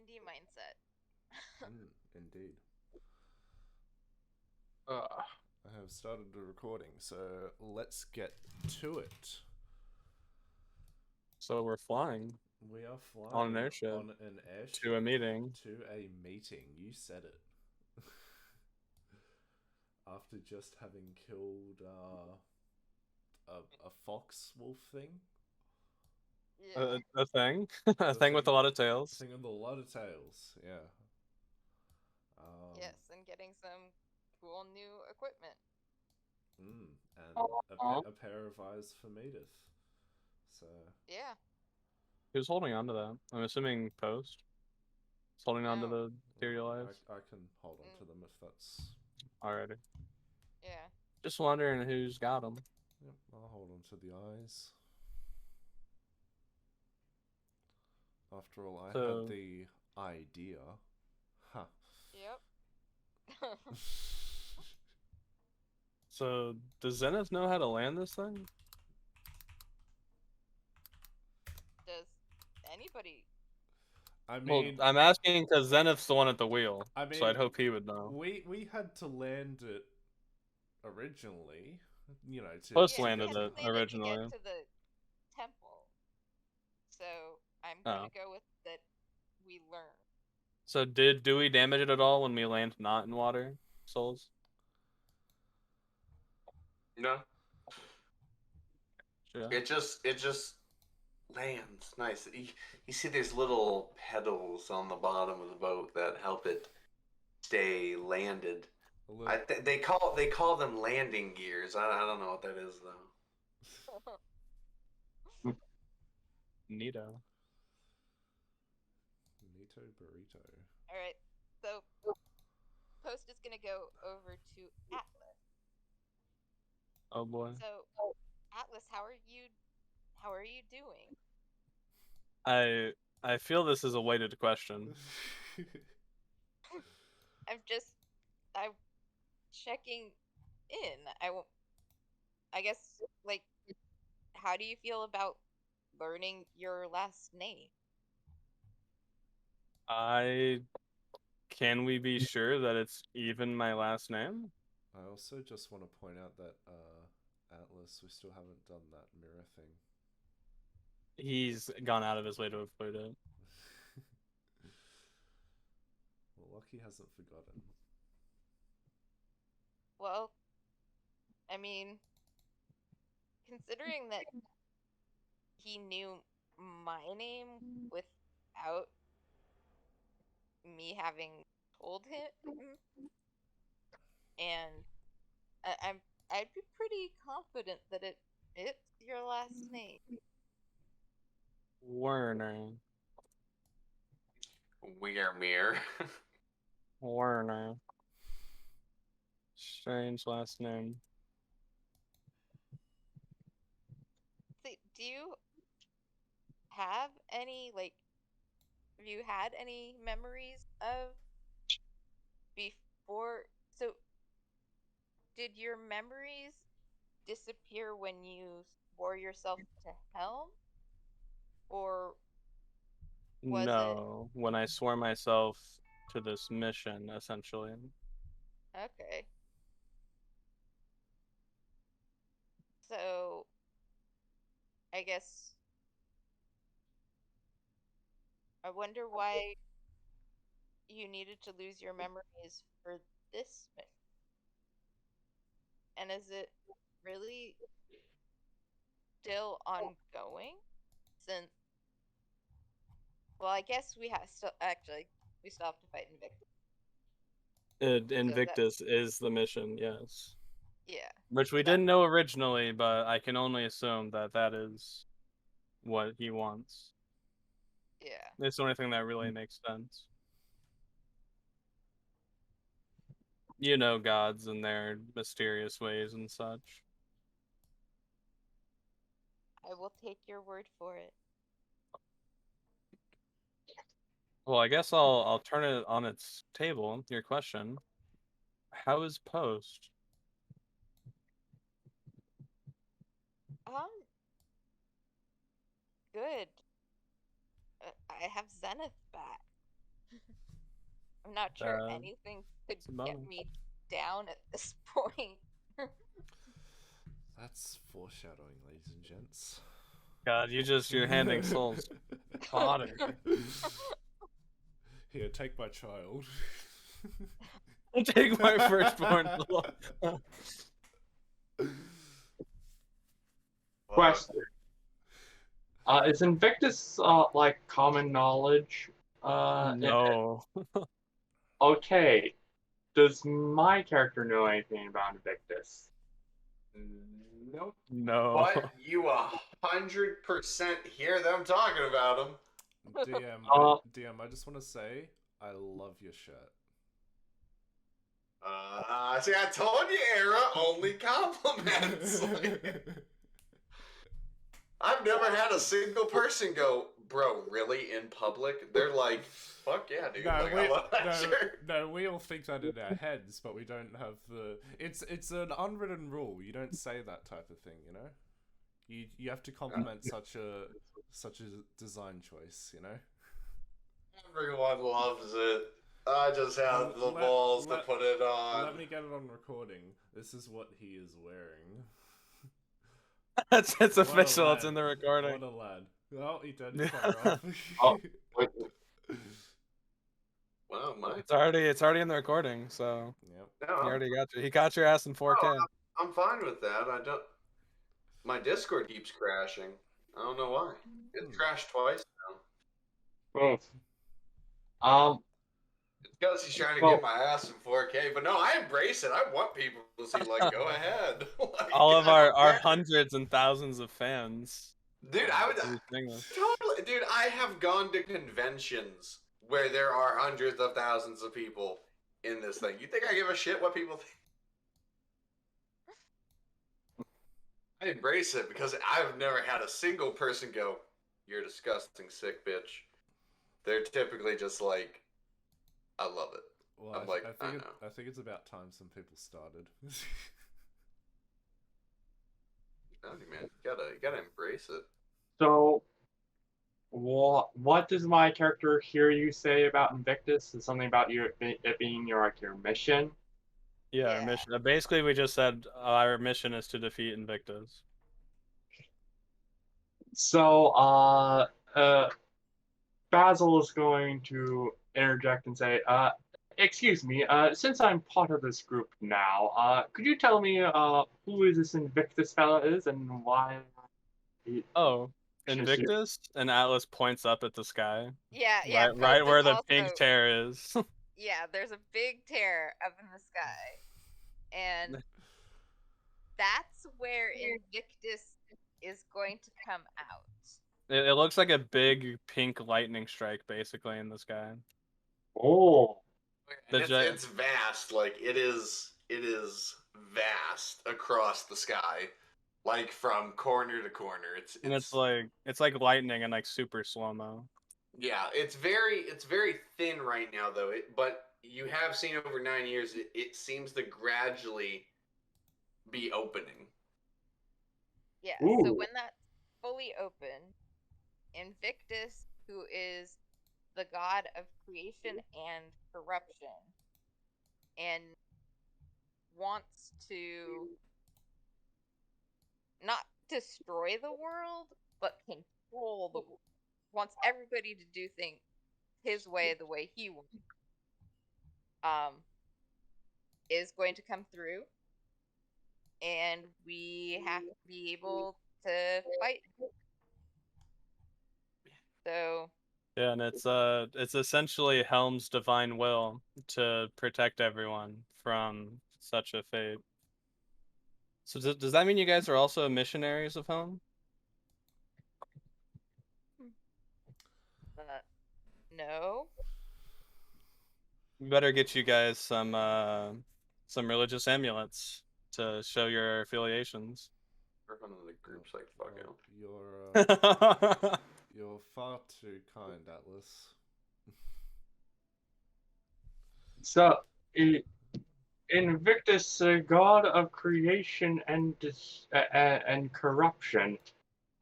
D&D mindset. Indeed. Uh, I have started the recording, so let's get to it. so we're flying We are on an flying airship on an to a airship meeting. to a meeting. You said it. After just having killed a fox wolf thing. Yeah. A thing, a The thing with a lot of tails. thing with a lot of tails. Yeah. Yes, and getting some cool new equipment. And Aw. a pair of eyes for Medith. So Yeah. Who's holding on to that? I'm assuming Post. He's holding on to No. the material eyes. I can hold on to Mm, them if that's. Alrighty. yeah. Just wondering who's got them. Yep, I'll hold on to the eyes. After all, I had So, the idea. Huh. Yep. so does Zenith know how to land this thing? Does anybody? I Well, mean, I'm asking because Zenith's the one at the wheel, I so I'd mean, hope he would know. we had to land it originally, you know, Post Yeah, we landed had to it land it to get originally. to the temple. So I'm Oh. gonna go with that. We learn. So do we damage it at all when we land not in water, Souls? No, Yeah. it just lands nice. You see these little pedals on the bottom of the boat that help it stay landed. a little. They call them landing gears. I don't know what that is though. Neato. Nito burrito. All right. So Post is gonna go over to Atlas. Oh boy. So Atlas, how are you? How are you doing? I I feel this is a weighted question. I'm checking in. I guess like how do you feel about learning your last name? I can we be sure that it's even my last name? I also just want to point out that Atlas, we still haven't done that mirror thing. He's gone out of his way to include it. Well, Lucky hasn't forgotten. Well, I mean, considering that he knew my name without me having told him, and I'd be pretty confident that it's your last name. Werner. Weirmere. Werner. Strange last name. See, do you have any like? Have you had any memories of before? So, did your memories disappear when you swore yourself to Helm, or was it No, when I swore myself to this mission, essentially. okay? So, I guess I wonder why you needed to lose your memories for this mission. And is it really still ongoing? Since, well, I guess we have still actually we still have to fight Invictus. So that's Invictus is the mission, yes. yeah. Which So we that's didn't know originally, but I can only assume that that is what he wants. yeah. It's the only thing that really makes sense. You know, gods and their mysterious ways and such. I will take your word for it. Well, I guess I'll turn it on its table. Your question: how is Post? Um, good. I have Zenith back. I'm not sure Uh, anything could it's a get bummer. me down at this point. That's foreshadowing, ladies and gents. God, you're handing souls fodder. Here, take my child. Take my firstborn soul. Question. Is Invictus like common knowledge? No. Okay. Does my character know anything about Invictus? Nope. No. But you 100% hear them talking about him. DM, I just want to say, I love your shirt. See, I told you, Era, only compliments. I've never had a single person go, bro, really, in public? They're like, fuck yeah, dude. I love that shirt. No, we all think that in our heads, but we don't have the... It's an unwritten rule. You don't say that type of thing, you know? You have to compliment such a design choice, you know? Everyone loves it. I just have the balls to put it on. Let me get it on recording. This is what he is wearing. It's official. It's in the recording. What a lad. Oh, he turned his camera off. Oh, wait. Wow, my... It's already in the recording, so Yep. No, he already got you. He got your ass in 4K. I'm fine with that. I don't... My Discord keeps crashing. I don't know why. It crashed twice now. It's because he's trying to get my ass in 4K. But no, I embrace it. I want people to see, like, go ahead. Like, All of our hundreds and thousands of fans. Dude, I would Everything was- totally. Dude, I have gone to conventions where there are hundreds of thousands of people in this thing. You think I give a shit what people think? I embrace it because I've never had a single person go, "You're a disgusting, sick bitch." They're typically just like, "I love it." Well, I'm like, I know. I think it's about time some people started. Man, you gotta embrace it. So, what does my character hear you say about Invictus? Is something about it being your mission? Yeah, Yeah. our mission. Basically, we just said our mission is to defeat Invictus. So, Basil is going to interject and say, excuse me, since I'm part of this group now, could you tell me, who is this Invictus fella is and why? Oh, Invictus? And Atlas points up at the sky. Yeah. Right where the also, pink tear is. Yeah, there's a big tear up in the sky, and that's where Invictus is going to come out. It looks like a big pink lightning strike, basically, in the sky. Oh. And it's vast. Like it is vast across the sky, like from corner to corner. It's like lightning and like super slow mo. Yeah, it's very thin right now though. But you have seen over 9 years. It seems to gradually be opening. Yeah. Ooh. So when that's fully open, Invictus, who is the god of creation and corruption, and wants to not destroy the world, but control the world. Wants everybody to do things his way, the way he wants. Is going to come through, and we have to be able to fight. So Yeah, and it's essentially Helm's divine will to protect everyone from such a fate. So does that mean you guys are also missionaries of Helm? no. We better get you guys some religious amulets to show your affiliations. Everyone in the group's like, fuck out. You're far too kind, Atlas. So, Invictus, god of creation and corruption.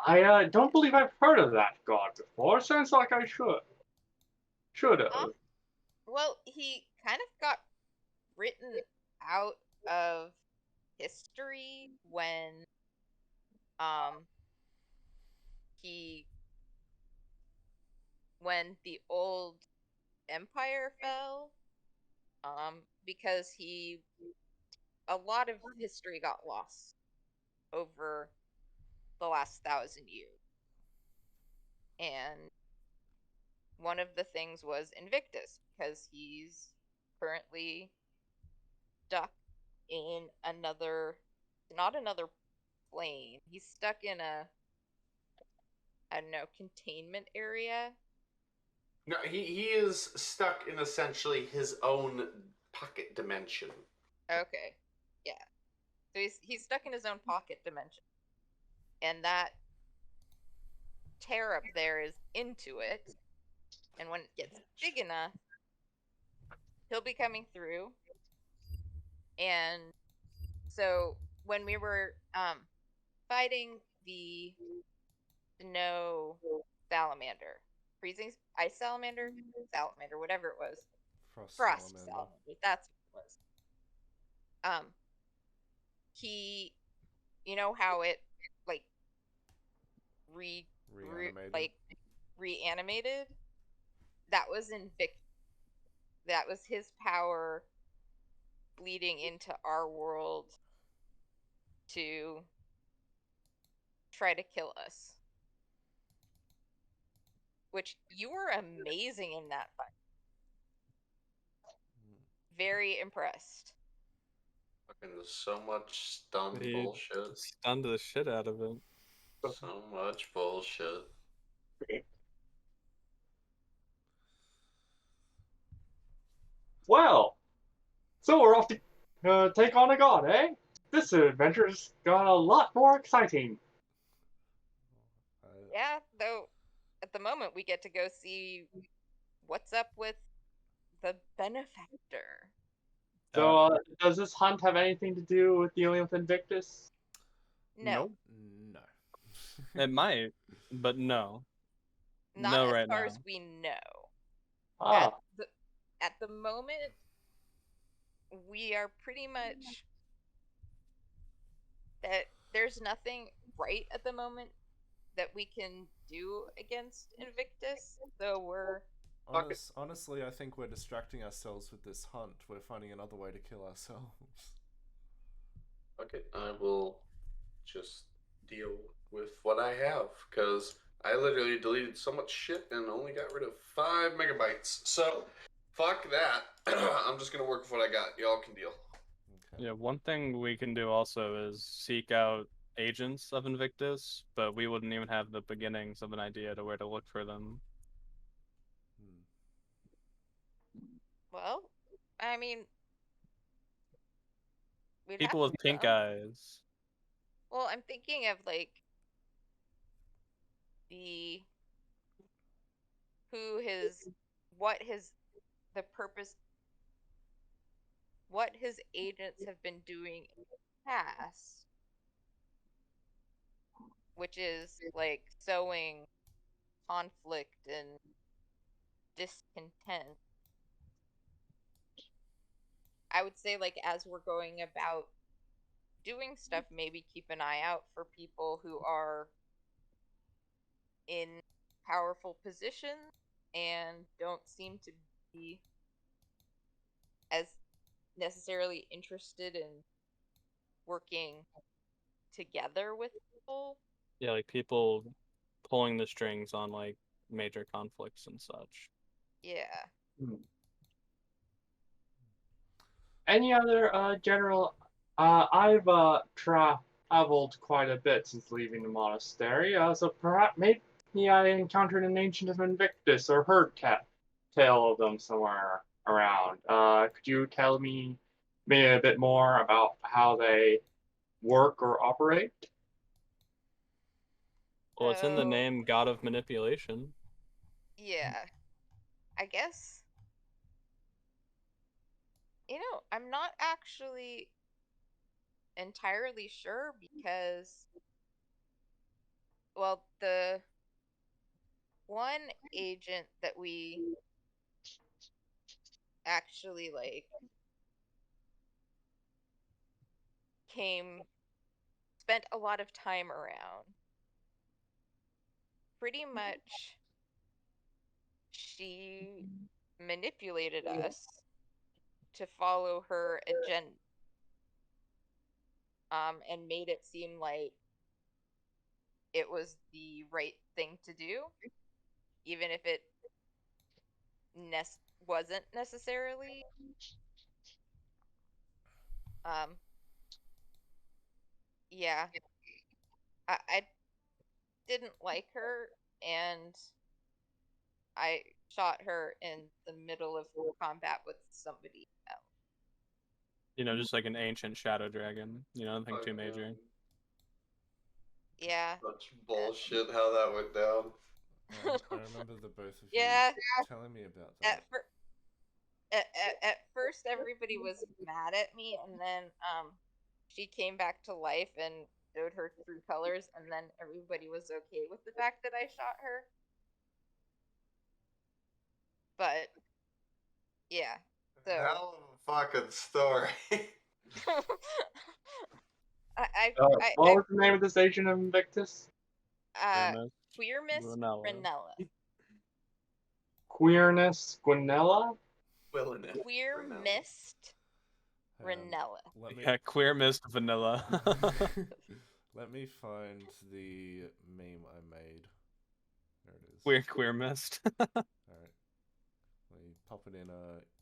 I don't believe I've heard of that god before. Sounds like I should have. Well, he kind of got written out of history um he when the old empire fell, because a lot of history got lost over the last 1,000 years, and one of the things was Invictus, because he's currently stuck in not another plane. He's stuck in I don't know, containment area. No, he is stuck in essentially his own pocket dimension. Okay. Yeah. So he's stuck in his own pocket dimension. And that tear up there is into it. And when it gets big enough, he'll be coming through. And so when we were fighting the snow salamander, freezing ice salamander, whatever it was, Frost frost salamander. salamander, that's what it was. He, you know how it like Reanimated. like reanimated? That was that was his power bleeding into our world to try to kill us. Which you were amazing in that fight. Very impressed. Fucking so much stun He bullshit. stunned the shit out of it. So much bullshit. Well, so we're off to take on a god, eh? This adventure's got a lot more exciting. Yeah, though at the moment we get to go see what's up with the benefactor. So, does this hunt have anything to do with dealing with Invictus? No, Nope. No. It might, but no. not No as right far now. as we know. Ah, At the moment, we are pretty much that there's nothing right at the moment that we can do against Invictus. So we're Honestly, I think we're distracting ourselves with this hunt. We're finding another way to kill ourselves. Okay, I will just deal with what I have, because I literally deleted so much shit and only got rid of 5 megabytes. So, fuck that. I'm just gonna work with what I got. Y'all can deal. Okay. Yeah, one thing we can do also is seek out agents of Invictus, but we wouldn't even have the beginnings of an idea to where to look for them. well, I mean, we'd have People with pink some. eyes. Well, I'm thinking of like the who his what his the purpose what his agents have been doing in the past, which is like sowing conflict and discontent. I would say, like, as we're going about doing stuff, maybe keep an eye out for people who are in powerful positions and don't seem to be as necessarily interested in working together with people. Yeah, like people pulling the strings on like major conflicts and such. Yeah. any other general? I've traveled quite a bit since leaving the monastery, so perhaps maybe I encountered an ancient of Invictus or heard tale of them somewhere around. Could you tell me maybe a bit more about how they work or operate? Well, it's in the So, name God of Manipulation. yeah. I guess, I'm not actually entirely sure because, well, the one agent that we actually like spent a lot of time around. Pretty much she manipulated us to follow her agenda, and made it seem like it was the right thing to do, even if it wasn't necessarily. Um, yeah, I didn't like her, and I shot her in the middle of combat with somebody else. You know, just like an ancient shadow dragon. You know, nothing too major. Yeah. Such bullshit how that went down. I remember the both of Yeah. you telling me about that. At first, everybody was mad at me, and then she came back to life and showed her true colors, and then everybody was okay with the fact that I shot her. But yeah, so Hell of a fucking story. What was the name of this agent of Invictus? Queer Miss Ranella. Queerness Guinella? Queer Mist Ranella. Yeah, queer mist vanilla. Let me find the meme I made. There it is. Queer mist. Alright. Let me pop it in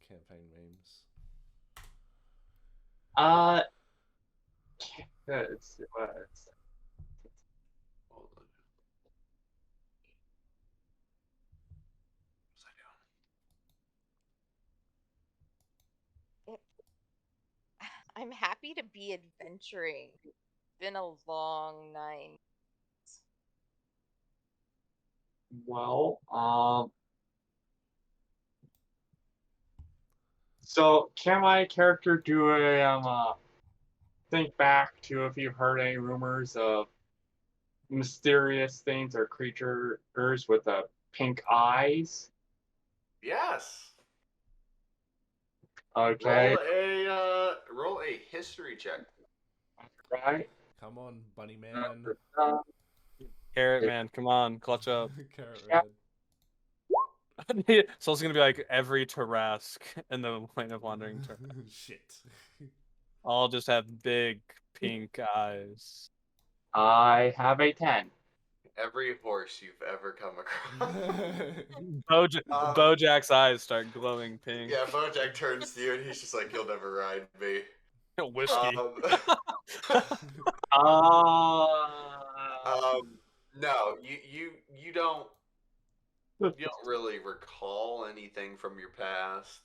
campaign memes. It's I'm happy to be adventuring. It's been a long night. well, so can my character do a think back to if you've heard any rumors of mysterious things or creatures with pink eyes? Yes. Okay. Roll a history check. Right. Come on, bunny man. Carrot man, come on, clutch up. Carrot Yeah. red. So it's gonna be like every Tarask in the Lane of Wandering Tarask. Shit. All just have big pink eyes. I have a 10. Every horse you've ever come across. Bojack's eyes start glowing pink. Yeah, Bojack turns to you and he's just like, "You'll never ride me." Whiskey. No, you don't really recall anything from your past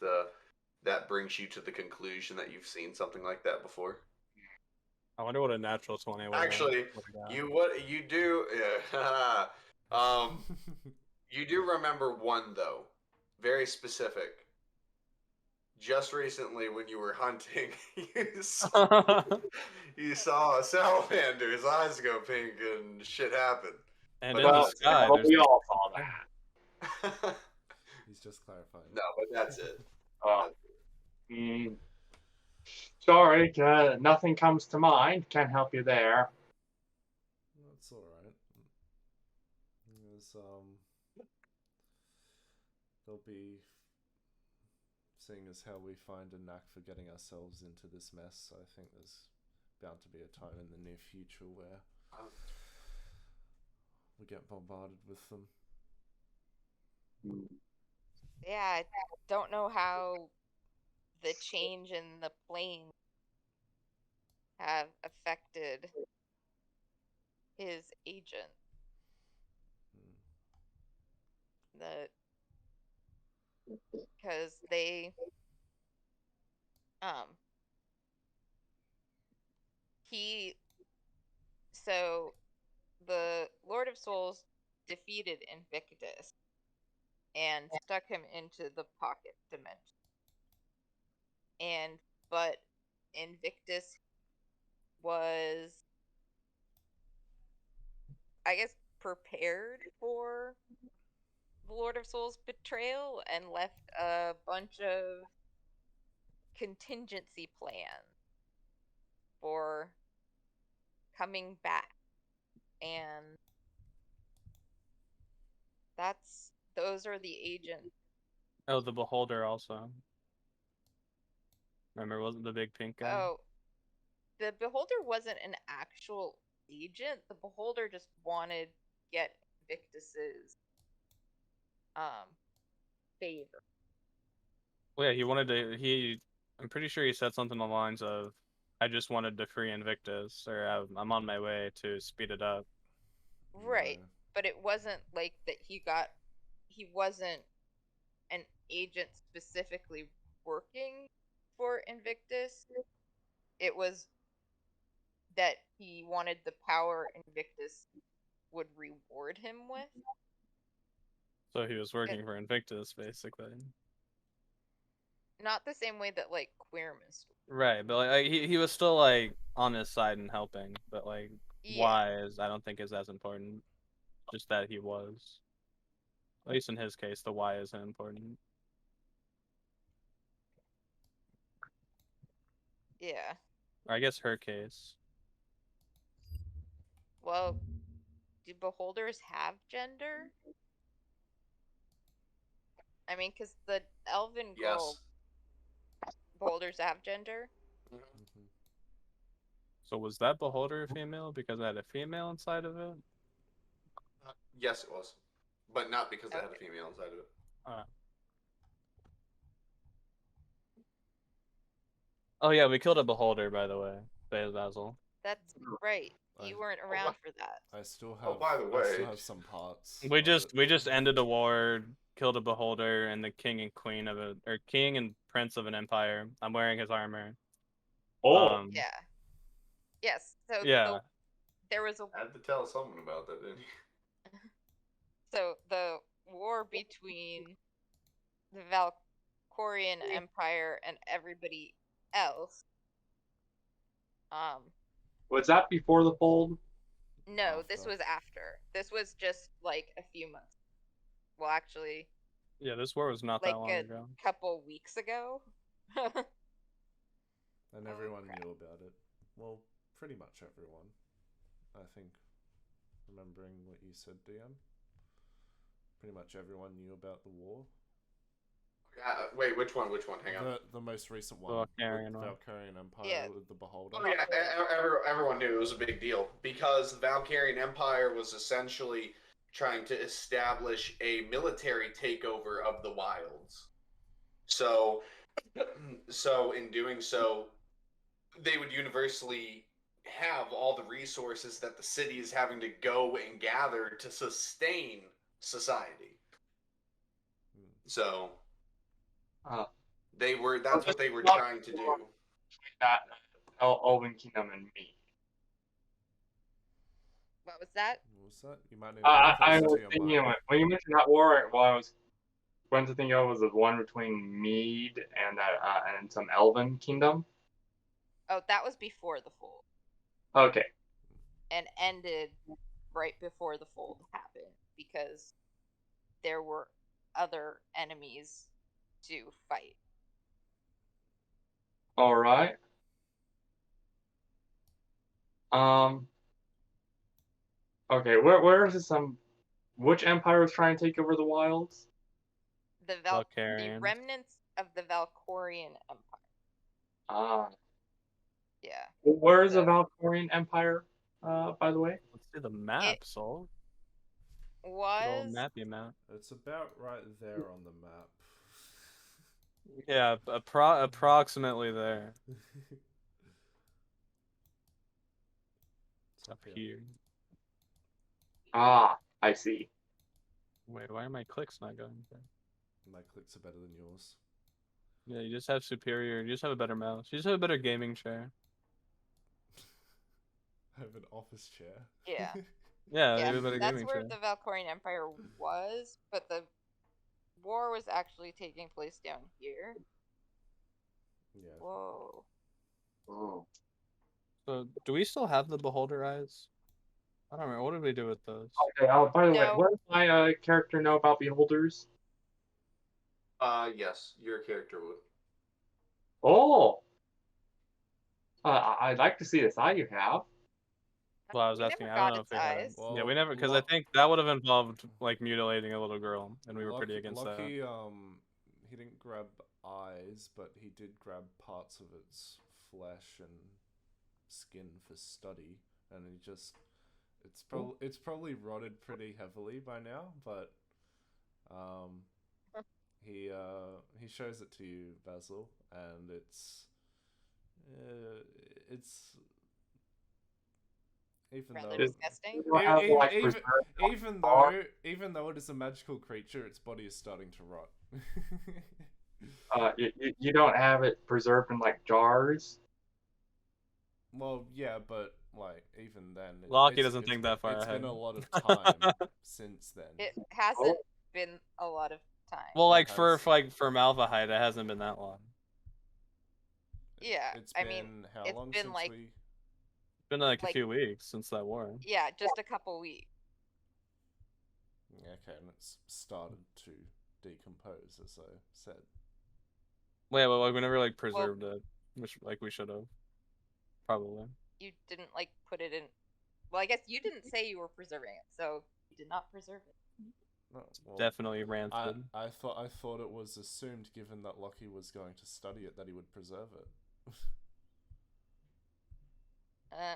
that brings you to the conclusion that you've seen something like that before. I wonder what a natural 20 would Actually, you do you do remember one though, very specific. Just recently, when you were hunting, you saw a salamander. His eyes go pink, and shit happened. And But in the sky, Well, there's we all saw that. He's just clarifying. No, but that's it. Sorry, nothing comes to mind. Can't help you there. That's alright. There'll be, seeing as how we find a knack for getting ourselves into this mess, I think there's bound to be a time in the near future where we get bombarded with them. Yeah, I don't know how the change in the plane have affected his agent. Because so the Lord of Souls defeated Invictus and stuck him into the pocket dimension. But Invictus was, I guess, prepared for the Lord of Souls betrayal and left a bunch of contingency plan for coming back, and those are the agents. Oh, the Beholder also. Remember, wasn't the big pink guy? Oh, the Beholder wasn't an actual agent. The Beholder just wanted to get Invictus's favor. Well, yeah, he wanted to. I'm pretty sure he said something along the lines of, "I just wanted to free Invictus," or "I'm on my way to speed it up." Right. No. But it wasn't like that he wasn't an agent specifically working for Invictus. It was that he wanted the power Invictus would reward him with. So he was working for Invictus, basically. Not the same way that like Queermus. Right, but like he was still like on his side and helping, but like Yeah. why is I don't think is as important. Just that he was. At least in his case, the why isn't important. Yeah. Or I guess her case. Well, do beholders have gender? I mean, because the elven girl beholders have gender. Mhm. So was that Beholder a female because it had a female inside of it? Yes, it was, but not because they had a Okay. female inside of it. Oh yeah, we killed a Beholder, by the way. Basil. That's right. You I- weren't around for that. I still Oh, have. by the I still way- have some parts. We of just it. we just ended a war, killed a Beholder, and the king and queen of a or king and prince of an empire. I'm wearing his armor. Oh, Yeah. Yes. So Yeah. there was a I had to tell someone about that, didn't you? so the war between the Valkorian Empire and everybody else. was that before the fold? No, this After. was after. This was just like a few months. Well, actually, Yeah, this war was not like that long a ago. couple weeks ago. And Oh, everyone crap. knew about it. Well, pretty much everyone. I think. Remembering what you said, DM. Pretty much everyone knew about the war. Wait, which one? Which one? Hang on. The most recent one. Valkyrian with one. Valkyrian Empire Yeah. with the Beholder. Oh yeah, everyone knew it was a big deal because the Valkyrian Empire was essentially trying to establish a military takeover of the wilds. So in doing so, they would universally have all the resources that the city is having to go and gather to sustain society. So that's what they were trying to do. That Elven Kingdom and me. What was that? What was that? You might need to I get closer was to your thinking mic. when you mentioned that war, what I was going to think of was the one between Mead and some Elven Kingdom. Oh, that was before the fold, Okay. and ended right before the fold happened because there were other enemies to fight. All right. Okay. Where is this? Which empire was trying to take over the wilds? The Valkyrians. remnants of the Valkorian Empire. Ah. Yeah. Where is the So- Valkorian Empire? By the way. Let's see the map, Sol. Good old Was mappy map. It's about right there on the map. Yeah, approximately there. It's Up here. here. Ah, I see. Wait, why are my clicks not going? My clicks are better than yours. Yeah, you just have superior. You just have a better mouse. You just have a better gaming chair. I have an office chair. Yeah. Yeah, Yeah, you have a better that's gaming where chair. the Valkorian Empire was, but the war was actually taking place down here. Yeah. Whoa. Oh. So, do we still have the Beholder eyes? I don't remember. What did we do with those? Okay. By the way, No. what does my character know about beholders? Yes, your character would. Oh, I'd like to see this eye you have. Well, I was We asking. never I don't got know if its we had. eyes. Yeah, we Well, never, because I think that would have involved like mutilating a little girl, and we were pretty against that. Lucky, he didn't grab eyes, but he did grab parts of its flesh and skin for study, and he just it's probably rotted pretty heavily by now, but um, he shows it to you, Basil, and it's even Rather though disgusting. You don't have like even, preserved even though it is a magical creature, its body is starting to rot. you don't have it preserved in like jars. Well, yeah, but like even then, Lockie doesn't think that far It's ahead. been a lot of time since then. It hasn't been a lot of time. Well, like It for has- formaldehyde, it hasn't been that long. Yeah, It's I been mean, how it's long been since like we? It's been like a Like- few weeks since that war. yeah, just a couple weeks. Yeah, okay, and it's started to decompose, as I said. Wait, well, like we never like preserved it, which like we should have, probably. You didn't like put it in. Well, I guess you didn't say you were preserving it, so you did not preserve it. No, well, Definitely rancid. I thought it was assumed, given that Lockie was going to study it, that he would preserve it.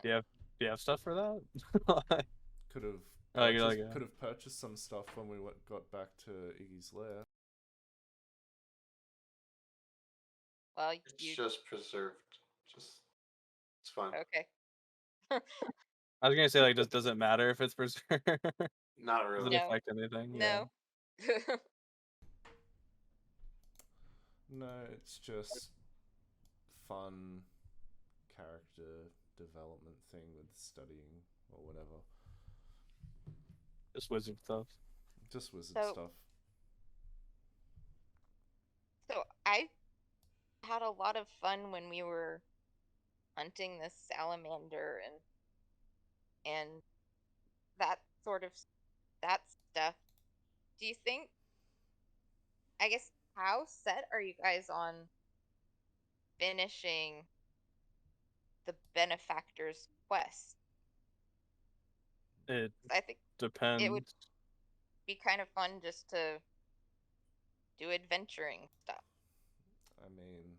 Do you have stuff for that? Could have Oh, you're like, could have purchased some stuff when we got back to Iggy's lair. Well, It's you just preserved. It's fine. okay? I was gonna say like, does it matter if it's preserved? Not Does really. it No. affect anything? Yeah. No. No, it's just fun character development thing with studying or whatever. Just wizard stuff. Just wizard So- stuff. So I had a lot of fun when we were hunting this salamander and that sort of that stuff. Do you think? I guess how set are you guys on finishing the benefactor's quest? It I think depends. be kind of fun just to do adventuring stuff. I mean,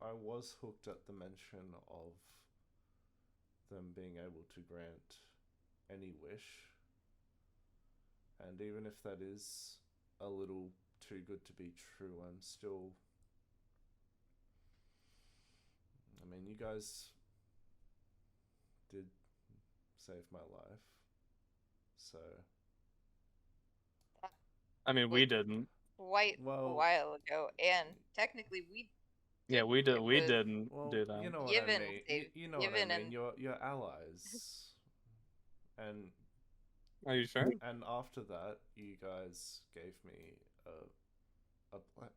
I was hooked at the mention of them being able to grant any wish, and even if that is a little too good to be true, I'm still. I mean, you guys did save my life, so I mean, we didn't. Quite a Well- while ago, and technically we Yeah, we did. did. We didn't well, do that. you know what Given I mean. saved- You know what I given mean. and- You're allies, and Are you sure? and after that, you guys gave me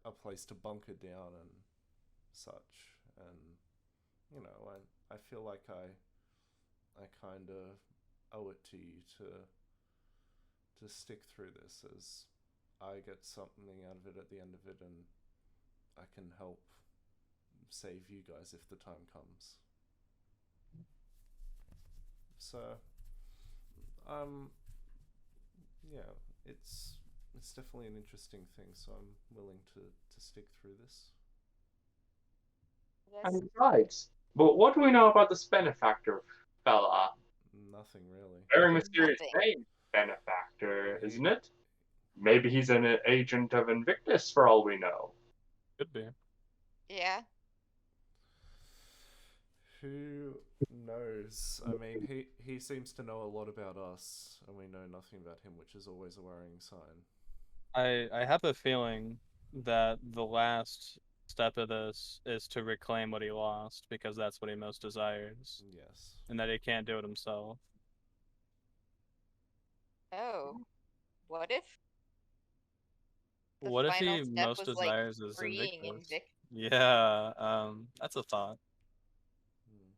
a place to bunker down and such, and you know, I feel like I kind of owe it to you to stick through this, as I get something out of it at the end of it, and I can help save you guys if the time comes. So, yeah, it's definitely an interesting thing. So I'm willing to stick through this. Yes. And besides, but what do we know about this benefactor fella? Nothing really. Very mysterious Nothing. name, benefactor, isn't it? Maybe he's an agent of Invictus for all we know. Could be. Yeah. Who knows? I mean, he seems to know a lot about us, and we know nothing about him, which is always a worrying sign. I have a feeling that the last step of this is to reclaim what he lost, because that's what he most desires, Yes. and that he can't do it himself. Oh. What if the What if final he step most was like desires is freeing Invictus? Invictus? Yeah, that's a thought. Hmm.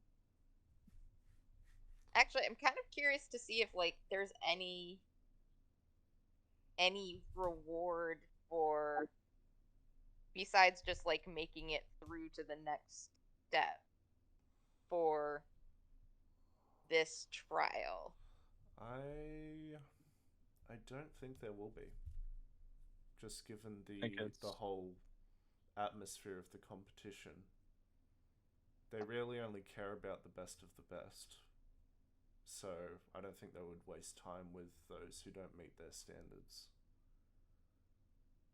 Actually, I'm kind of curious to see if like there's any any reward for, besides just like making it through to the next step for this trial? I don't think there will be. Just given think it's the whole atmosphere of the competition. They really only care about the best of the best. So I don't think they would waste time with those who don't meet their standards.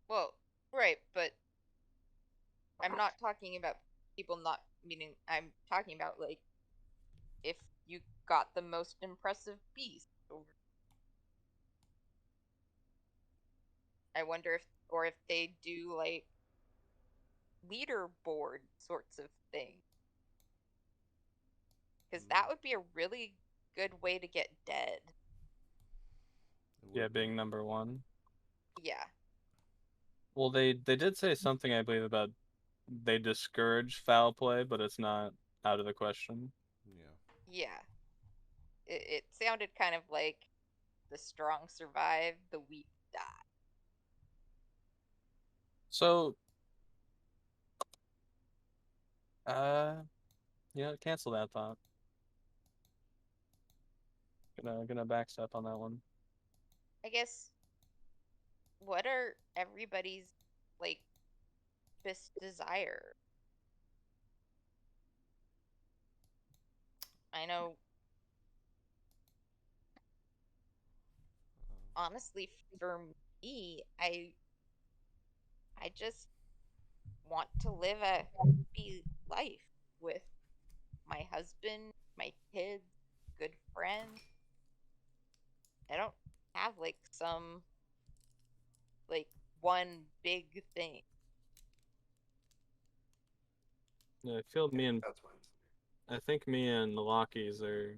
Well, right, but I'm not talking about people not meeting. I'm talking about like if you got the most impressive beast, or I wonder if they do like leaderboard sorts of thing, because that would be a really good way to get dead. It yeah, would being be. number one. Yeah. Well, they did say something, I believe, about they discourage foul play, but it's not out of the question. Yeah. Yeah. It sounded kind of like the strong survive, the weak die. So, cancel that thought. Gonna backstep on that one. I guess, what are everybody's like biggest desire? I know, honestly, for me, I just want to live a happy life with my husband, my kids, good friends. I don't have like some like one big thing. Yeah, I feel me and That's fine. I think me and the Lockies are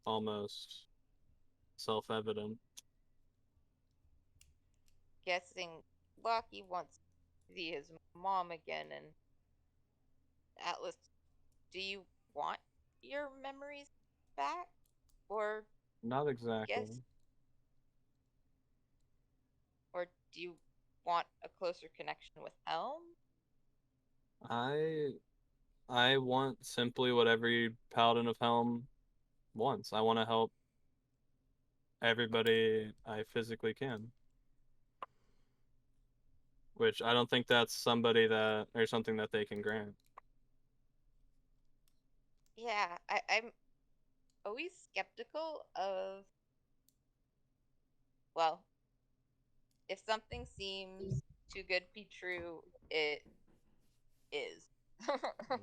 almost self-evident. Guessing Lucky wants to see his mom again, and Atlas, do you want your memories back? Or Not exactly. guess or do you want a closer connection with Helm? I I want simply what every Paladin of Helm wants. I want to help everybody I physically can. Which I don't think that's somebody that or something that they can grant. Yeah, I'm always skeptical of, well, if something seems too good to be true, it is. Mm.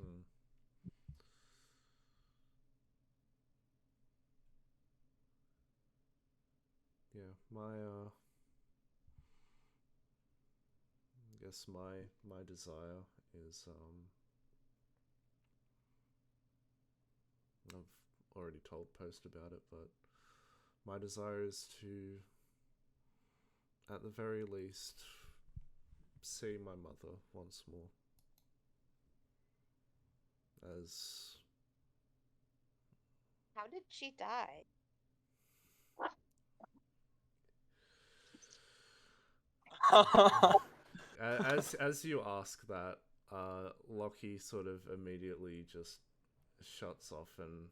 Yeah. I guess my desire is I've already told Post about it, but my desire is to, at the very least, see my mother once more. As How did she die? as you ask that, Lockie sort of immediately just shuts off and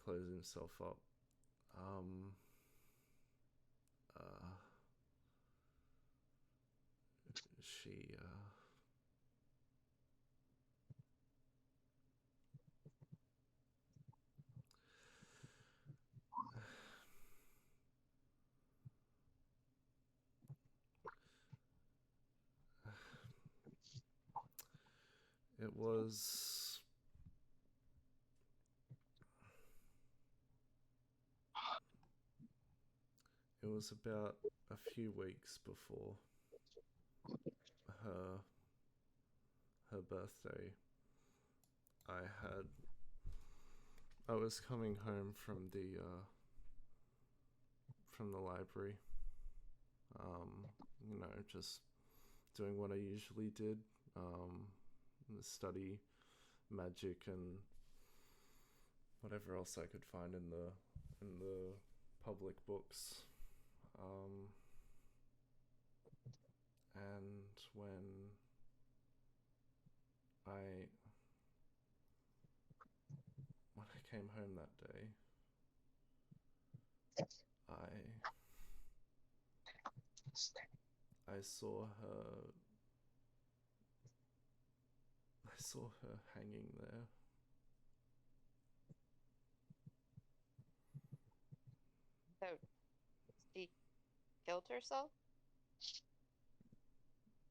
closes himself up. Um, uh, she it was about a few weeks before her birthday. I I was coming home from the library. You know, just doing what I usually did. Study magic and whatever else I could find in the public books. And when I came home that day, I saw her. I saw her hanging there. So she killed herself?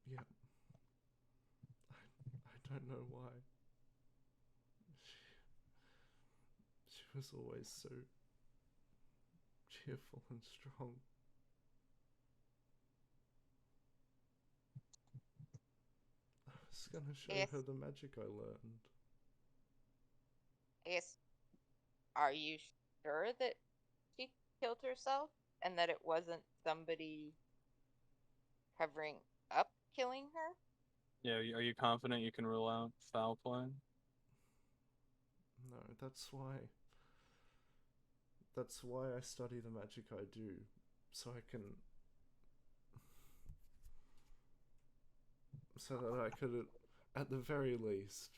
Yeah. I don't know why. She was always so cheerful and strong. I was gonna show Yes. her the magic I learned. I guess, are you sure that she killed herself and that it wasn't somebody covering up killing her? Yeah, are you confident you can rule out foul play? No, that's why. That's why I study the magic I do, so I can. So that I could, at the very least,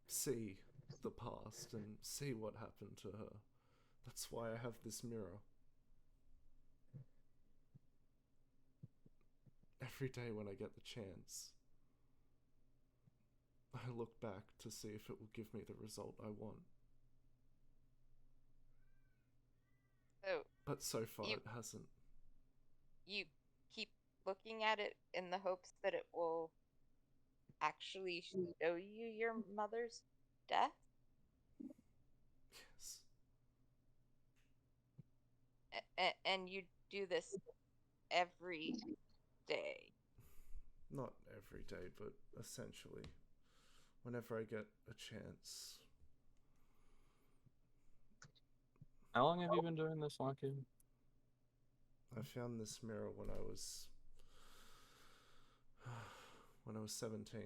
see the past and see what happened to her. That's why I have this mirror. Every day when I get the chance, I look back to see if it will give me the result I want. So But so far you it hasn't. you keep looking at it in the hopes that it will actually show you your mother's death? Yes. And you do this every day. Not every day, but essentially. Whenever I get a chance. How long have you been doing this, Lucky? I found this mirror when I was 17.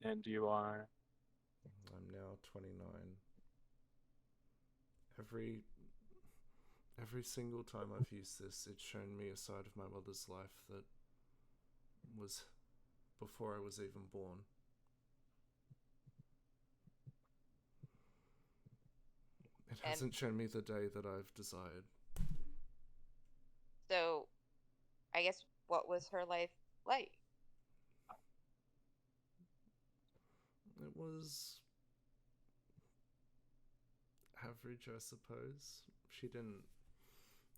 And you are. I'm now 29. Every single time I've used this, it's shown me a side of my mother's life that was before I was even born. It And hasn't shown me the day that I've desired. so, I guess, what was her life like? It was average, I suppose. She didn't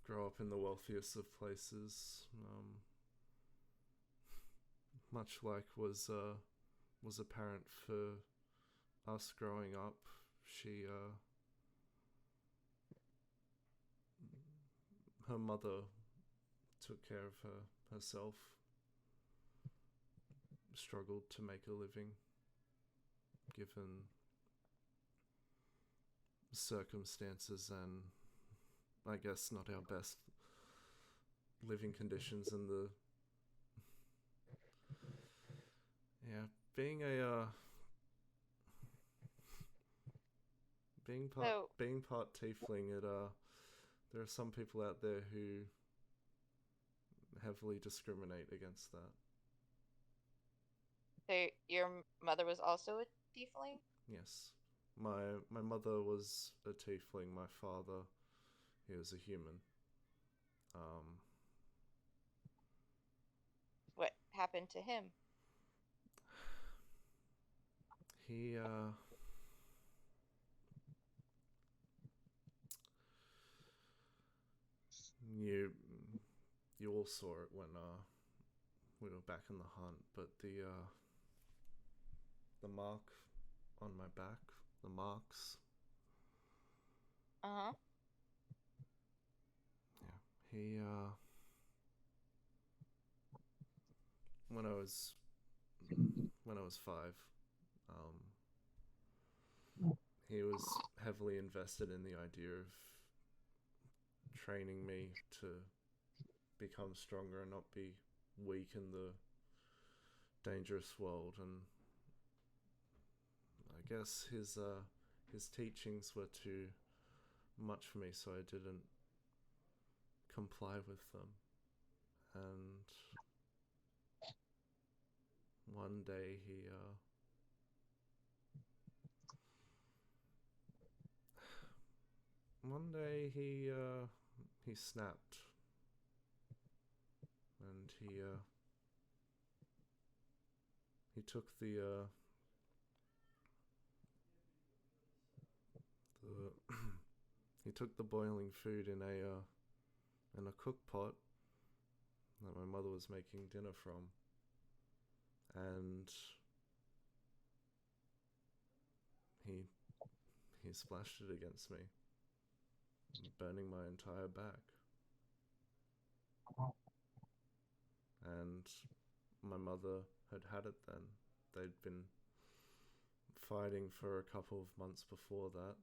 grow up in the wealthiest of places. Much like was apparent for us growing up. She her mother took care of herself, struggled to make a living given circumstances and I guess not our best living conditions in the being a being part tiefling. There are some people out there who heavily discriminate against that. So your mother was also a tiefling? Yes. My mother was a tiefling. My father, he was a human. What happened to him? He you you all saw it when we were back in the hunt, but the mark on my back, the marks. Uh-huh. Yeah. He when I was 5, he was heavily invested in the idea of training me to become stronger and not be weak in the dangerous world. And I guess his teachings were too much for me, so I didn't comply with them. And one day he snapped, and he took the he took the boiling food in a cook pot that my mother was making dinner from, and he splashed it against me, burning my entire back. And my mother had it then. They'd been fighting for a couple of months before that,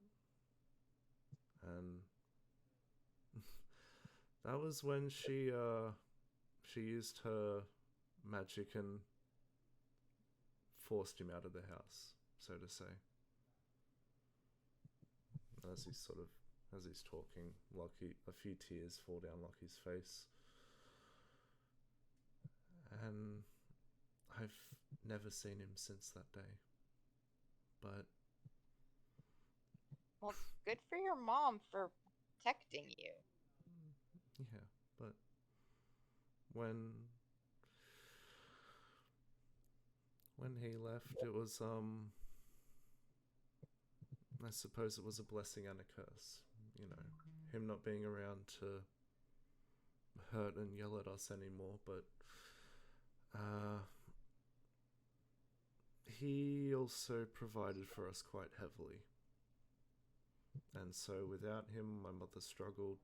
and that was when she used her magic and forced him out of the house, so to say. As he's talking, a few tears fall down Lockie's face, and I've never seen him since that day. But Well, good for your mom for protecting you. yeah, but when he left, it was I suppose it was a blessing and a curse, you know, him not being around to hurt and yell at us anymore, but he also provided for us quite heavily. And so without him, my mother struggled.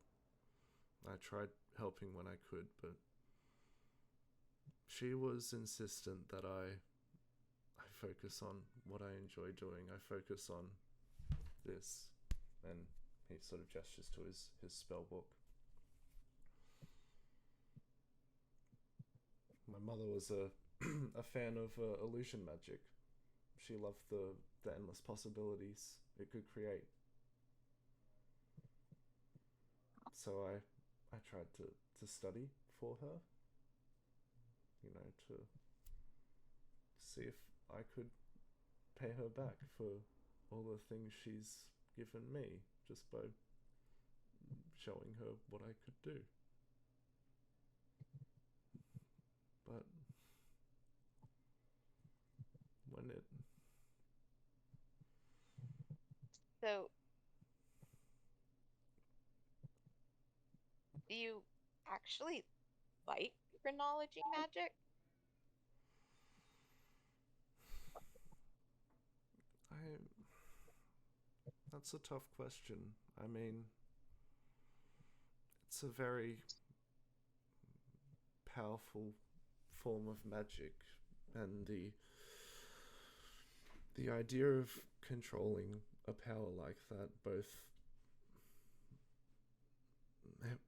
I tried helping when I could, but she was insistent that I focus on what I enjoy doing. I focus on this. And he sort of gestures to his spell book. My mother was a fan of illusion magic. She loved the endless possibilities it could create. So I tried to study for her, you know, to see if I could pay her back for all the things she's given me, just by showing her what I could do. But when it... So, do you actually like chronology magic? That's a tough question. I mean, it's a very powerful form of magic, and the idea of controlling a power like that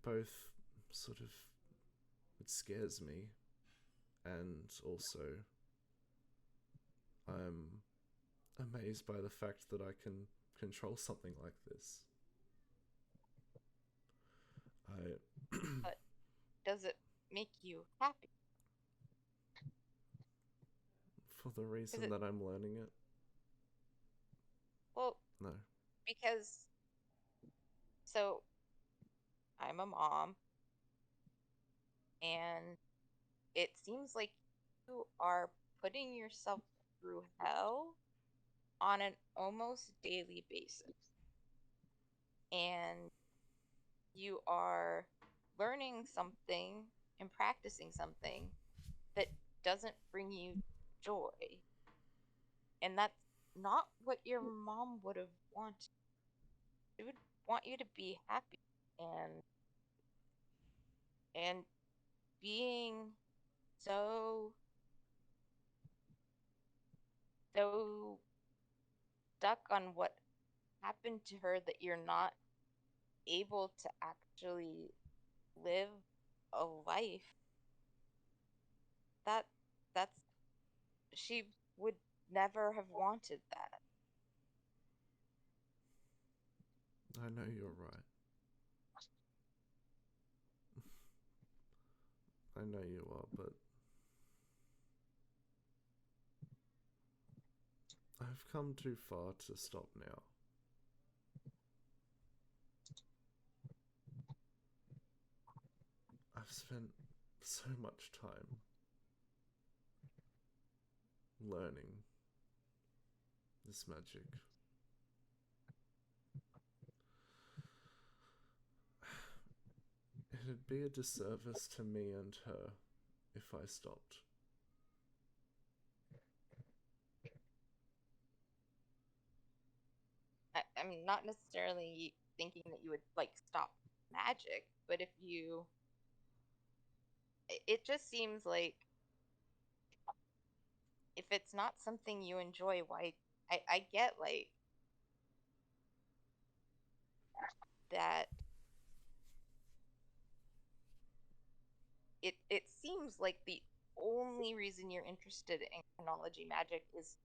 both sort of, it scares me, and also I'm amazed by the fact that I can control something like this. But does it make you happy? For the reason that I'm learning it? Well, no. Because, so, I'm a mom, and it seems like you are putting yourself through hell on an almost daily basis. And you are learning something and practicing something that doesn't bring you joy. And that's not what your mom would have wanted. She would want you to be happy, and being so stuck on what happened to her that you're not able to actually live a life that that's she would never have wanted that. I know you're right. I know you are, but I've come too far to stop now. I've spent so much time learning this magic. It'd be a disservice to me and her if I stopped. I'm not necessarily thinking that you would like stop magic, but if you, it just seems like if it's not something you enjoy, why? I get like that. It seems like the only reason you're interested in chronology magic is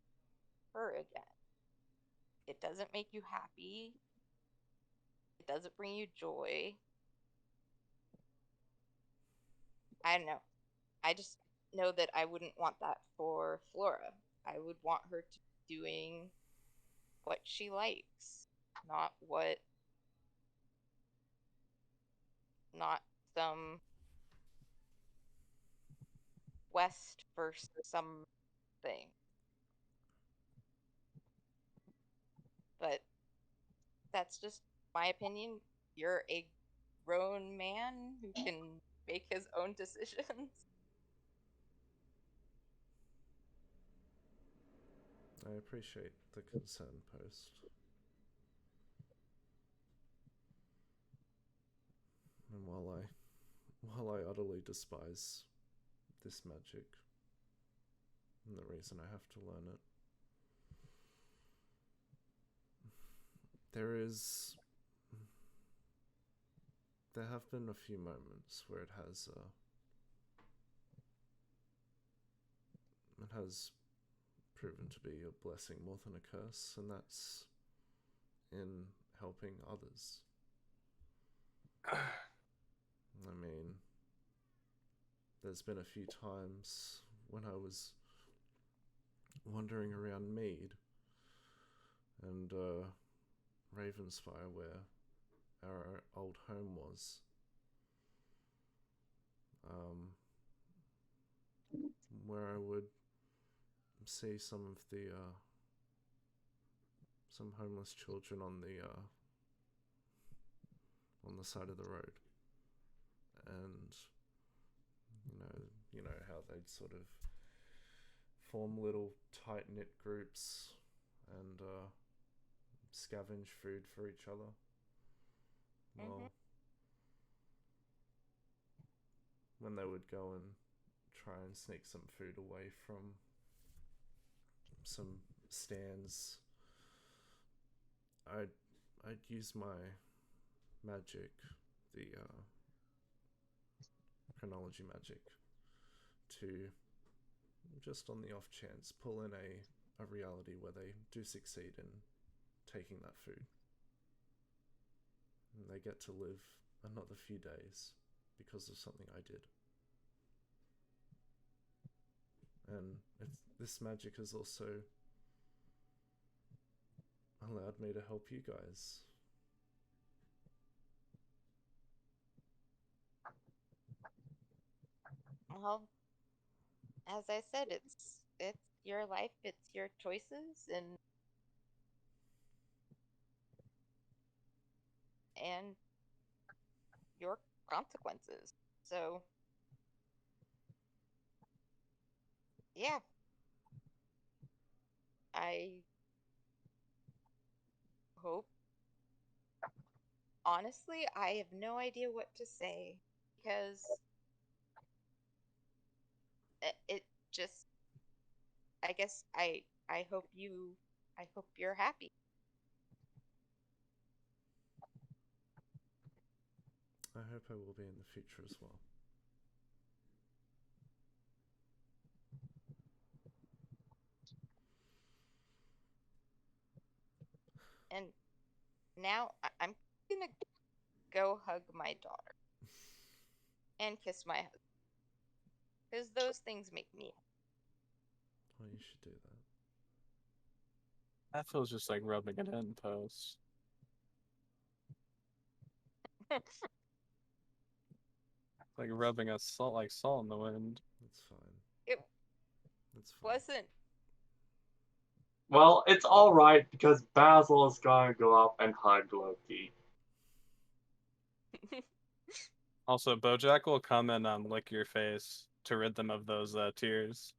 her again. It doesn't make you happy. It doesn't bring you joy. I don't know. I just know that I wouldn't want that for Flora. I would want her to be doing what she likes, not what, not some quest for something. But that's just my opinion. You're a grown man who can make his own decisions. I appreciate the concern post. And while I utterly despise this magic and the reason I have to learn it, there have been a few moments where it has proven to be a blessing more than a curse, and that's in helping others. I mean, there's been a few times when I was wandering around Mead and Ravensfire, where our old home was, where I would see some of the some homeless children on the side of the road, and you know how they'd sort of form little tight knit groups and scavenge food for each other. Well, when they would go and try and sneak some food away from some stands, I'd use my magic, the chronology magic, to just on the off chance pull in a reality where they do succeed in taking that food. And they get to live another few days because of something I did. And this magic has also allowed me to help you guys. Well, as I said, it's your life, it's your choices, and your consequences. So, yeah, I hope. Honestly, I have no idea what to say because it just. I guess I hope you're happy. I hope I will be in the future as well. And now I'm gonna go hug my daughter and kiss my husband. Because those things make me Well, you should do that. That feels just like rubbing it in post. happy. Like rubbing a salt like salt in the wind. That's fine. It That's fine. wasn't. Well, it's alright because Basil is gonna go up and hug Loki. Also, Bojack will come and lick your face to rid them of those tears.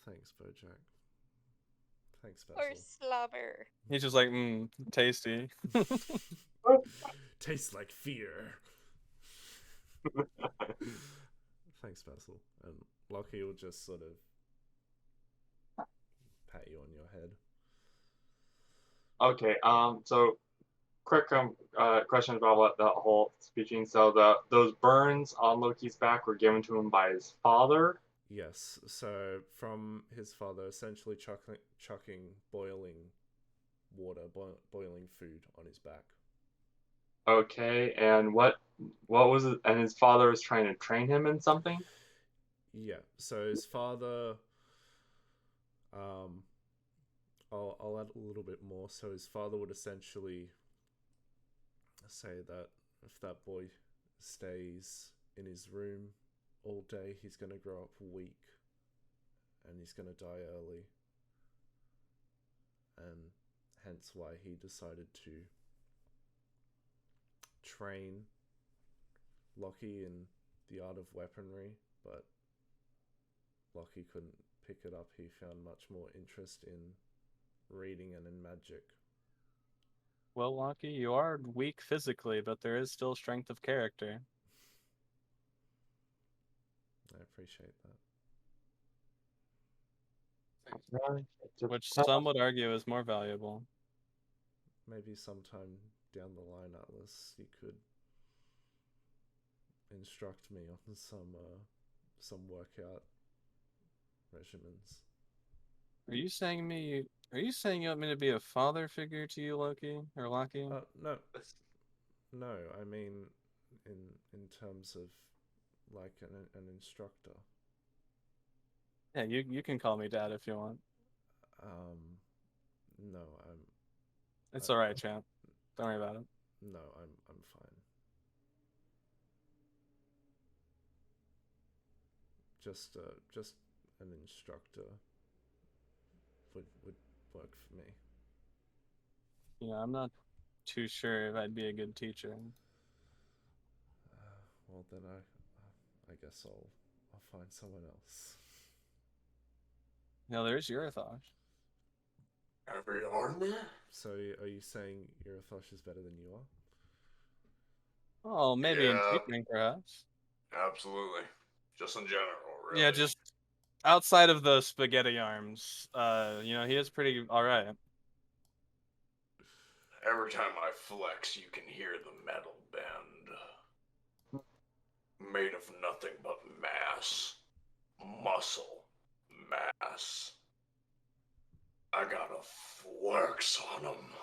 Thanks, Bojack. Thanks, Or Basil. slobber. He's just like, tasty. Tastes like fear. Thanks, Basil. And Lockie will just sort of pat you on your head. Okay, so quick question about what the whole speaking. So those burns on Loki's back were given to him by his father. Yes, so from his father, essentially chucking boiling water, boiling food on his back. Okay, and what was it? And his father was trying to train him in something? Yeah, so his father, I'll add a little bit more. So his father would essentially say that if that boy stays in his room all day, he's going to grow up weak and he's going to die early. And hence why he decided to train Loki in the art of weaponry, but Loki couldn't pick it up. He found much more interest in reading and in magic. Well, Loki, you are weak physically, but there is still strength of character. I appreciate that. Which some would argue is more valuable. Maybe sometime down the line, Atlas, you could instruct me on some workout regimens. Are you saying you want me to be a father figure to you, Loki or Loki? No. No, I mean in terms of like an instructor. Yeah, you can call me Dad if you want. No, It's all right, champ. Don't worry about it. No, I'm fine. Just an instructor would work for me. Yeah, I'm not too sure if I'd be a good teacher. Well, then I guess I'll find someone else. No, there's Yurathosh. Every armor? So are you saying Yurathosh is better than you are? Oh, maybe in Yeah. teaching, perhaps. Absolutely. Just in general, really. Yeah, just outside of the spaghetti arms, he is pretty all right. Every time I flex, you can hear the metal bend. Made of nothing but mass. Muscle. Mass. I got a flex on them.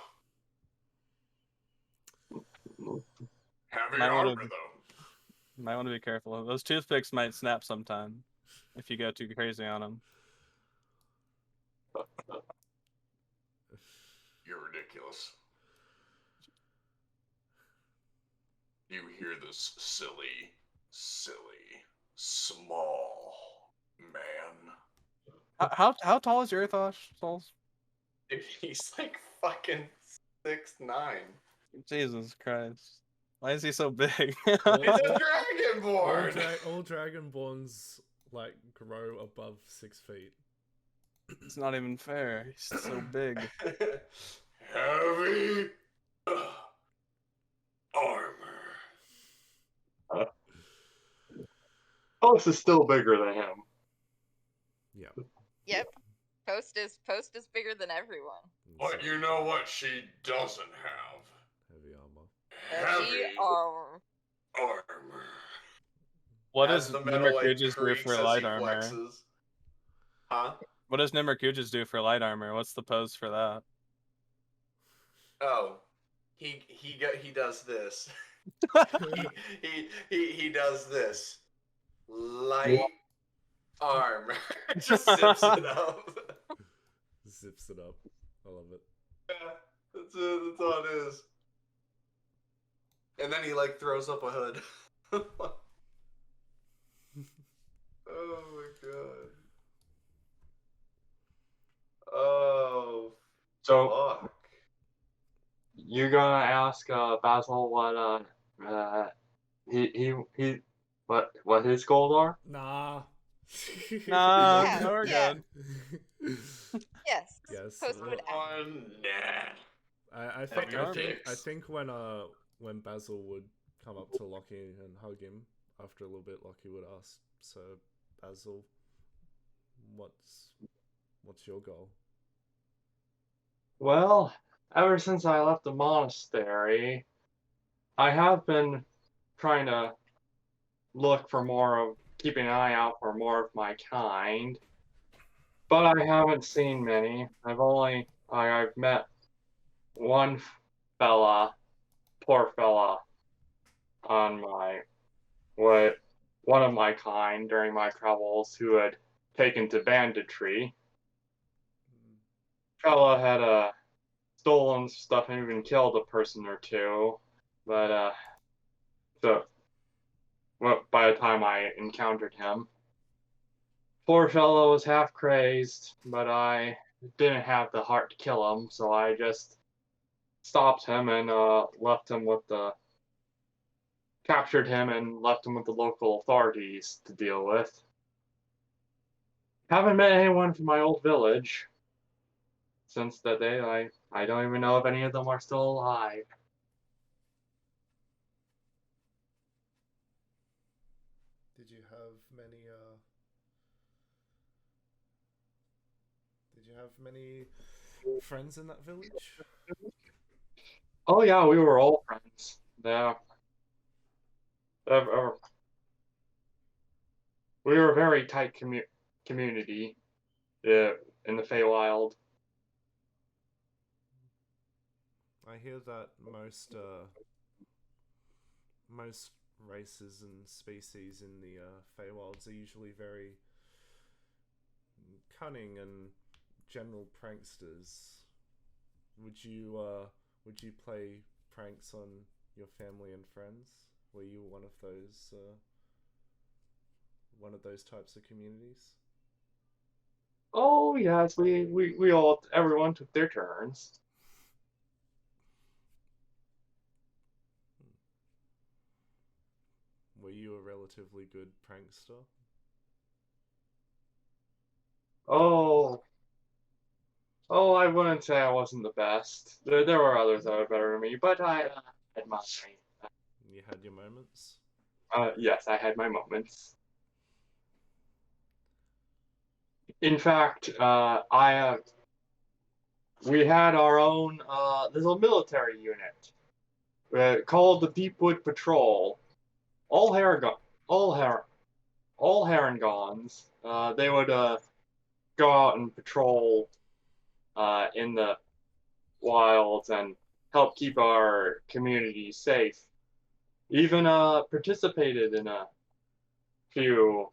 Heavy armor, though. Might want to be careful. Those toothpicks might snap sometime if you go too crazy on them. You're ridiculous. You hear this silly, small man. How tall is Yurathosh, Souls? Dude, he's like fucking 6'9". Jesus Christ. Why is he so big? He's a dragonborn! All dragonborns like grow above 6 feet. It's not even fair. He's so big. Heavy armor. Post is still bigger than him. Yeah. Yep. Post is bigger than everyone. But you know what she doesn't have? Heavy armor. Heavy armor. Armor. What As does the metal like Nimmerkuges do creaks for as light he armor? flexes. Huh? What does Nimmerkuges do for light armor? What's the pose for that? Oh, he does this. he does this light arm, just zips it up. Zips it up. I love it. Yeah, that's it. That's all it is. And then he like throws up a hood. Oh my god. Oh So fuck. you're gonna ask Basil what his goals are? Nah. Nah, Yeah, no, we're yeah. good. Yes. Yes. Post would ask. Nah. I Fuck think your I think when Basil would come up to Lockie and hug him, after a little bit, Lockie would ask, "So, Basil, what's your goal?" Well, ever since I left the monastery, I have been trying to look for more of, keeping an eye out for more of my kind, but I haven't seen many. I've met one fella, poor fella, on my what one of my kind during my travels who had taken to banditry. Fella had stolen stuff and even killed a person or two, but so well, by the time I encountered him, poor fellow was half crazed, but I didn't have the heart to kill him, so I just stopped him and left him with the captured him and left him with the local authorities to deal with. Haven't met anyone from my old village since that day. I don't even know if any of them are still alive. Did you have many? Did you have many friends in that village? Oh yeah, we were all friends. Yeah. Uh, we were a very tight community in the Feywild. I hear that most races and species in the Feywilds are usually very cunning and general pranksters. Would you play pranks on your family and friends? Were you one of those types of communities? Oh yes, everyone took their turns. Were you a relatively good prankster? Oh, I wouldn't say I wasn't the best. There were others that were better than me, but I had my. You had your moments? Yes, I had my moments. In fact, we had our own little military unit called the Deepwood Patrol. All Haragon, all Har, all Harangons. They would go out and patrol in the wilds and help keep our community safe. Even participated in a few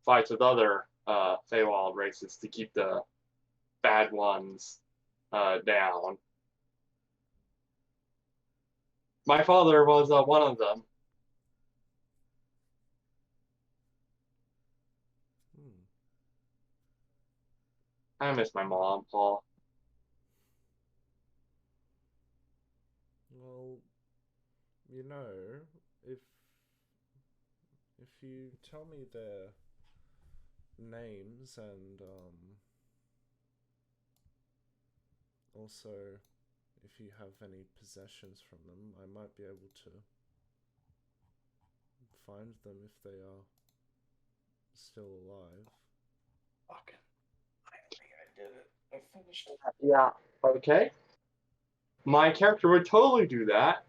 fights with other Feywild races to keep the bad ones down. My father was one of them. Hmm. I miss my mom, Paul. Well, if you tell me their names and also if you have any possessions from them, I might be able to find them if they are still alive. Fucking. Finally, I did it. I finished it. Yeah. Okay. My character would totally do that,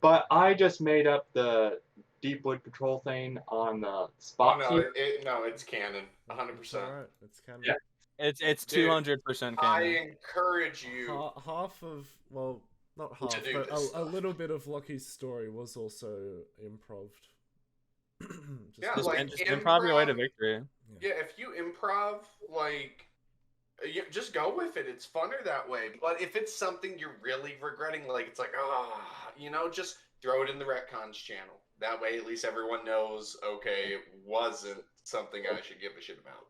but I just made up the Deepwood Patrol thing on the spot. Oh, no, no, it's canon. 100%. It's alright, it's canon. Yeah. It's Dude, 200% I canon. encourage you. Half of, well, Not half, do but this a stuff. little bit of Loki's story was also improved. Yeah, Just, like just improv your way to improv- victory. Yeah, if you improv, like, you just go with it. It's funner that way. But if it's something you're really regretting, like, it's like, just throw it in the retcons channel. That way, at least everyone knows, okay, it wasn't something I should give a shit about.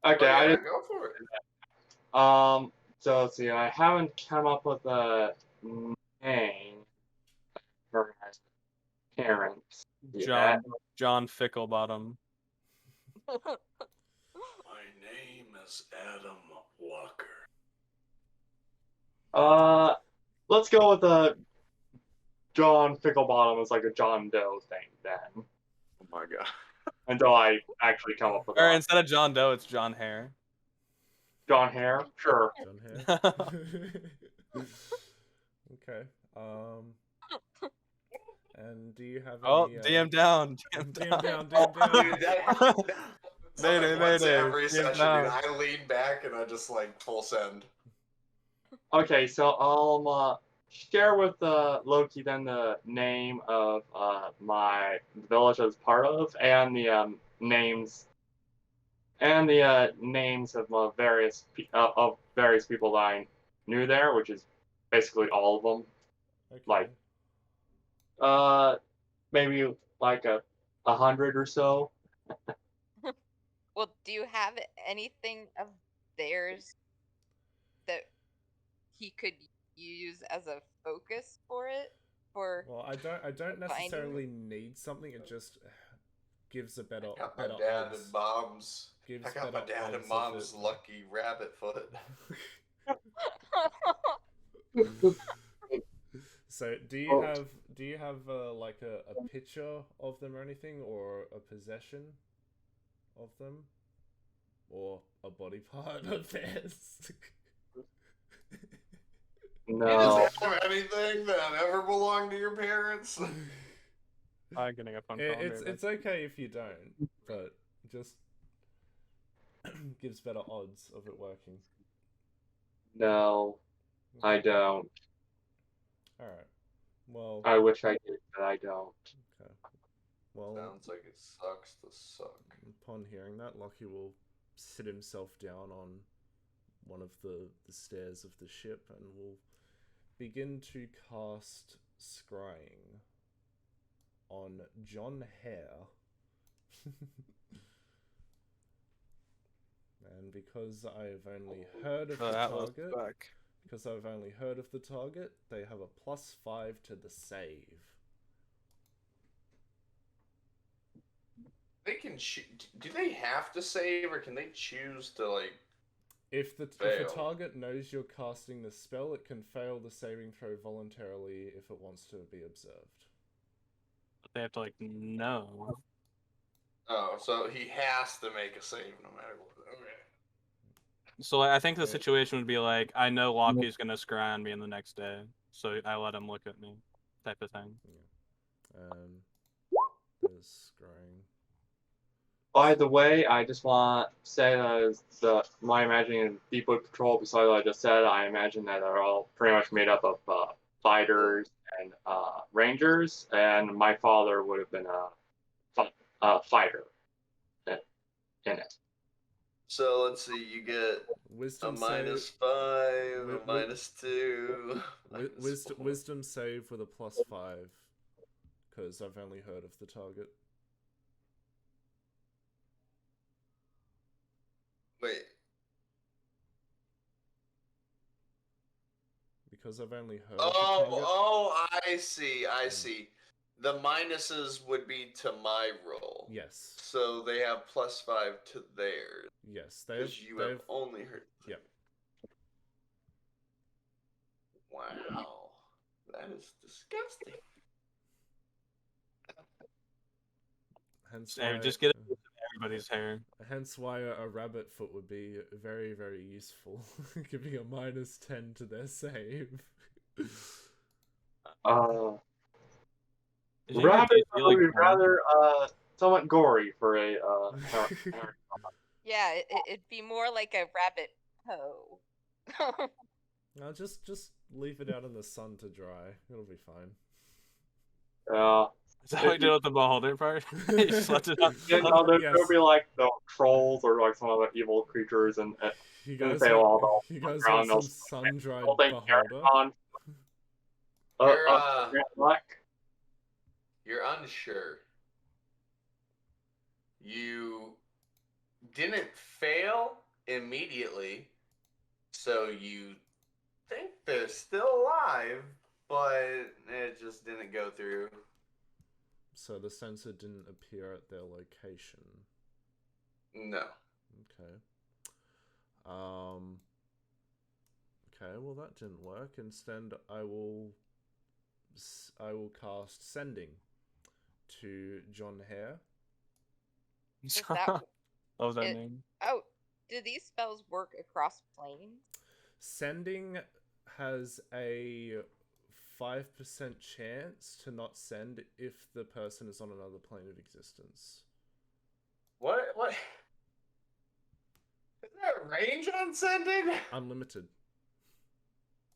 Okay, But yeah, I go for it. so let's see, I haven't come up with a name for my parents yet. John Ficklebottom. My name is Adam Walker. Let's go with the John Ficklebottom as like a John Doe thing then. Oh my god. Until I actually come up with Or a instead of John Doe, it's John Hare. John Hare. Sure. John Hare. Okay. And do you have Oh, any? DM down. DM down. DM down. Dude, that happens Mayday, once mayday. every DM session, dude. down. I lean back and I just like full send. Okay, so I'll share with Loki then the name of my village I was part of and the names of various people that I knew there, which is basically all of them. Okay. Like, maybe like 100 or so. Well, do you have anything of theirs that he could use as a focus for it? Well, I don't finding necessarily need something. It just gives a better I got my better dad odds. and mom's. Gives I got my better dad and odds of mom's it. lucky rabbit foot. So do you have like a picture of them or anything, or a possession of them, or a body part of theirs? You No. just have anything that ever belonged to your parents? I'm getting a phone call. It's okay if you don't, but just gives better odds of it working. No, I don't. Alright. Well, I wish I did, but I don't. okay. Well, Sounds like it sucks to suck. upon hearing that, Lockie will sit himself down on one of the stairs of the ship and will begin to cast Scrying on John Hare. And because I've only heard of the target, they have a +5 to the save. They can do they have to save, or can they choose to, like... If the fail? target knows you're casting the spell, it can fail the saving throw voluntarily if it wants to be observed. They have to like know. Oh, so he has to make a save no matter what. Okay. So I think the Yeah. situation would be like, I know Loki's gonna scry on me in the next day, so I let him look at me, type of thing. There's Scrying. By the way, I just want to say that my imagining of Deepwood Patrol, besides what I just said, I imagine that they're all pretty much made up of fighters and rangers, and my father would have been a fighter in it. So let's see, you get Wisdom a save. -5, a -2. Wisdom save with a +5, because I've only heard of the target. Wait. Because I've only heard of the target. Oh, I see. The minuses would be to my roll. Yes. So they have +5 to theirs. Yes, Because you have only heard. Yep. Wow. That is disgusting. Hence Hey, why, just get it in everybody's hair. hence why a rabbit foot would be very, very useful, giving a -10 to their save. Rabbit would be rather somewhat gory for a Yeah, it'd be more like a rabbit hoe. No, just leave it out in the sun to dry. It'll be fine. Is that what you did with the beholder part? You just left it up. You know, there'll Yes. be like the trolls or like some other evil creatures, and You guys they want, all you guys around want some those- sun-dried all they carry beholder? on. You're, Like, You're unsure. You didn't fail immediately, so you think they're still alive, but it just didn't go through. So the sensor didn't appear at their location. No. Okay. Okay, well that didn't work. Instead, I will cast Sending to John Hare. Is that What was that it- name? Oh, do these spells work across planes? Sending has a 5% chance to not send if the person is on another plane of existence. What? Is there a range on sending? Unlimited.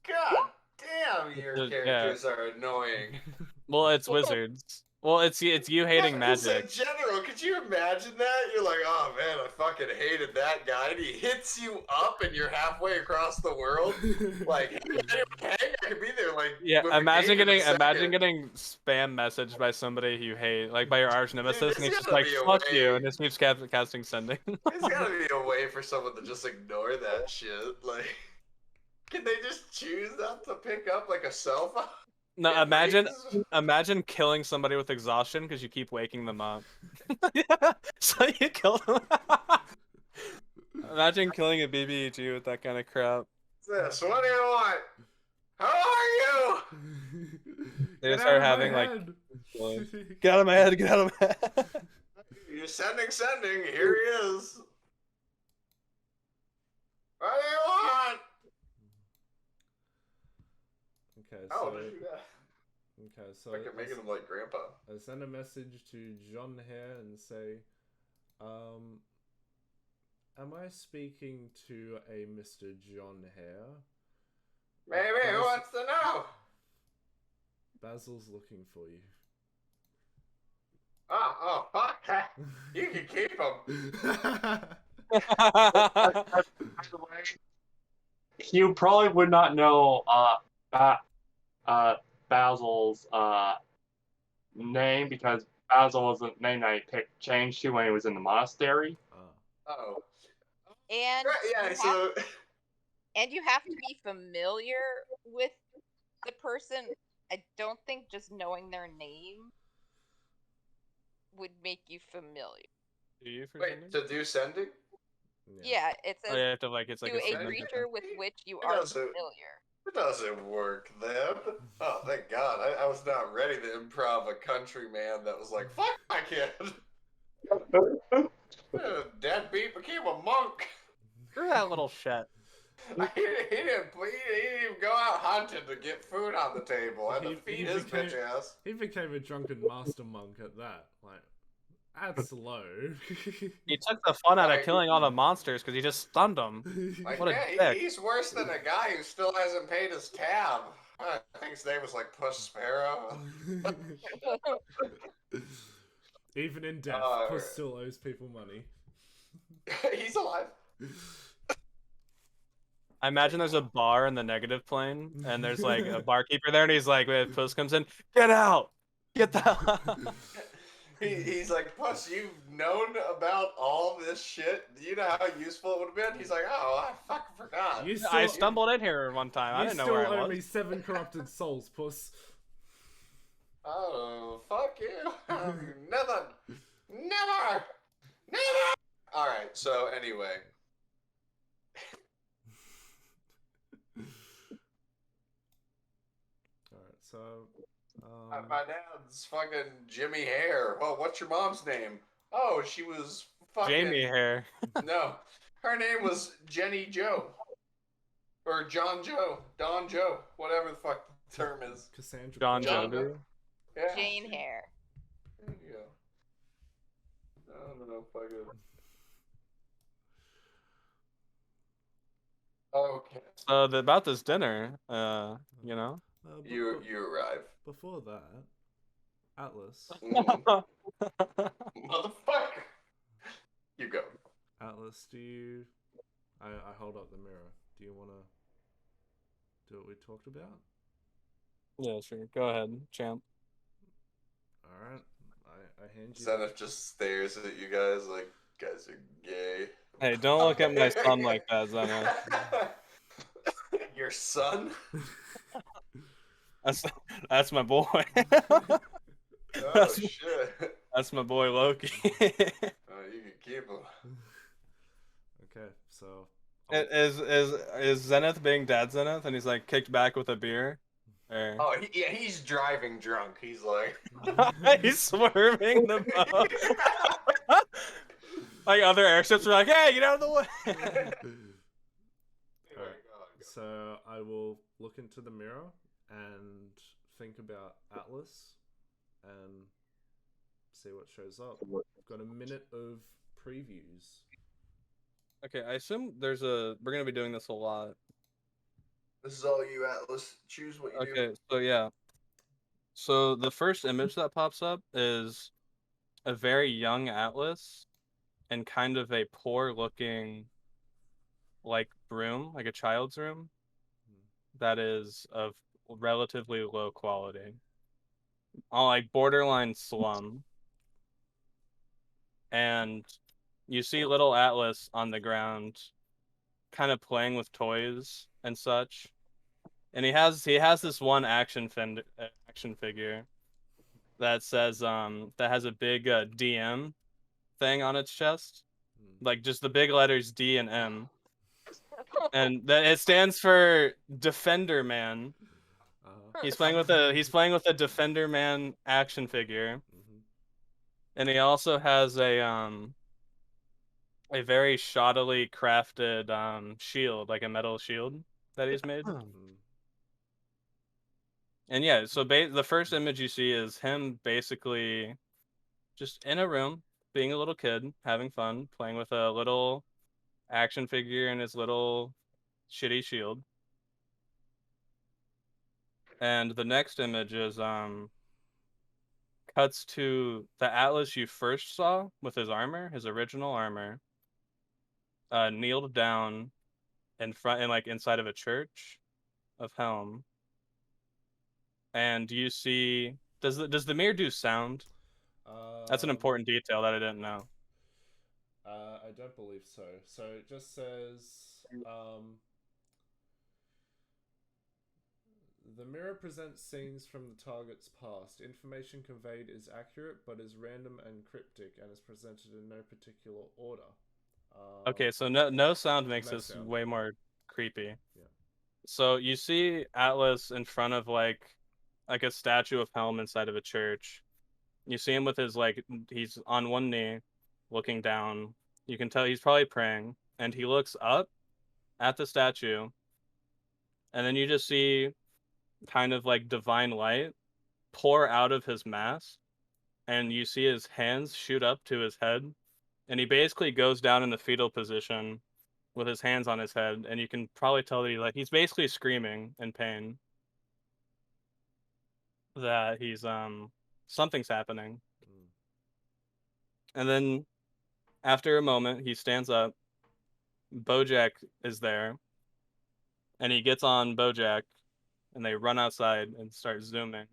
God damn, your Yeah. characters are annoying. Well, it's wizards. Well, it's you hating Just magic. in general, could you imagine that? You're like, oh man, I fucking hated that guy, and he hits you up, and you're halfway across the world. Like, hey, I could be there. Like, Yeah, with the imagine game in a getting second. getting spam messaged by somebody you hate, like by your arch nemesis, there's and he's just gotta like, be a "Fuck you," way. and just keeps casting sending. There's gotta be a way for someone to just ignore that shit. Like, can they just choose not to pick up like a cell phone? No, It rings. imagine killing somebody with exhaustion because you keep waking them up. So you kill them. Imagine killing a BBEG with that kind of crap. What's this? What do you want? How are you? They Get just start out of my having, like, head. Get out of my head! Get out of my head! You're sending. Here he is. What do you want? Okay, Oh, so did you okay, so making him like grandpa. I send a message to John Hare and say, am I speaking to a Mr. John Hare? Maybe who wants to know? Basil's looking for you. Oh, fuck. You can keep him. by the way, you probably would not know Basil's name because Basil was the name that he changed to when he was in the monastery. Oh. And Yeah, you so. and you have to be familiar with the person. I don't think just knowing their name would make you familiar. Do you for Wait, sending? to do sending? Yeah, it Oh, says you have to like it's like to a a segment. creature with which you It are doesn't- familiar. It doesn't work then. Oh, thank God. I was not ready to improv a countryman that was like, fuck my kid. Deadbeat became a monk. Screw that little shit. He didn't even go out hunting to get food on the table. I had to He feed his became- bitch ass. He became a drunken master monk at that. Like, that's low. He took the fun out of Like- killing all the monsters because he just stunned them. Like, What a yeah, dick. he's worse than a guy who still hasn't paid his tab. I think his name was like Puss Sparrow. Even in death, Uh, Puss still owes people money. He's alive. I imagine there's a bar in the negative plane, and there's like a barkeeper there, and he's like, when Puss comes in, get out! Get the hell out! He's like, Puss, you've known about all this shit. Do you know how useful it would have been? He's like, oh, I fucking forgot. You I still- stumbled in here one time. I You didn't know still where I owe was. me 7 corrupted souls, Puss. Oh, fuck you. Never. Alright, so anyway. Alright, so... My dad's fucking Jimmy Hare. Well, what's your mom's name? Oh, she was fucking... Jamie here. No. Her name was Jenny Joe. Or John Joe. Don Joe. Whatever the fuck the term is. Cassandra John Clare. John Jovi. Yeah. Jane Hare. There you go. I don't know, fucking... Okay. So about this dinner, you know. You arrive. Before that, Atlas. Motherfucker. You go. Atlas, do you? I hold up the mirror. Do you want to do what we talked about? Yeah, sure. Go ahead, champ. All right. I hand you. Zenith just stares at you guys like, guys are gay. Hey, don't look at my son like that, Zenith. Your son? That's my boy. Oh shit. That's my boy Loki. Oh, you can keep him. Okay, so Is Zenith being Dad Zenith, and he's like kicked back with a beer? Or... Oh, yeah, he's driving drunk. He's like, he's swerving the boat. Like other airships are like, hey, get out of the way. So I will look into the mirror and think about Atlas and see what shows up. We've got a minute of previews. Okay, I assume we're gonna be doing this a lot. This is all you, Atlas. Choose what you do. Okay, so yeah. So the first image that pops up is a very young Atlas in kind of a poor looking like room, like a child's room that is of relatively low quality. On like borderline slum. And you see little Atlas on the ground kind of playing with toys and such. And he has this one action figure that says that has a big DM thing on its chest. Like just the big letters D and M. And that it stands for Defender Man. He's playing with a Defender Man action figure. And he also has a very shoddily crafted shield, like a metal shield that he's made. And yeah, so the first image you see is him basically just in a room, being a little kid, having fun, playing with a little action figure and his little shitty shield. And the next image is cuts to the Atlas you first saw with his armor, his original armor, kneeled down in front and like inside of a church of Helm. And you see, does the mirror do sound? That's an important detail that I didn't know. I don't believe so. So it just says the mirror presents scenes from the target's past. Information conveyed is accurate, but is random and cryptic, and is presented in no particular order. Okay, so no sound makes no this sound. way more creepy. Yeah. So you see Atlas in front of like a statue of Helm inside of a church. You see him with his he's on one knee, looking down. You can tell he's probably praying, and he looks up at the statue, and then you just see kind of like divine light pour out of his mask, and you see his hands shoot up to his head, and he basically goes down in the fetal position with his hands on his head, and you can probably tell that he's basically screaming in pain that he's something's happening. And then after a moment he stands up. Bojack is there, and he gets on Bojack, and they run outside and start zooming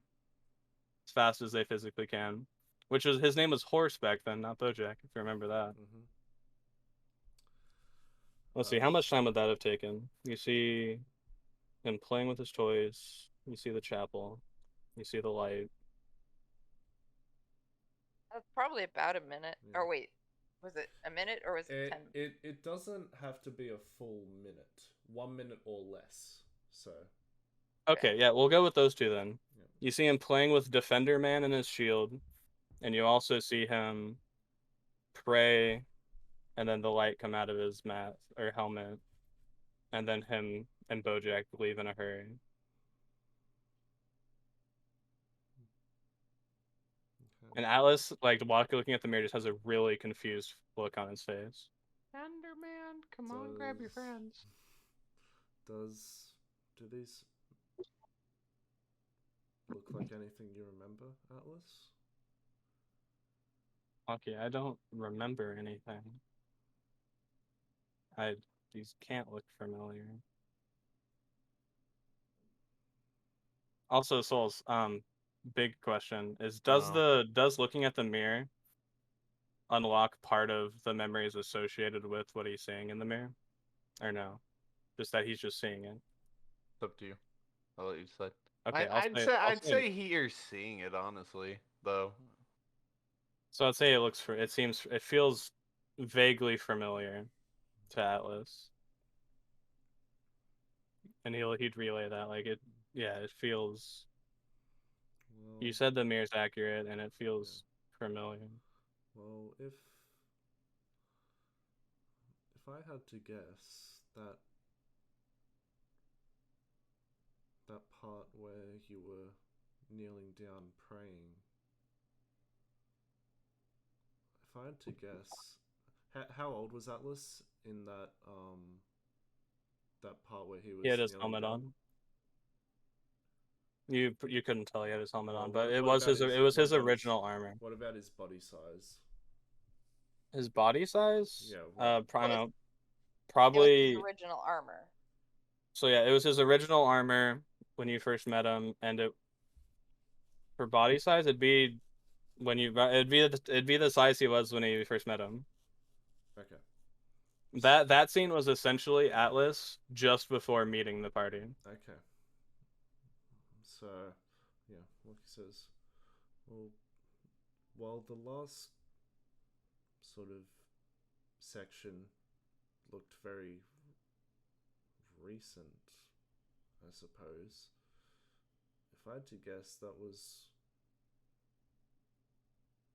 as fast as they physically can. Which was his name was Horse back then, not Bojack, if you remember that. Let's see, how much time would that have taken? You see him playing with his toys. You see the chapel. You see the light. That's probably about a minute. Or wait, was it a minute or was it 10? It doesn't have to be a full minute. 1 minute or less. So. Okay, yeah, we'll go with those two then. Yeah. You see him playing with Defender Man and his shield, and you also see him pray, and then the light come out of his mask or helmet, and then him and Bojack leave in a hurry. Okay. And Atlas, looking at the mirror, just has a really confused look on his face. Defender Man, come on, grab your friends. do these look like anything you remember, Atlas? Okay, I don't remember anything. These can't look familiar. Also, Souls, big question is does looking at the mirror unlock part of the memories associated with what he's seeing in the mirror? Or no? Just that he's just seeing it. It's up to you. I'll let you decide. Okay, I'd say you're seeing it honestly, though. so I'd say it feels vaguely familiar to Atlas. And he'd relay that like it feels Well, you said the mirror's accurate and it feels familiar. Well, if I had to guess, that part where you were kneeling down praying, if I had to guess, how old was Atlas in that part where he was He had his kneeling helmet down? on. You couldn't tell he had his helmet on, but What it was about his original armor. What about his body size? His body size? Yeah. I It don't know. was Probably. his original armor. So yeah, it was his original armor when you first met him, and for body size, it'd be the size he was when you first met him. Okay. That scene was essentially Atlas just before meeting the party. Okay. So, yeah, like he says, well, the last sort of section looked very recent, I suppose. If I had to guess, that was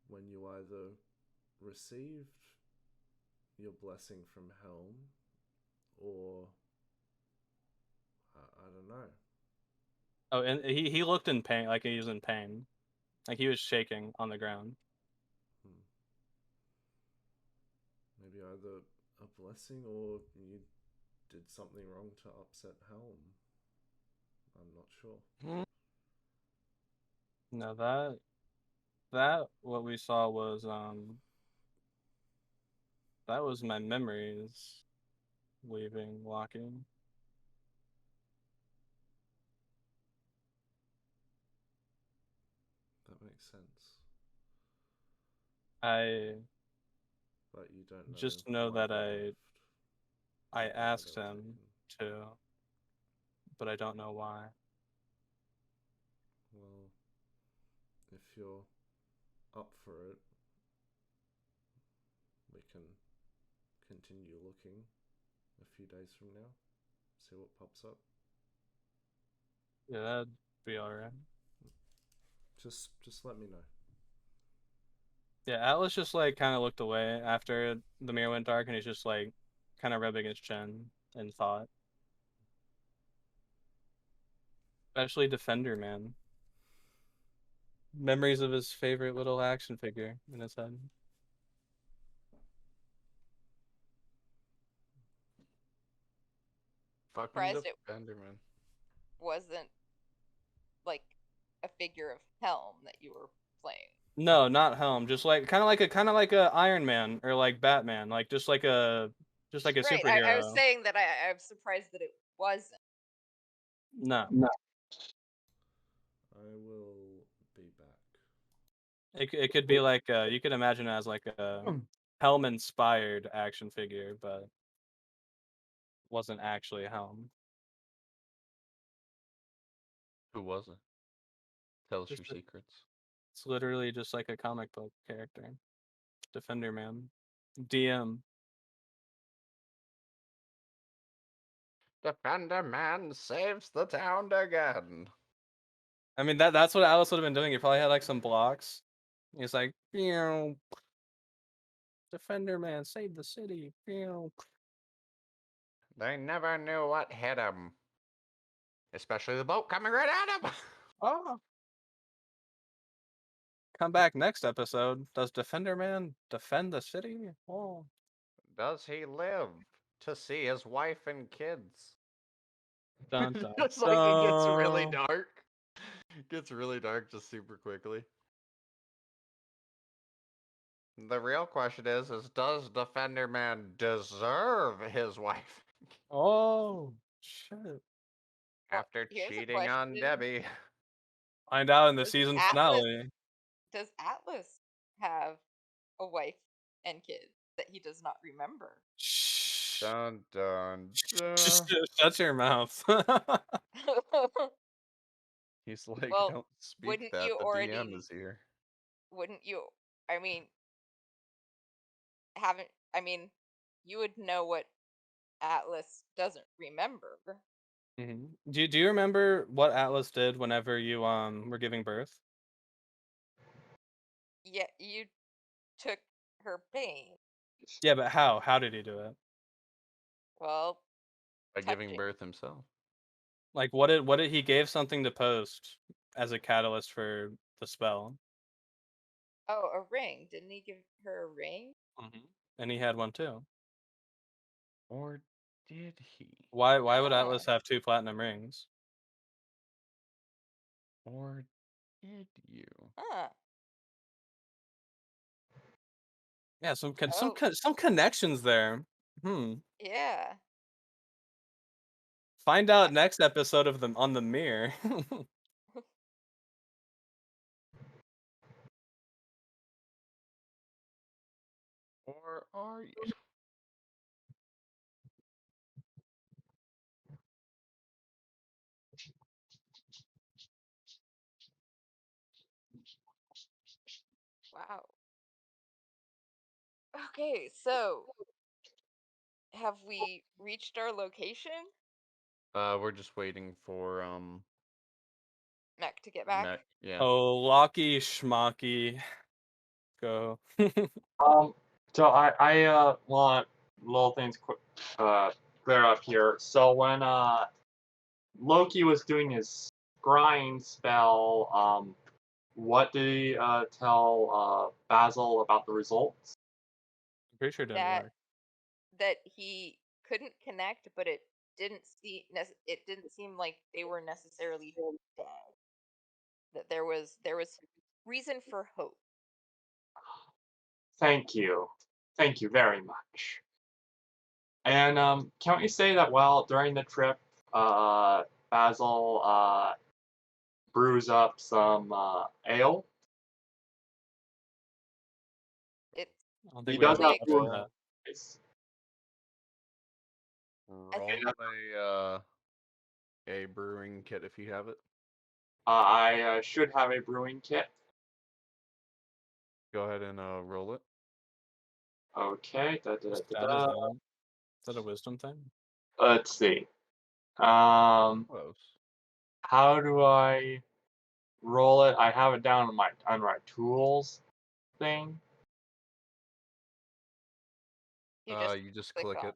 when you either received your blessing from Helm, or I don't know. Oh, and he looked in pain, like he was in pain, like he was shaking on the ground. Maybe either a blessing or you did something wrong to upset Helm. I'm not sure. No, that what we saw was that was my memories leaving, walking. That makes sense. But you don't know. Just know why that they left, I or why asked they were him taken. to, but I don't know why. Well, if you're up for it, we can continue looking a few days from now, see what pops up. Yeah, that'd be alright. Just let me know. Yeah, Atlas just like kind of looked away after the mirror went dark, and he's just like kind of rubbing his chin in thought. Especially Defender Man. Memories of his favorite little action figure in his head. Fucking Surprised it Defender, man. wasn't like a figure of Helm that you were playing. No, not Helm. Just like kind of like a Iron Man or like Batman, like just like a Right. superhero. I was saying that I'm surprised that it wasn't. No. I will be back. It could be like you could imagine it as like a Helm inspired action figure, but wasn't actually a Helm. Who was it? Tell us Just your secrets. It's literally just like a comic book character. Defender Man. DM. Defender Man saves the town again. I mean that's what Alice would have been doing. He probably had like some blocks. He's like, Defender Man, save the city. They never knew what hit him. Especially the boat coming right at him. Oh. Come back next episode. Does Defender Man defend the city? Oh. Does he live to see his wife and kids? Dun, dun, It's like it gets really dun. dark. It gets really dark just super quickly. The real question is does Defender Man deserve his wife Oh shit! Well, after here's a cheating on question. Debbie? Find out in the Does season Atlas finale. does Atlas have a wife and kids that he does not remember? Shh. Dun dun Just dun. shut your mouth. He's like, Well, don't speak wouldn't that. you The DM already is here. wouldn't you I mean, haven't I mean, you would know what Atlas doesn't remember. Mhm. Do you remember what Atlas did whenever you were giving birth? Yet you took her pain. Yeah, but how? How did he do it? Well, By giving touching. birth himself. Like what did he gave something to post as a catalyst for the spell? Oh, a ring. Didn't he give her a ring? And he had one too. Or did he? Why would Ah. Atlas have 2 platinum rings? Or did you? Huh. Yeah, some Oh, some connections there. yeah. Find out next episode of them on the mirror. Or are you? Wow. Okay, so have we reached our location? We're just waiting for Mech to get back? Mac. Yeah. Oh, Locky Schmocky. Go. So I want little things clear up here. So when Loki was doing his scrying spell, what did he tell Basil about the results? I'm pretty sure it didn't That work. that he couldn't connect, but it didn't seem like they were necessarily dead. That there was reason for hope. Thank you. Thank you very much. And can we say that during the trip, Basil brews up some ale? It's I don't He think we have does only have enough for brewing that. rights. I Roll think a brewing kit if you have it. I should have a brewing kit. Go ahead and roll it. Okay. What stat is that? Is that a wisdom thing? Let's see. Close. How do I roll it? I have it down on my tools thing. you just You just click click on it.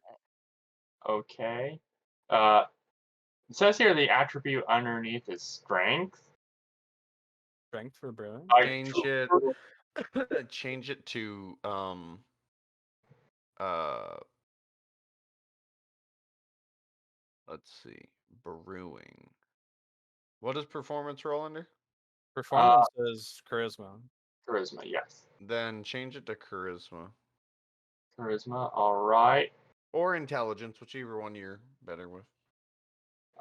it. Okay. It says here the attribute underneath is strength. Strength for brewing? Change it. Change it to uh. Let's see. Brewing. What does performance roll under? Performance is charisma. Charisma, yes. Then change it to charisma Charisma, alright. or intelligence, whichever one you're better with.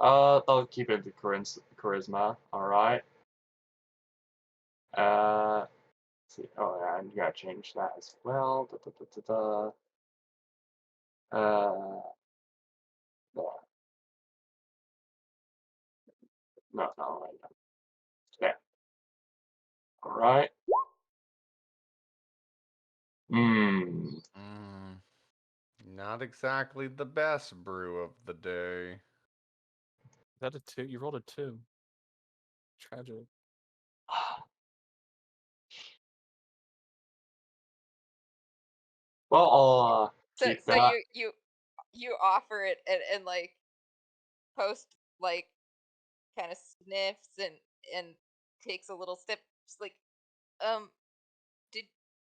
I'll keep it to charisma, alright. Let's see. Oh, yeah, and you gotta change that as well. No, no, right. Yeah. Alright. Hmm. Not exactly the best brew of the day. Is that a 2? You rolled a 2. Tragic. Well, I'll So keep so that. you offer it and like post like kind of sniffs and takes a little sip. Just like, did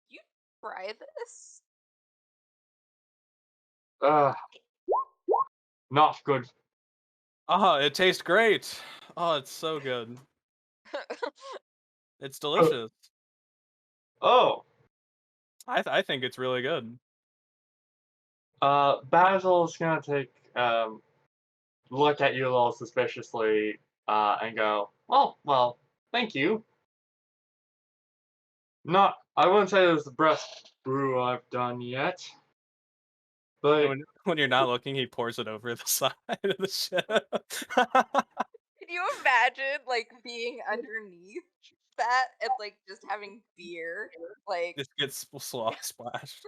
you try this? Uh, not good. Oh, it tastes great. Oh, it's so good. It's delicious. Oh, I think it's really good. Basil's gonna take look at you a little suspiciously, and go, well, thank you. I wouldn't say it was the best brew I've done yet, And but when you're not looking, he pours it over the side of the ship. Can you imagine like being underneath that and like just having beer? Like Just gets splashed.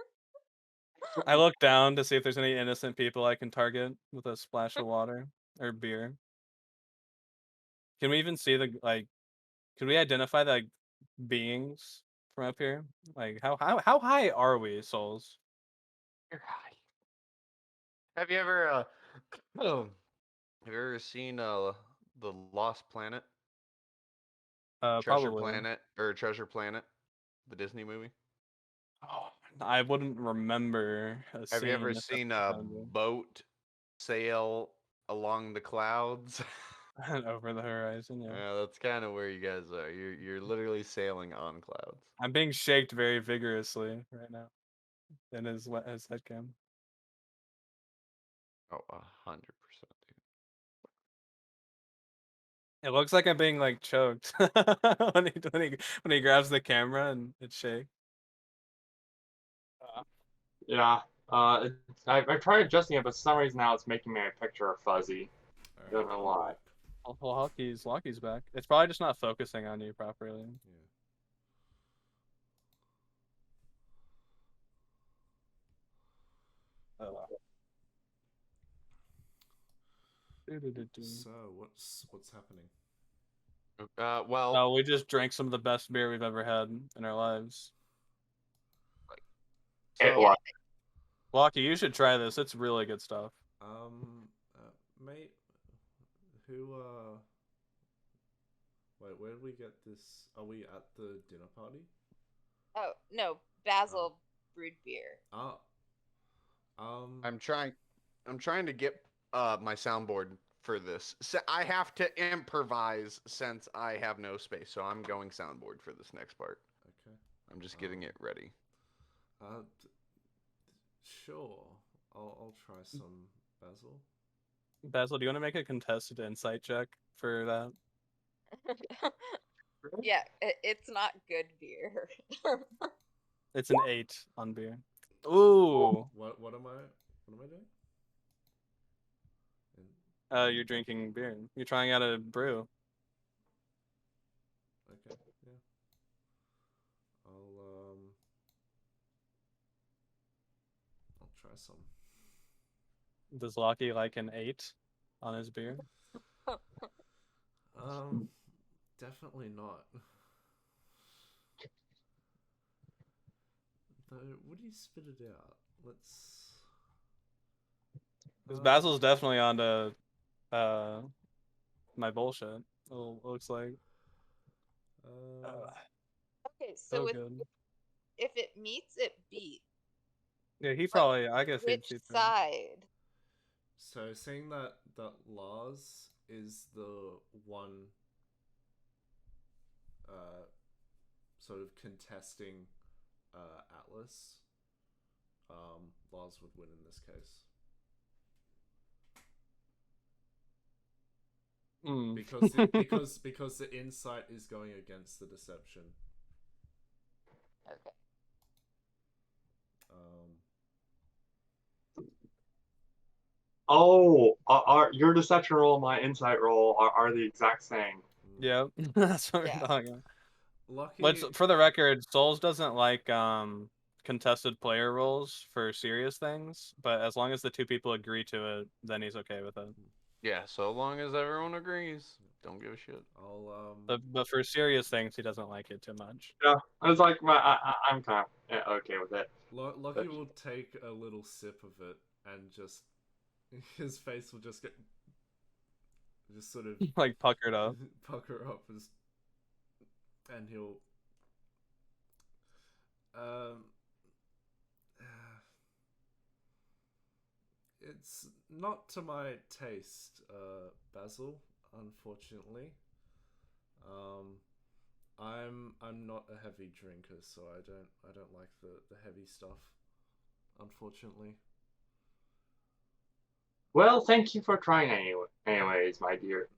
I look down to see if there's any innocent people I can target with a splash of water or beer. Can we even see the like? Can we identify the like, beings from up here? Like how high are we, souls? You're high. Have you ever have you ever seen the Lost Planet, Treasure Probably. Planet, or Treasure Planet, the Disney movie? Oh, I wouldn't remember a Have you ever scene if that's seen what a I'm trying boat sail along the clouds? to do. Over the horizon. Yeah, Yeah, that's kind of where you guys are. You're literally sailing on clouds. I'm being shaked very vigorously right now in his head cam. Oh, 100%, dude. It looks like I'm being like choked when he grabs the camera and it shakes. yeah. I tried adjusting it, but for some reason now it's making my picture fuzzy. Don't know why. Well, Locky's back. It's probably just not focusing on you properly. Yeah. Oh. So what's happening? Well, Oh, we just drank some of the best beer we've ever had in our lives. It so was. Locky, you should try this. It's really good stuff. Mate, who wait, where did we get this? Are we at the dinner party? oh no, Basil brewed beer. Ah, I'm trying to get my soundboard for this. So I have to improvise since I have no space. So I'm going soundboard for this next part. okay. I'm just getting it ready. Uh, sure. I'll try some basil. Basil, do you want to make a contested insight check for that? Yeah, it's not good beer. It's an 8 on beer. Ooh. What am I doing? You're drinking beer. You're trying out a brew. Okay, yeah. I'll try some. Does Locky like an 8 on his beer? Definitely not. Though, would you spit it out? Let's. Because Basil's definitely onto my bullshit. Looks like. Okay, so So with good. if it meets, it beats. Yeah, he Like, probably. I guess he'd which see through. side? So seeing that Lars is the one sort of contesting Atlas, Lars would win in this case. Because the insight is going against the deception. Okay. Oh, your deception roll and my insight roll are the exact same. Yeah, that's what Yeah. we're talking about. Lucky. Which, for the record, Souls doesn't like contested player roles for serious things, but as long as the two people agree to it, then he's okay with it. Yeah, so long as everyone agrees, don't give a shit. I'll But for serious things, he doesn't like it too much. Yeah, I was like, I'm kind of okay with it. Lucky will take a little sip of it and just his face will just get sort of Like puckered up. pucker up and he'll it's not to my taste, Basil, unfortunately. I'm not a heavy drinker, so I don't like the heavy stuff, unfortunately. Well, thank you for trying anyways,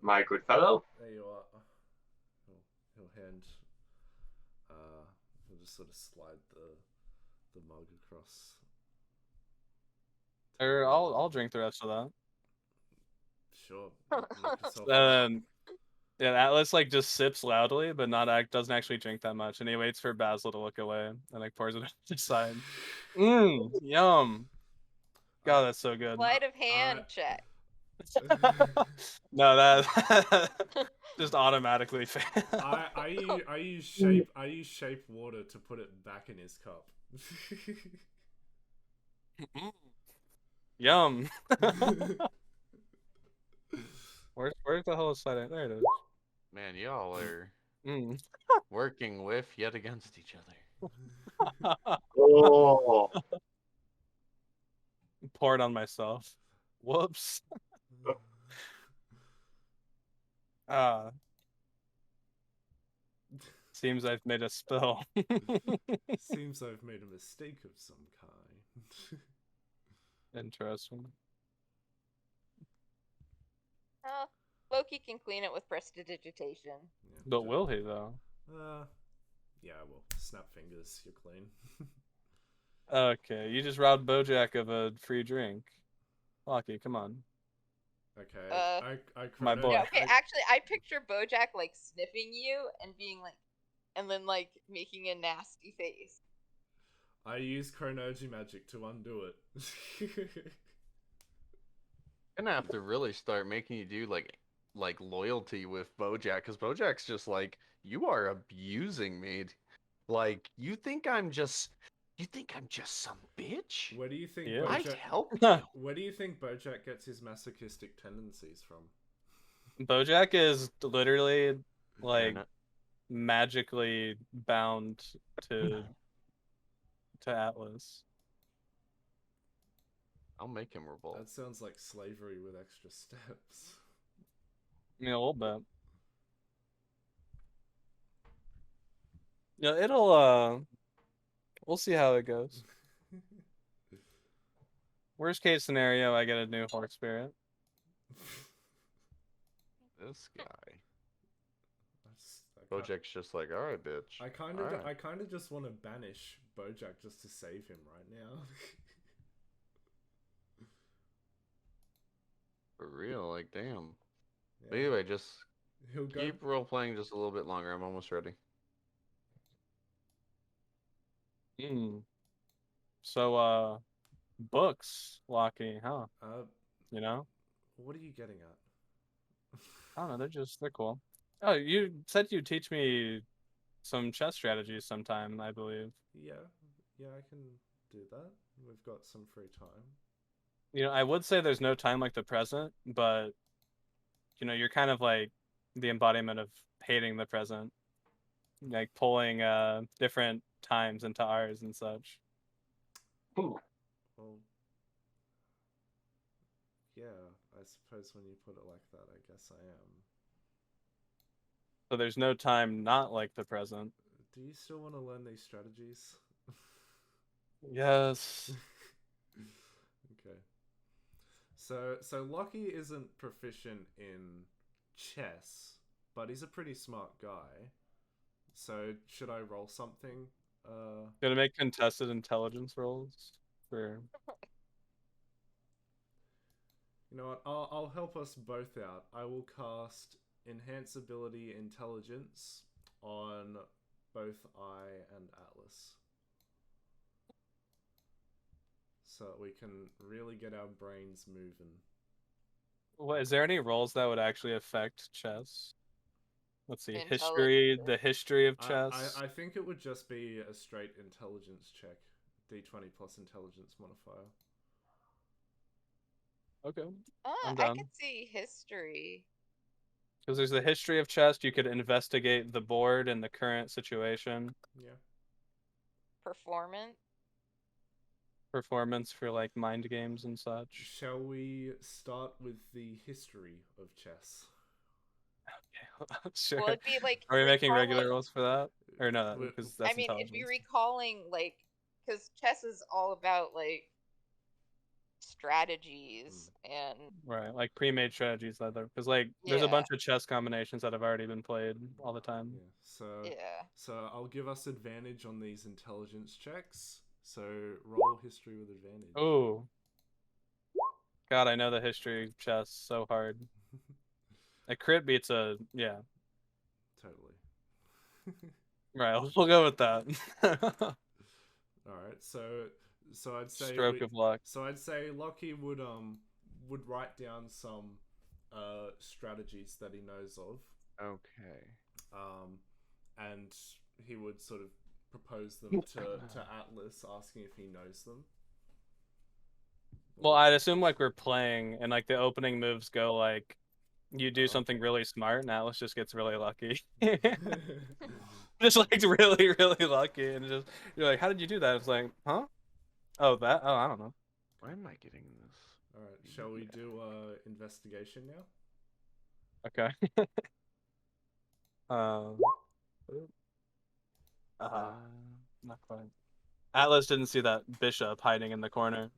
my good fellow. There you are. He'll hand. He'll just sort of slide the mug across. Or I'll drink the rest of that. Sure. Knock yourself Yeah, Atlas like just sips loudly, but doesn't actually drink that much, and he waits for Basil to look away and like pours it on his side. Yum. God, that's so good. Sleight of hand check. No, that just automatically fails. I use shape water to put it back in his cup. Yum. Where's the whole side? There it is. Man, y'all are working with yet against each other. Oh. Pour it on myself. Whoops. Seems I've made a spill. Seems I've made a mistake of some kind. Interesting. Oh, Loki can clean it with prestidigitation. Yeah, But will he though? Yeah, I will. Snap fingers, you're clean. Okay, you just robbed Bojack of a free drink. Lucky, come on. Okay, My boy. Yeah, okay, actually, I picture Bojack like sniffing you and being like, and then like making a nasty face. I use Chronogy magic to undo it. Gonna have to really start making you do like loyalty with Bojack, because Bojack's just like, you are abusing me. Like, you think I'm just some bitch? Where do you think Yeah. I'd Bojack? help you. Where do you think Bojack gets his masochistic tendencies from? Bojack is literally like Internet. magically bound to Atlas. I'll make him revolt. That sounds like slavery with extra steps. I mean, a little bit. Yeah, it'll we'll see how it goes. Worst case scenario, I get a new horse spirit. This guy. Bojack's just like, all right, bitch. I kind of just want to banish Bojack just to save him right now. For real, like, damn. Yeah. But anyway, just He'll go. keep role playing just a little bit longer. I'm almost ready. So, books, Locky, huh? You know? What are you getting at? I don't know, they're cool. Oh, you said you'd teach me some chess strategies sometime, I believe. Yeah, I can do that. We've got some free time. You know, I would say there's no time like the present, but you know, you're kind of like the embodiment of hating the present, like pulling different times into ours and such. Ooh. Well, yeah, I suppose when you put it like that, I guess I am. So there's no time not like the present. Do you still want to learn these strategies? Yes. Okay. So Lockie isn't proficient in chess, but he's a pretty smart guy. So should I roll something? Gonna make contested intelligence rolls for. You know what? I'll help us both out. I will cast Enhance Ability Intelligence on both I and Atlas. So we can really get our brains moving. What is there any roles that would actually affect chess? Let's see, Intelligence. the history of chess. I think it would just be a straight intelligence check. D20 plus intelligence modifier. Okay. I could see history. Because there's the history of chess, you could investigate the board and the current situation. Yeah. Performance. performance for like mind games and such. Shall we start with the history of chess? Sure. Well, it'd be like Are we making regular recalling- rules for that? Or no, We- because that's I mean, it'd be intelligence. recalling like because chess is all about like strategies and Right, like pre-made strategies that because like there's a Yeah. bunch of chess combinations that have already been played all the time. Yeah. yeah. So I'll give us advantage on these intelligence checks. So roll history with advantage. Oh. God, I know the history of chess so hard. A crit beats a yeah. Totally. Right, we'll go with that. All right. So I'd say Stroke of luck. So I'd say Lockie would write down some strategies that he knows of. Okay. And he would sort of propose them to Atlas, asking if he knows them. Well, I'd assume like we're playing and like the opening moves go like you do something really smart and Atlas just gets really lucky. Just like really, really lucky and just you're like, how did you do that? It's like, huh? Oh, that? Oh, I don't know. Why am I getting this? All right. Shall we do investigation now? Okay. um, not quite. Atlas didn't see that bishop hiding in the corner.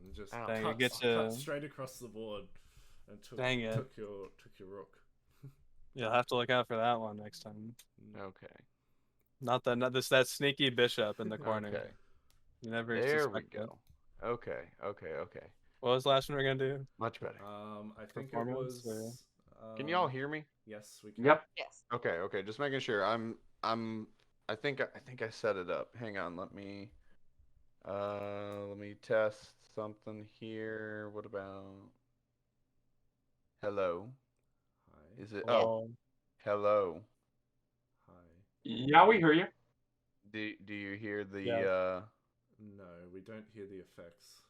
And just Dang, cut, it gets cut straight across the board and took your rook. You'll have to look out for that one next time. Okay. Not that sneaky bishop in the corner. Okay. You never There we suspect it. go. Okay. Okay. What was the last one we are gonna do? Much better. I think it Performance, was. Can y'all hear me? Yes, we can. Yep. Yes. Okay. Just making sure. I think I set it up. Hang on. Let me test something here. What about hello? Hi. Is it Oh, hello? Hi. Yeah, we hear you. Do you hear the Yeah. No, we don't hear the effects.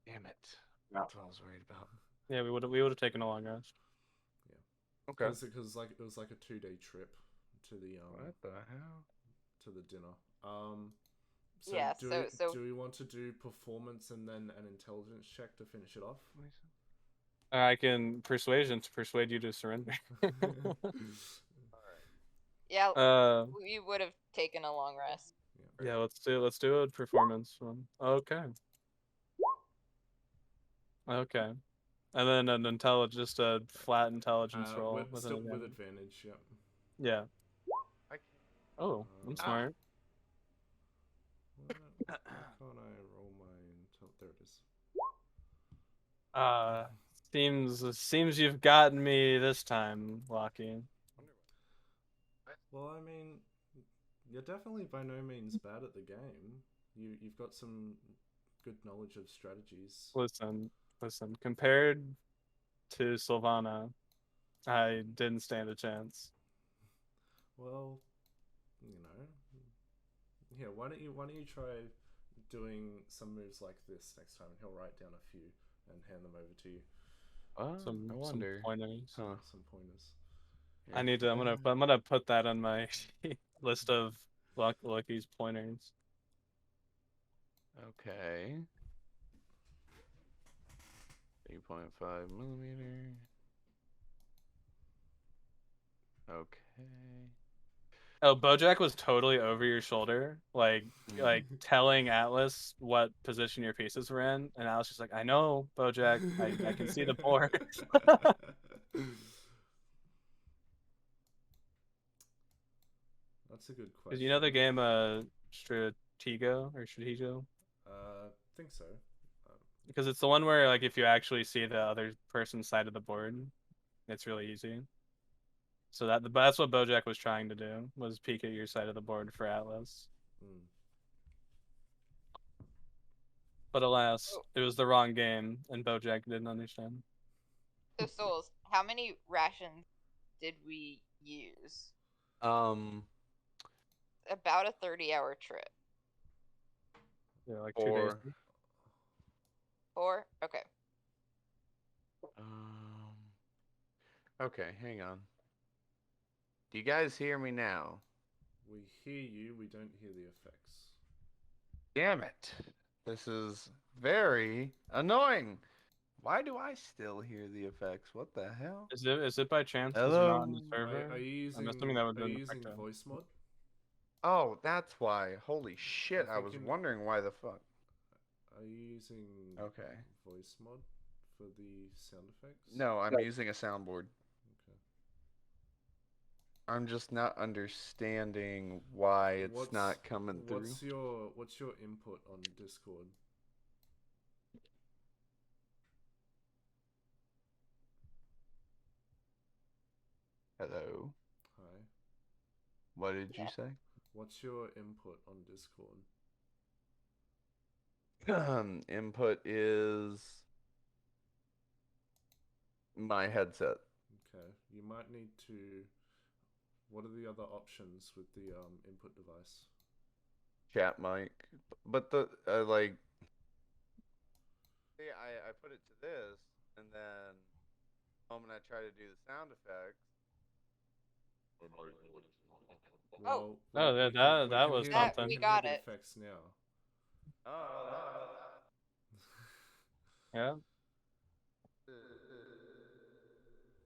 damn it. No. That's what I was worried about. yeah. We would have taken a long rest. Okay. Because like it was like a 2-day trip to the What the hell? to the dinner. So Yeah, so- do we want to do performance and then an intelligence check to finish it off? I can persuasion to persuade you to surrender. Yeah, we would have taken a long rest. Yeah, let's do a performance one. Okay. Okay. And then just a flat intelligence roll with, with still an with advantage. advantage. Yep. Yeah. I Oh, I'm smart. Why can't I roll my intel? There it is. Seems you've gotten me this time, Lockie. Well, I mean, you're definitely by no means bad at the game. You've got some good knowledge of strategies. Listen. Compared to Sylvana, I didn't stand a chance. Well, yeah. Why don't you try doing some moves like this next time? He'll write down a few and hand them over to you. Some wonder. pointers. Huh. Some pointers. I need to. I'm gonna put that on my list of Lucky's pointers. Okay. 8.5 millimeter. Okay. Oh, Bojack was totally over your shoulder, like telling Atlas what position your pieces were in, and Atlas just like, I know, Bojack, I can see the board. That's a good question. Because you know the game Stratego or Stratego? I think so. Because it's the one where like if you actually see the other person's side of the board, it's really easy. So that's what Bojack was trying to do, was peek at your side of the board for Atlas. But alas, it was the wrong game, and Bojack didn't understand. So Souls, how many rations did we use? About a 30-hour trip. Yeah, like 2 days. 4. 4? Okay. Okay, hang on. Do you guys hear me now? We hear you. We don't hear the effects. Damn it. This is very annoying. Why do I still hear the effects? What the hell? Is it by chance because you're not on the Hello? server? Are you using, I'm assuming that would are be you using affected. voice mod? Oh, that's why. Holy shit, I was thinking- wondering why the fuck. Are you using Okay. voice mod for the sound effects? No, I'm using a soundboard. Okay. I'm just not understanding why it's not coming through. What's your input on Discord? Hello? Hi. What did you say? What's your input on Discord? Input is my headset. Okay. You might need to. What are the other options with the input device? Chat mic. But the like see, I put it to this and then the moment I try to do the sound effects. Well, Oh, we that can was hear something. We We can got hear the it. effects now. Oh, Yeah,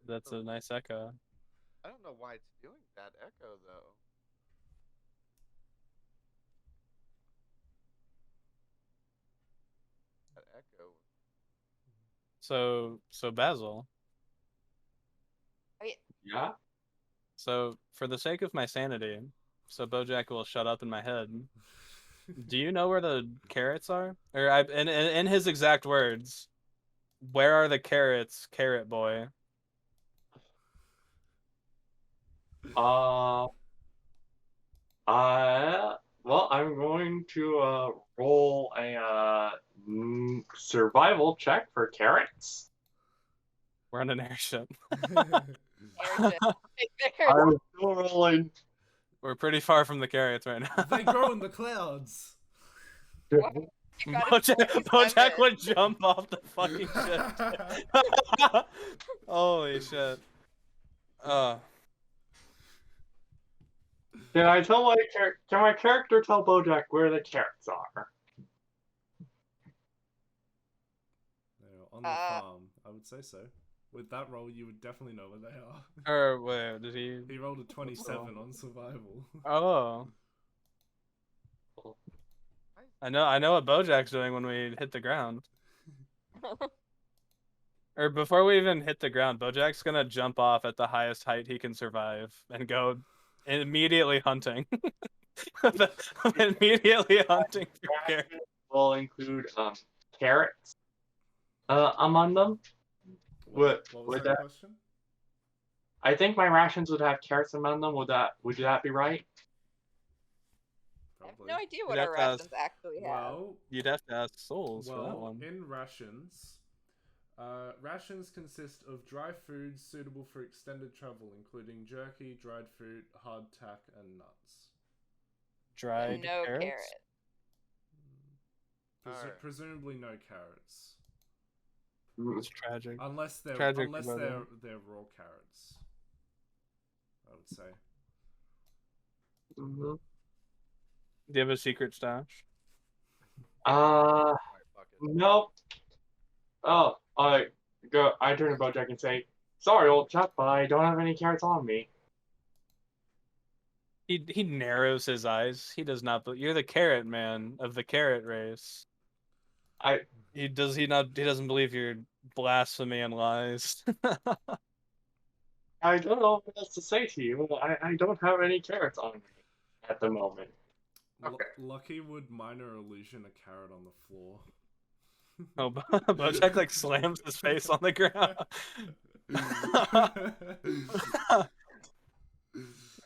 that's a nice echo. I don't know why it's doing that echo though. That echo. So Basil. Yeah? So for the sake of my sanity, so Bojack will shut up in my head. Do you know where the carrots are? Or in his exact words, where are the carrots, carrot boy? Well, I'm going to roll a survival check for carrots. We're on an airship. Airship. Right there. I'm still rolling. We're pretty far from the carrots right now. They grow in the clouds. You got a Bojack 27. would jump off the fucking ship. Holy shit. Can my character tell Bojack where the carrots are? On the farm, I would say so. With that roll, you would definitely know where they are. Or where did he? He rolled a 27 on survival. Oh. I know what Bojack's doing when we hit the ground. Or before we even hit the ground, Bojack's gonna jump off at the highest height he can survive and go immediately hunting. Immediately hunting for carrots. Will include carrots among them. What was Would that question? I think my rations would have carrots among them. Would that be right? I have Probably. no idea what You'd our have to rations actually have. Well, You'd have to ask Souls for that well, one. in rations, rations consist of dry foods suitable for extended travel, including jerky, dried fruit, hardtack, and nuts. Dried no carrots? carrot. Alright. Presumably no carrots, It's tragic. unless they're Tragic, brother. they're raw carrots. I would say. Mm-hmm. Do you have a secret stash? Nope. Oh, I turn to Bojack and say, "Sorry, old chap, but I don't have any carrots on me." He narrows his eyes. He does not. But you're the carrot man of the carrot race. He doesn't believe your blasphemy and lies. I don't know what else to say to you. I don't have any carrots on me at the moment. Okay. Lucky would minor illusion a carrot on the floor. Oh, Bojack like slams his face on the ground.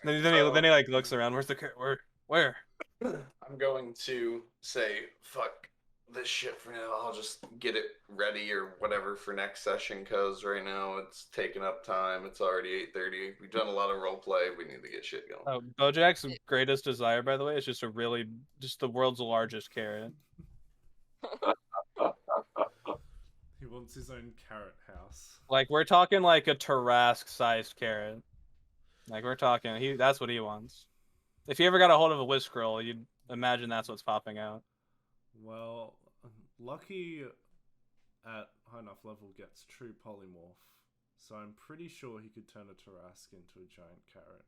then he like looks around. Where's the carrot? Where? I'm going to say, fuck this shit for now. I'll just get it ready or whatever for next session, because right now it's taking up time. It's already 8:30. We've done a lot of role play. We need to get shit going. Oh, Bojack's greatest desire, by the way, is just the world's largest carrot. He wants his own carrot house. Like we're talking like a Tarrasque-sized carrot. Like we're talking, that's what he wants. If you ever got a hold of a whisk roll, you'd imagine that's what's popping out. Well, Lucky at high enough level gets true polymorph, so I'm pretty sure he could turn a Tarask into a giant carrot.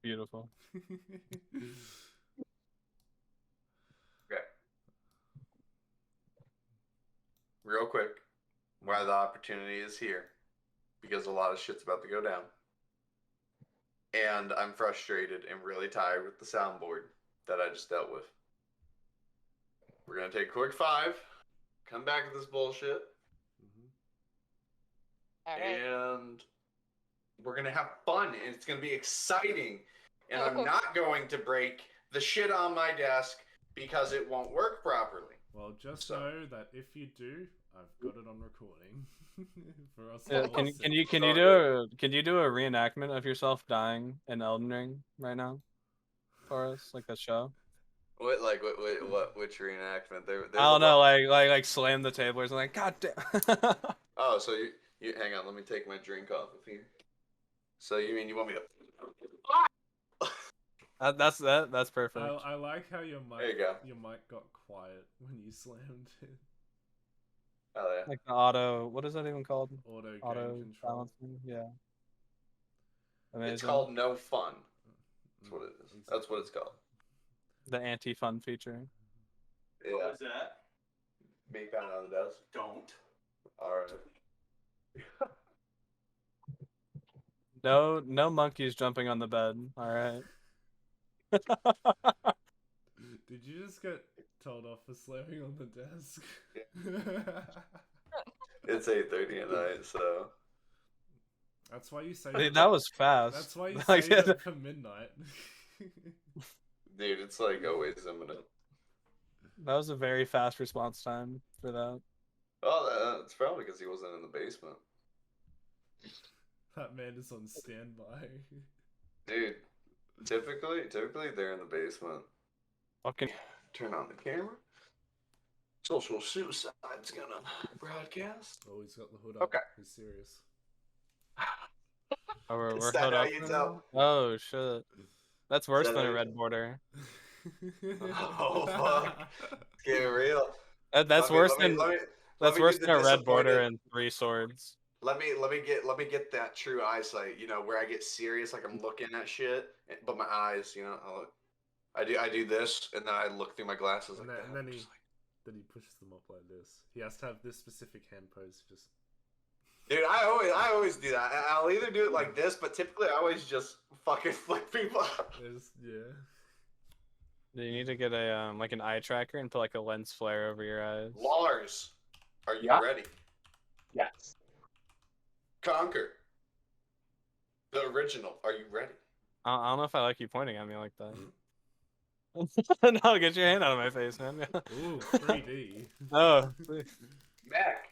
Beautiful. Okay. Real quick, why the opportunity is here, because a lot of shit's about to go down. And I'm frustrated and really tired with the soundboard that I just dealt with. We're going to take a quick 5, come back with this bullshit, All right. and we're going to have fun, and it's going to be exciting. And I'm not going to break the shit on my desk because it won't work properly. Well, just know that if you do, I've got it on recording for us. Yeah, to can listen. you do a reenactment of yourself dying in Elden Ring right now for us, like a show? Which reenactment? I don't know, like slam the table or something. Like, God damn. Oh, so you hang on. Let me take my drink off of here. So you mean you want me to? That's perfect. I like how your mic. There you go. Your mic got quiet when you slammed it. Oh yeah. Like the auto. What is that even called? Auto gain Auto control. balancing. Yeah. Amazing. It's called no fun. That's what it is. Exactly. That's what it's called. The anti-fun feature. Yeah. What was that? Me pounding on the desk. Don't. All right. No monkeys jumping on the bed. All right. Did you just get told off for slamming on the desk? It's 8:30 at night, so. That's why you say. I mean, that was fast. That's why you Like, say it for midnight. Dude, it's like always imminent. That was a very fast response time for that. Oh, that's probably because he wasn't in the basement. That man is on standby. Dude, typically they're in the basement. Fucking. Turn on the camera. Social suicide's gonna broadcast. Oh, he's got the hood up. Okay. He's serious. Oh, we're Is that hooked how up you now? tell? Oh shit. That's worse that than how a you red border. Oh fuck! It's getting real. That's worse than that's me worse do than the a red border disappointed- and 3 swords. Let me get that true eyesight. You know, where I get serious, like I'm looking at shit, but my eyes, you know, I do this, and then I look through my glasses And like then, that. and then I'm he just like, then he pushes them up like this. He has to have this specific hand pose. Just dude, I always do that. I'll either do it like this, but typically I always just fucking flick people up. yeah. You need to get a like an eye tracker and put like a lens flare over your eyes. Lars, are you Yeah. ready? Yes. Conquer. The original. Are you ready? I don't know if I like you pointing at me like that. No, get your hand out of my face, man. Ooh, 3D. Oh, Mac,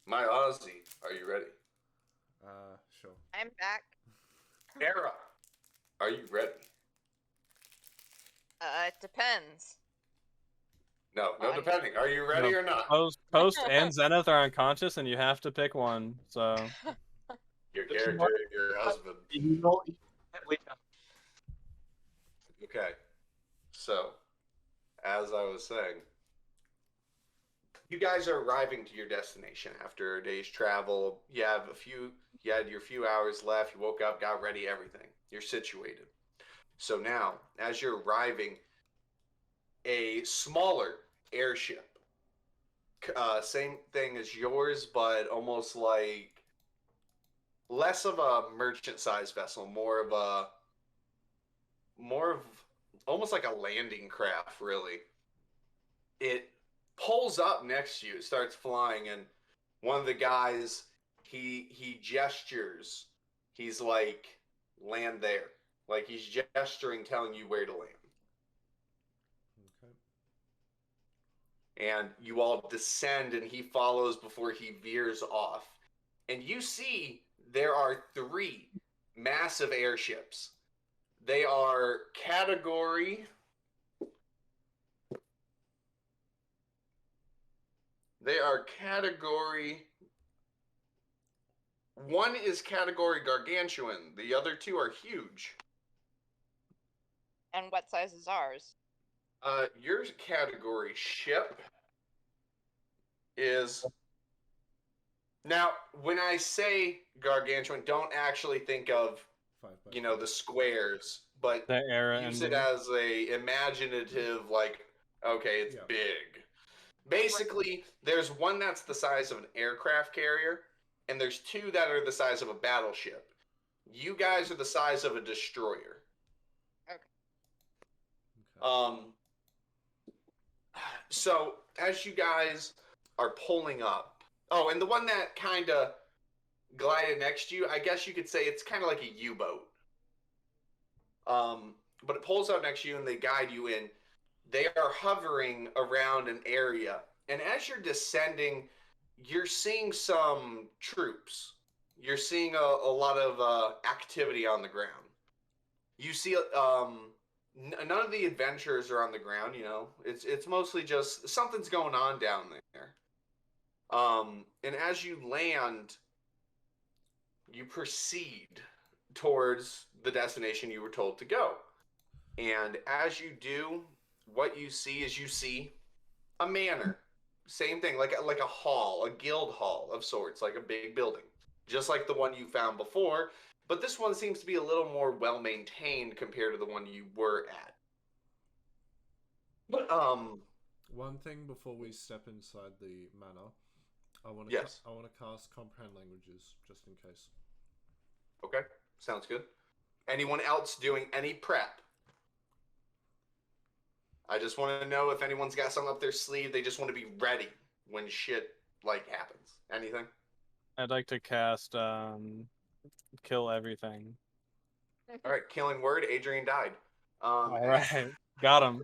my Aussie. Are you ready? Sure. I'm back. Era, are you ready? It depends. No, On- depending. Are you ready or not? Post and Zenith are unconscious, and you have to pick one. So Your character, your husband. You know, Okay. So, as I was saying, you guys are arriving to your destination after a day's travel. You had your few hours left. You woke up, got ready, everything. You're situated. So now, as you're arriving, a smaller airship, same thing as yours, but almost like less of a merchant-sized vessel, more of almost like a landing craft, really. It pulls up next to you, it starts flying, and one of the guys, he gestures. He's like, land there. Like he's gesturing, telling you where to land. Okay. And you all descend, and he follows before he veers off. And you see there are 3 massive airships. They are category. One is category gargantuan. The other 2 are huge. And what size is ours? Your category ship is now. When I say gargantuan, don't actually think of 5x5. the squares, but The era use it ending. as a imaginative, like, okay, it's Yeah. big. Basically, there's one that's the size of an aircraft carrier, and there's two that are the size of a battleship. You guys are the size of a destroyer. Okay. Um, so as you guys are pulling up, oh, and the one that kind of glided next to you, I guess you could say it's kind of like a U-boat. But it pulls out next to you and they guide you in. They are hovering around an area, and as you're descending, you're seeing some troops. You're seeing a lot of activity on the ground. You see, none of the adventurers are on the ground. It's mostly just something's going on down there. And as you land, you proceed towards the destination you were told to go. And as you do, what you see is a manor. Same thing, like a hall, a guild hall of sorts, like a big building, just like the one you found before. But this one seems to be a little more well maintained compared to the one you were at. But One thing before we step inside the manor, I want to Yes. I want to cast comprehend languages just in case. Okay, sounds good. Anyone else doing any prep? I just want to know if anyone's got something up their sleeve. They just want to be ready when shit happens. Anything? I'd like to cast kill everything. All right, killing word. Adrian died. All right, got him.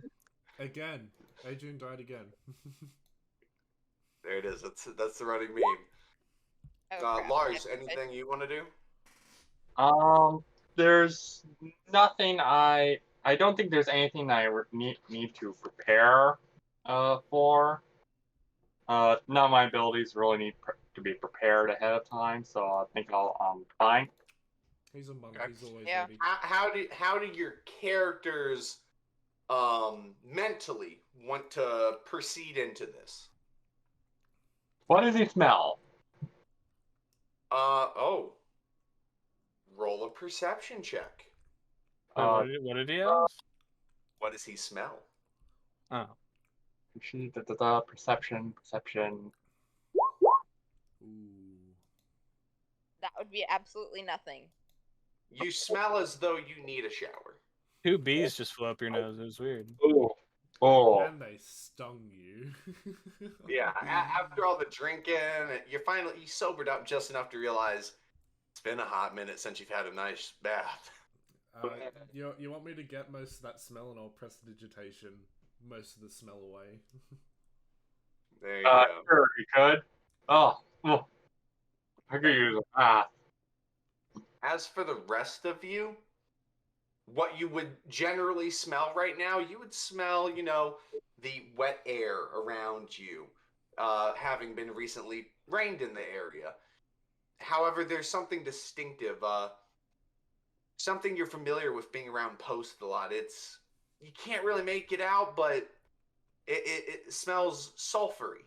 Again, Adrian died again. There it is. That's the running meme. crap. Lars, anything you want to do? There's nothing I don't think there's anything that I would need to prepare for. None of my abilities really need to be prepared ahead of time, so I think I'm fine. He's a monk. Okay. He's always Yeah. ready. How do your characters mentally want to proceed into this? What does he smell? Oh. Roll a perception check. Wait, what did he have? What does he smell? Oh, Perception. Ooh. That would be absolutely nothing. You smell as though you need a shower. 2 bees just flew up your nose. It was weird. Oh. And they stung you. Yeah, after all the drinking, you sobered up just enough to realize it's been a hot minute since you've had a nice bath. You want me to get most of that smell and I'll press digitation most of the smell away. There you go. Sure, you could. Oh, I could use a bath. As for the rest of you, what you would generally smell right now, you would smell, the wet air around you, having been recently rained in the area. However, there's something distinctive, something you're familiar with being around Post a lot. You can't really make it out, but it smells sulfury.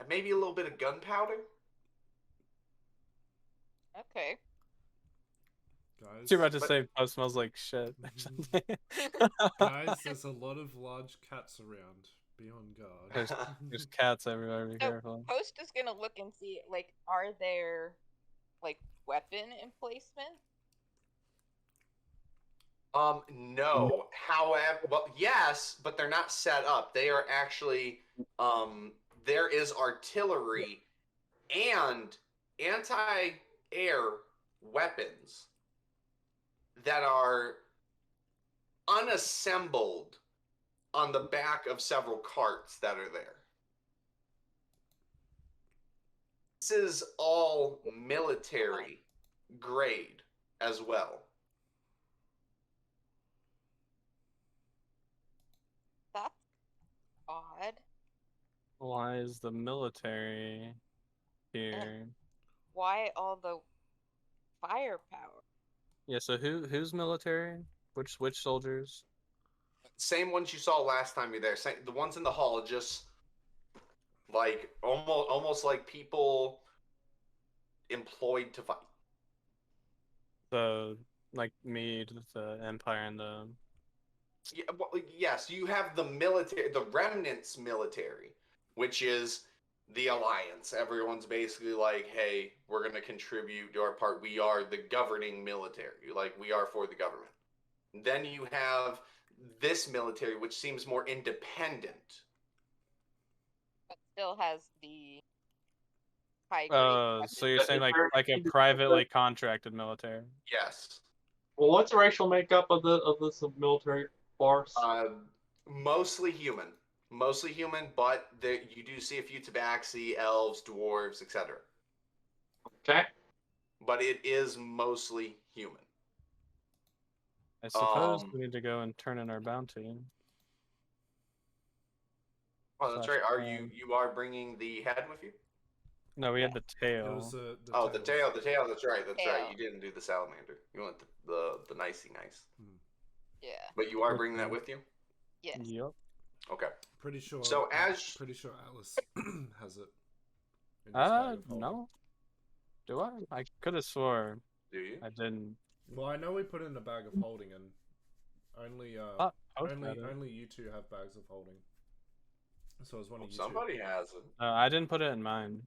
Maybe a little bit of gunpowder. Okay. Guys, You're about to say Poe smells like shit. guys, there's a lot of large cats around. Be on guard. There's cats everywhere. Be So careful. Post is gonna look and see, are there, weapon emplacement? No. However, well, yes, but they're not set up. They are actually, there is artillery and anti-air weapons that are unassembled on the back of several carts that are there. This is all military grade as well. That's odd. Why is the military here? Why all the firepower? Yeah. So who's military? Which soldiers? same ones you saw last time you're there. The ones in the hall, just like almost like people employed to fight. The like me, the Empire, and the Yeah, well, yes, you have the military, the remnants military, which is the alliance. Everyone's basically like, hey, we're going to contribute to our part. We are the governing military. Like, we are for the government. Then you have this military, which seems more independent. But still has the high grade. so you're saying like a privately contracted military? Yes. Well, what's the racial makeup of this military force? Mostly human. Mostly human, but you do see a few tabaxi, elves, dwarves, etc. Okay. But it is mostly human. I suppose we need to go and turn in our bounty. Oh, that's right. You are bringing the head with you? No, we had the tail. It was the tail. The tail. That's right. That's Tail. right. You didn't do the salamander. You went the nicey nice. Yeah. But you are bringing that with you? Yes. Yep. Okay. Pretty sure. So pretty sure Alice has it. in his bag of holding. No. Do I? I could have swore Do you? I didn't. Well, I know we put it in a bag of holding, and only only you two have bags of holding. So it was one of you Somebody two. has it. I didn't put it in mine.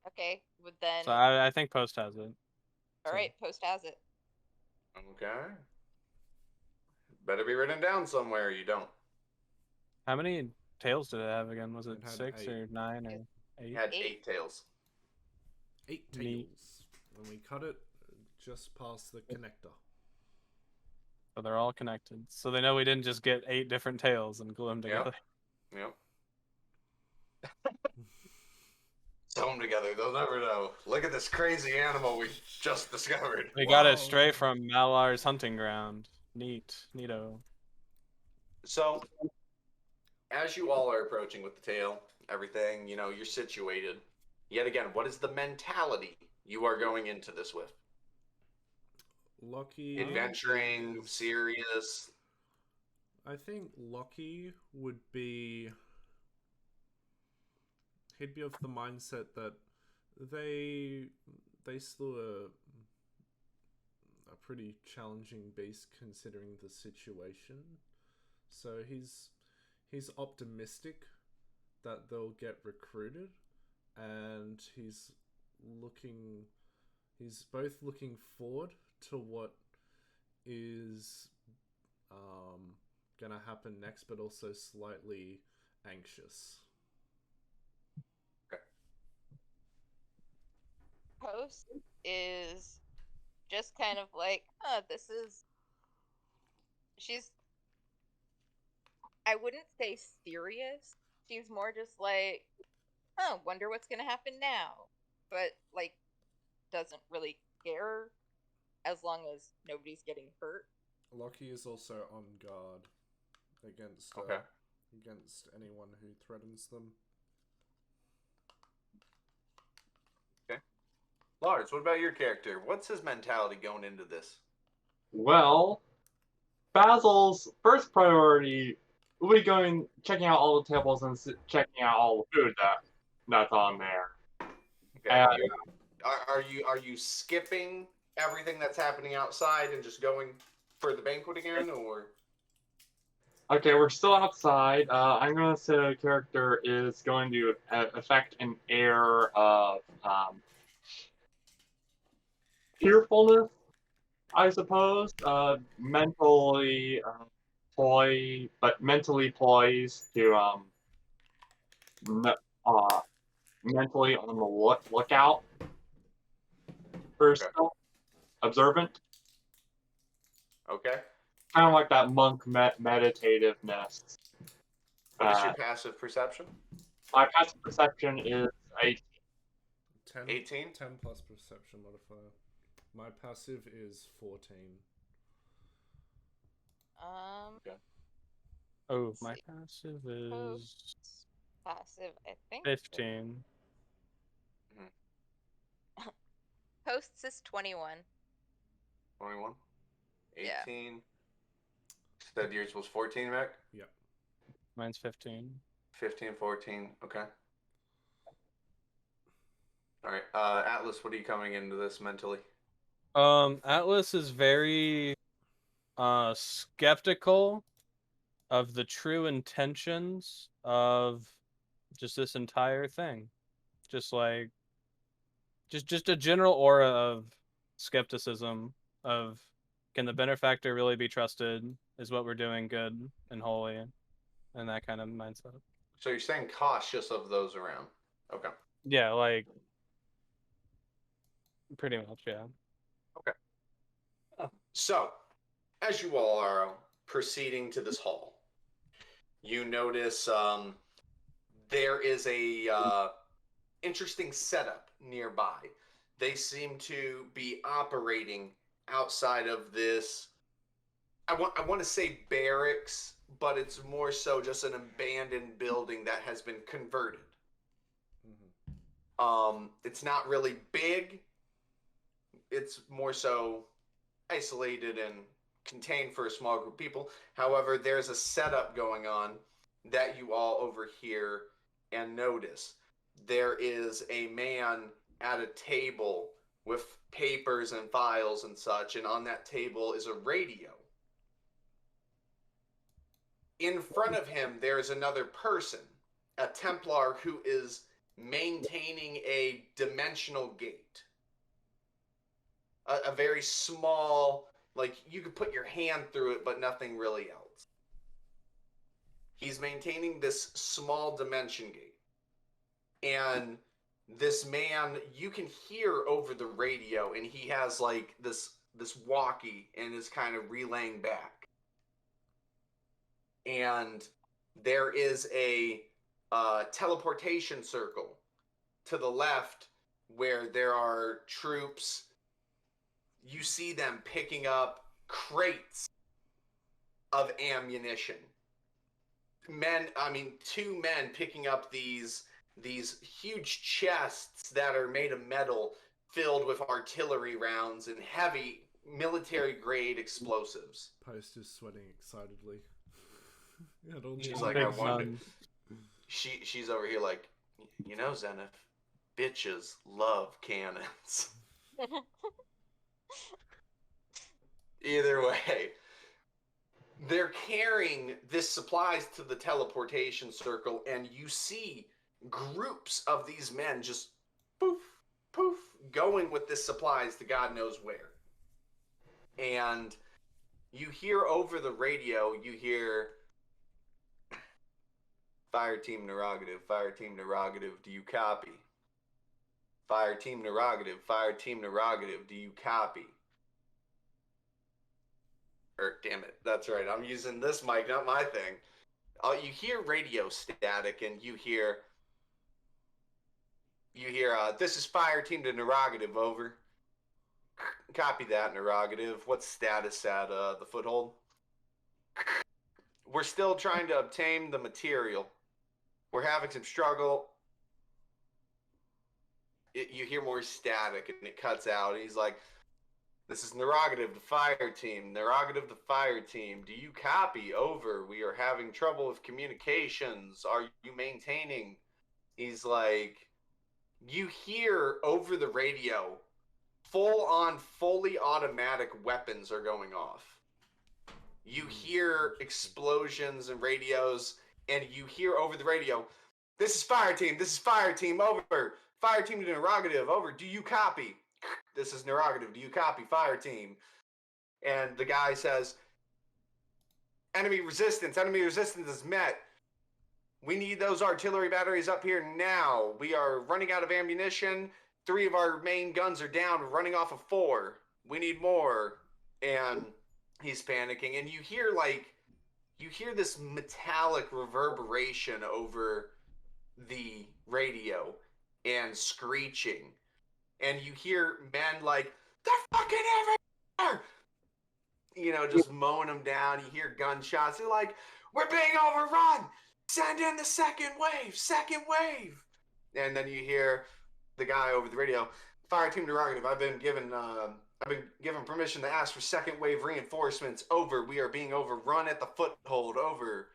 Okay. Well then. So I think Post has it. All right. Post has it. Okay. Better be written down somewhere. You don't. How many tails did it have again? Was it It had 6 8. or 9 or 8? It had 8. 8 tails. 8 tails. Neat. And we cut it just past the connector. So they're all connected. So they know we didn't just get 8 different tails and glue them together. Yep. Sew them together. They'll never know. Look at this crazy animal we just discovered. We got it straight from Malar's hunting ground. Neato. So, as you all are approaching with the tail, everything, you're situated. Yet again, what is the mentality you are going into this with? Lucky. Adventuring, serious. I think Lucky would be. He'd be of the mindset that they slew a pretty challenging beast considering the situation. So he's optimistic that they'll get recruited, and he's both looking forward to what is gonna happen next, but also slightly anxious. Post is just kind of like, she's, I wouldn't say serious. She's more just like, wonder what's gonna happen now. But, like, doesn't really care as long as nobody's getting hurt. Lucky is also on guard against against anyone who threatens them. Lars, what about your character? What's his mentality going into this? Well, Basil's first priority will be checking out all the tables and checking out all the food that's on there. Okay. Are you skipping everything that's happening outside and just going for the banquet again, or? Okay, we're still outside. I'm going to say the character is going to affect an air of fearfulness, I suppose. Mentally mentally poised to mentally on the lookout for stuff, observant. Okay. Kind of like that monk meditativeness. What is your passive perception? My passive perception is 18. 18? 10 plus perception modifier. My passive is 14. Okay. Oh, my passive is Passive, I think. 15. Posts is 21. 21? 18? Yeah. said yours was 14, Mac? Yep. Mine's 15. 15, 14. Okay. All right. Atlas, what are you coming into this mentally? Atlas is very skeptical of the true intentions of just this entire thing. Just like just a general aura of skepticism of, can the benefactor really be trusted? Is what we're doing good and holy? And that kind of mindset. So you're saying cautious of those around. Okay. Yeah, like pretty much, yeah. Okay. So, as you all are proceeding to this hall, you notice there is a interesting setup nearby. They seem to be operating outside of this. I want to say barracks, but it's more so just an abandoned building that has been converted. It's not really big. It's more so isolated and contained for a small group of people. However, there's a setup going on that you all overhear and notice. There is a man at a table with papers and files and such, and on that table is a radio. In front of him, there is another person, a Templar who is maintaining a dimensional gate. A very small, like you could put your hand through it, but nothing really else. He's maintaining this small dimension gate. And this man, you can hear over the radio, and he has like this walkie and is kind of relaying back. And there is a teleportation circle to the left where there are troops. You see them picking up crates of ammunition. Two men picking up these huge chests that are made of metal filled with artillery rounds and heavy military-grade explosives. Post is sweating excitedly. She's like, I wonder. She's over here like, you know, Zenith, bitches love cannons. Either way, they're carrying this supplies to the teleportation circle, and you see groups of these men just poof, poof, going with this supplies to God knows where. And you hear over the radio, you hear, Fire Team Nerogative, do you copy? Fire Team Nerogative, do you copy? Damn it, that's right, I'm using this mic, not my thing. You hear radio static, and you hear, this is Fire Team to Nerogative, over. Copy that, Nerogative. What's status at the foothold? We're still trying to obtain the material. We're having some struggle. You hear more static, and it cuts out. He's like, this is Nerogative to Fire Team. Nerogative to Fire Team. Do you copy? Over. We are having trouble with communications. Are you maintaining? He's like, you hear over the radio, full-on, fully automatic weapons are going off. You hear explosions and radios, and you hear over the radio, this is Fire Team, over. Fire Team to Nerogative, over. Do you copy? This is Nerogative, do you copy? Fire Team. And the guy says, enemy resistance is met. We need those artillery batteries up here now. We are running out of ammunition. 3 of our main guns are down. We're running off of 4. We need more. And he's panicking. And you hear this metallic reverberation over the radio and screeching. And you hear men like, they're fucking everywhere! You know, just mowing them down. You hear gunshots. They're like, we're being overrun! Send in the second wave! And then you hear the guy over the radio, Fire Team Derogative, I've been given I've been given permission to ask for second wave reinforcements. Over. We are being overrun at the foothold. Over.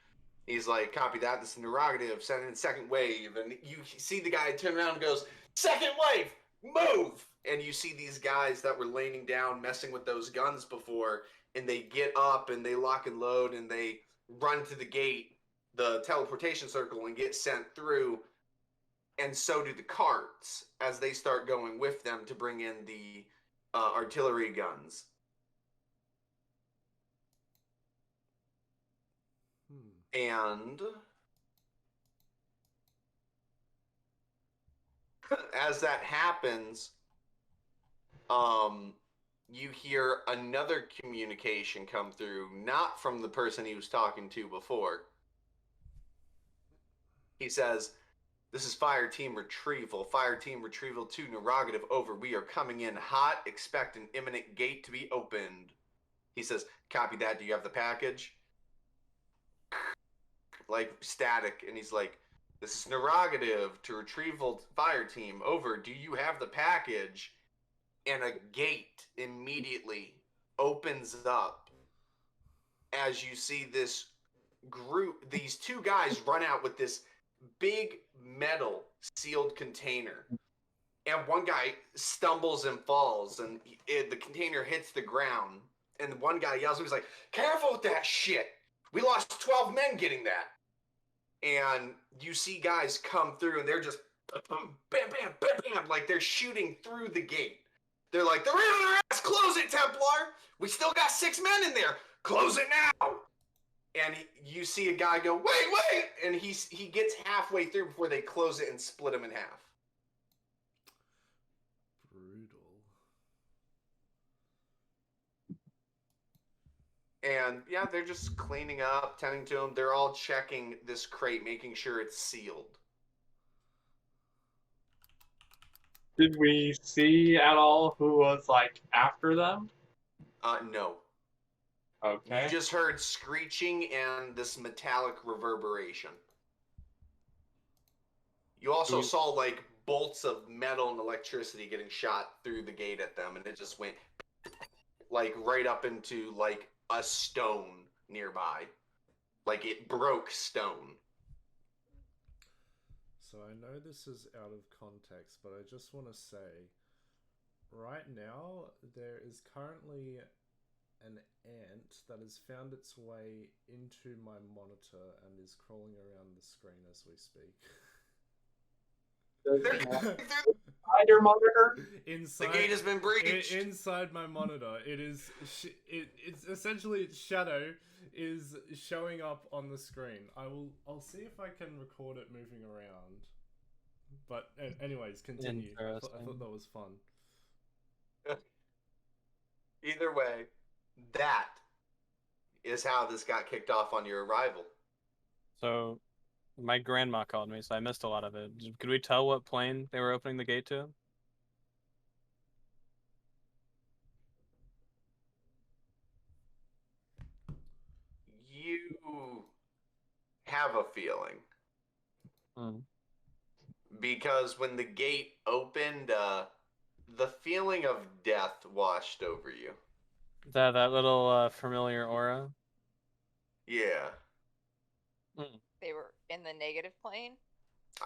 He's like, copy that. This is an interrogative. Send in second wave. And you see the guy turn around and goes, second wave, move! And you see these guys that were laying down, messing with those guns before, and they get up and they lock and load and they run to the gate, the teleportation circle, and get sent through. And so do the carts as they start going with them to bring in the artillery guns. And as that happens, you hear another communication come through, not from the person he was talking to before. He says, this is Fire Team Retrieval. Fire Team Retrieval 2, interrogative, over. We are coming in hot. Expect an imminent gate to be opened. He says, copy that. Do you have the package? Like, static. And he's like, this is interrogative to Retrieval Fire Team, over. Do you have the package? And a gate immediately opens up as you see this group, these two guys run out with this big metal sealed container, and one guy stumbles and falls, and the container hits the ground, and one guy yells, he's like, careful with that shit, we lost 12 men getting that. And you see guys come through and they're just bam, bam, bam, bam, like they're shooting through the gate. They're like, they're in their ass, close it, Templar, we still got 6 men in there, close it now. And you see a guy go, wait, and he gets halfway through before they close it and split him in half. Brutal. And yeah, they're just cleaning up, tending to him. They're all checking this crate, making sure it's sealed. Did we see at all who was like after them? No. Okay. You just heard screeching and this metallic reverberation. You also saw like bolts of metal and electricity getting shot through the gate at them, and it just went like right up into like a stone nearby. Like it broke stone. So I know this is out of context, but I just want to say, right now there is currently an ant that has found its way into my monitor and is crawling around the screen as we speak. Your monitor? Inside, the gate has been breached. Inside my monitor, it is. It's essentially its shadow is showing up on the screen. I'll see if I can record it moving around. But anyways, continue. I thought that was fun. Either way, that is how this got kicked off on your arrival. So, my grandma called me, so I missed a lot of it. Could we tell what plane they were opening the gate to? You have a feeling. Hmm. Because when the gate opened, the feeling of death washed over you. That little familiar aura? Yeah. They were in the negative plane?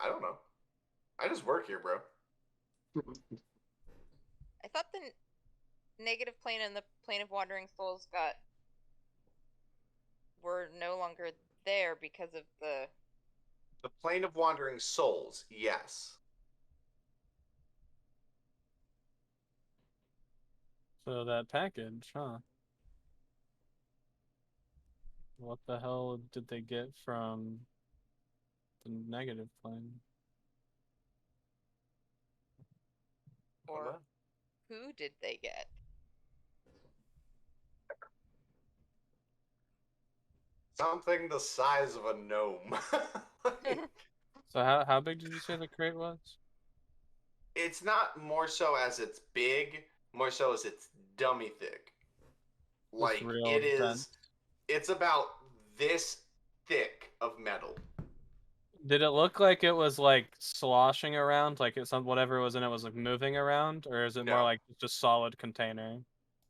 I don't know. I just work here, bro. I thought the negative plane and the plane of wandering souls were no longer there because of the plane of wandering souls, yes. So that package, huh? What the hell did they get from the negative plane? Or who did they get? Something the size of a gnome. So how big did you say the crate was? It's not more so as it's big, more so as it's dummy thick. Like it is, it's about this thick of metal. Did it look like it was like sloshing around, like whatever was in it was like moving around, or is it more No. like just solid container?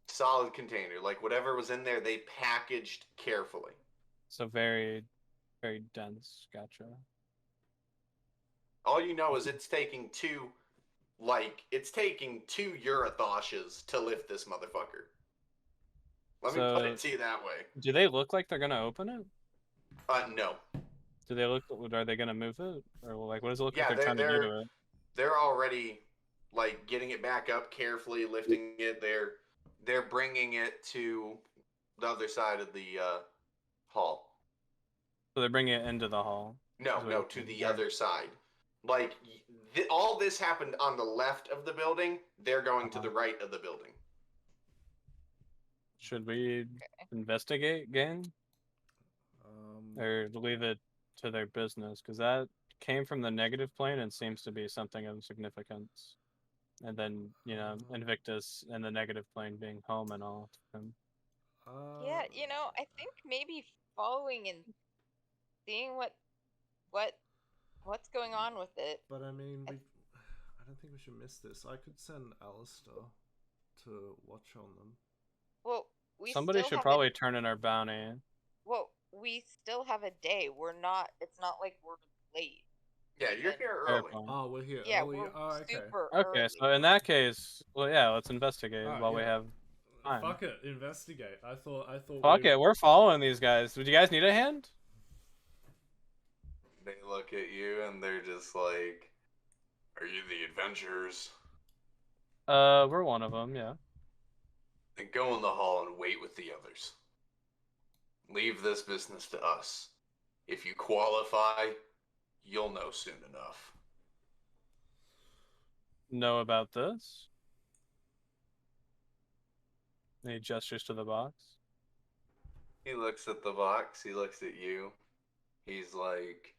Solid container, like whatever was in there, they packaged carefully. So very, very dense. Gotcha. All you know is it's taking two Urathoshes to lift this motherfucker. Let me put it to you that way. Do they look like they're gonna open it? No. Do they look? Are they gonna move it, or like what does it look like Yeah, they're trying to do to it? they're already like getting it back up carefully, lifting it. They're bringing it to the other side of the hall. So they're bringing it into the hall. No, to the other side. Like all this happened on the left of the building. They're going to the right of the building. Should we investigate, gang, or leave it to their business? Because that came from the negative plane and seems to be something of significance. And then, you know, Invictus and the negative plane being home and all. Yeah, you know, I think maybe following and seeing what's going on with it. But I mean, I don't think we should miss this. I could send Alistair to watch on them. Well, Somebody should probably turn in our bounty. Well, we still have a day. We're not. It's not like we're late. Yeah, you're here early. Oh, we're here Yeah, early. we're Okay. super Okay, early. so in that case, well, yeah, let's investigate while we have time. Fuck it, investigate. I thought. Fuck it, we're following these guys. Would you guys need a hand? They look at you and they're just like, "Are you the adventurers?" We're one of them, yeah. Then go in the hall and wait with the others. Leave this business to us. If you qualify, you'll know soon enough. Know about this? And he gestures to the box. He looks at the box. He looks at you. He's like,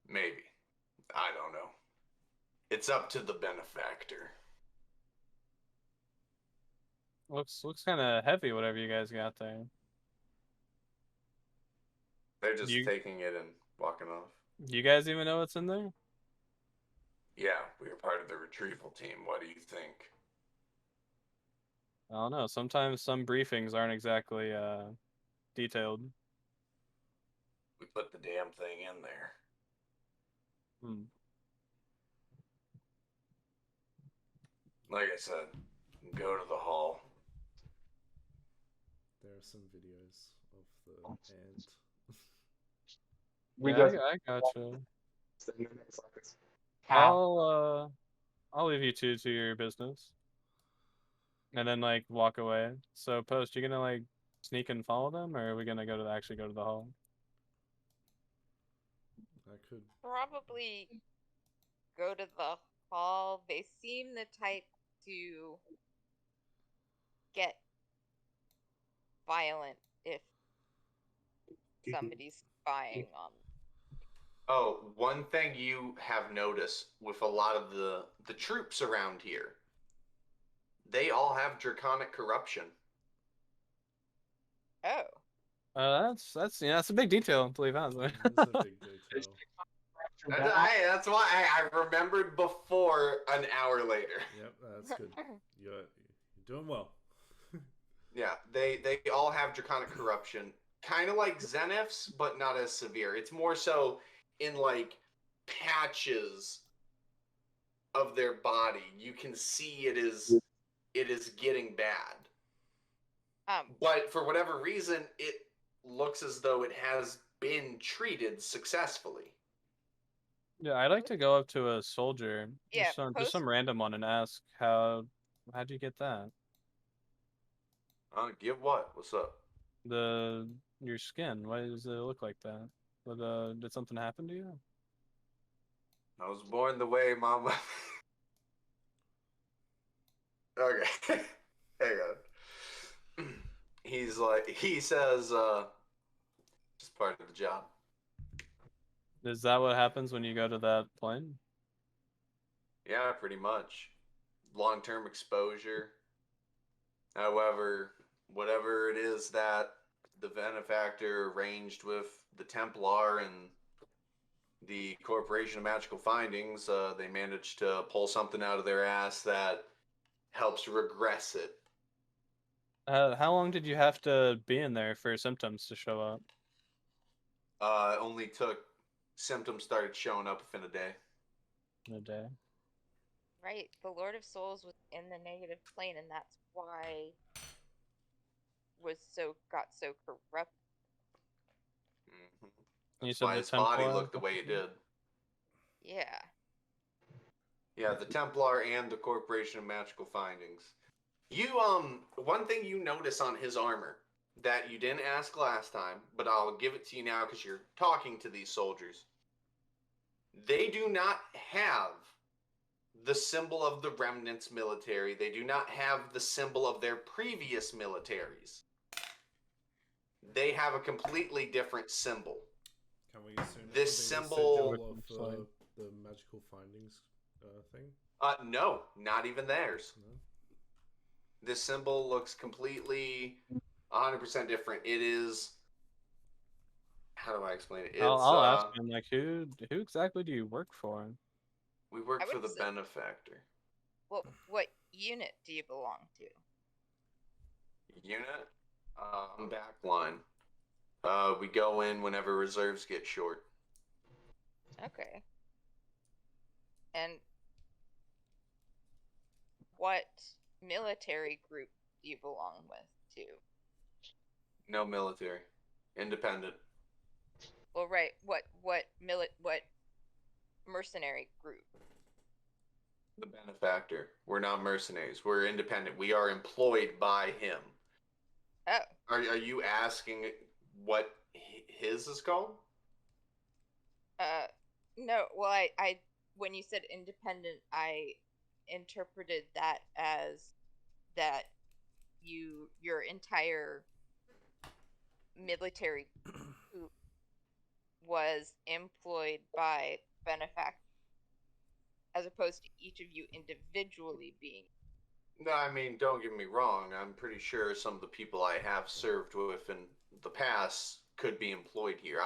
maybe. I don't know. It's up to the benefactor. Looks kind of heavy, whatever you guys got there. They're just taking it and walking off. You guys even know what's in there? Yeah, we were part of the retrieval team. What do you think? I don't know. Sometimes some briefings aren't exactly detailed. We put the damn thing in there. Like I said, go to the hall. There are some videos of the ant. I gotcha. I'll leave you two to your business. And then like walk away. So Post, you gonna like sneak and follow them, or are we gonna actually go to the hall? I could probably go to the hall. They seem the type to get violent if somebody's spying on them. Oh, one thing you have noticed with a lot of the troops around here, they all have draconic corruption. Oh. That's a big detail to leave out. That's a big detail. That's why I remembered before an hour later. Yep, that's good. You're doing well. Yeah, they all have draconic corruption, kind of like Zeniths, but not as severe. It's more so in like patches of their body. You can see it is getting bad. But for whatever reason, it looks as though it has been treated successfully. Yeah, I'd like to go up to a soldier, Yeah, just some random one, and ask how'd you get that? Get what? What's up? Your skin. Why does it look like that? Did something happen to you? I was born the way Mama. Okay, hang on. He says, just part of the job. Is that what happens when you go to that plane? Yeah, pretty much. Long-term exposure. However, whatever it is that the benefactor arranged with the Templar and the Corporation of Magical Findings, they managed to pull something out of their ass that helps regress it. How long did you have to be in there for symptoms to show up? Only took symptoms started showing up within a day. In a day. Right. The Lord of Souls was in the negative plane, and that's why got so corrupt. Mm-hmm. You That's said why the his body Templar? looked the way it did. Yeah. Yeah, the Templar and the Corporation of Magical Findings. You one thing you notice on his armor that you didn't ask last time, but I'll give it to you now because you're talking to these soldiers. They do not have the symbol of the Remnants military. They do not have the symbol of their previous militaries. They have a completely different symbol. Can we assume This this symbol- sigil of the magical findings thing? No, not even theirs. No? This symbol looks completely 100% different. It is. How do I explain it? It's, I'll ask him, like, who exactly do you work for? we work I for would the say- benefactor. Well, what unit do you belong to? Unit? Backline. We go in whenever reserves get short. Okay. And what military group do you belong with to? No military. Independent. Well, right. What mercenary group? The benefactor. We're not mercenaries. We're independent. We are employed by him. Oh, Are you asking what his is called? no. Well, I when you said independent, I interpreted that as that your entire military group was employed by benefactor, as opposed to each of you individually being. No, I mean, don't get me wrong. I'm pretty sure some of the people I have served with in the past could be employed here.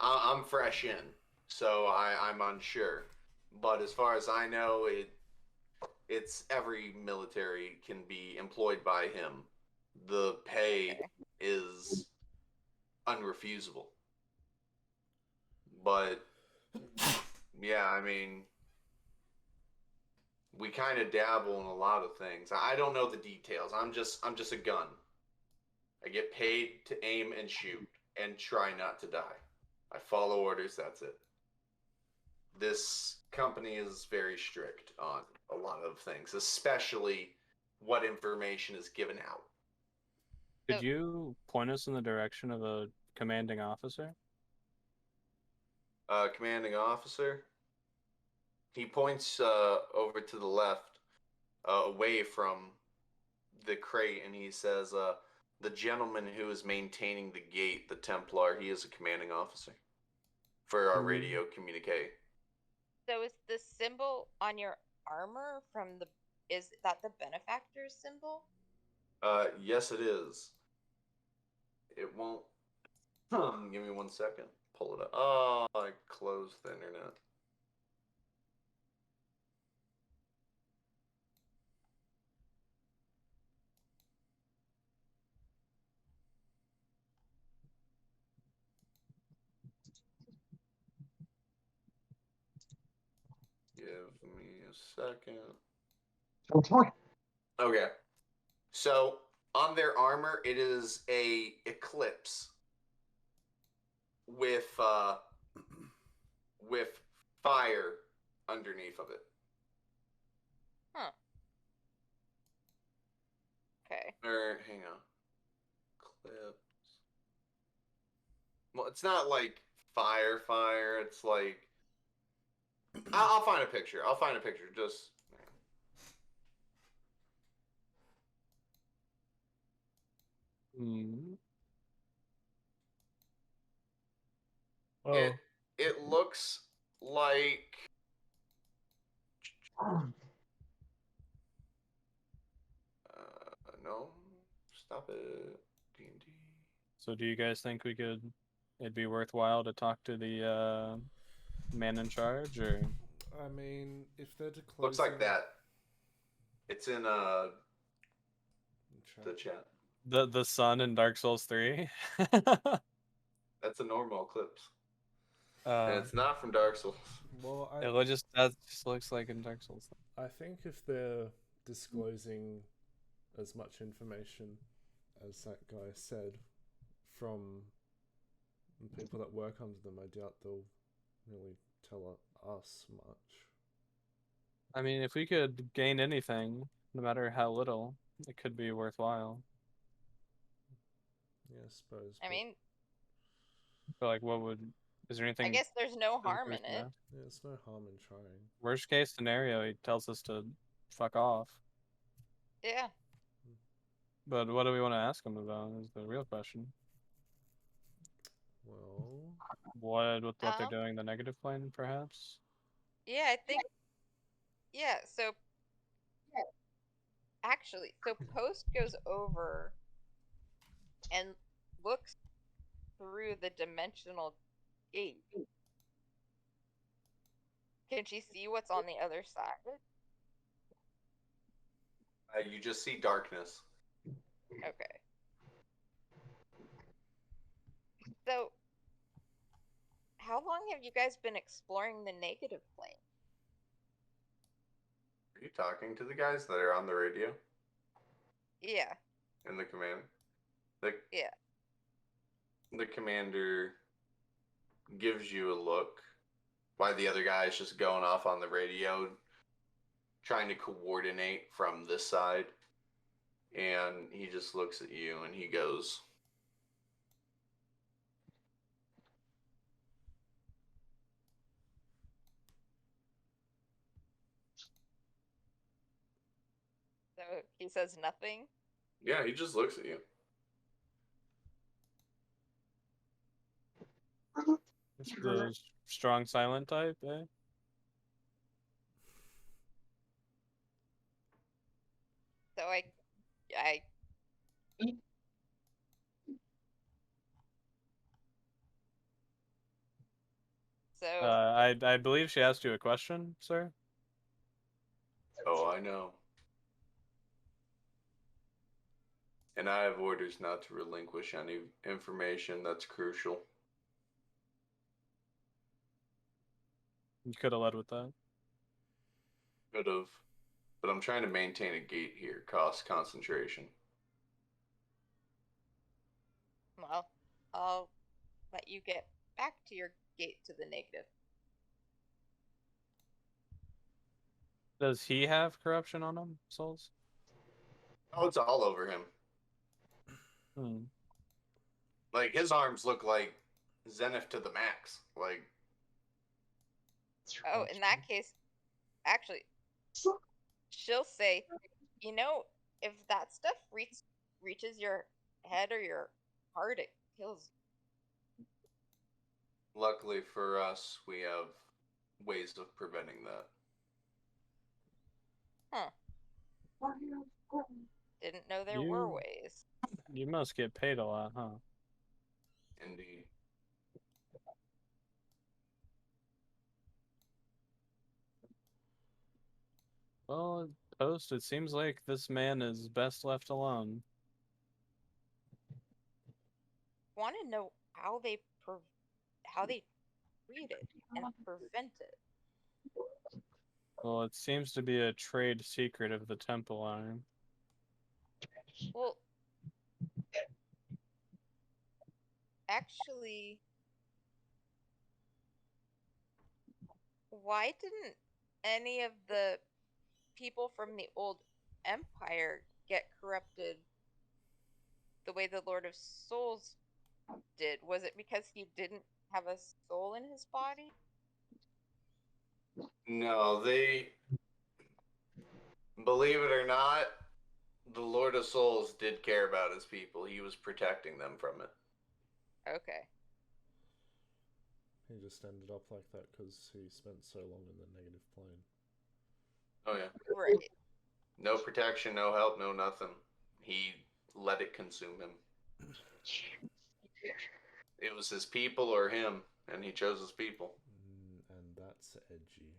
I'm fresh in, so I'm unsure. But as far as I know, it's every military can be employed by him. The pay Okay. is unrefusable. But yeah, I mean, we kind of dabble in a lot of things. I don't know the details. I'm just a gun. I get paid to aim and shoot and try not to die. I follow orders, that's it. This company is very strict on a lot of things, especially what information is given out. Could you point us in the direction of a commanding officer? Commanding officer. He points over to the left, away from the crate, and he says, "The gentleman who is maintaining the gate, the Templar, he is a commanding officer for our radio communique." So is the symbol on your armor is that the benefactor's symbol? Yes, it is. It won't. Give me 1 second. Pull it up. Oh, I closed the internet. Give me a second. Okay. So on their armor, it is a eclipse with fire underneath of it. Huh. Okay. Or hang on. Eclipse. Well, it's not like fire. It's like I'll find a picture. Just Oh. it looks like no, stop it. D&D. So do you guys think it'd be worthwhile to talk to the man in charge, or I mean, if they're disclosing... Looks like that. It's in the chat. the sun in Dark Souls 3? That's a normal eclipse. And it's not from Dark Souls. Well, that just looks like in Dark Souls. I think if they're disclosing as much information as that guy said from people that work under them, I doubt they'll really tell us much. I mean, if we could gain anything, no matter how little, it could be worthwhile. Yeah, I suppose. I mean, but like, is there anything? I guess there's no harm in it. Yeah, there's no harm in trying. Worst case scenario, he tells us to fuck off. Yeah. But what do we want to ask him about is the real question. Well, what they're doing, the negative plane, perhaps? Yeah, I think. Yeah, so actually, so Post goes over and looks through the dimensional gate. Can she see what's on the other side? You just see darkness. Okay. So, how long have you guys been exploring the negative plane? Are you talking to the guys that are on the radio? Yeah. In the command? Yeah. The commander gives you a look while the other guy is just going off on the radio trying to coordinate from this side, and he just looks at you and he goes, So he says nothing? yeah, he just looks at you. It's the strong silent type, eh? So I So I believe she asked you a question, sir. Oh, I know. And I have orders not to relinquish any information that's crucial. You could have led with that. Could have. But I'm trying to maintain a gate here, cost concentration. well, I'll let you get back to your gate to the negative. Does he have corruption on him, Souls? Oh, it's all over him. Like, his arms look like Zenith to the max. Like, Oh, in that case, actually, she'll say, you know, if that stuff reaches your head or your heart, it kills you. luckily for us, we have ways of preventing that. Huh. Didn't know there were ways. You must get paid a lot, huh? Indeed. Well, Post, it seems like this man is best left alone. Want to know how they treat it and prevent it. Well, it seems to be a trade secret of the Temple Arm. Well, actually, why didn't any of the people from the old empire get corrupted the way the Lord of Souls did? Was it because he didn't have a soul in his body? No, they... Believe it or not, the Lord of Souls did care about his people. He was protecting them from it. Okay. he just ended up like that because he spent so long in the negative plane. Oh, yeah. Right. No protection, no help, no nothing. He let it consume him. It was his people or him, and he chose his people. And That's edgy.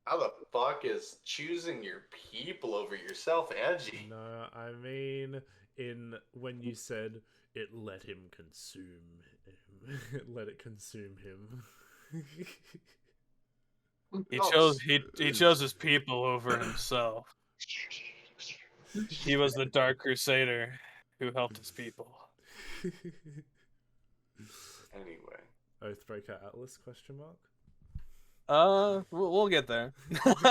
How the fuck is choosing your people over yourself edgy? No, I mean when you said it let him consume him. It let it consume him. He chose his people over himself. He was the Dark Crusader who helped his people. Anyway. Oathbreaker Atlas question mark? We'll get there. What's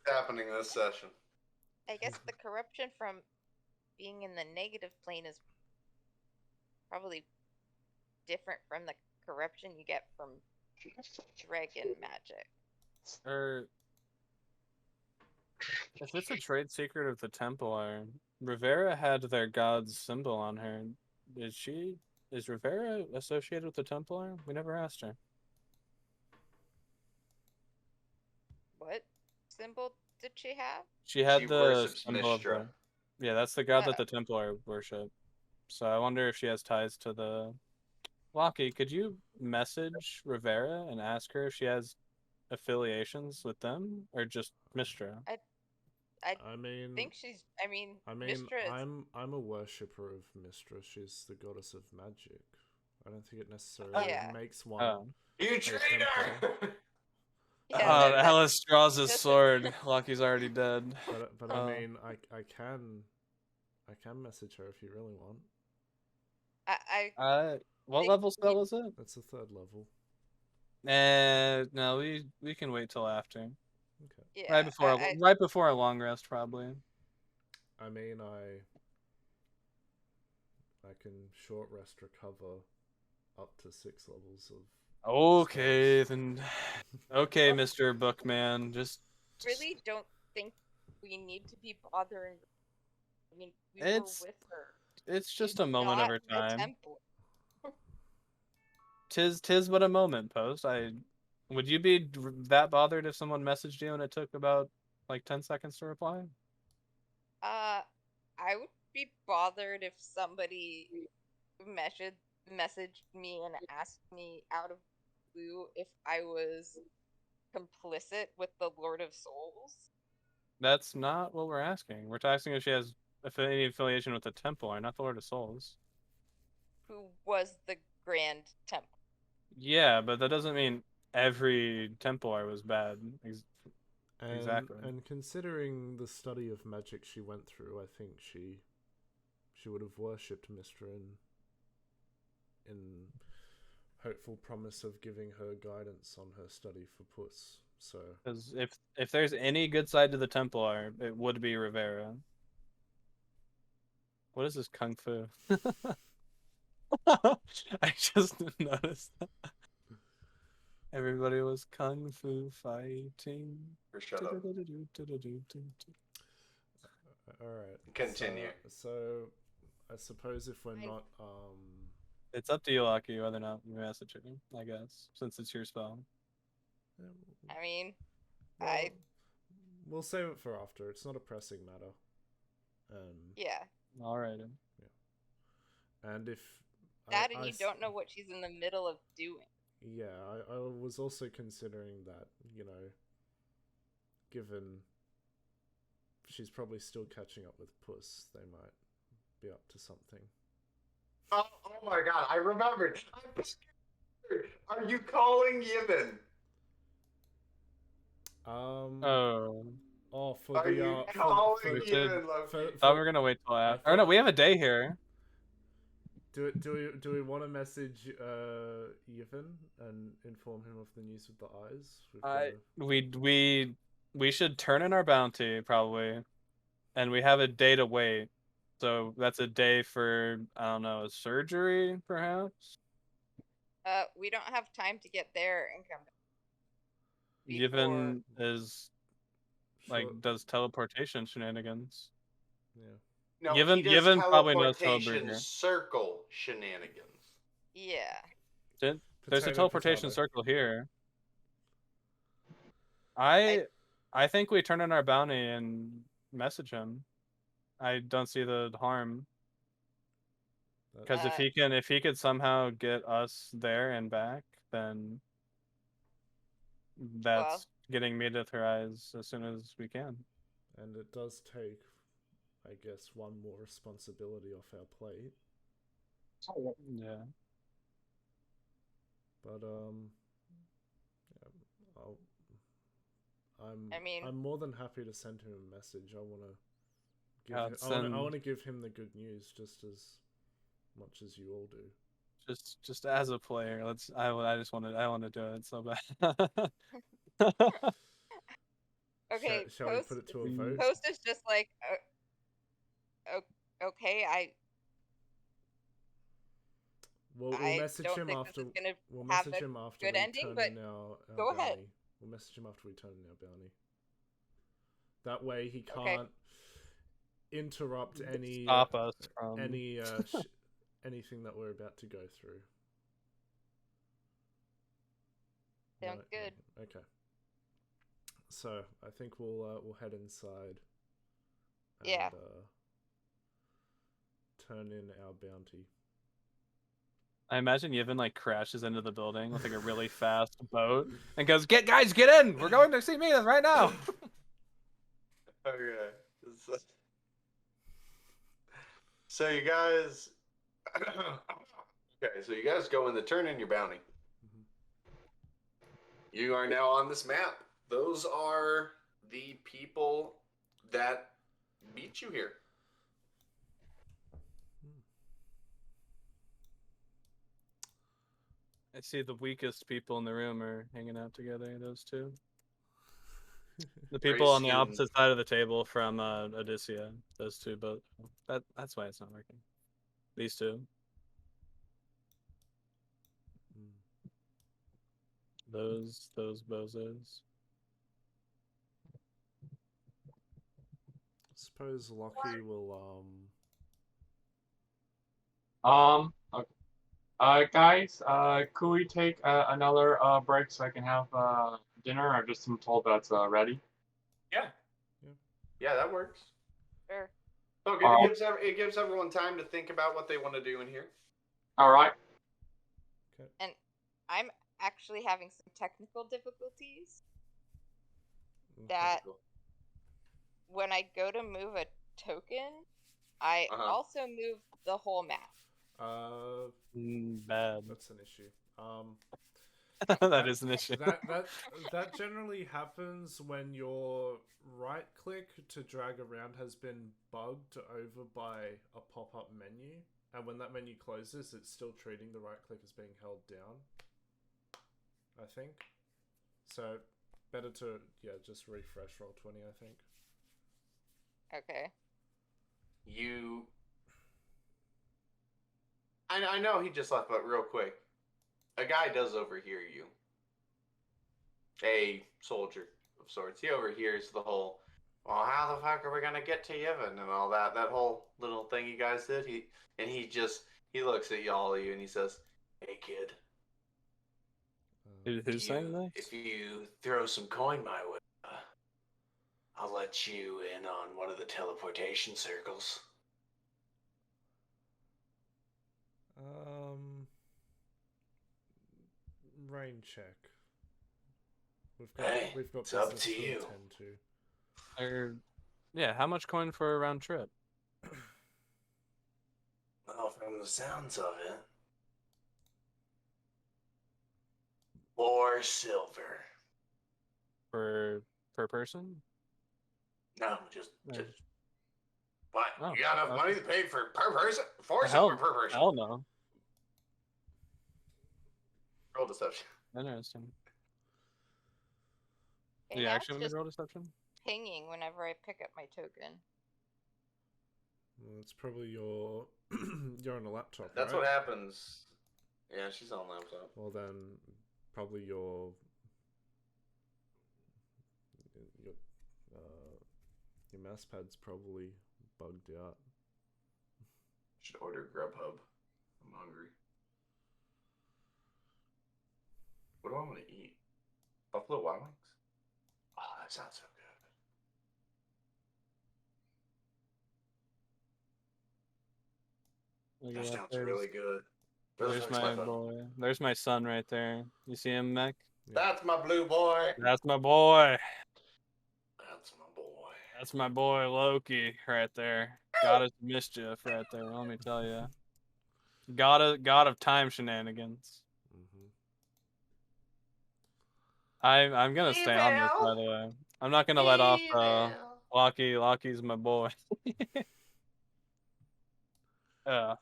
happening this session? I guess the corruption from being in the negative plane is probably different from the corruption you get from dragon magic. Or if it's a trade secret of the Templar, Rivera had their god's symbol on her. Is Rivera associated with the Templar? We never asked her. What symbol did she have? She had She the worships symbol of Mistra. the. Yeah, that's the god that the Templar worship. So I wonder if she has ties to the. Lockie, could you message Rivera and ask her if she has affiliations with them or just Mistra? I mean, think she's. I mean, Mistra is... I'm a worshipper of Mistra. She's the goddess of magic. I don't think it necessarily makes one. Oh. You traitor! Yeah, Alice draws his sword. Lockie's already dead. But I mean, I can message her if you really want. What level spell is it? That's the 3rd level. No, we can wait till after. Okay. Yeah, right before a long rest, probably. I mean, I can short rest recover up to 6 levels of. Okay, then. Okay, Mr. Bookman, just really don't think we need to be bothering. I mean, we were with her. It's just She's a moment not of her a time. temple. Tis but a moment, Post. Would you be that bothered if someone messaged you and it took about like 10 seconds to reply? I would be bothered if somebody messaged me and asked me out of blue if I was complicit with the Lord of Souls. That's not what we're asking. We're asking if she has any affiliation with the Templar, not the Lord of Souls. Who was the Grand Templar? Yeah, but that doesn't mean every Templar was bad. Exactly. And considering the study of magic she went through, I think she would have worshipped Mistra in hopeful promise of giving her guidance on her study for Puss. So, because if there's any good side to the Templar, it would be Rivera. What is this kung fu? I just noticed that. Everybody was kung fu fighting. Shut up. Alright. Continue. So I suppose if we're not It's up to you, Lucky, whether or not you message him, I guess, since it's your spell. I mean, well, we'll save it for after. It's not a pressing matter. Yeah. Alright. Yeah. And if you don't know what she's in the middle of doing. Yeah, I was also considering that, given she's probably still catching up with Puss, they might be up to something. Oh my god, I remembered. Are you calling Yibin? For Are you calling Yibin, Loki? Thought we were gonna wait till after. Or no, we have a day here. Do we want to message Yevon and inform him of the news with the eyes? We should turn in our bounty probably, and we have a day to wait. So that's a day for, I don't know, a surgery perhaps. We don't have time to get there and come back. Yevon is does teleportation shenanigans. Yeah. No, Yevon probably knows teleportation circle shenanigans. Yeah. There's a teleportation circle here. I think we turn in our bounty and message him. I don't see the harm. Because if he could somehow get us there and back, then Well, that's getting meat with her eyes as soon as we can. And it does take, I guess, one more responsibility off our plate. Yeah. But yeah, I mean, I'm more than happy to send him a message. I want to give Yeah, I want to give him the good news just as much as you all do. Just as a player, I want to do it so bad. okay, Shall we put it to a vote? Post is just like, okay, We'll I message don't him think after. this is gonna We'll have message a him after good we ending, turn but in our go bounty. ahead. We'll message him after we turn in our bounty. That way he Okay. can't interrupt any Stop us from anything that we're about to go through. Sounds No, good. okay. So I think we'll head inside. And, Yeah. turn in our bounty. I imagine Yevon like crashes into the building with like a really fast boat and goes, "Get in! We're going to see Mina right now." Okay. So you guys. Okay, so you guys go in the turn in your bounty. You are now on this map. Those are the people that beat you here. I see the weakest people in the room are hanging out together. Those two. The people on the Gracie and- opposite side of the table from Odysseia. Those two both. That's why it's not working. These two. Those bozos. Suppose Lockie will Okay. Guys, could we take another break so I can have dinner? I've just been told that's ready. Yeah, that works. Sure. Oh, good. It gives everyone time to think about what they want to do in here. All right. And I'm actually having some technical difficulties that when I go to move a token, I also move the whole map. Bad. That's an issue. That is an issue. That generally happens when your right click to drag around has been bugged over by a pop-up menu, and when that menu closes, it's still treating the right click as being held down. I think. So better to just refresh Roll20, I think. Okay. I know he just left, but real quick. A guy does overhear you. A soldier of sorts. He overhears the whole, well, how the fuck are we gonna get to Yevon and all that whole little thing you guys did. He looks at all of you and he says, "Hey kid, Who's saying this? if you throw some coin my way, I'll let you in on one of the teleportation circles." Rain check. We've got it's up business to to you. attend to. Yeah, how much coin for a round trip? Well, from the sounds of it, 4 silver. Per person? No, just what? Oh, You got enough money to pay for per person? 4 Hell- silver per person. Hell no. Roll deception. Interesting. Okay, Yeah, now actually, it's I'm just gonna roll deception. pinging whenever I pick up my token. Well, it's probably you're on a laptop, That's right? what happens. Yeah, she's on laptop. Well, then probably your mouse pad's probably bugged out. Should order Grubhub. I'm hungry. What do I want to eat? Buffalo Wild Wings? Oh, that sounds so good. That sounds really good. There's my boy. There's my son right there. You see him, Mech? That's my blue boy. That's my boy. That's my boy. That's my boy Loki right there. God of mischief right there. Let me tell you. God of time shenanigans. I'm gonna stay on this, by the way. I'm not gonna let off. Locky's my boy. Yeah.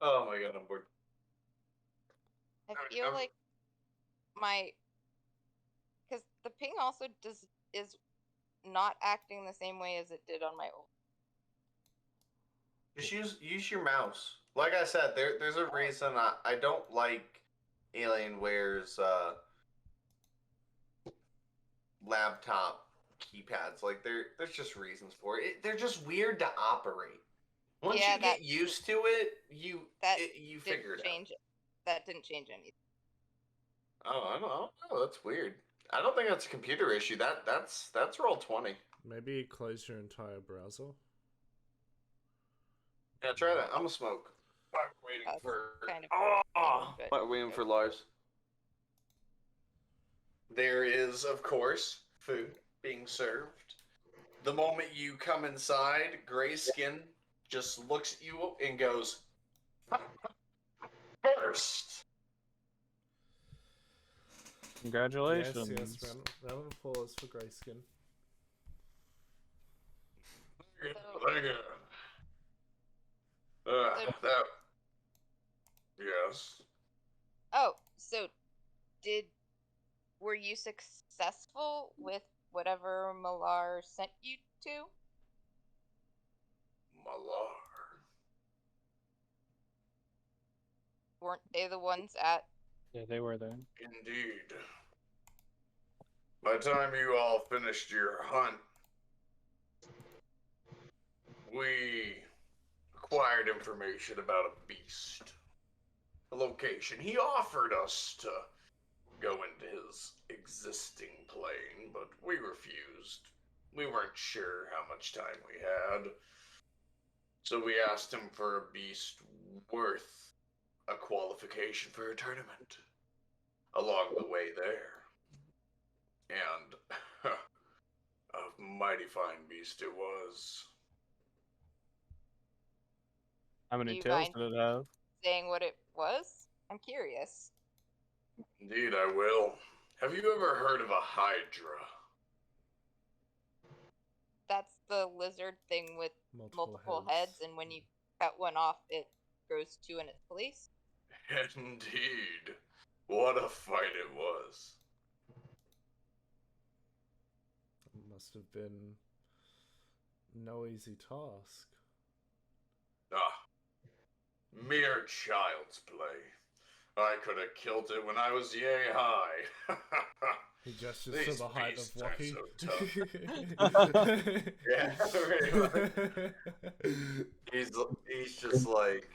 Oh my god, I'm bored. I feel like because the ping also is not acting the same way as it did on my old. Just use your mouse. Like I said, there's a reason I don't like Alienware's laptop keypads. Like there's just reasons for it. They're just weird to operate. Once you get used to it, you figure it out. That didn't change anything. Oh, I don't know. That's weird. I don't think that's a computer issue. That's Roll20. Maybe close your entire browser. Yeah, try that. I'm gonna smoke. Waiting for Lars. There is, of course, food being served. The moment you come inside, Grayskin just looks at you and goes, "First." Congratulations. Yes. Round of applause for Grayskin. Thank you. Yes. Oh, so were you successful with whatever Malar sent you to? Malar. Weren't they the ones at? Yeah, they were there. Indeed. By the time you all finished your hunt, we acquired information about a beast. A location. He offered us to go into his existing plane, but we refused. We weren't sure how much time we had. So we asked him for a beast worth a qualification for a tournament along the way there. And a mighty fine beast it was. How many tails did it have? Saying what it was? I'm curious. Indeed, I will. Have you ever heard of a hydra? That's the lizard thing with multiple heads, and when you cut one off, it grows two in its place. Indeed. What a fight it was. It must have been no easy task. Mere child's play. I could have killed it when I was yay high. He gestures to the height of Wacky. Yeah, really. He's just like,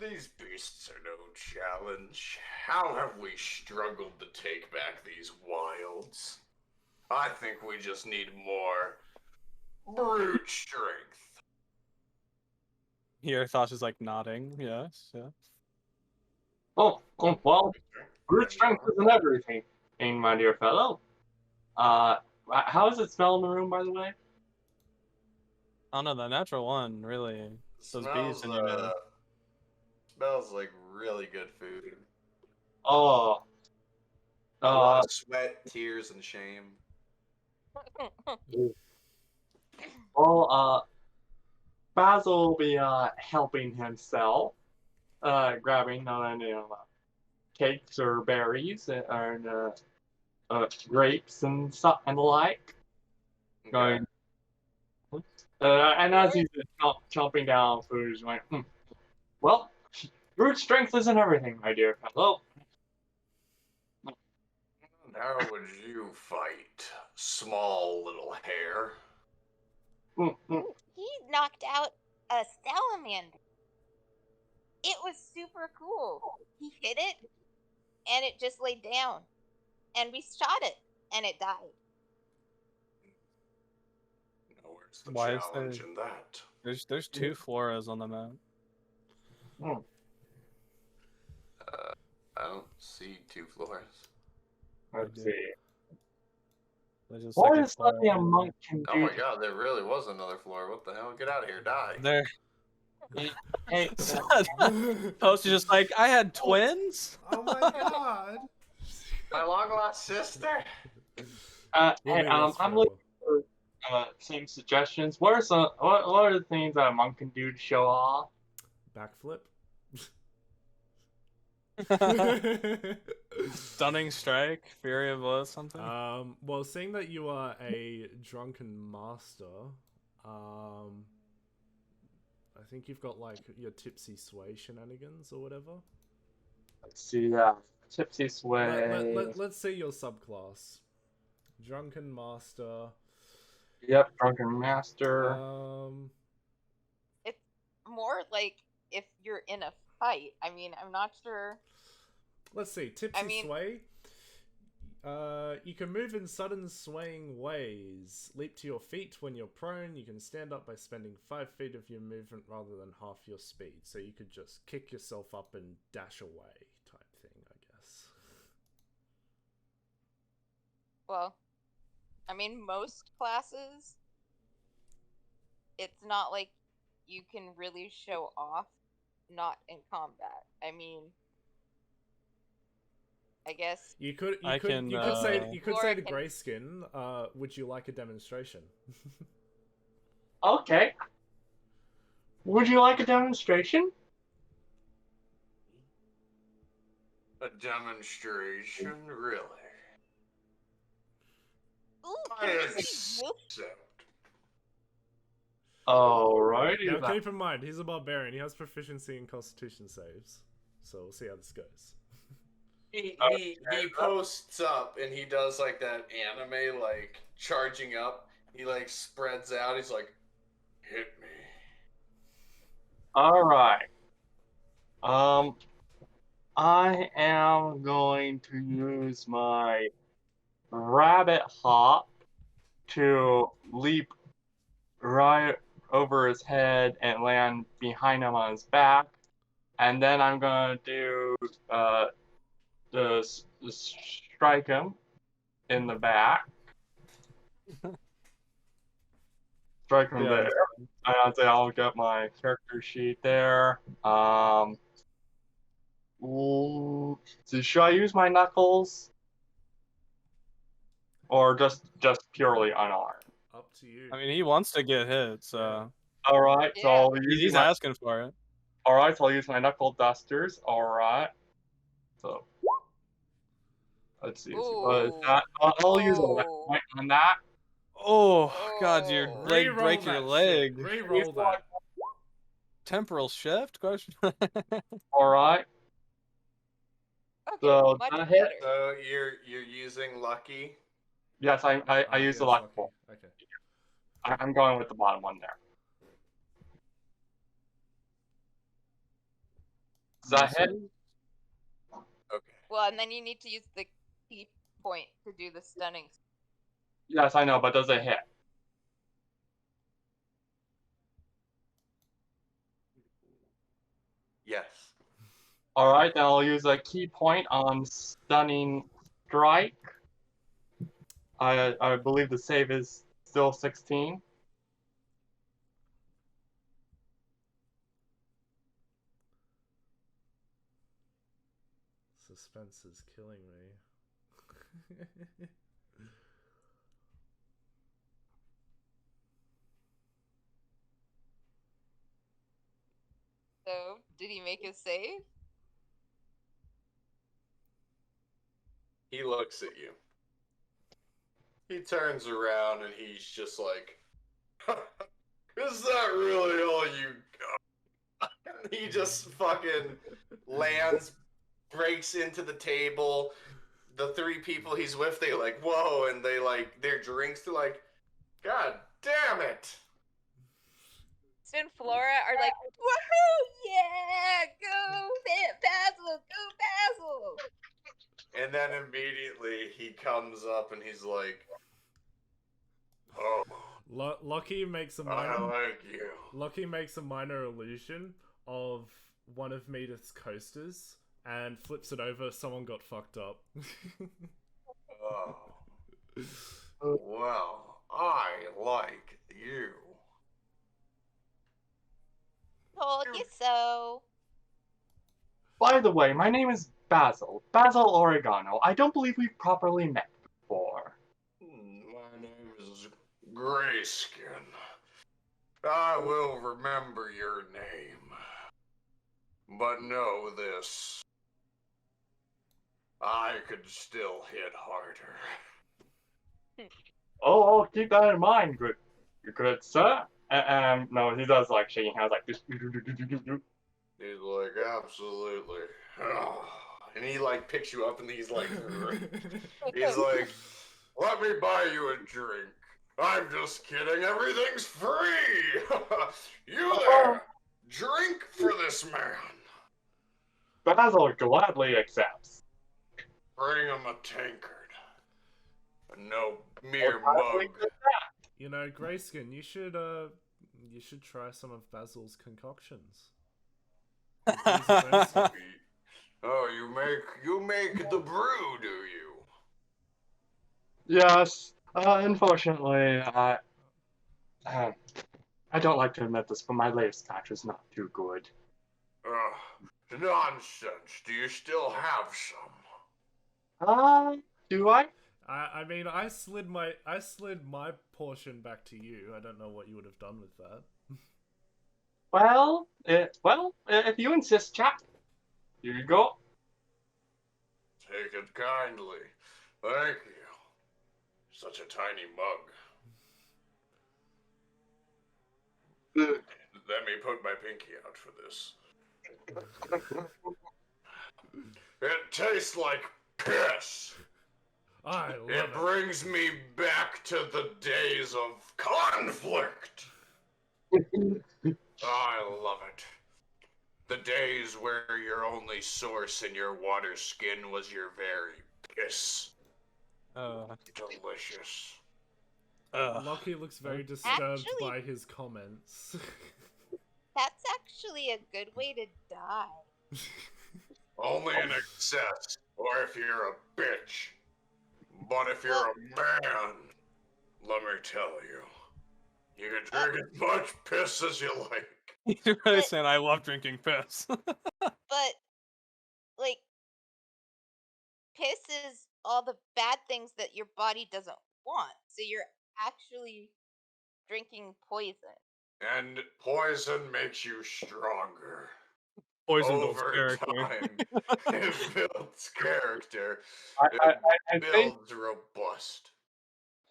these beasts are no challenge. How have we struggled to take back these wilds? I think we just need more brute strength. Here, Thosh is like nodding. Yes. Oh, well, brute strength isn't everything, my dear fellow. How does it smell in the room, by the way? Oh no, the natural one, really. Those bees in your nose. Smells like really good food. Oh. A lot of sweat, tears, and shame. Well, Basil will be helping himself, grabbing cakes or berries and grapes and stuff and the like. Okay. Going, and as he's chomping down food, he's like, well, brute strength isn't everything, my dear fellow. How would you fight, small little hare? He knocked out a salamander. It was super cool. He hit it, and it just laid down. And we shot it, and it died. Where's the Why is challenge there- in that? There's two floras on the map. I don't see 2 floors. Let's see. There's just What like is something a monk can Oh do? my god, there really was another floor. What the hell? Get out of here, die. There. Hey, Post is just like, I had twins? Oh my god! My long lost sister. We'll hey, be this I'm forever. looking for some suggestions. What are the things that a monk can do to show off? Backflip. Stunning strike, fury of blow, something. Well, seeing that you are a drunken master, I think you've got like your tipsy sway shenanigans or whatever. Let's see that. Tipsy sway. Let's see your subclass. Drunken master. Yep, drunken master. It's more like if you're in a fight. I mean, I'm not sure. Let's see. Tipsy I mean- sway. You can move in sudden swaying ways. Leap to your feet when you're prone. You can stand up by spending 5 feet of your movement rather than half your speed. So you could just kick yourself up and dash away type thing, I guess. Well, I mean, most classes, it's not like you can really show off not in combat. I mean, I guess You could I can, you could say Laura to can- Grayskin, would you like a demonstration? Okay. Would you like a demonstration? A demonstration, really? ooh, I can we see wolf? accept. Alrighty. Now then. keep in mind, he's a barbarian. He has proficiency in Constitution saves, so we'll see how this goes. He posts up and he does like that anime like charging up. He like spreads out. He's like, hit me. Alright. I am going to use my rabbit hop to leap right over his head and land behind him on his back. And then I'm going to do the strike him in the back. Strike him Yeah. there. And I'll get my character sheet there. So should I use my knuckles? Or just purely unarmed? Up to you. I mean, he wants to get hit, so Alright, so Yeah. I'll use he's my asking for it. Alright, so I'll use my knuckle dusters. Alright. So let's see. Ooh. I'll use a Oh. left point on that. Oh, God, your Oh. leg Reroll break your that leg. shit. Reroll that. Temporal shift? Question. Alright. Okay, So much that hit. better. So you're using lucky. Yes, I use yes, the left lucky. one. Okay. I'm going with the bottom one there. Does that hit? Okay. Well, and then you need to use the key point to do the stunning. Yes, I know, but does it hit? Yes. Alright, then I'll use a key point on stunning strike. I believe the save is still 16. Suspense is killing me. So, did he make his save? He looks at you. He turns around and he's just like, is that really all you got? He just fucking lands, breaks into the table. The 3 people he's with, they like, whoa, and they like their drinks. They're like, God damn it! Sid and Flora are like, woohoo! Yeah! Go Basil! Go Basil! And then immediately he comes up and he's like, oh, Lockie makes a I minor. like you. Lockie makes a minor illusion of one of Meredith's coasters and flips it over. Someone got fucked up. Oh. Well, I like you. Told you so. By the way, my name is Basil. Basil Oregano. I don't believe we've properly met before. My name is Grayskin. I will remember your name. But know this. I could still hit harder. Oh, I'll keep that in mind, good sir. No, he does like shaking hands like this. He's like, absolutely. And he like picks you up and he's like, he's like, let me buy you a drink. I'm just kidding, everything's free. You there, drink for this man. Basil gladly accepts. Bring him a tankard. No mere mug. You know, Grayskin, you should try some of Basil's concoctions. Oh, you make the brew, do you? Yes. Unfortunately, I don't like to admit this, but my latest batch is not too good. Nonsense. Do you still have some? Do I? I mean, I slid my portion back to you. I don't know what you would have done with that. Well, if you insist, chap. Here you go. Take it kindly. Thank you. Such a tiny mug. Let me put my pinky out for this. It tastes like piss. I love It brings me back to the days of conflict. I love it. The days where your only source in your water skin was your very piss. Delicious. Lockie looks very disturbed Actually- by his comments. That's actually a good way to die. Only in excess, or if you're a bitch. But if you're a man, let me tell you, you can drink as much piss as you like. You're really saying I love drinking piss. But, like, piss is all the bad things that your body doesn't want. So you're actually drinking poison. And poison makes you stronger. Poison builds Over character. time, it builds character. I It think builds robust.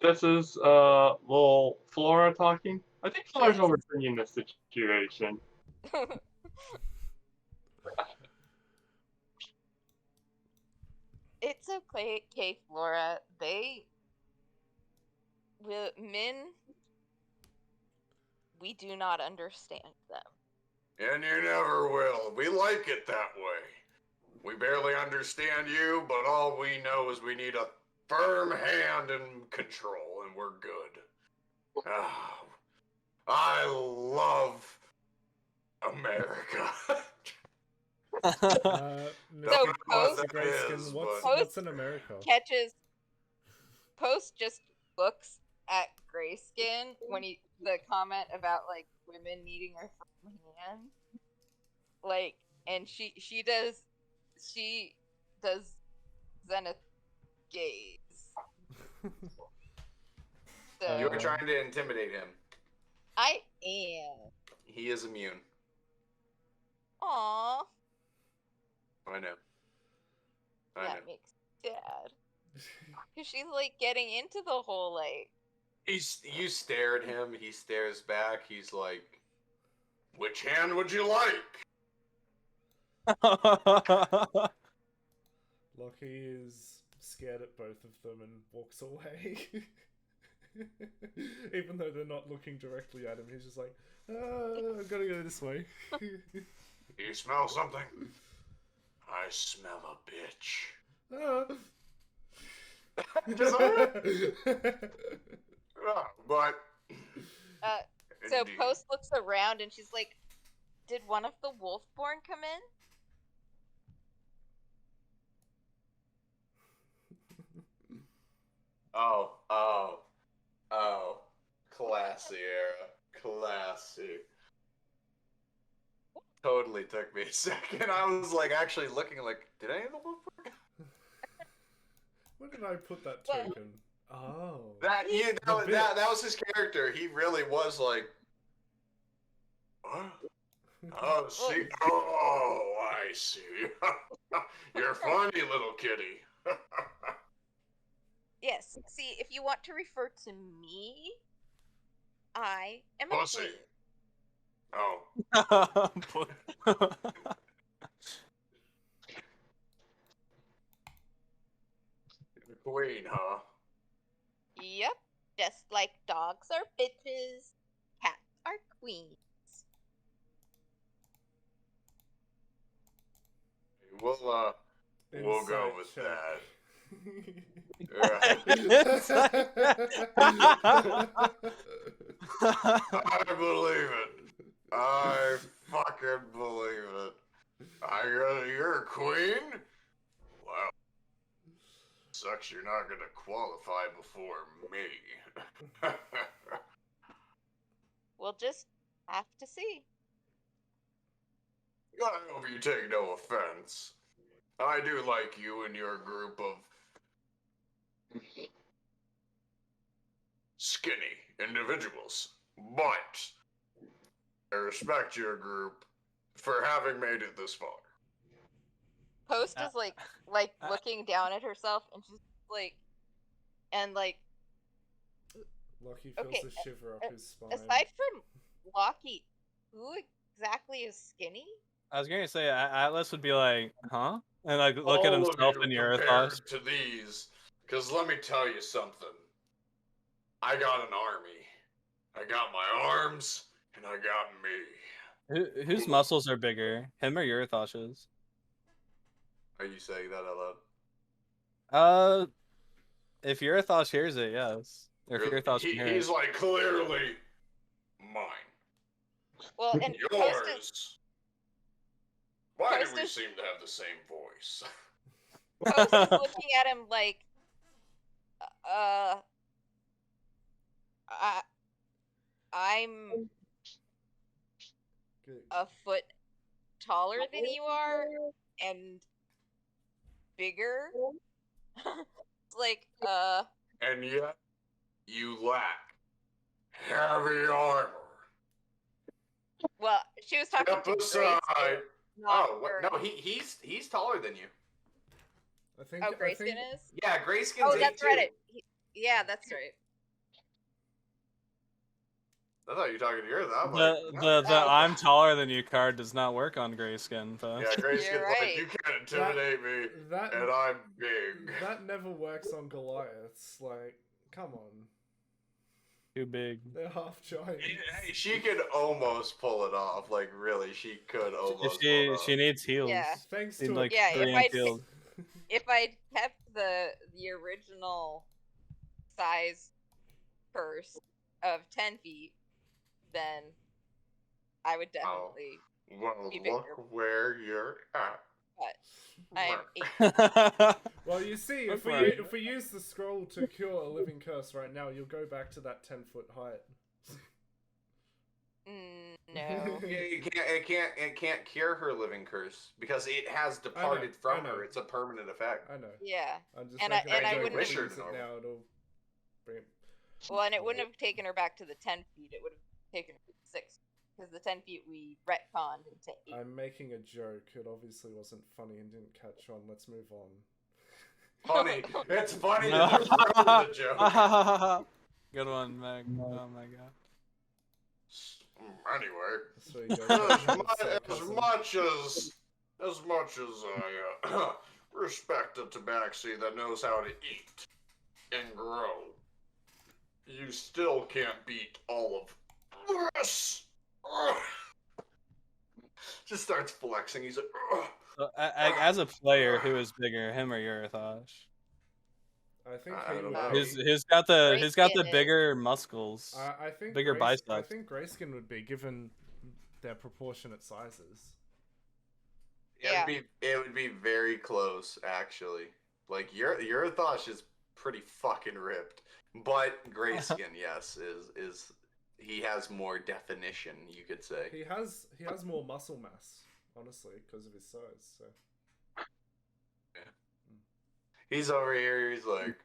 this is little Flora talking. I think Flora's Yes. overthinking this situation. It's okay, Flora. Men, we do not understand them. And you never will. We like it that way. We barely understand you, but all we know is we need a firm hand and control, and we're good. Ah, I love America. Mr. So, Mr. Post- Grayskin, is, what's but- in America? Catches. Post just looks at Grayskin when the comment about like women needing her firm hand, like, and she does Zenith gaze. So You were trying to intimidate him. I am. He is immune. Aww, I know. that makes me sad. Cause she's like getting into the whole like. You stare at him. He stares back. He's like, Which hand would you like? Lockie is scared at both of them and walks away. Even though they're not looking directly at him, he's just like, I've got to go this way. You smell something? I smell a bitch. But So Indeed. Post looks around and she's like, "Did one of the Wolfborn come in?" Oh. Classy era. Classy. Totally took me a second. I was like actually looking like, did any of the Wolfborn? Where did I put that Well- token? Oh. That was his character. He really was like, what? Oh, see. Oh, I see. You're funny, little kitty. Yes. See, if you want to refer to me, I am a Pussy. queen. Oh. You're the queen, huh? Yep. Just like dogs are bitches, cats are queens. We'll go with Inside that. I believe it. I fucking believe it. You're a queen? Wow. Sucks you're not gonna qualify before me. We'll just have to see. I hope you take no offense. I do like you and your group of skinny individuals, but I respect your group for having made it this far. Post is like looking down at herself, and she's like, and like, Lucky feels Okay, a shiver up his spine. aside from Lockheed, who exactly is skinny? I was gonna say Atlas would be like, huh? And like look at All of himself you in your compared thoughts. to these, because let me tell you something. I got an army. I got my arms, and I got me. Whose muscles are bigger, him or Yurithash's? Are you saying that out loud? If Yurithash hears it, yes. Or if Yurithash can hear it. He's like clearly mine. Well, and Yours. Why do Post we is- seem to have the same voice? Post is looking at him like, I'm Good. a foot taller than you are, and bigger. It's like, And yet, you lack heavy armor. well, she was talking Step to aside. Grayskin, not Oh, what? her. No, he's taller than you. I think. Oh, I Grayskin think. is? Yeah, Grayskin's Oh, 8 that's too. right. Yeah, that's right. I thought you were talking to yours. I'm The I'm taller than you card does not work on Grayskin, but yeah, Grayskin's You're like, right. you can't intimidate me, That and I'm big. that never works on Goliaths. Like, come on, too big. they're half giants. Hey, she could almost pull it off. Like, really, she could almost pull it off. She needs heals. Yeah. Thanks Need to like Yeah, 3 if inch I'd- heals. If I'd kept the original size purse of 10 feet, then I would definitely. Well, be bigger. look where you're at. But I am 8. Well, you see, if we Right. if we use the scroll to cure a living curse right now, you'll go back to that 10-foot height. No. It can't cure her living curse because it has departed I from know. her. It's a permanent effect. I know. Yeah. I'm just And making I a joke. wouldn't- If we Wish her use to it normal. now, it'll bring. Well, and it wouldn't have taken her back to the 10 feet. It would have taken her to 6. Because the 10 feet we retconned into 8. I'm making a joke. It obviously wasn't funny and didn't catch on. Let's move on. Funny. It's funny that they're ruining the joke. Good one, Meg. Oh my god. Anyway, So you go as back to the much sarcasm. as I respect a tabaxi that knows how to eat and grow, you still can't beat all of this. Just starts flexing. He's like, So, as a player, who is bigger, him or Yurithash? I think I he don't would know. be. He's got the Grayskin bigger muscles, I think bigger I biceps. think Grayskin would be, given their proportionate sizes. Yeah. It would be very close, actually. Like your Thosh is pretty fucking ripped, but Grayskin, yes, is he has more definition, you could say. He has more muscle mass, honestly, because of his size. So He's over here. He's like,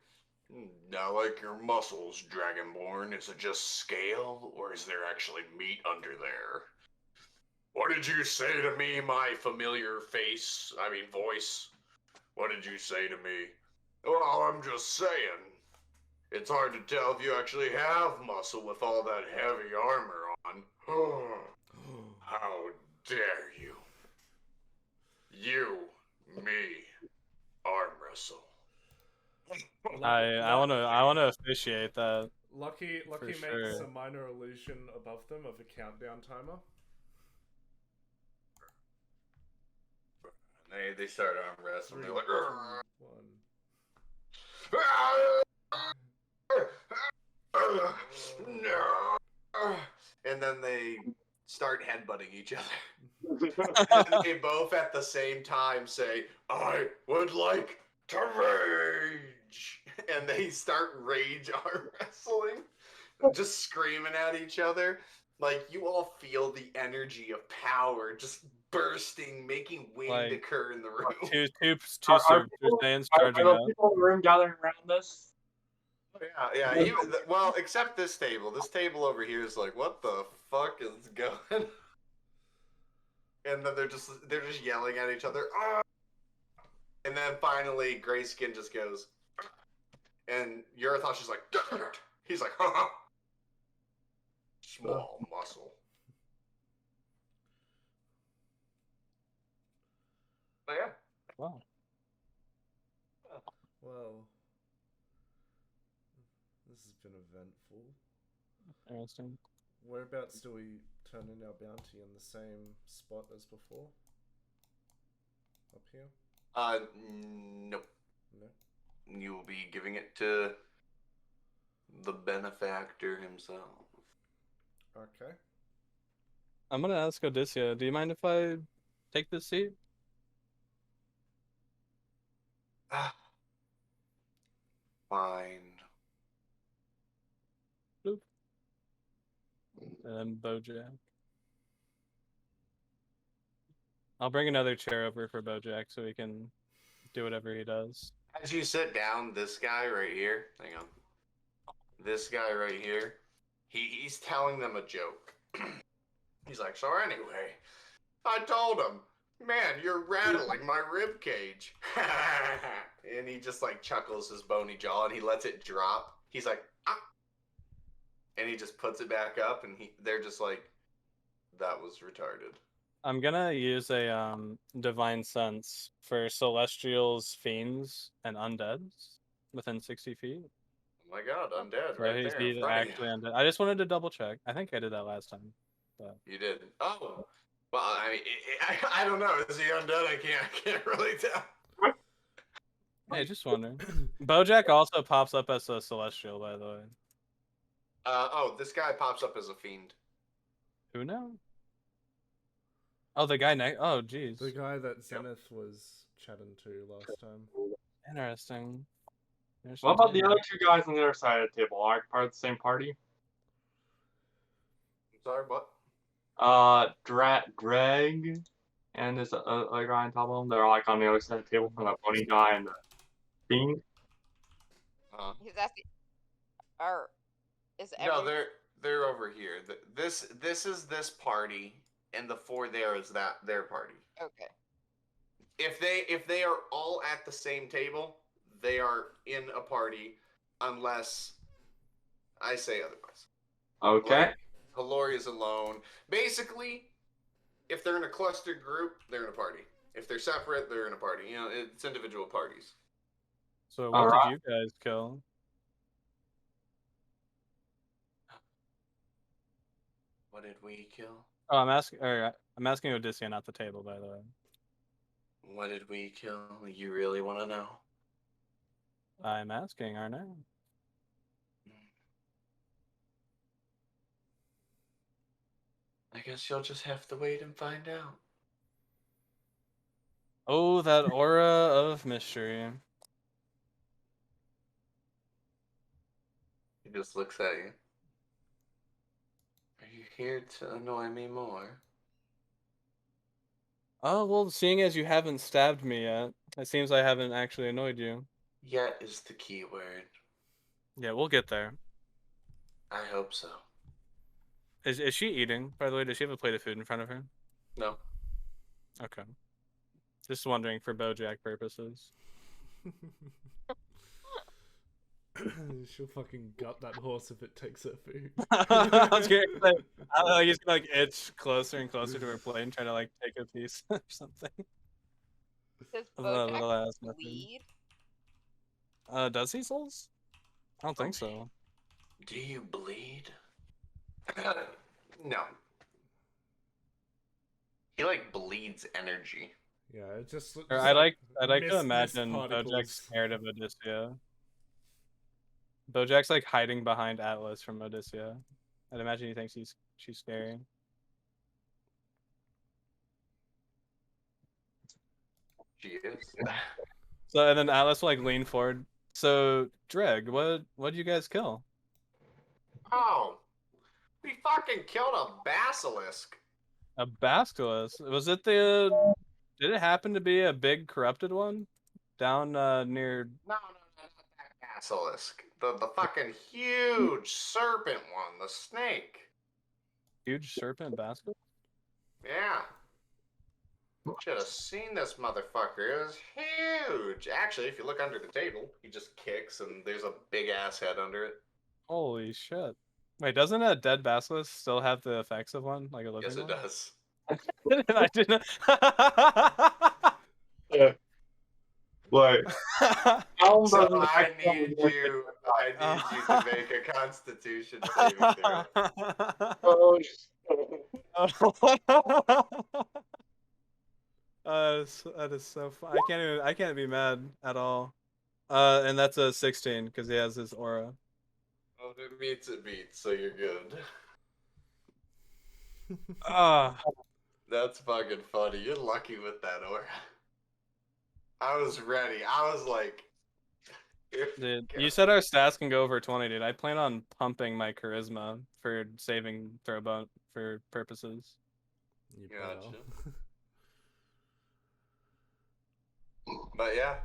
now, like your muscles, Dragonborn. Is it just scale, or is there actually meat under there? What did you say to me, my familiar face? I mean, voice. What did you say to me? Well, I'm just saying. It's hard to tell if you actually have muscle with all that heavy armor on. How dare you? You, me, arm wrestle. I wanna officiate that. Lucky makes sure. a minor illusion above them of a countdown timer. They start arm wrestling. They're like, 1. no. And then they start headbutting each other. And then they both at the same time say, I would like to rage. And they start rage arm wrestling, just screaming at each other. Like, you all feel the energy of power just bursting, making wind Like, occur in the room. Two Are Super people- Saiyans Are charging the up. people in the room gathering around this? Yeah. Well, except this table. This table over here is like, what the fuck is going? And then they're just yelling at each other. Ah! And then finally, Grayskin just goes, and Yurathosh is like, he's like, ha. Small muscle. But yeah. Wow. Well, this has been eventful. Interesting. Whereabouts do we turn in our bounty? In the same spot as before? Up here? Nope. No. You will be giving it to the benefactor himself. Okay. I'm gonna ask Odysseus, do you mind if I take this seat? Fine. Boop. And then Bojack. I'll bring another chair over for Bojack so he can do whatever he does. As you sit down, this guy right here, hang on. This guy right here, he's telling them a joke. He's like, so anyway, I told him, man, you're rattling my rib cage. And he just like chuckles his bony jaw and he lets it drop. He's like, ah. And he just puts it back up and they're just like, that was retarded. I'm gonna use a divine sense for celestials, fiends, and undeads within 60 feet. Oh my god, undead So right he's there in he's front of actually you. undead. I just wanted to double check. I think I did that last time. But You did. Oh, well, I don't know. Is he undead? I can't really tell. hey, just wondering. Bojack also pops up as a celestial, by the way. This guy pops up as a fiend. Who now? Oh, the guy next. Oh, jeez. The guy that Zenith was chatting to last time. Interesting. There's What some about the data. other two guys on the other side of the table? Are part of the same party? Sorry, what? Greg and this other guy on top of them. They're like on the other side of the table from the pony guy and the fiend. He's asking, is No, every they're over here. This is this party, and the four there is their party. okay? If they are all at the same table, they are in a party, unless I say otherwise. Okay. Like, Haloria's alone. Basically, if they're in a cluster group, they're in a party. If they're separate, they're in a party. You know, it's individual parties. So what Alright. did you guys kill? What did we kill? Oh, I'm asking Odysseus, not the table, by the way. What did we kill? You really want to know? I'm asking, aren't I? I guess you'll just have to wait and find out. Oh, that aura of mystery. He just looks at you. Are you here to annoy me more? Oh, well, seeing as you haven't stabbed me yet, it seems I haven't actually annoyed you. Yet is the key word. Yeah, we'll get there. I hope so. Is she eating, by the way? Does she have a plate of food in front of her? No. Okay. Just wondering for BoJack purposes. She'll fucking gut that horse if it takes her food. I was gonna say, I don't know, he's gonna like itch closer and closer to her plate and try to like take a piece or something. Does The Bojack last method. bleed? Does he, Souls? I don't think so. Do you bleed? No. He like bleeds energy. Yeah, it just looks. Or I'd like to mist imagine particles. Bojack's scared of Odysseus. Bojack's like hiding behind Atlas from Odysseus. I'd imagine he thinks she's scary. She is. So and then Atlas will like lean forward. So Dreg, what you guys kill? Oh, we fucking killed a basilisk. A basilisk? Was it the? Did it happen to be a big corrupted one down near? No, not that basilisk. The fucking huge serpent one, the snake. Huge serpent basilisk? Yeah. Should have seen this motherfucker. It was huge. Actually, if you look under the table, he just kicks and there's a big ass head under it. Holy shit! Wait, doesn't a dead basilisk still have the effects of one, like a living Yes, it one? does. I didn't. Yeah. Wait. Elm So doesn't I actually need work you to make a Constitution saving throw. Oh, That is so fun. I can't be mad at all. And that's a 16 because he has his aura. Oh, if it beats, it beats, so you're good. Ah, That's fucking funny. You're lucky with that aura. I was ready. I was like, dude, you said our stats can go over 20, dude. I plan on pumping my charisma for saving throw for purposes. You Gotcha. better. But yeah,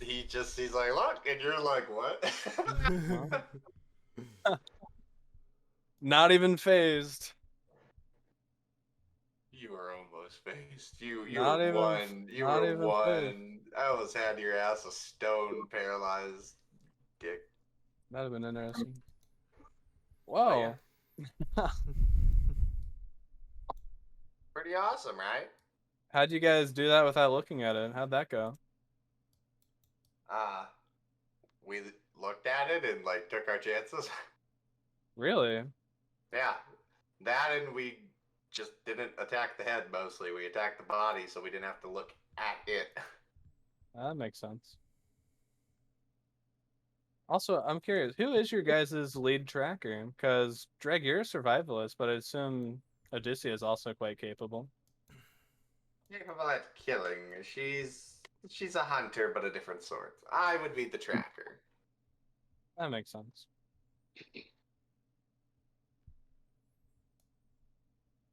he's like, look, and you're like, what? Not even phased. You were almost faced. You Not were even- one. You not were even one. I almost had your ass a stone paralyzed dick. That'd have been interesting. Whoa. Pretty awesome, right? How'd you guys do that without looking at it? How'd that go? We looked at it and like took our chances. Really? Yeah, that and we just didn't attack the head mostly. We attacked the body, so we didn't have to look at it. That makes sense. Also, I'm curious, who is your guys' lead tracker? Because Dreg, you're a survivalist, but I assume Odysseus is also quite capable. Capable at killing. She's a hunter, but a different sort. I would be the tracker. That makes sense.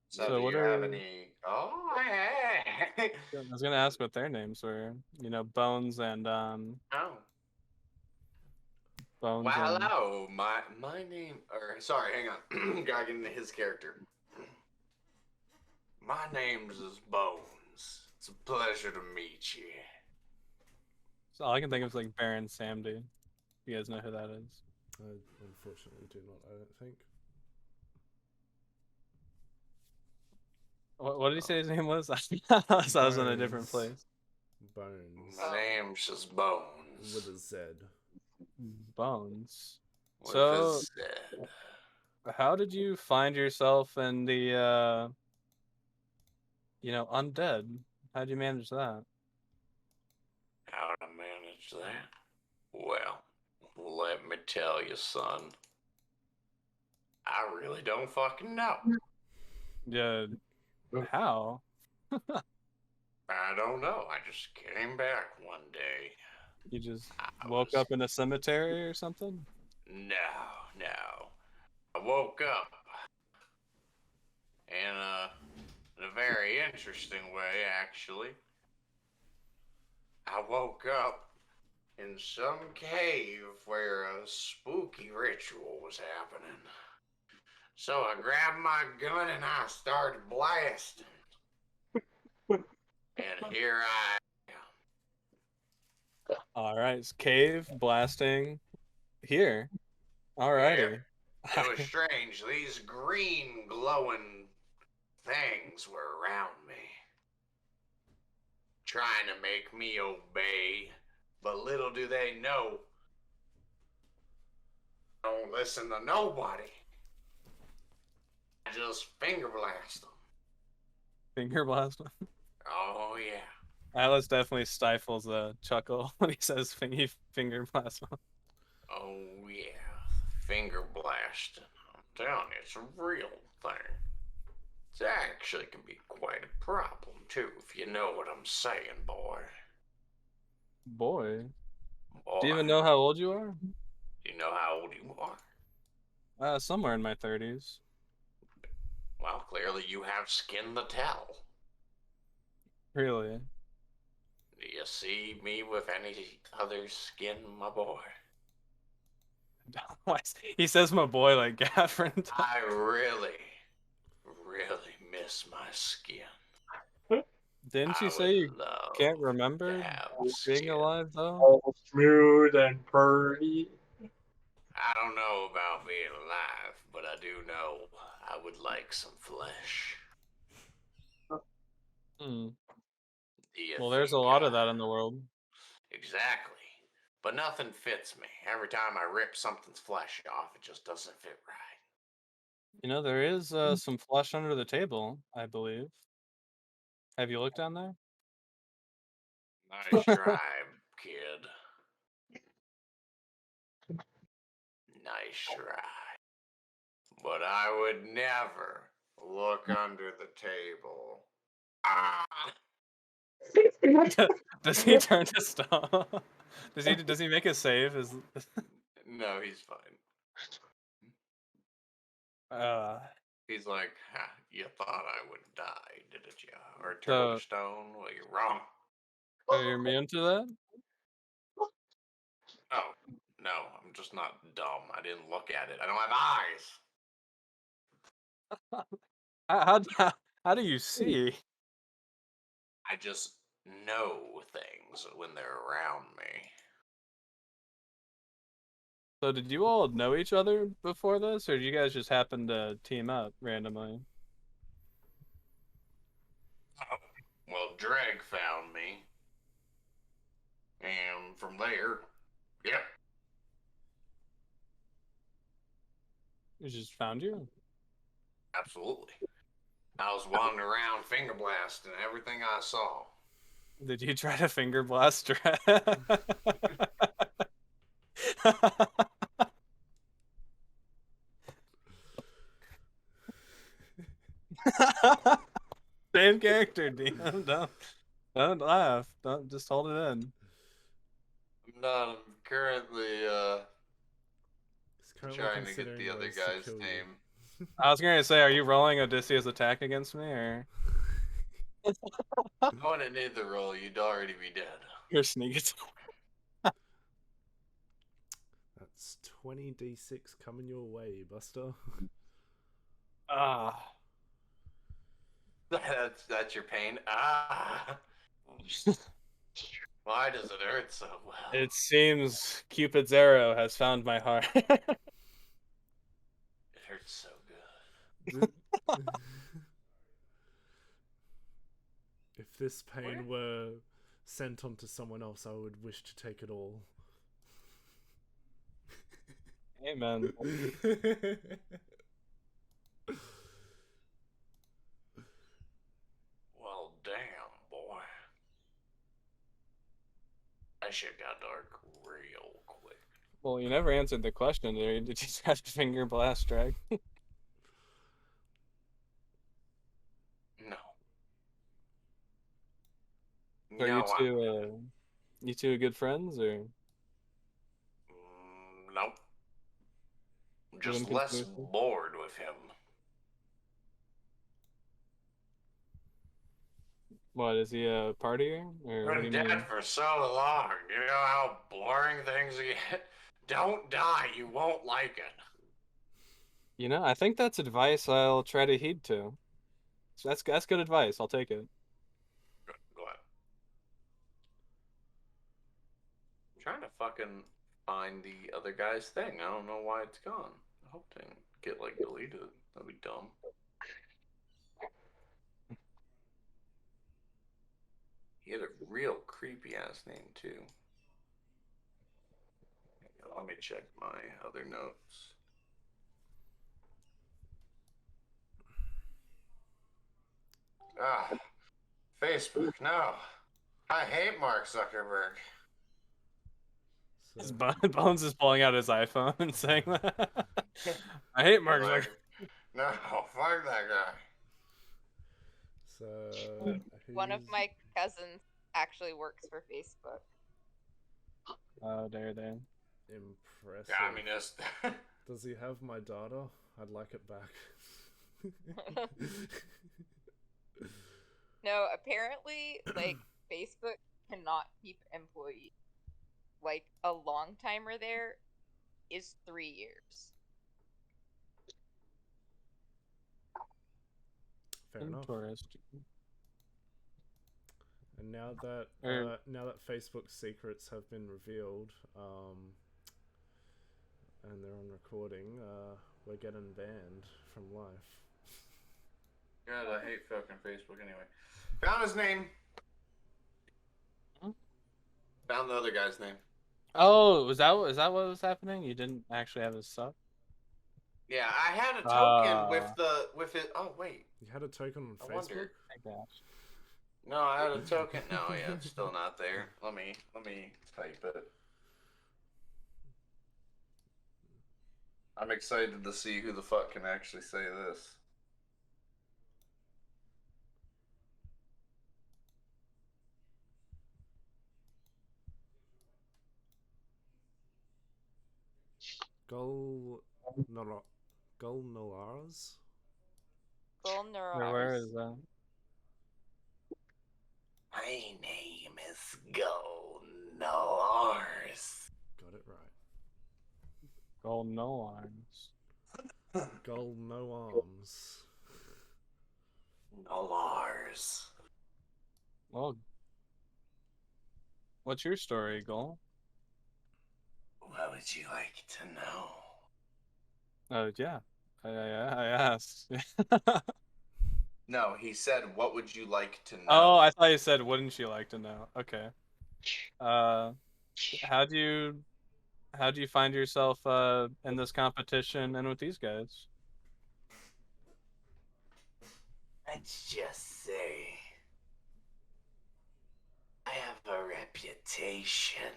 So, So do what you have are- any? Oh, hey. I was gonna ask what their names were. You know, Bones and Oh. Bones. Well, and... hello. My name. Or sorry, hang on. Gotta get into his character. My name's is Bones. It's a pleasure to meet you. So all I can think of is like Baron Samdi. You guys know who that is? I unfortunately do not. I don't think. What did he say his name was? I was in a different Bones. place. Bones My name's just Bones. with a Z. Bones. With So- a Z. How did you find yourself in the undead? How'd you manage that? How to manage that? Well, let me tell you, son. I really don't fucking know. Yeah. How? I don't know. I just came back one day. You just I woke was... up in a cemetery or something? No. I woke up in a very interesting way, actually. I woke up in some cave where a spooky ritual was happening. So I grabbed my gun and I started blasting. And here I am. All right, it's cave blasting here. Alrighty. It was strange. These green glowing things were around me, trying to make me obey. But little do they know, I don't listen to nobody. I just finger blast them. Finger blast. Oh yeah. Alice definitely stifles a chuckle when he says finger blast. Oh yeah. Finger blasting. I'm telling you, it's a real thing. It actually can be quite a problem too, if you know what I'm saying, boy. Boy. Boy. Do you even know how old you are? You know how old you are? Somewhere in my 30s. Well, clearly you have skin to tell. Really? Do you see me with any other skin, my boy? He says my boy like Gaffron. I really miss my skin. Didn't you I say you would love can't to remember have being skin. alive though? All smooth and purdy. I don't know about being alive, but I do know I would like some flesh. Hmm. Do you Well, there's a think, lot of that in the world. Exactly. But nothing fits me. Every time I rip something's flesh off, it just doesn't fit right. You know, there is some flesh under the table, I believe. Have you looked down there? Nice try, kid. Nice try. But I would never look under the table. Ah! Does he turn to stone? Does he make a save? No, he's fine. He's like, ha, you thought I would die, didn't you? Or turn to So stone? Well, you're wrong. are you immune to that? Oh, no, I'm just not dumb. I didn't look at it. I don't have eyes. How do you see? I just know things when they're around me. So did you all know each other before this, or did you guys just happen to team up randomly? Oh, well, Dreg found me. And from there, yep. He just found you? Absolutely. I was wandering around finger blasting everything I saw. Did you try to finger blast Drag? Same character, DM. Don't laugh. Don't just hold it in. I'm not. I'm currently He's currently trying to get considering the other ways to guy's kill you. name. I was gonna say, are you rolling Odysseus' attack against me, or I wouldn't need the roll. You'd already be dead. you're sneaking? That's 20d6 coming your way, Buster. Ah. That's your pain. Ah. Why does it hurt so well? It seems Cupid's arrow has found my heart. It hurts so good. If this pain were sent onto someone else, I would wish to take it all. Amen. Well, damn, boy. That shit got dark real Well, you never answered the question there. Did you just have to finger blast drag? No. Are No, you two good friends, or nope. I'm Live just less inconclusive? bored with him. What, is he a partier, or what do Been you mean? dead for so long. You know how boring things get? Don't die. You won't like it. You know, I think that's advice I'll try to heed to. So that's good advice. I'll take it. Go ahead. I'm trying to fucking find the other guy's thing. I don't know why it's gone. I hope it didn't get like deleted. That'd be dumb. He had a real creepy ass name too. Let me check my other notes. Ah, Facebook. No, I hate Mark Zuckerberg. His Bones is pulling out his iPhone and saying that. I hate Mark Zuckerberg. No, fuck that guy. So One of my cousins actually works for Facebook. Oh, there. Impressive. Yeah, I mean, that's... Does he have my data? I'd like it back. No, apparently, like, Facebook cannot keep employees. Like, a long timer there is 3 years. Fair enough. Interesting. And now that Facebook's secrets have been revealed, and they're on recording, we're getting banned from life. God, I hate fucking Facebook anyway. Found his name. Hmm? Found the other guy's name. Oh, is that what was happening? You didn't actually have his stuff? Yeah, I had a token with it. Oh wait, You had a token on I Facebook? wondered. My gosh. No, I had a token. No, yeah, it's still not there. Let me type it. I'm excited to see who the fuck can actually say this. Gulnolars? Where is that? My name is Golnars. Got it right. Gold no arms. Gull no arms. Golars. Well, what's your story, Gold? What would you like to know? Yeah. I asked. No, he said, "What would you like to know?" Oh, I thought you said, "Wouldn't you like to know?" Okay. How do you find yourself in this competition and with these guys? Let's just say I have a reputation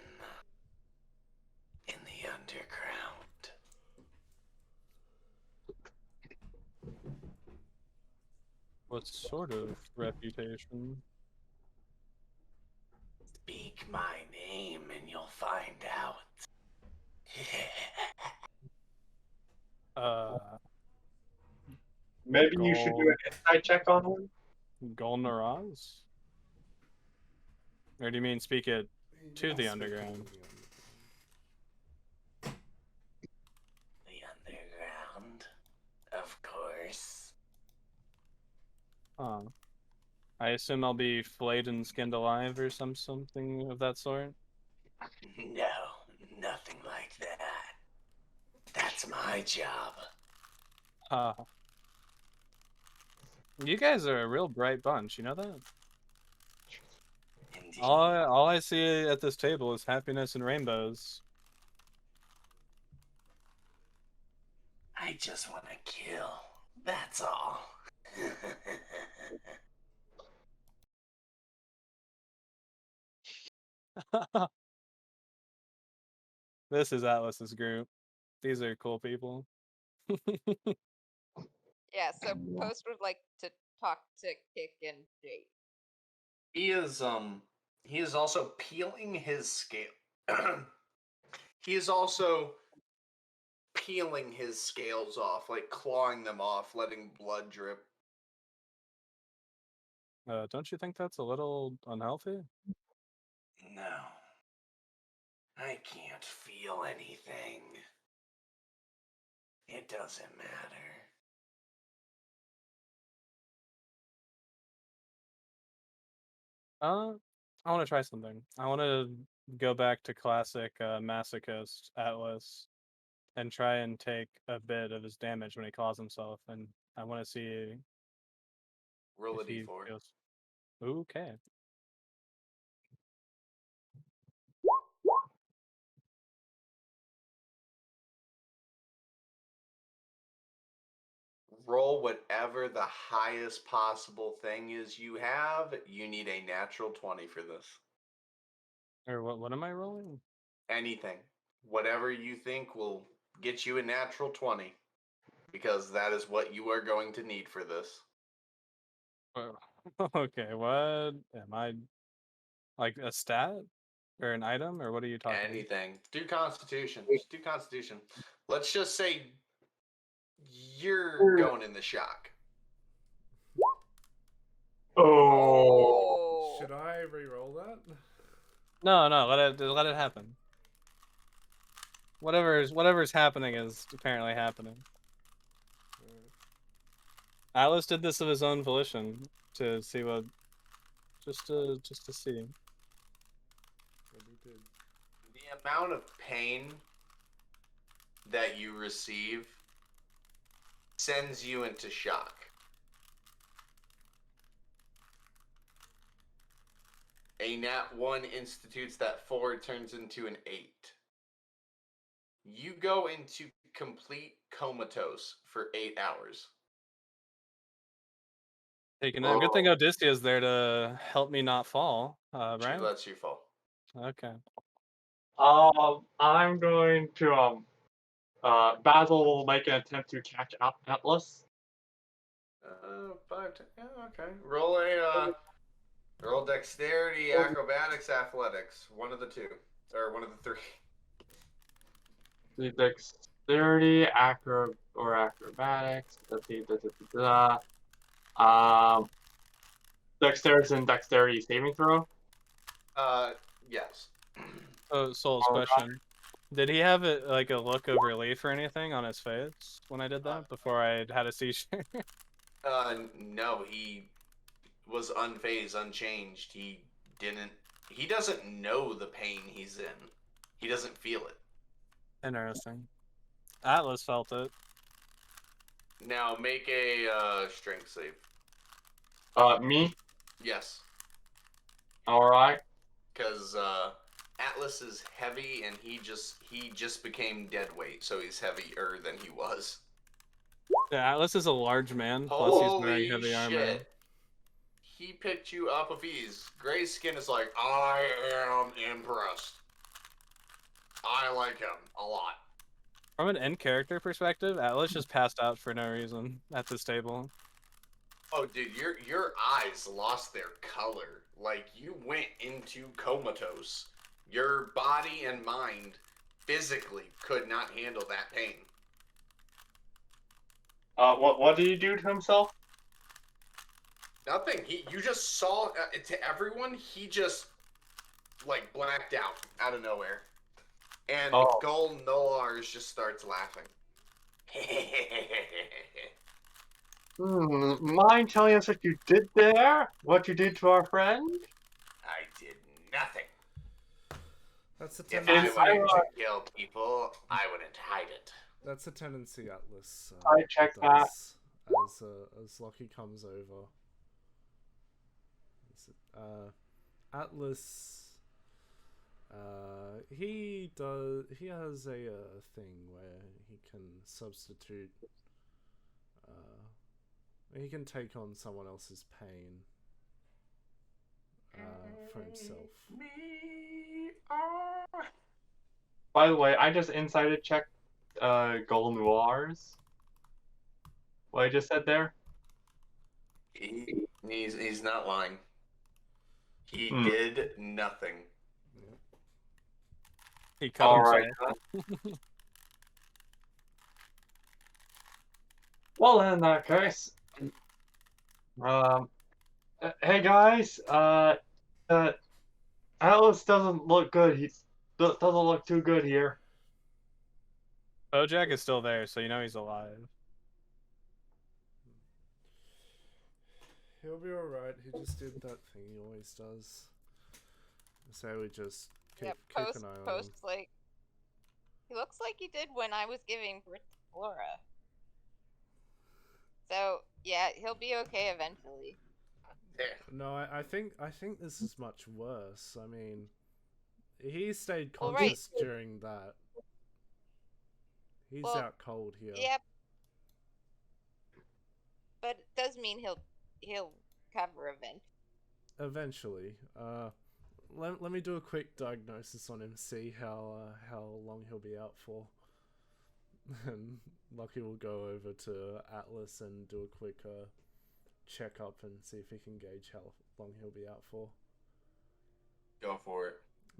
in the underground. What sort of reputation? Speak my name and you'll find out. Maybe you should do an insight check on him. Golnaraz? Or do you mean speak it to the underground? The underground, of course. Huh. I assume I'll be flayed and skinned alive or something of that sort? No, nothing like that. That's my job. Huh. You guys are a real bright bunch, you know that? Indeed. All I see at this table is happiness and rainbows. I just want to kill. That's all. This is Atlas's group. These are cool people. Yeah, so Post would like to talk to Kick and Jade. He is also peeling his scale. He is also peeling his scales off, like clawing them off, letting blood drip. Don't you think that's a little unhealthy? No. I can't feel anything. It doesn't matter. I want to try something. I want to go back to classic masochist Atlas and try and take a bit of his damage when he calls himself, and I want to see Roll a if he d4. feels okay. Roll whatever the highest possible thing is you have. You need a natural 20 for this. Or what am I rolling? Anything. Whatever you think will get you a natural 20. Because that is what you are going to need for this. Okay, what am I, like a stat or an item, or what are you talking about? Anything. Do Constitution. Just do Constitution. Let's just say you're going in the shock. Oh. Should I re-roll that? No, let it happen. Whatever's happening is apparently happening. Atlas did this of his own volition to see what, just to see. What he did. The amount of pain that you receive sends you into shock. A nat 1 institutes that 4 turns into an 8. You go into complete comatose for 8 hours. Taking a good thing Odysseus there to help me not fall, She right? lets you fall. Okay. I'm going to Basil will make an attempt to catch up Atlas. 5, 10, yeah, okay. Roll dexterity, acrobatics, athletics. One of the two. Or one of the three. The dexterity, acrobatics. Let's see. Dexterity and dexterity saving throw. Yes. Oh, Soul's Alright. question. Did he have like a look of relief or anything on his face when I did that before I had a seizure? No, he was unfazed, unchanged. He doesn't know the pain he's in. He doesn't feel it. Interesting. Atlas felt it. Now make a strength save. Me? Yes. Alright. Because Atlas is heavy and he just became dead weight, so he's heavier than he was. Yeah, Atlas is a large man, plus he's wearing Holy heavy armor. shit. He picked you up of ease. Gray Skin is like, I am impressed. I like him a lot. From an in-character perspective, Atlas just passed out for no reason at this table. Oh, dude, your eyes lost their color. Like, you went into comatose. Your body and mind physically could not handle that pain. What did he do to himself? Nothing. You just saw, to everyone, he just, like, blacked out of nowhere. And Gol Nolars just starts laughing. Mind telling us what you did there? What you did to our friend? I did nothing. That's a If tendency. I wanted to kill people, I wouldn't hide it. That's a tendency Atlas I check that. does as Lockie comes over. Atlas. He has a thing where he can substitute. He can take on someone else's pain for himself. By the way, I just insider checked Gold Noirs. What I just said there. He's not lying. He Hmm. did nothing. He cut All himself. right. Well, in that case, hey guys, Atlas doesn't look good. He doesn't look too good here. Bojack is still there, so you know he's alive. He'll be alright. He just did that thing he always does. So we just keep an eye on him. Like, he looks like he did when I was giving birth to Flora. So yeah, he'll be okay eventually. No, I think this is much worse. I mean, he stayed Well, conscious during that. He's Well, out cold here. Yep. But it does mean he'll cover Eventually. Let me do a quick diagnosis on him, see how long he'll be out for. And Lucky will go over to Atlas and do a quick check-up and see if he can gauge how long he'll be out for. Go for it.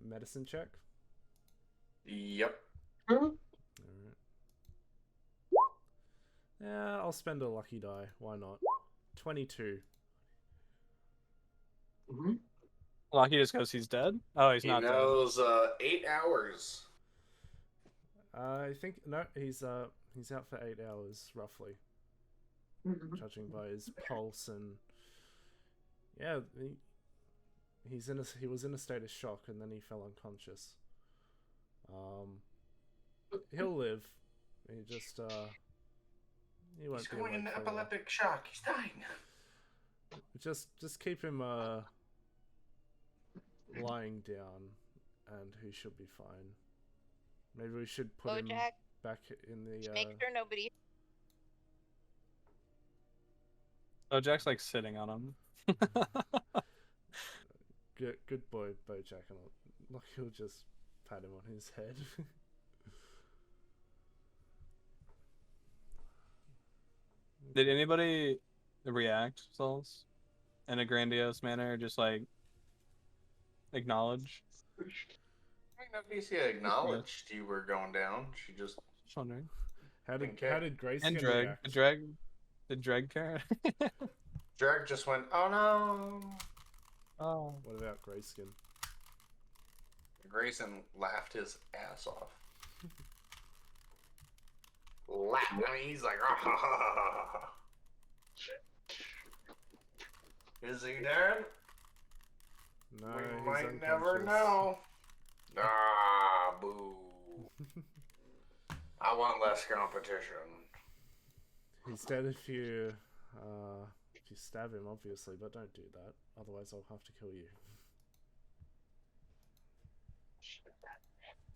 Medicine check? Yep. Alright. Yeah, I'll spend a lucky die. Why not? 22. Mm-hmm. Lucky just goes, he's dead? Oh, he's He not knows 8 hours. I think no, he's out for 8 hours roughly, judging by his pulse and yeah, he was in a state of shock and then he fell unconscious. He'll live. He just he won't He's be going awake into for a while. epileptic shock. He's dying. Just keep him lying down, and he should be fine. Maybe we should put him Bojack, back in the. make sure nobody. Bojack's like sitting on him. Good boy, Bojack, and like he'll just pat him on his head. Did anybody react, Souls, in a grandiose manner, or just like acknowledge? I mean, Nafisia acknowledged you were going down. She just. Just wondering. How did Grace And react? Did Dreg care? Dreg just went, oh no. Oh. What about Grayskin? Grayson laughed his ass off. Laughed. I mean, he's like, ah, ha, ha, ha, ha. Is he dead? No, We he's might never unconscious. know. Ah, boo. I want less competition. He's dead if you stab him, obviously, but don't do that. Otherwise, I'll have to kill you.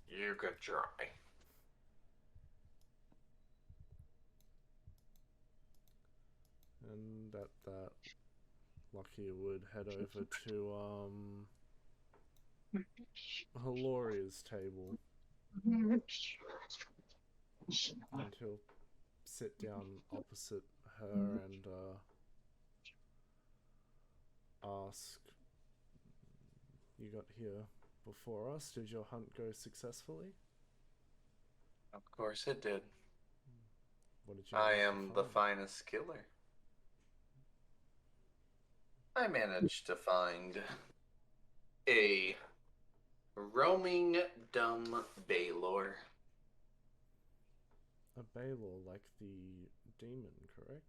You could try. And that Lucky would head over to Haloria's table, and he'll sit down opposite her and ask, you got here before us, did your hunt go successfully? Of course it did. What did you I manage to am the find? finest killer. I managed to find a roaming dumb Baylor. A Baylor, like the demon, correct?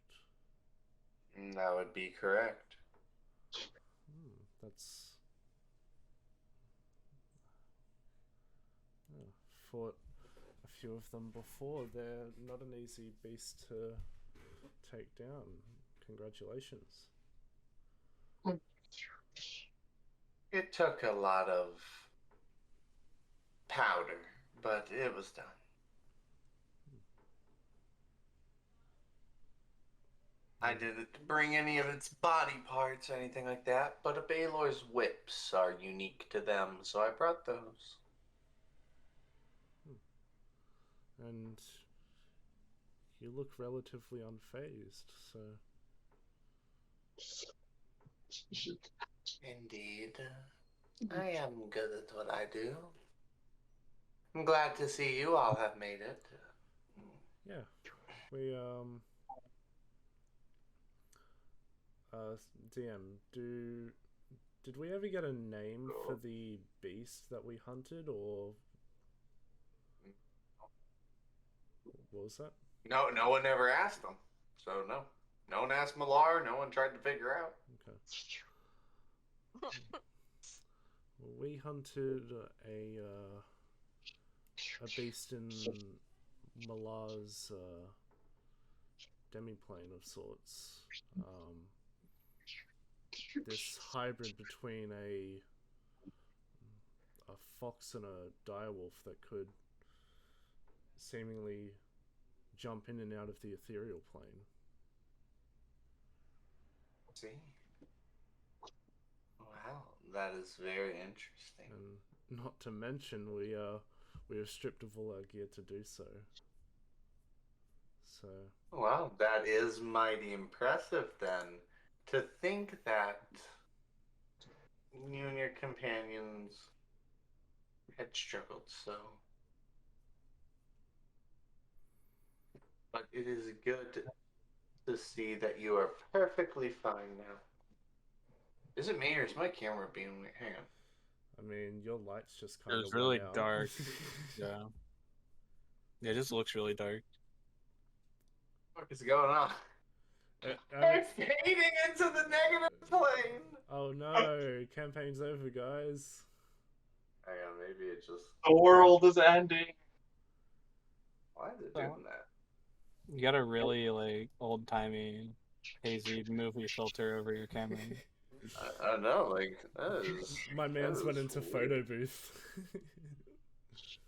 That would be correct. That's... fought a few of them before. They're not an easy beast to take down. Congratulations. It took a lot of powder, but it was done. I didn't bring any of its body parts or anything like that, but a Baylor's whips are unique to them, so I brought those. and you look relatively unfazed, so... Indeed. I am good at what I do. I'm glad to see you all have made it. Yeah, we, DM, did we ever get a name for the beast that we hunted, or... What was that? No one ever asked them. So no. No one asked Malar, no one tried to figure out. Okay. Well, we hunted a beast in Malar's demiplane of sorts. This hybrid between a fox and a direwolf that could seemingly jump in and out of the ethereal plane. See? Wow, that is very interesting. And not to mention, we are stripped of all our gear to do so. So... Wow, that is mighty impressive then. To think that you and your companions had struggled so. But it is good to see that you are perfectly fine now. Is it me or is my camera being weird? Hang on. I mean, your lights just kind of It's really out. dark. Yeah. Yeah, it just looks really dark. What is going on? It's fading into the negative plane! Oh no, campaign's over, guys. Hang on, maybe it just... The world is ending. Why is it doing that? You got a really, like, old-timey, hazy movie filter over your camera. I know, like, that is... My man's went into weird. photo booth.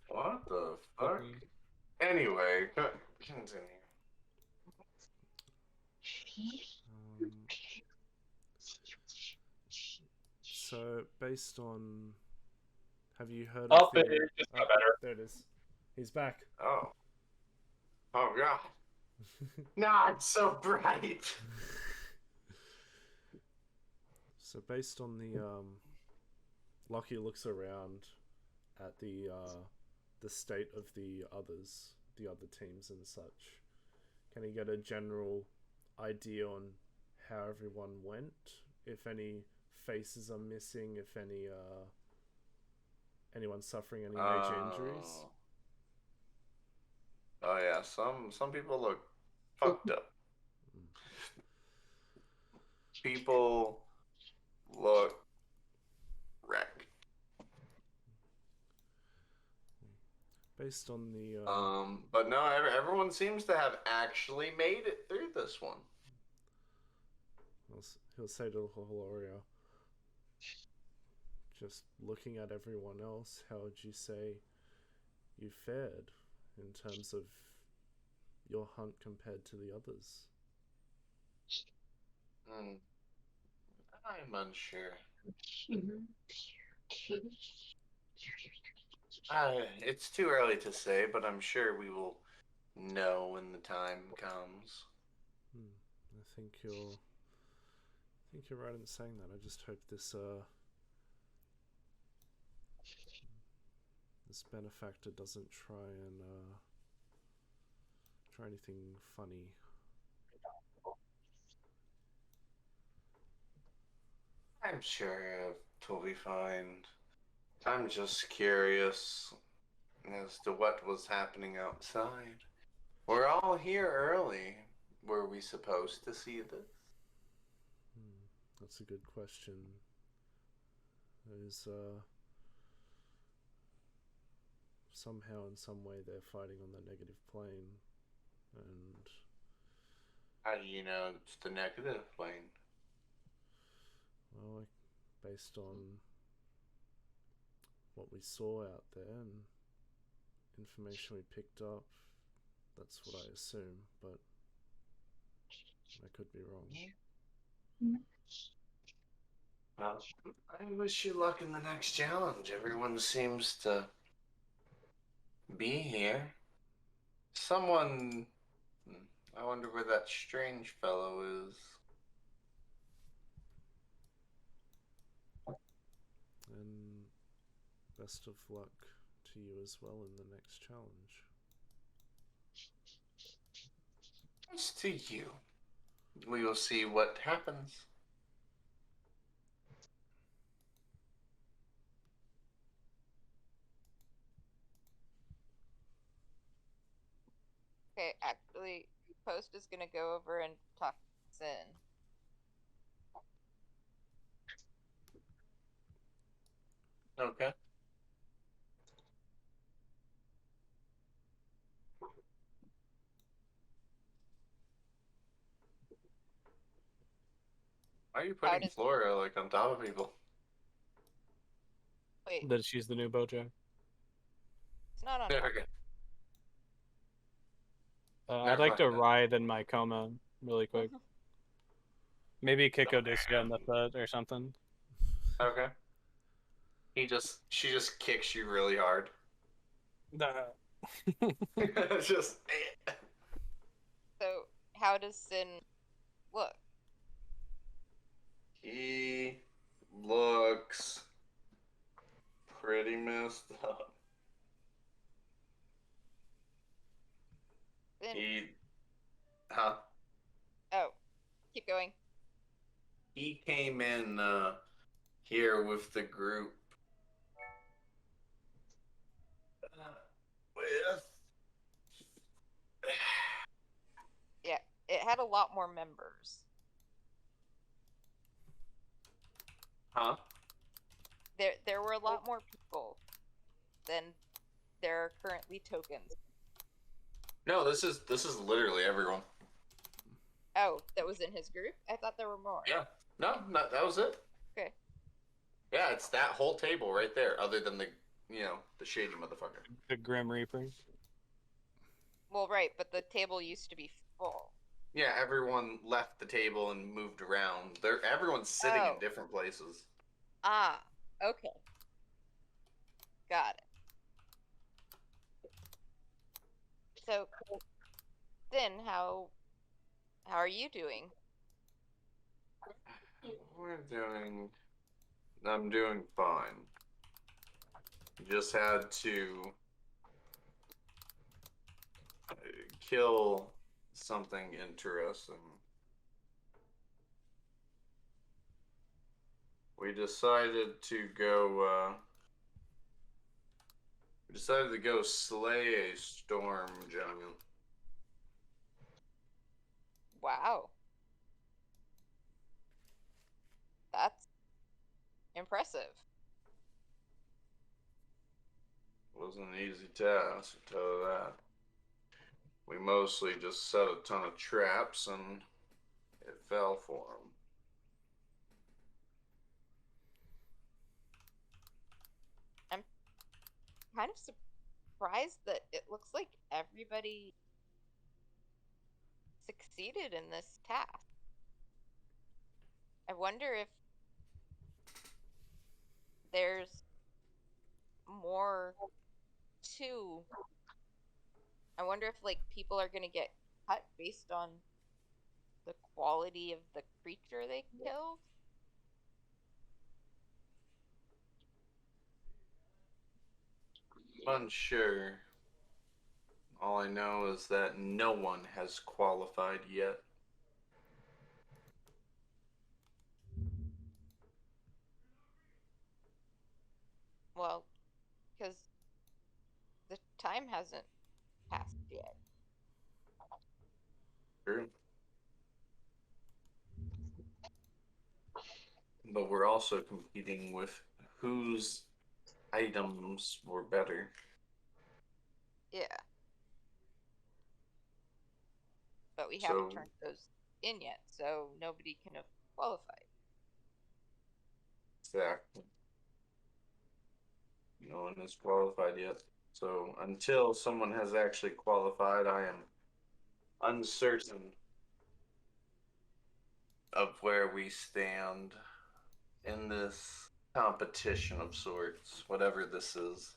What the fuck? Anyway, continue. So, based on... Have you heard Oh, of the... it just got better. There it is. He's back. Oh. Oh, God. Nah, it's so bright. So, based on the... Lockie looks around at the state of the other teams and such. Can he get a general idea on how everyone went? If any faces are missing, if any anyone's suffering any major injuries? Oh yeah, some people look fucked up. People look wrecked. Based on the but no, everyone seems to have actually made it through this one. He'll say to Holoria, just looking at everyone else, how would you say you fared in terms of your hunt compared to the others? I'm unsure. It's too early to say, but I'm sure we will know when the time comes. I think you're right in saying that. I just hope this benefactor doesn't try anything funny. I'm sure it'll be fine. I'm just curious as to what was happening outside. We're all here early. Were we supposed to see this? That's a good question. There's somehow in some way they're fighting on the negative plane, and how do you know it's the negative plane? Well, based on what we saw out there and information we picked up, that's what I assume, but I could be wrong. Well, I wish you luck in the next challenge. Everyone seems to be here. Someone. I wonder where that strange fellow is. And best of luck to you as well in the next challenge. Thanks to you. We will see what happens. Okay, actually, Post is gonna go over and talk to Sin. Okay. Why are you How putting does Flora like on top of people? wait? That she's the new Bojo. It's not on top. Okay. I'd Never like to mind. ride in my coma really quick. Maybe kick Odysseus in the foot or something. Okay. She just kicks you really hard. Just. So, how does Sin look? He looks pretty messed up. Sin. Huh? Oh, keep going. He came in here with the group with. Yeah, it had a lot more members. Huh? There were a lot more people than there are currently tokens. No, this is literally everyone. Oh, that was in his group? I thought there were more. Yeah. No, that was it. Okay. Yeah, it's that whole table right there, other than the shady motherfucker. The Grim Reaper. Well, right, but the table used to be full. Yeah, everyone left the table and moved around. Everyone's sitting in different places. Ah, okay. Got it. So, Sin, how are you doing? I'm doing fine. Just had to kill something interesting. We decided to go slay a storm giant. Wow. That's impressive. Wasn't an easy task, I'll tell you that. We mostly just set a ton of traps and it fell for them. I'm kind of surprised that it looks like everybody succeeded in this task. I wonder if there's more to. I wonder if like people are gonna get cut based on the quality of the creature they killed. Unsure. All I know is that no one has qualified yet. Well, because the time hasn't passed yet. True. But we're also competing with whose items were better. Yeah. But we So- haven't turned those in yet, so nobody can have qualified. Exactly. No one is qualified yet. So until someone has actually qualified, I am uncertain of where we stand in this competition of sorts, whatever this is.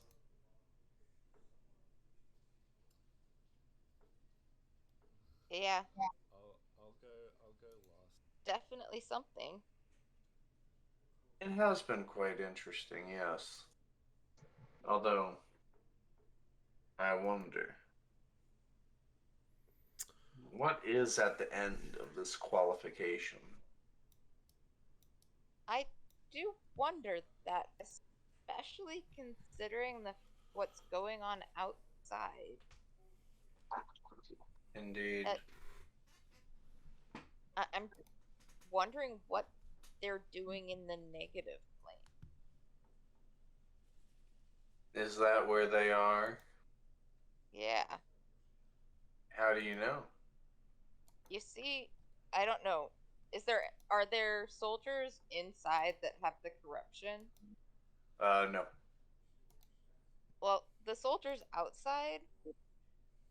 Yeah, I'll go last. definitely something. It has been quite interesting, yes. Although, I wonder, what is at the end of this qualification? I do wonder that, especially considering what's going on outside. Indeed. I'm wondering what they're doing in the negative plane. Is that where they are? Yeah. How do you know? You see, I don't know. Are there soldiers inside that have the corruption? No. Well, the soldiers outside,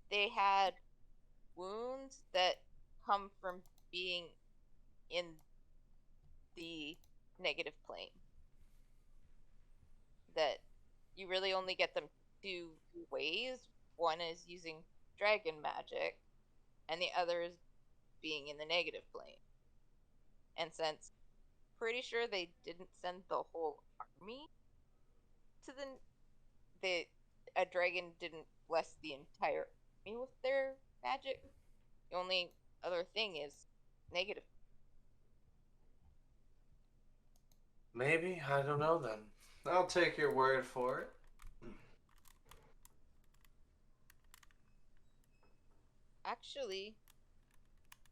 they had wounds that come from being in the negative plane. That you really only get them two ways. One is using dragon magic, and the other is being in the negative plane. And since pretty sure they didn't send the whole army to the a dragon didn't bless the entire army with their magic. The only other thing is negative. Maybe, I don't know then. I'll take your word for it. Actually,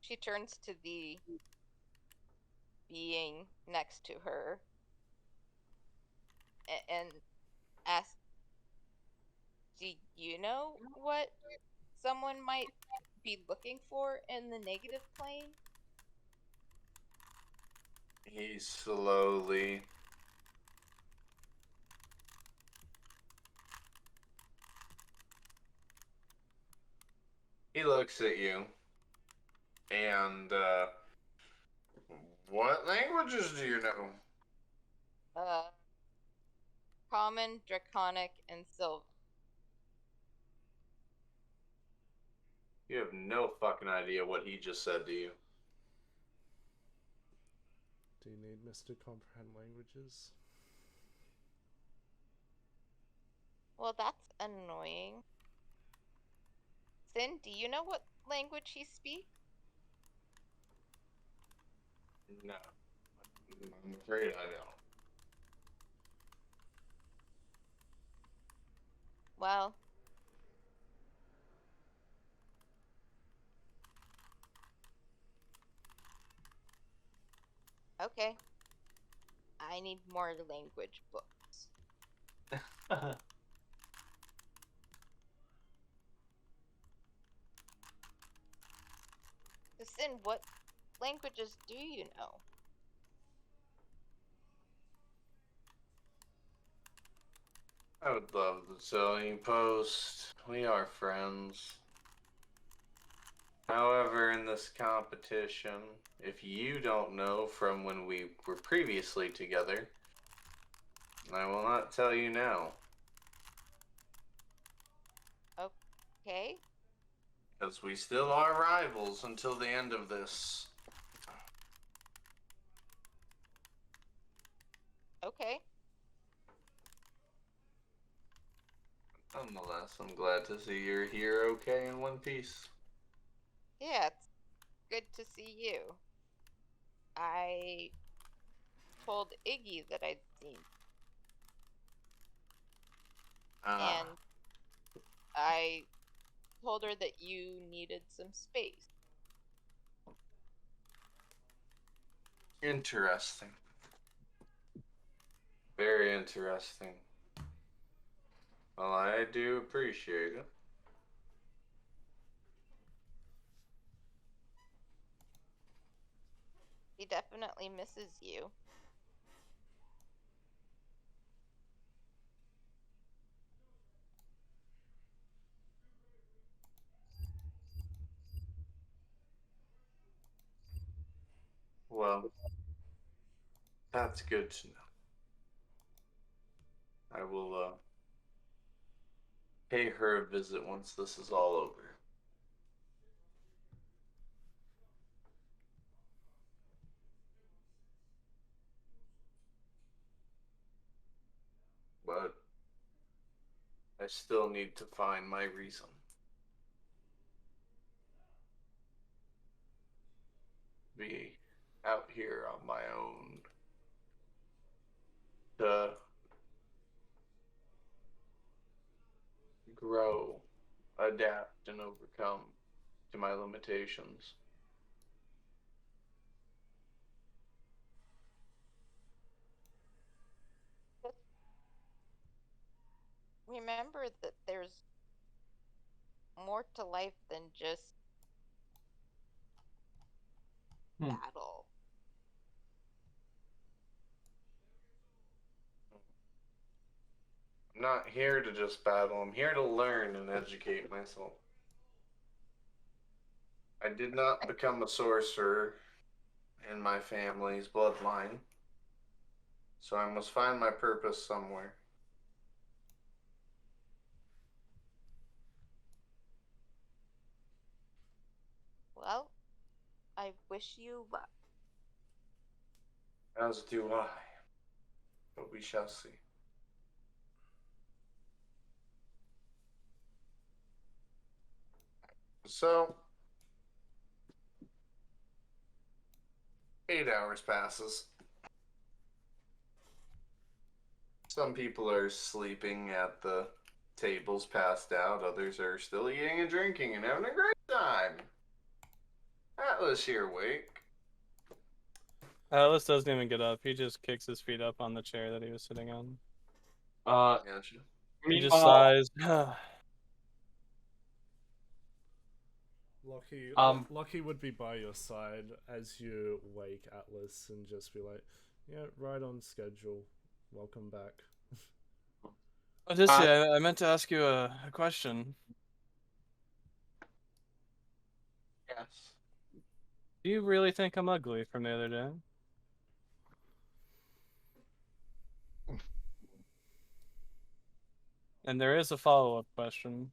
she turns to the being next to her and asks, "Do you know what someone might be looking for in the negative plane?" He slowly he looks at you and what languages do you know? Uh, Common, Draconic, and Sylvan. You have no fucking idea what he just said to you. Do you need Mr. Comprehend languages? Well, that's annoying. Sin, do you know what language he speaks? No. I'm afraid I don't. Well, okay. I need more language books. So, Sin, what languages do you know? I would love the selling post. We are friends. However, in this competition, if you don't know from when we were previously together, I will not tell you now. Okay. Because we still are rivals until the end of this. Okay. Nonetheless, I'm glad to see you're here okay in one piece. Yeah, it's good to see you. I told Iggy that I'd seen, Ah, and I told her that you needed some space. interesting. Very interesting. Well, I do appreciate it. He definitely misses you. Well, that's good to know. I will pay her a visit once this is all over. still need to find my reason. Be out here on my own to grow, adapt, and overcome to my limitations. Just remember that there's more to life than just battle. I'm not here to just battle. I'm here to learn and educate myself. I did not become a sorcerer in my family's bloodline, so I must find my purpose somewhere. Well, I wish you luck. As do I. But we shall see. So, 8 hours passes. Some people are sleeping at the tables passed out. Others are still eating and drinking and having a great time. Atlas here awake. Atlas doesn't even get up. He just kicks his feet up on the chair that he was sitting on. Gotcha. He just sighs. Lockie would be by your side as you wake Atlas and just be like, yeah, right on schedule. Welcome back. Odyssey, I meant to ask you a question. Yes. Do you really think I'm ugly from the other day? And there is a follow-up question.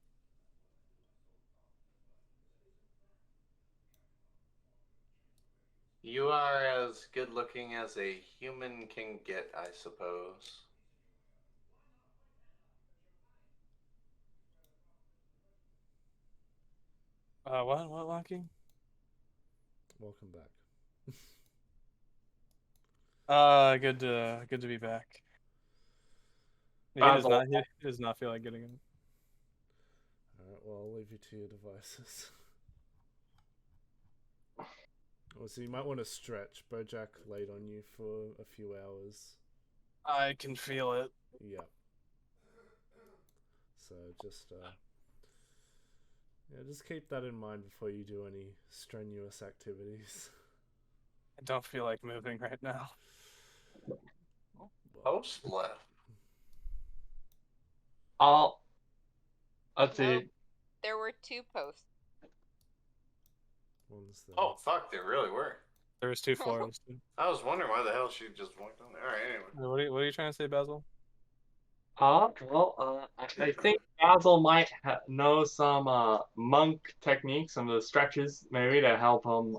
You are as good looking as a human can get, I suppose. What, Lucky? Welcome back. Good to be back. He does not feel like getting in. Alright, well, I'll leave you to your devices. So you might want to stretch. Bojack laid on you for a few hours. I can feel it. Yep. So just just keep that in mind before you do any strenuous activities. I don't feel like moving right now. Post left. Let's see. Nope. There were 2 posts. One's there. Oh, fuck, there really were. There was 2 floors. I was wondering why the hell she just walked on there. Alright, anyway. What are you trying to say, Basil? I think Basil might know some monk techniques, some of the stretches, maybe to help him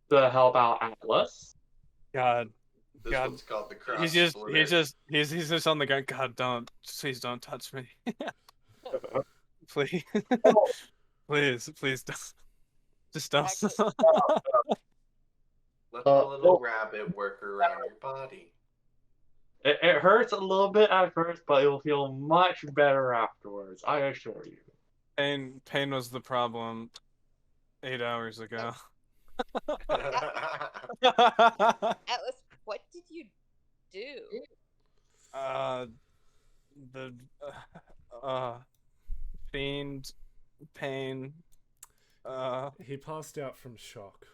to help out Atlas. God. This God. one's called the cross He's just on the ground. God, please don't touch me. Please. please don't. Just don't. Let the little rabbit work around your body. It hurts a little bit at first, but you'll feel much better afterwards, I assure you. Pain was the problem 8 hours ago. Atlas, what did you do? Fiend, pain. He passed out from shock.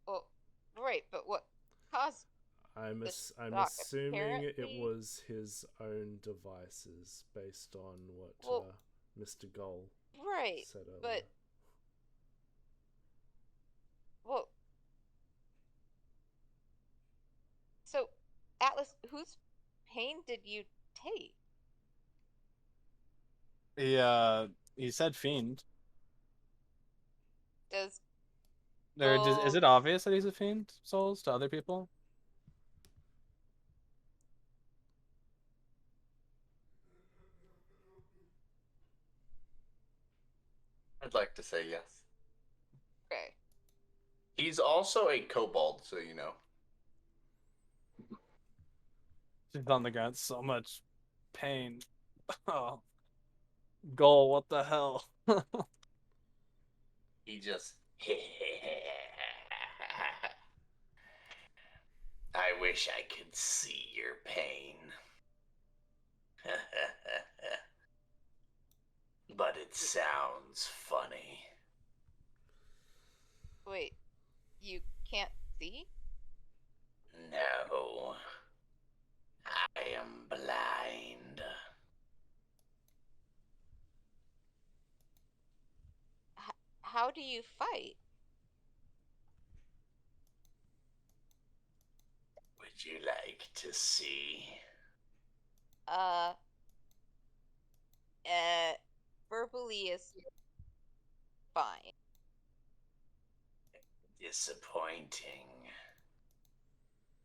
Well, right, but what caused? I'm assuming Apparently... it was his own devices based on what Mr. Gull said earlier. But well, so Atlas, whose pain did you take? He said fiend. Is it obvious that he's a fiend, Souls, to other people? I'd like to say yes. Okay. He's also a kobold, so you know. She's on the ground. So much pain. Oh, Goal. What the hell? He just. I wish I could see your pain. But it sounds funny. Wait, you can't see? No. I am blind. How do you fight? Would you like to see? Uh, verbally is fine. Disappointing.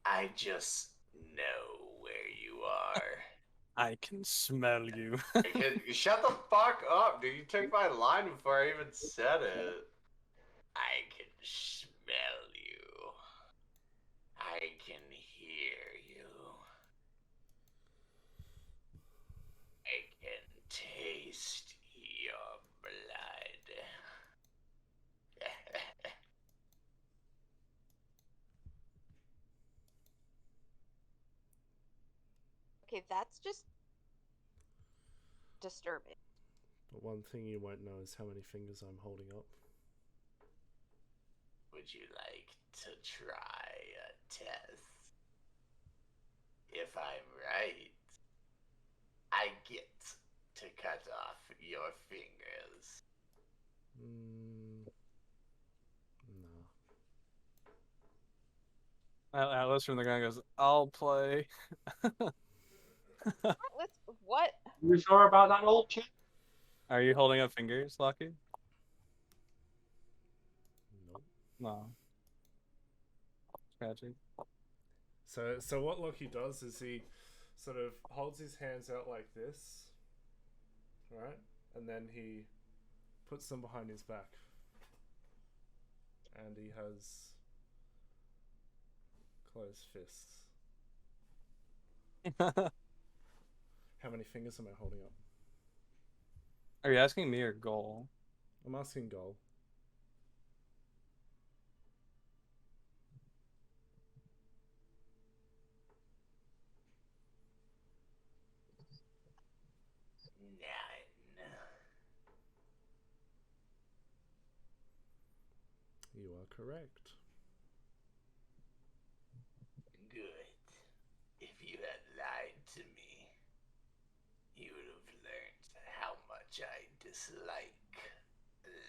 I just know where you are. I can smell you. Shut the fuck up, dude. You took my line before I even said it. I can smell you. I can hear you. I can taste your blood. Okay, that's just disturbing. But one thing you won't know is how many fingers I'm holding up. Would you like to try a test? If I'm right, I get to cut off your fingers. No. Atlas from the ground goes, I'll play. Let's. What? You sure about that old chick? Are you holding up fingers, Lucky? Nope. No. Tragic. So what Loki does is he sort of holds his hands out like this, right? And then he puts them behind his back. And he has closed fists. How many fingers am I holding up? Are you asking me or Goal? I'm asking Goal. None. You are correct. Good. If you had lied to me, you would have learned how much I dislike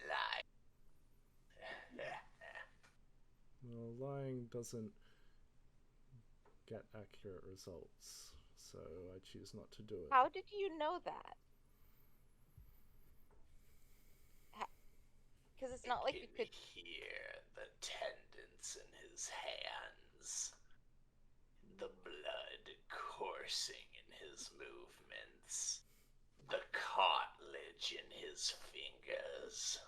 lying. Well, lying doesn't get accurate results, so I choose not to do it. How did you know that? Because it's not like you could hear the tendons in his hands, the blood coursing in his movements, the cartilage in his fingers.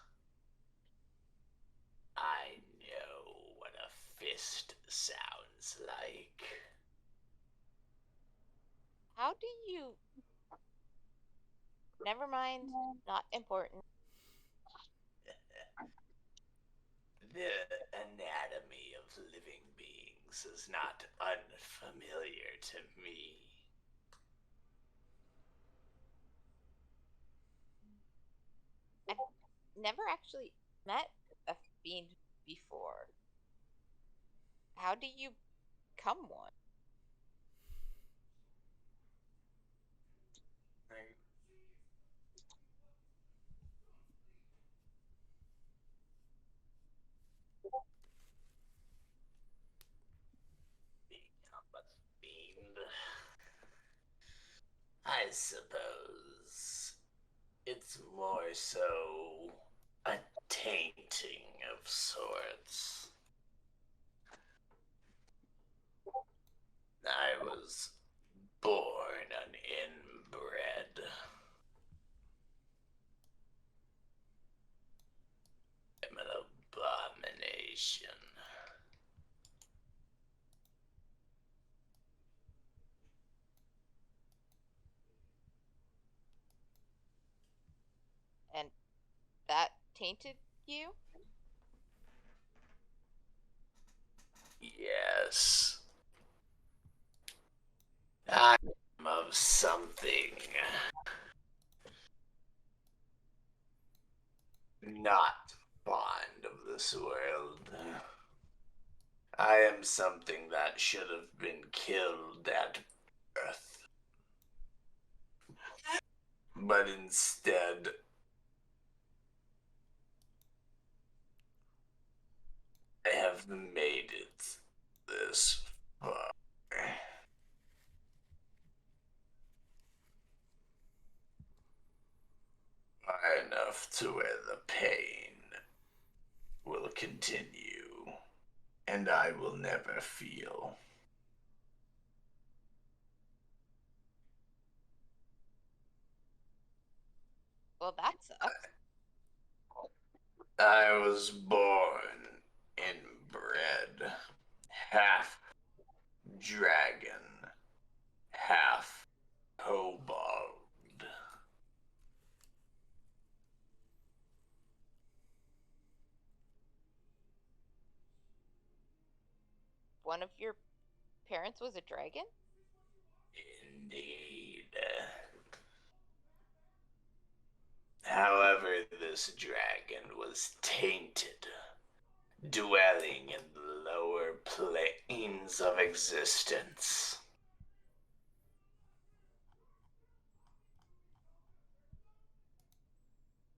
I know what a fist sounds like. How do you... Never mind. Not important. The anatomy of living beings is not unfamiliar to me. I've never actually met a fiend before. How do you become one? Become a fiend. I suppose it's more so a tainting of sorts. I was born an inbred. tainted you? Yes. I am of something not fond of this world. I am something that should have been killed at birth. But instead, I have made it this far. Far enough to where the pain will continue, and I will never feel. Well, that sucks. I was born inbred, half dragon, half kobold. One of your parents was a dragon? Indeed. However, this dragon was tainted, dwelling in the lower planes of existence.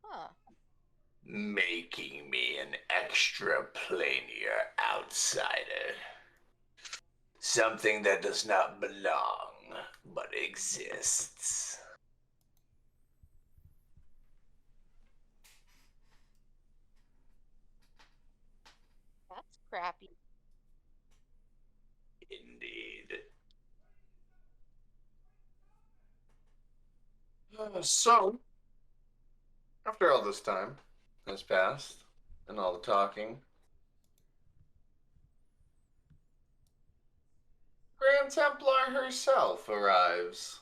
Huh. Making me an extraplanier outsider. Something that does not belong, but exists. That's crappy. Indeed. So, after all this time has passed, and all the talking, Grand Templar herself arrives.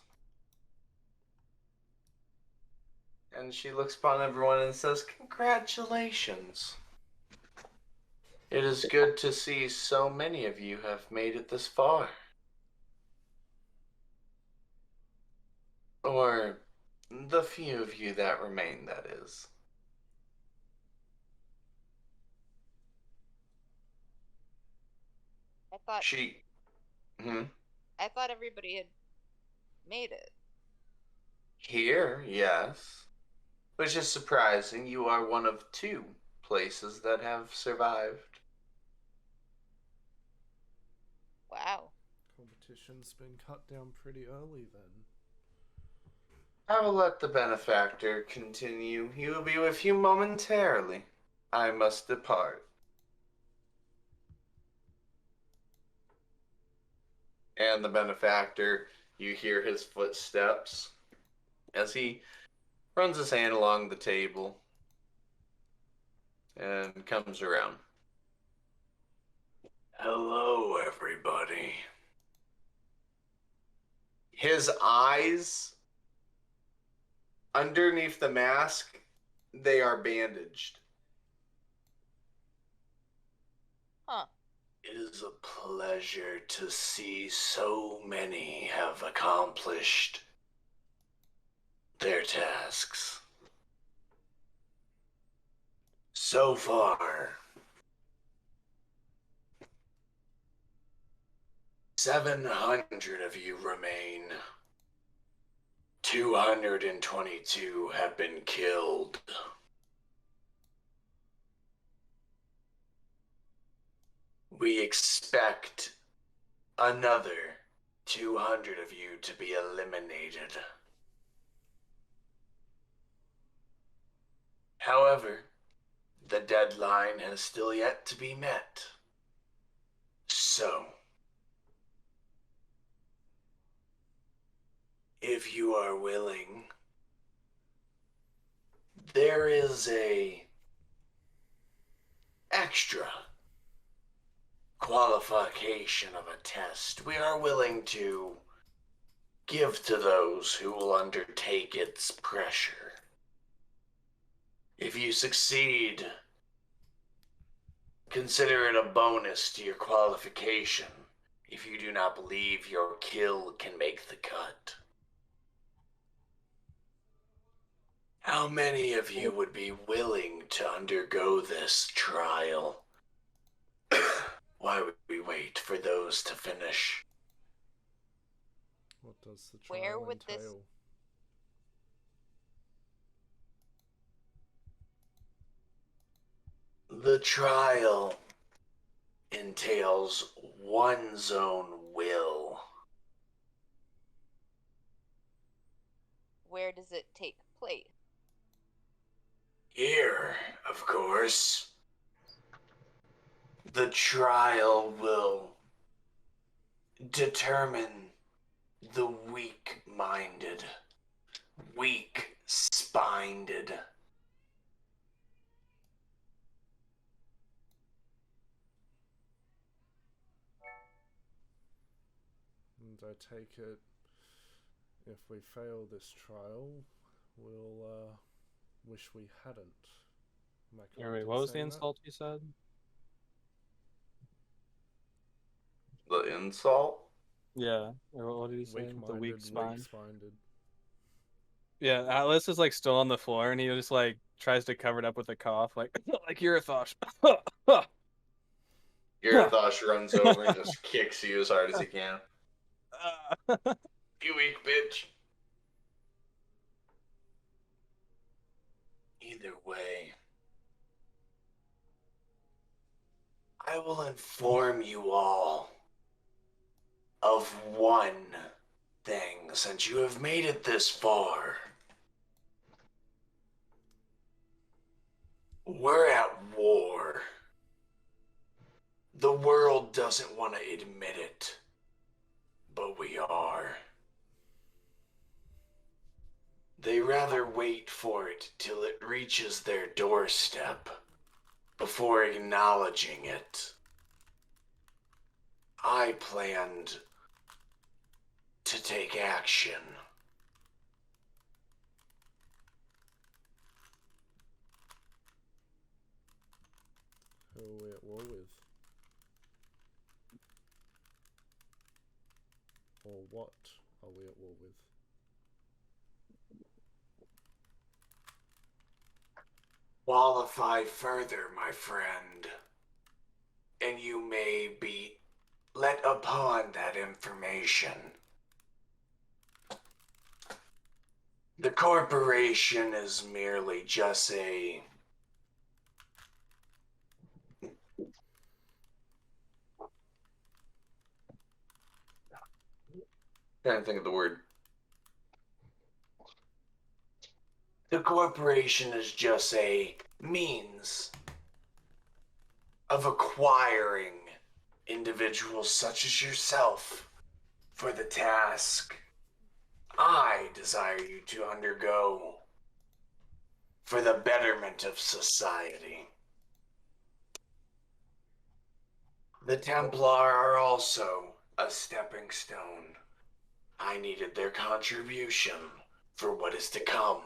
And she looks upon everyone and says, "Congratulations. It is good to see so many of you have made it this far." Or the few of you that remain, that is. I thought She... Hmm? I thought everybody had made it. Here, yes. Which is surprising. You are one of two places that have survived. Wow. Competition's been cut down pretty early then. I will let the benefactor continue. He will be with you momentarily. I must depart. And the benefactor, you hear his footsteps as he runs his hand along the table and comes around. Hello, everybody. His eyes, underneath the mask, they are bandaged. Huh. It is a pleasure to see so many have accomplished their tasks. So far, 700 of you remain. 222 have been killed. We expect another 200 of you to be eliminated. However, the deadline has still yet to be met. So, if you are willing, there is a extra qualification of a test we are willing to give to those who will undertake its pressure. If you succeed, consider it a bonus to your qualification. If you do not believe your kill can make the cut. How many of you would be willing to undergo this trial? Why would we wait for those to finish? What does the Where trial would this- entail? The trial entails one's own will. Where does it take place? Here, of course. The trial will determine the weak-minded, weak-spined. And I take it, if we fail this trial, we'll wish we hadn't. Am I correct Wait, in what was the saying that? insult you said? The insult? Yeah. Or what did he say? The weak Weak-minded, spine. weak-spined. Yeah, Atlas is like still on the floor, and he just like tries to cover it up with a cough, like like Irithosh. Irithosh runs over and just kicks you as hard as he can. You weak bitch. Either way, I will inform you all of one thing since you have made it this far. We're at war. The world doesn't want to admit it, but we are. They rather wait for it till it reaches their doorstep before acknowledging it. I planned to take action. Who are we at war with? Or what are we at war with? Qualify further, my friend, and you may be let upon that information. The corporation is merely just a Trying to think of the word. The corporation is just a means of acquiring individuals such as yourself for the task I desire you to undergo for the betterment of society. The Templar are also a stepping stone. I needed their contribution for what is to come.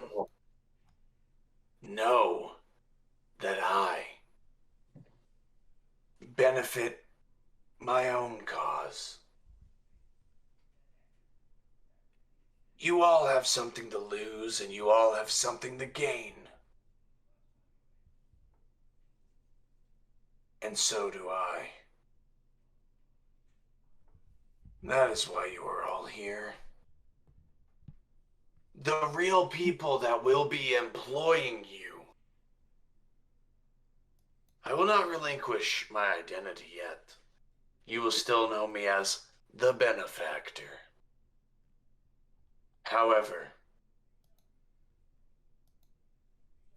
Know that I benefit my own cause. You all have something to lose, and you all have something to gain. And so do I. That is why you are all here. The real people that will be employing you. I will not relinquish my identity yet. You will still know me as the benefactor. However,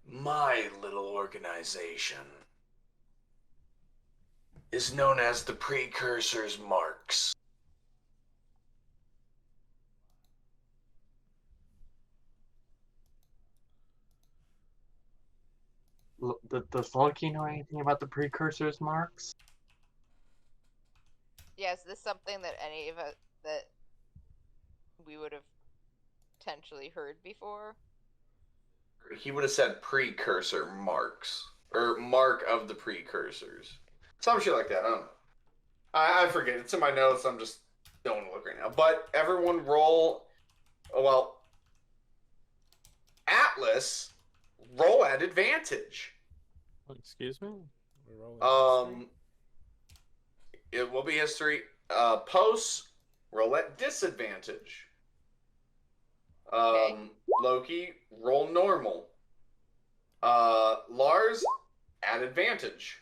my little organization is known as the Precursor's Marks. Does Loki know anything about the precursors, Marks? Yeah, is this something that any of us that we would have potentially heard before? he would have said precursor marks or mark of the precursors, some shit like that. I don't know. I forget. It's in my notes. I'm just don't want to look right now. But everyone roll. Well, Atlas, roll at advantage. Excuse me? We're rolling history. It will be history. Posts, roll at disadvantage. Okay. Loki, roll normal. Lars, at advantage.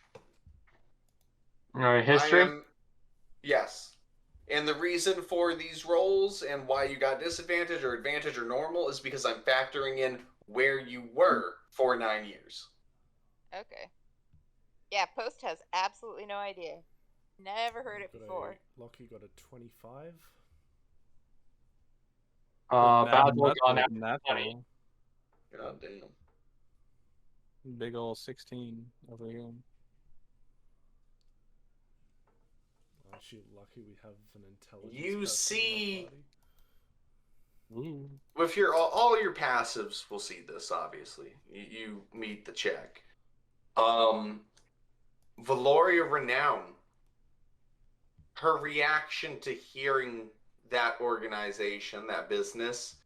Alright, history? Yes. And the reason for these rolls and why you got disadvantage or advantage or normal is because I'm factoring in where you were for 9 years. Okay. Yeah, Post has absolutely no idea. Never heard it before. Lockie got a 25. Basil got That's an not 20. God damn. Big ol' 16 over here. Actually, lucky we have an intelligence. You person see- in our party. Ooh. With your all your passives will see this, obviously. You meet the check. Valoria Renown, her reaction to hearing that organization, that business,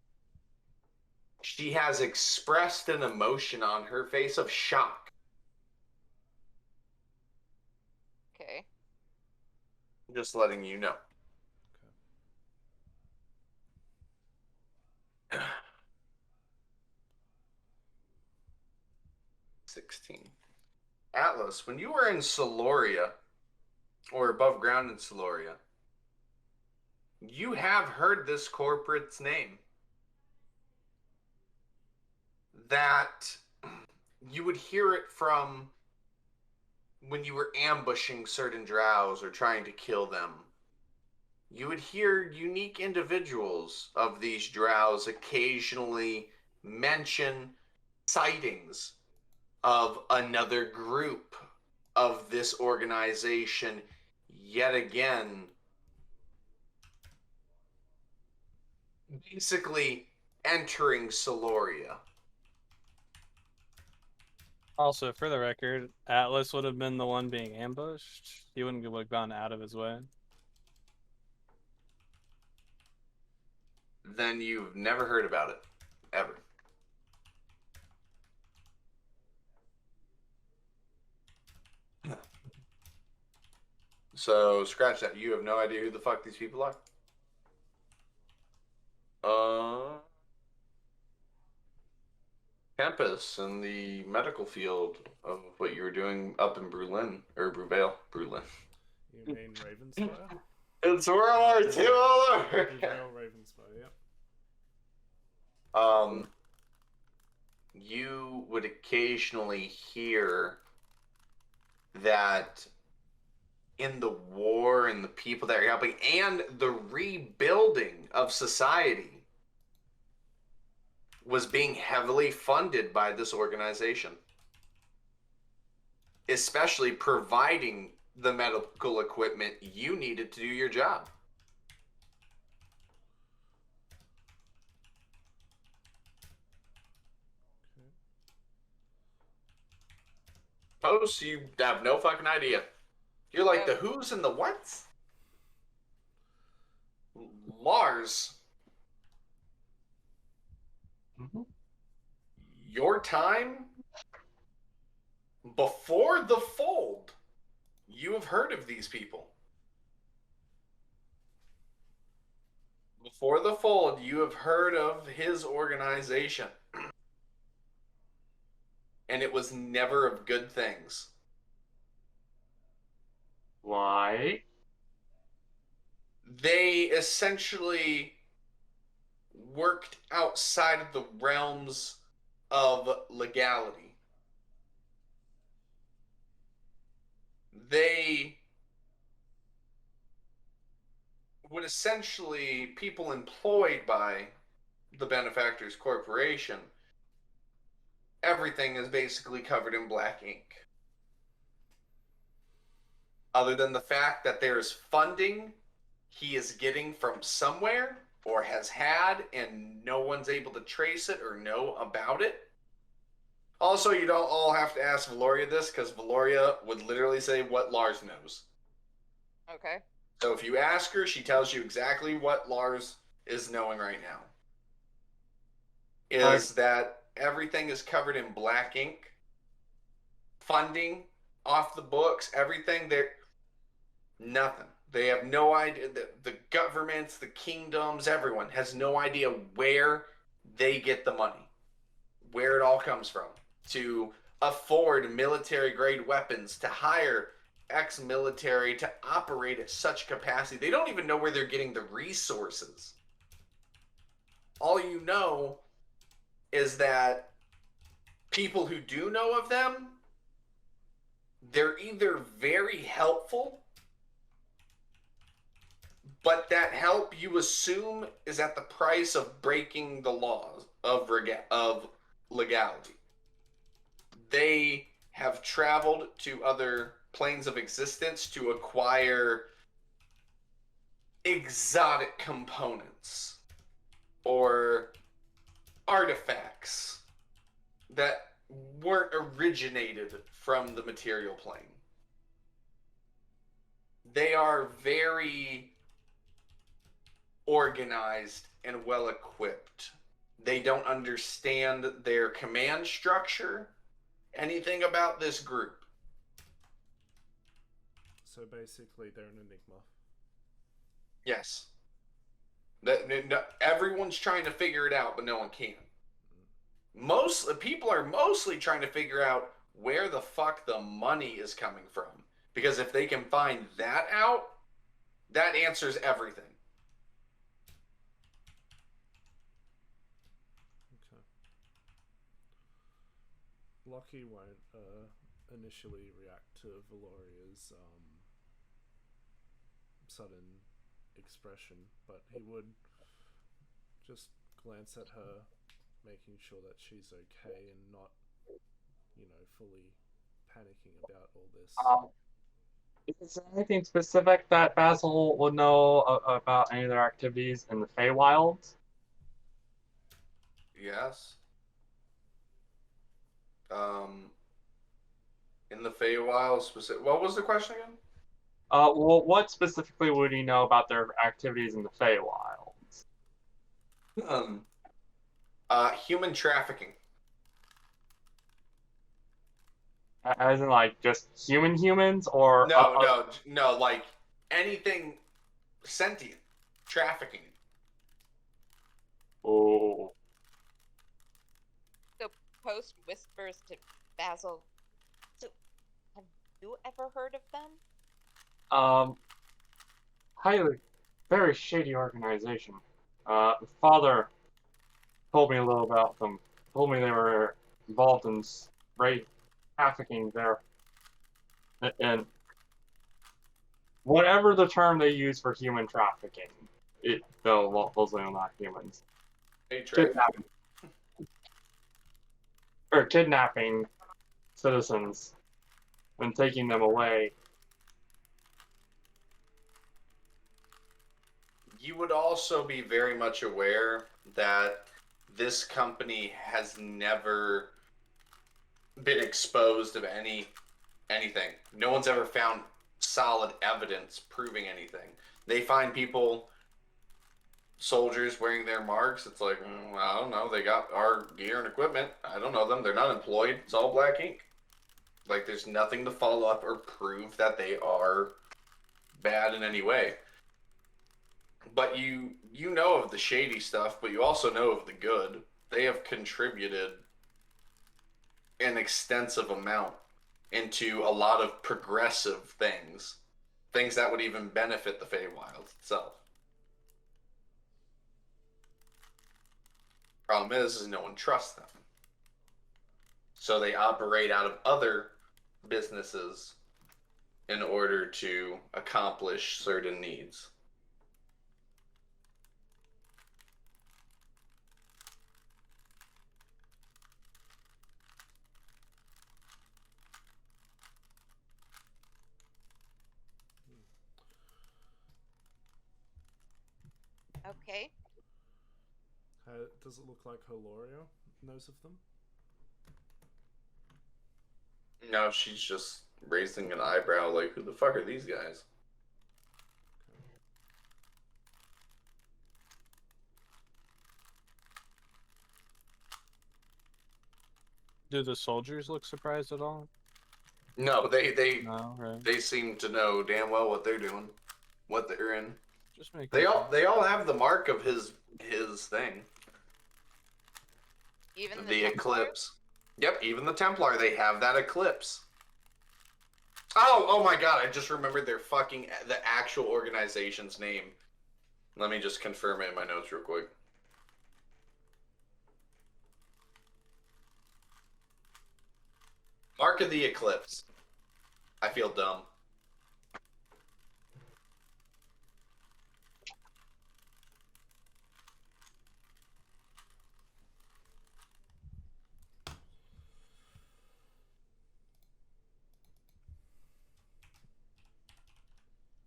she has expressed an emotion on her face of shock. Okay. Just letting you know. Okay. 16. Atlas, when you were in Soloria, or above ground in Soloria, you have heard this corporate's name. That you would hear it from when you were ambushing certain drows or trying to kill them. You would hear unique individuals of these drows occasionally mention sightings of another group of this organization yet again, basically entering Soloria. Also, for the record, Atlas would have been the one being ambushed. He wouldn't have gone out of his way. Then you've never heard about it, ever. So, scratch that. You have no idea who the fuck these people are? Campus in the medical field of what you were doing up in Berlin, or Bruvail. Berlin. You mean Ravenspire? It's World War II all over! Bruvail, Ravenspire, yep. You would occasionally hear that in the war and the people that are helping and the rebuilding of society was being heavily funded by this organization, especially providing the medical equipment you needed to do your job. Post, you have no fucking idea. You're like the who's and the what's? Lars. Your time before the fold, you have heard of these people. Before the fold, you have heard of his organization. And it was never of good things. Why? They essentially worked outside of the realms of legality. They would essentially, people employed by the Benefactors Corporation, everything is basically covered in black ink. Other than the fact that there's funding he is getting from somewhere or has had and no one's able to trace it or know about it, Also, you don't all have to ask Valoria this, because Valoria would literally say what Lars knows. Okay. So if you ask her, she tells you exactly what Lars is knowing right now. Is that everything is covered in black ink. Funding off the books, everything. Nothing. They have no idea. The governments, the kingdoms, everyone has no idea where they get the money, where it all comes from, to afford military grade weapons, to hire ex-military to operate at such capacity. They don't even know where they're getting the resources. All you know is that people who do know of them, they're either very helpful, but that help you assume is at the price of breaking the laws of legality. They have traveled to other planes of existence to acquire exotic components or artifacts that weren't originated from the material plane. They are very organized and well equipped. They don't understand their command structure, anything about this group. So basically, they're an enigma. Yes. Everyone's trying to figure it out, but no one can. Most people are mostly trying to figure out where the fuck the money is coming from. Because if they can find that out, that answers everything. Okay. Lockie won't initially react to Valoria's sudden expression, but he would just glance at her, making sure that she's okay and not, fully panicking about all this. Is there anything specific that Basil would know about any of their activities in the Feywilds? Yes. In the Feywild specific. What was the question again? Well, what specifically would he know about their activities in the Feywilds? Human trafficking. As in, like, just humans, or No, like anything sentient trafficking. Oh. So Post whispers to Basil. So, have you ever heard of them? Highly, very shady organization. Father told me a little about them. Told me they were involved in rape trafficking there. And whatever the term they use for human trafficking, those are not humans. Kidnapping citizens and taking them away. You would also be very much aware that this company has never been exposed of anything. No one's ever found solid evidence proving anything. They find people, soldiers wearing their marks. It's like, I don't know. They got our gear and equipment. I don't know them. They're not employed. It's all black ink. Like, there's nothing to follow up or prove that they are bad in any way. But you know of the shady stuff, but you also know of the good. They have contributed an extensive amount into a lot of progressive things that would even benefit the Feywild itself. Problem is no one trusts them. So they operate out of other businesses in order to accomplish certain needs. Okay. Does it look like Holorio knows of them? No, she's just raising an eyebrow like, who the fuck are these guys? Do the soldiers look surprised at all? No, No, right. they seem to know damn well what they're doing, what they're in. Just making They sure. all have the mark of his thing. Even The Templars? eclipse. Yep, even the Templar, they have that eclipse. Oh my god, I just remembered the actual organization's name. Let me just confirm it in my notes real quick. Mark of the Eclipse. I feel dumb.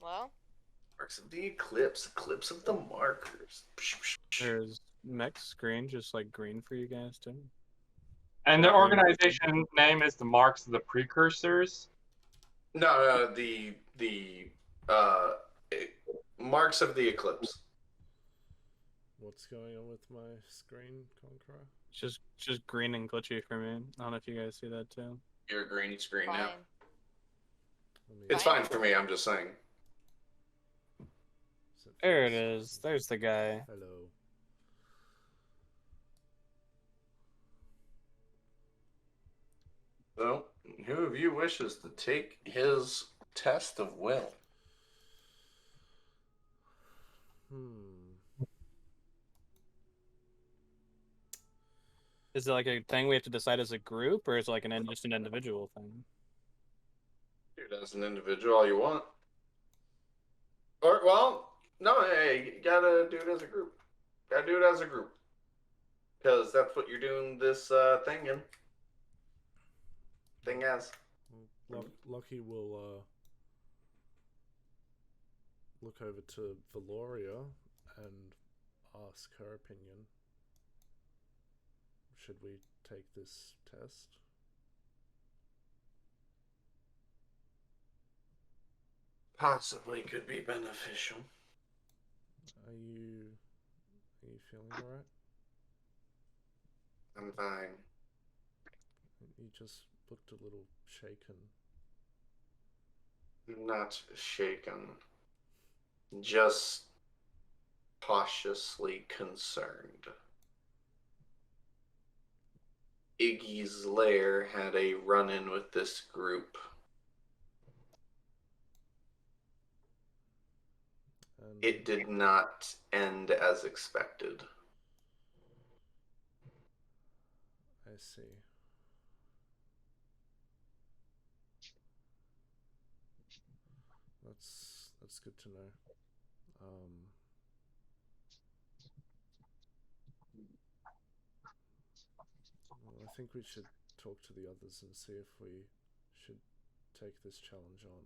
Well, Marks of the Eclipse. Eclipse of the markers. There's mech's green, just like green for you guys too. And the Green. organization name is the Marks of the Precursors. No, the uh, Marks of the Eclipse. What's going on with my screen, Conqueror? It's just green and glitchy for me. I don't know if you guys see that too. Your green screen fine. now. It's fine for me, I'm just saying. There it is. There's the guy. Hello. So, who of you wishes to take his test of will? Is it like a thing we have to decide as a group, or is it like just an individual thing? Do it as an individual all you want. Or, well, no, hey, you gotta do it as a group. Gotta do it as a group. Because that's what you're doing this thing in. Thing as. Lockie will look over to Valoria and ask her opinion. Should we take this test? Possibly could be beneficial. Are you feeling alright? I'm fine. You just looked a little shaken. Not shaken. Just cautiously concerned. Iggy's lair had a run-in with this group. And It did not end as expected. I see. That's good to know. Well, I think we should talk to the others and see if we should take this challenge on.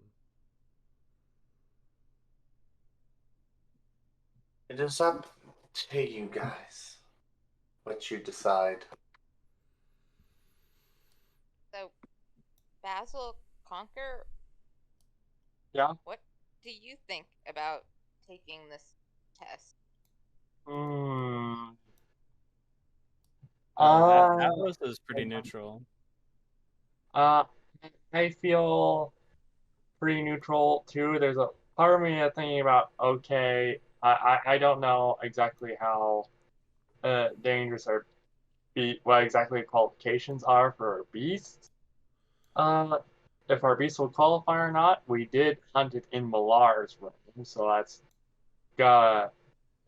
It is up to you guys. What you decide. So, Basil, Conquer. Yeah. What do you think about taking this test? Atlas is pretty neutral. I feel pretty neutral too. There's a part of me that's thinking about, okay, I don't know exactly how dangerous what exactly the qualifications are for beasts. If our beast will qualify or not. We did hunt it in Malar's room, so that's gotta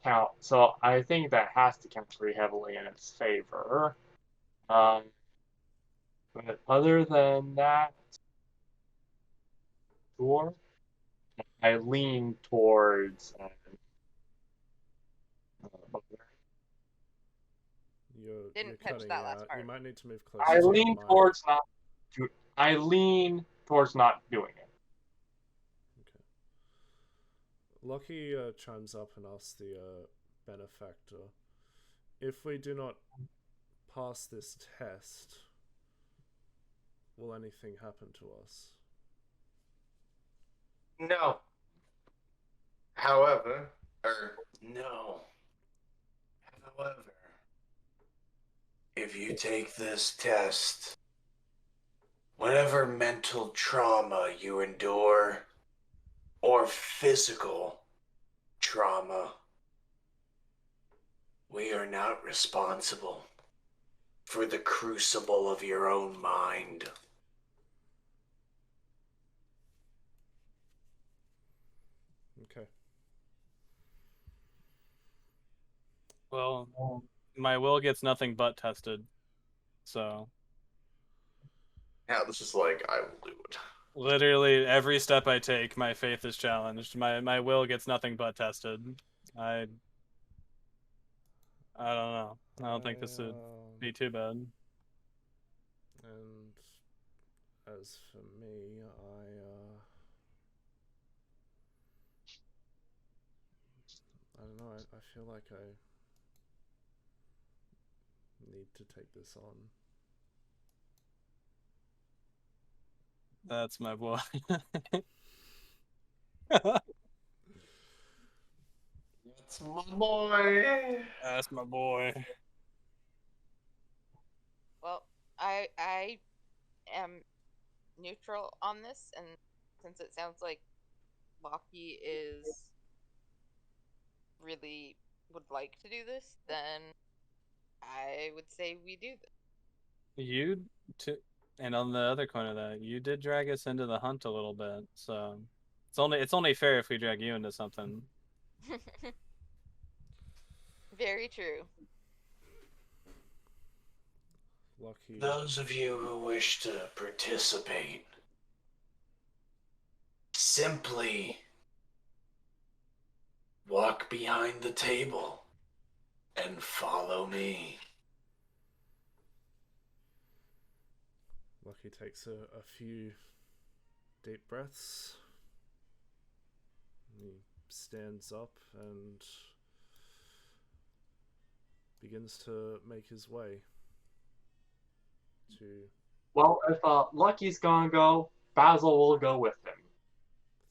count. So I think that has to count pretty heavily in its favor. But other than that, sure, I lean towards. You're catch cutting that last out. part. You might need to move closer I to the lean mic. towards not. I lean towards not doing it. Okay. Lockie chimes up and asks the benefactor, if we do not pass this test, will anything happen to us? No. However, No. However, if you take this test, whatever mental trauma you endure, or physical trauma, we are not responsible for the crucible of your own mind. Okay. Well, my will gets nothing but tested. So yeah, this is like, I will do it. literally every step I take, my faith is challenged. My will gets nothing but tested. I don't know. I don't think this would be too bad. And as for me, I don't know. I feel like I need to take this on. That's my boy. That's my boy. That's my boy. Well, I am neutral on this, and since it sounds like Loki is really would like to do this, then I would say we do this. You t and on the other coin of that, you did drag us into the hunt a little bit, so it's only fair if we drag you into something. Very true. Lucky. Those of you who wish to participate, simply walk behind the table and follow me. Lucky takes a few deep breaths. He stands up and begins to make his way to... Well, if Lucky's gonna go, Basil will go with him.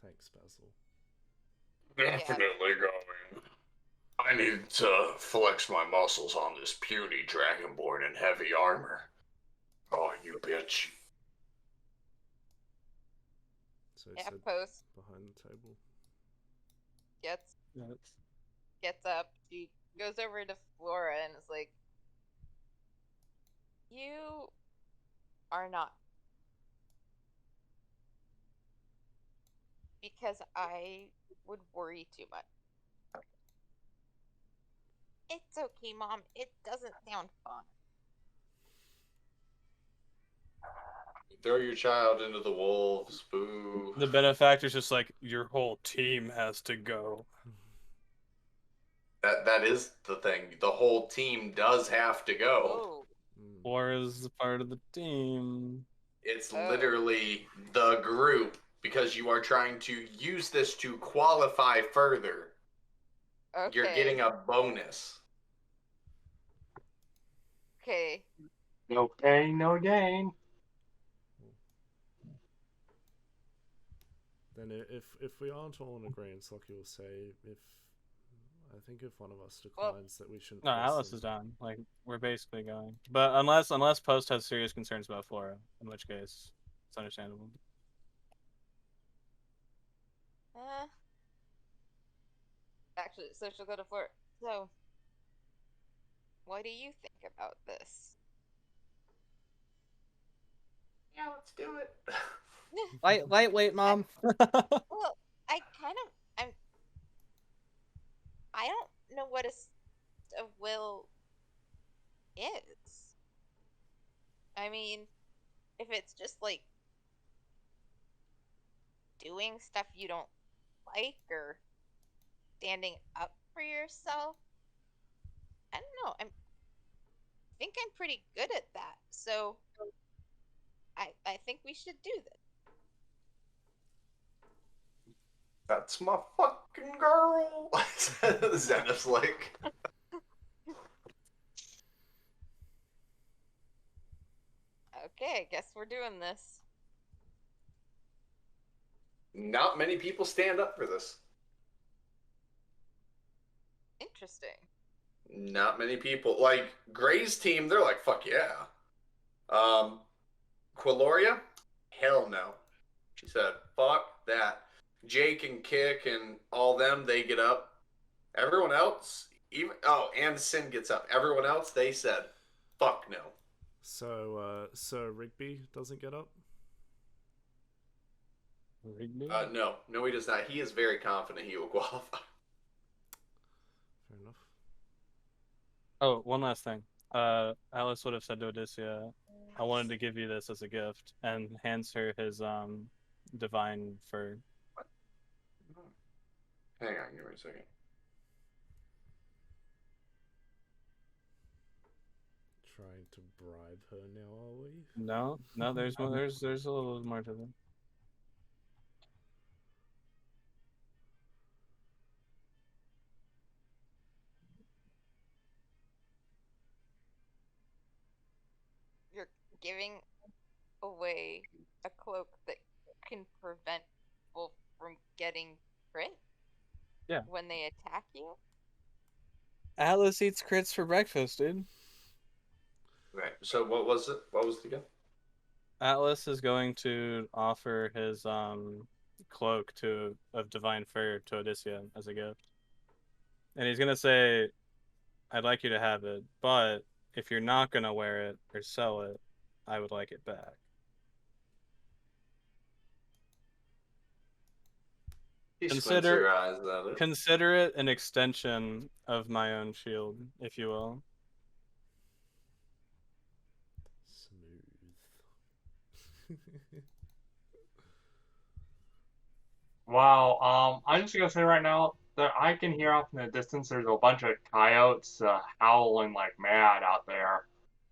Thanks, Basil. Definitely going. I need to flex my muscles on this puny dragonborn in heavy armor. Oh, you bitch. So he Yeah, said Post behind the table. gets up. She goes over to Flora and is like, "You are not." Because I would worry too much. It's okay, Mom. It doesn't sound fun. Throw your child into the wolves, boo. The benefactor's just like, your whole team has to go. That is the thing. The whole team does have to go. Oh. Or is part of the team. It's Oh. literally the group because you are trying to use this to qualify further. Okay. You're getting a bonus. Okay. No pain, no gain. Then if we aren't all in agreement, Lucky will say I think if one of us declines that we shouldn't. No, Alice is done. Like, we're basically going. But unless Post has serious concerns about Flora, in which case it's understandable. Actually, so she'll go to Flora. So, what do you think about this? Yeah, let's do it. Lightweight, Mom. Well, I don't know what a will is. I mean, if it's just like doing stuff you don't like or standing up for yourself, I don't know. I think I'm pretty good at that. So I think we should do this. That's my fucking girl. Zenith's like. Okay, I guess we're doing this. Not many people stand up for this. Interesting. Not many people. Like, Gray's team, they're like, fuck yeah. Quiloria? Hell no. She said, fuck that. Jake and Kick and all them, they get up. Everyone else, and Sin gets up. Everyone else, they said, fuck no. So, Sir Rigby doesn't get up? Rigby? No, he does not. He is very confident he will qualify. Fair enough. Oh, one last thing. Alice would have said to Odysseia, I wanted to give you this as a gift, and hands her his divine fur. Hang on, give me a second. Trying to bribe her now, are we? No, there's more, there's a little more to them. You're giving away a cloak that can prevent people from getting crit? Yeah. When they attack you? Atlas eats crits for breakfast, dude. Right. So what was it? What was it again? Atlas is going to offer his cloak of divine fur to Odysseia as a gift. And he's gonna say, I'd like you to have it, but if you're not gonna wear it or sell it, I would like it back. Consider it an extension of my own shield, if you will. Smooth. Wow, I'm just gonna say right now that I can hear off in the distance there's a bunch of coyotes howling like mad out there.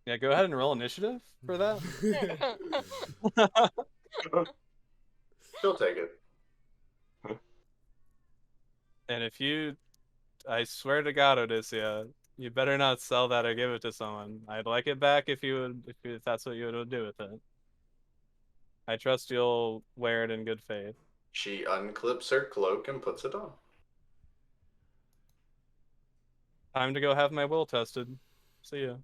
Yeah, go ahead and roll initiative for that. She'll take it. And I swear to God, Odysseia, you better not sell that or give it to someone. I'd like it back if that's what you would do with it. I trust you'll wear it in good faith. She unclips her cloak and puts it on. Time to go have my will tested. See ya.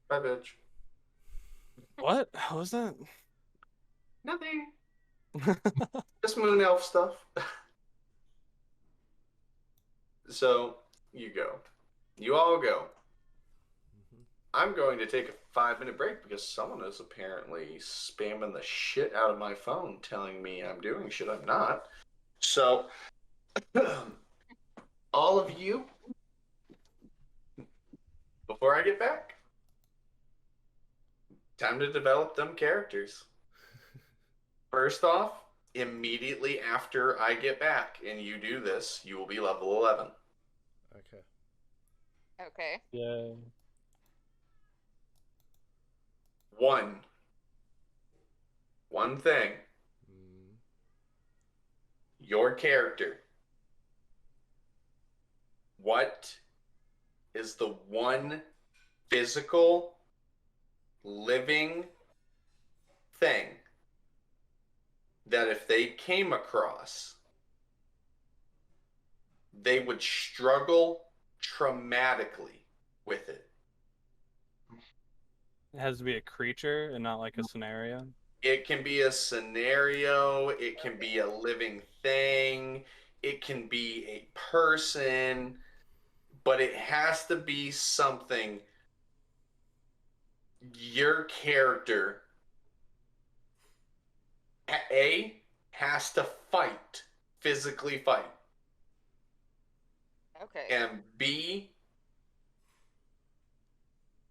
Bye, bitch. What? How was that? Nothing. Just moon elf stuff. So, you go. You all go. I'm going to take a 5-minute break because someone is apparently spamming the shit out of my phone telling me I'm doing shit I'm not. So, all of you, before I get back, time to develop them characters. First off, immediately after I get back and you do this, you will be level 11. Okay. Okay. Yeah. One thing. Your character. What is the one physical, living thing that if they came across, they would struggle traumatically with it? It has to be a creature and not like a scenario. It can be a scenario, it can be a living thing, it can be a person, but it has to be something your character has to fight, physically fight. Okay. And B,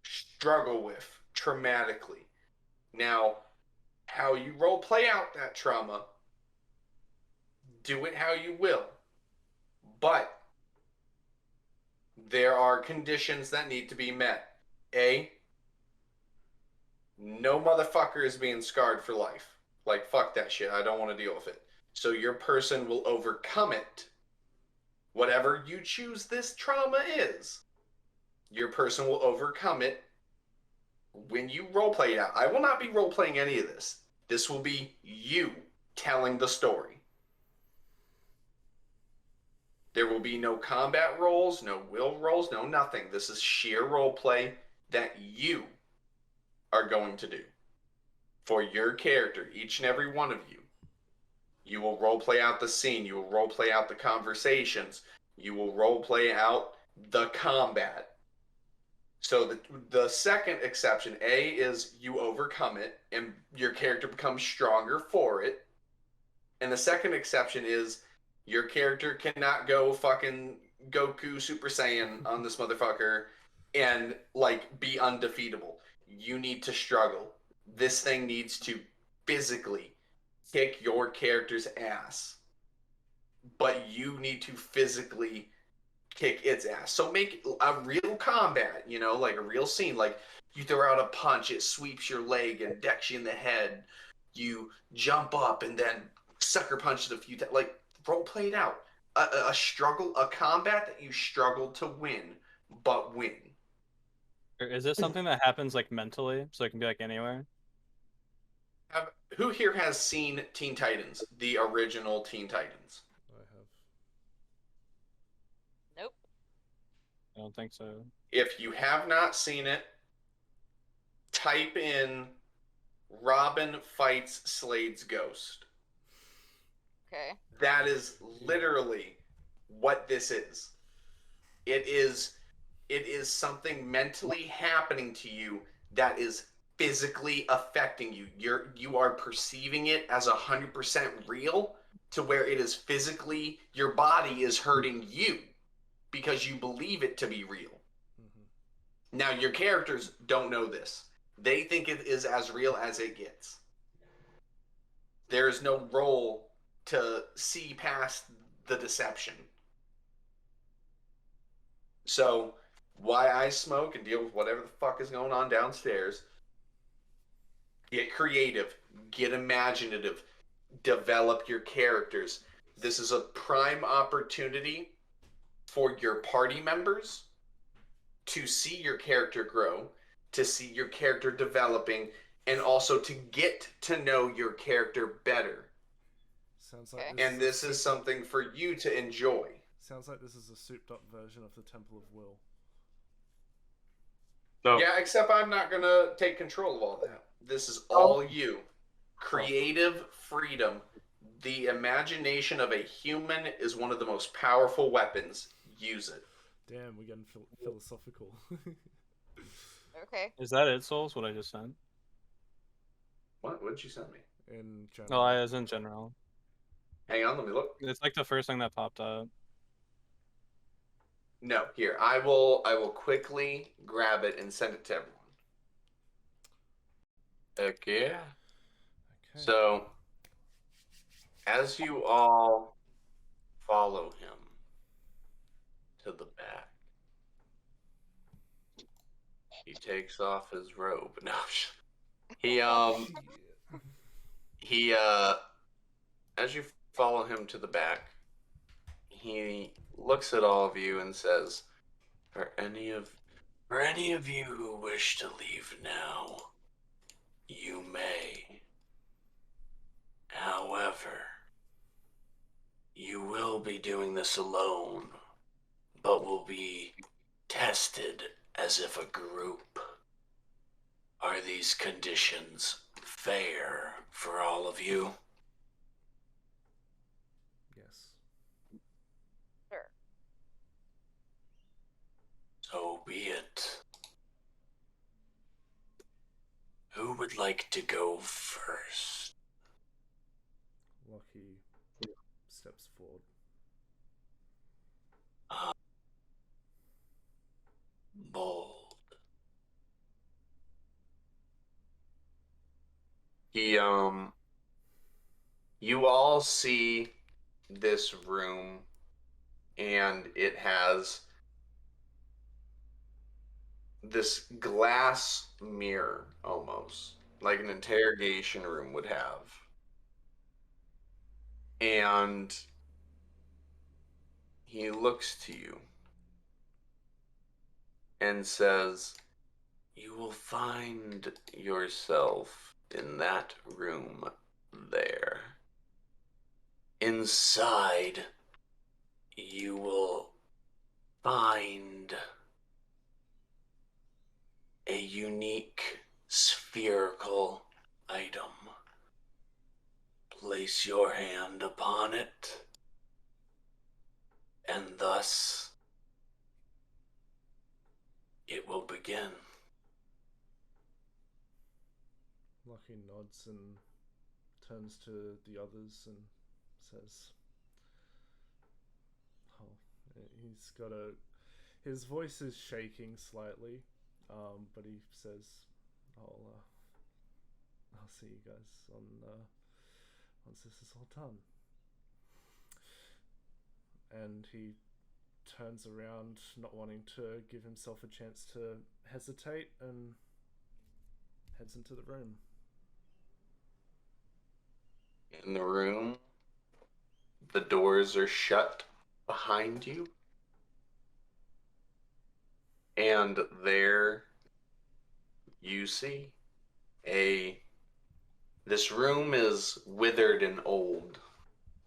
struggle with traumatically. Now, how you role play out that trauma, do it how you will. But there are conditions that need to be met. A, no motherfucker is being scarred for life. Like, fuck that shit. I don't want to deal with it. So your person will overcome it. Whatever you choose this trauma is, your person will overcome it when you roleplay it out, I will not be roleplaying any of this. This will be you telling the story. There will be no combat rolls, no will rolls, no nothing. This is sheer roleplay that you are going to do for your character, each and every one of you. You will roleplay out the scene. You will roleplay out the conversations. You will roleplay out the combat. So the second exception, A, is you overcome it and your character becomes stronger for it. And the second exception is your character cannot go fucking Goku Super Saiyan on this motherfucker and like be undefeatable. You need to struggle. This thing needs to physically kick your character's ass. But you need to physically kick its ass. So make a real combat, you know, like a real scene. Like you throw out a punch, it sweeps your leg and decks you in the head. You jump up and then sucker punch it a few times. Like role play it out. A struggle, a combat that you struggle to win, but win. Is this something that happens like mentally, so it can be like anywhere? Who here has seen Teen Titans, the original Teen Titans? I have. Nope. I don't think so. If you have not seen it, type in Robin fights Slade's ghost. Okay. That is literally what this is. It is something mentally happening to you that is physically affecting you. You are perceiving it as 100% real to where it is physically, your body is hurting you because you believe it to be real. Mm-hmm. Now, your characters don't know this. They think it is as real as it gets. There is no role to see past the deception. So, why I smoke and deal with whatever the fuck is going on downstairs, get creative, get imaginative, develop your characters. This is a prime opportunity for your party members to see your character grow, to see your character developing, and also to get to know your character better. Sounds like and this is something for you to enjoy. Sounds like this is a souped up version of the Temple of Will. So, Yeah, except I'm not going to take control of all that. This is all you. Creative freedom. The imagination of a human is one of the most powerful weapons. Use it. Damn, we're getting philosophical. Okay. Is that it, Souls? What I just sent? What did you send me? In general. Oh, as in general. Hang on, let me look. It's like the first thing that popped up. No, here. I will quickly grab it and send it to everyone. Heck yeah. Okay. So, as you all follow him to the back, he takes off his robe. No, he as you follow him to the back, he looks at all of you and says, For any of you who wish to leave now, you may. However, you will be doing this alone, but will be tested as if a group. Are these conditions fair for all of you? Yes. Sure. So be it. Who would like to go first? Lucky steps forward. Bold. You all see this room, and it has this glass mirror, almost like an interrogation room would have. And he looks to you and says, you will find yourself in that room there. Inside, you will find a unique spherical item. Place your hand upon it, and thus it will begin. Lucky nods and turns to the others and says, "Oh, he's got a." His voice is shaking slightly, but he says, I'll see you guys on once this is all done." And he turns around, not wanting to give himself a chance to hesitate, and heads into the room. In the room, the doors are shut behind you. And there you see this room is withered and old,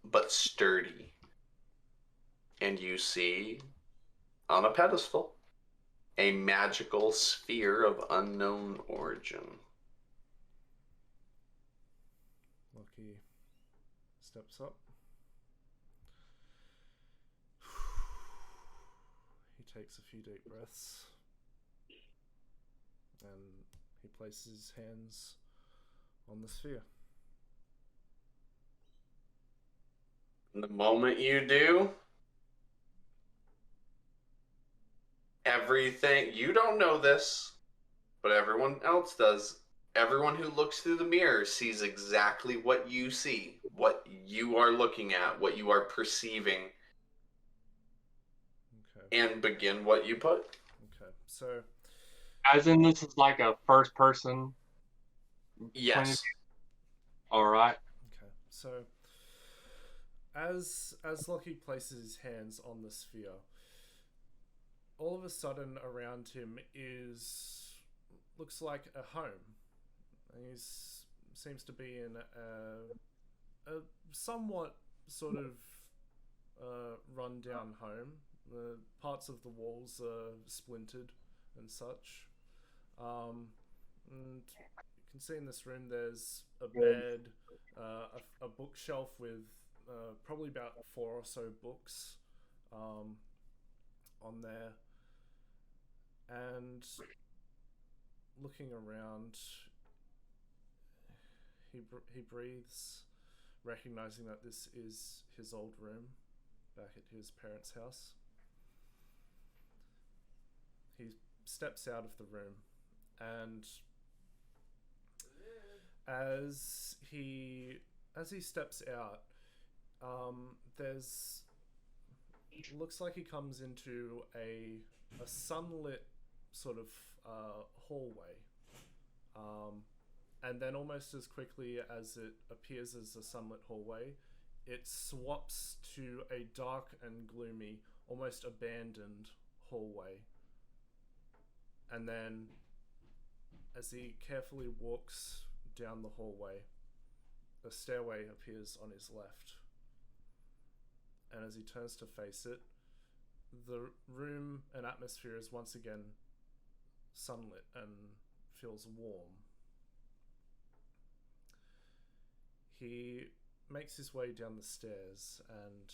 but sturdy. And you see, on a pedestal, a magical sphere of unknown origin. Lucky steps up. He takes a few deep breaths. And he places his hands on the sphere. The moment you do, everything, you don't know this, but everyone else does. Everyone who looks through the mirror sees exactly what you see, what you are looking at, what you are perceiving, and begin what you put. Okay, so... As in, this is like a first person? Yes. Alright. Okay, so... As Loki places his hands on the sphere, all of a sudden around him looks like a home. He seems to be in a somewhat sort of run-down home. The parts of the walls are splintered and such. And you can see in this room there's a bed, a bookshelf with probably about 4 or so books on there. And looking around, he breathes, recognizing that this is his old room back at his parents' house. He steps out of the room, and as he steps out, looks like he comes into a sunlit sort of hallway, and then almost as quickly as it appears as a sunlit hallway, it swaps to a dark and gloomy, almost abandoned hallway. And then as he carefully walks down the hallway, a stairway appears on his left. And as he turns to face it, the room and atmosphere is once again sunlit and feels warm. He makes his way down the stairs, and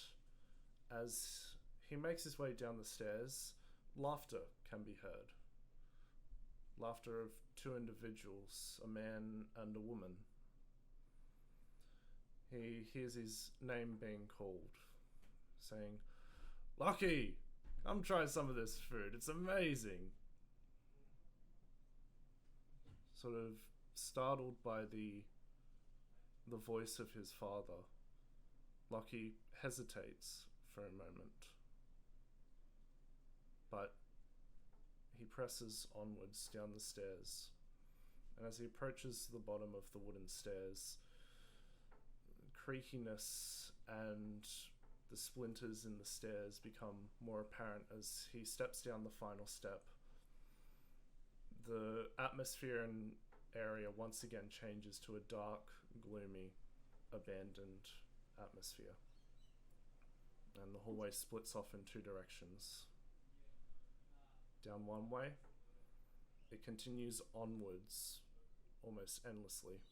as he makes his way down the stairs, laughter can be heard. Laughter of 2 individuals, a man and a woman. He hears his name being called, saying, "Lucky, come try some of this food, it's amazing." Sort of startled by the voice of his father, Lucky hesitates for a moment, but he presses onwards down the stairs, and as he approaches the bottom of the wooden stairs, creakiness and the splinters in the stairs become more apparent as he steps down the final step. the atmosphere and area once again changes to a dark, gloomy, abandoned atmosphere. And the hallway splits off in two directions. Down one way, it continues onwards almost endlessly.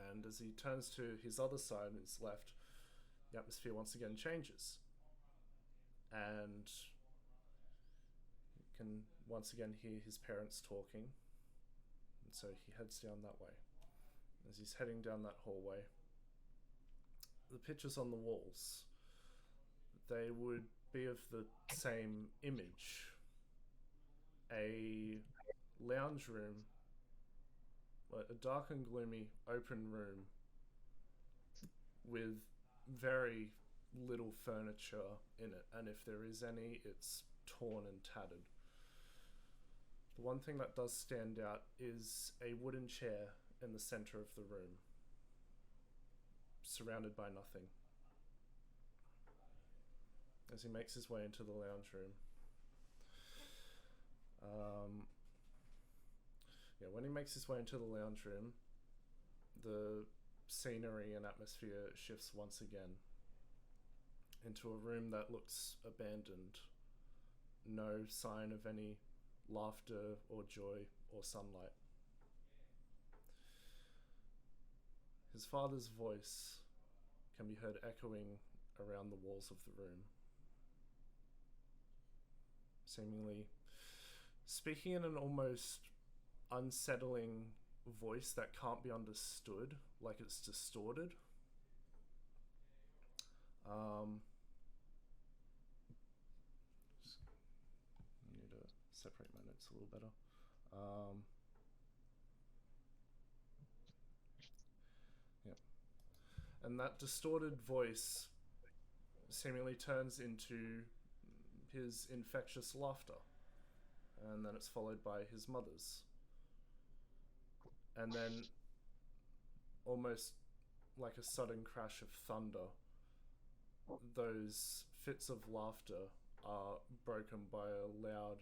And as he turns to his other side, his left, the atmosphere once again changes. And you can once again hear his parents talking. And so he heads down that way. As he's heading down that hallway, the pictures on the walls, they would be of the same image. A lounge room, a dark and gloomy open room with very little furniture in it, and if there is any, it's torn and tattered. The one thing that does stand out is a wooden chair in the center of the room, surrounded by nothing. As he makes his way into the lounge room, when he makes his way into the lounge room, the scenery and atmosphere shifts once again into a room that looks abandoned. No sign of any laughter or joy or sunlight. His father's voice can be heard echoing around the walls of the room, seemingly speaking in an almost unsettling voice that can't be understood, like it's distorted. I need to separate my notes a little better. And that distorted voice seemingly turns into his infectious laughter, and then it's followed by his mother's. And then, almost like a sudden crash of thunder, those fits of laughter are broken by a loud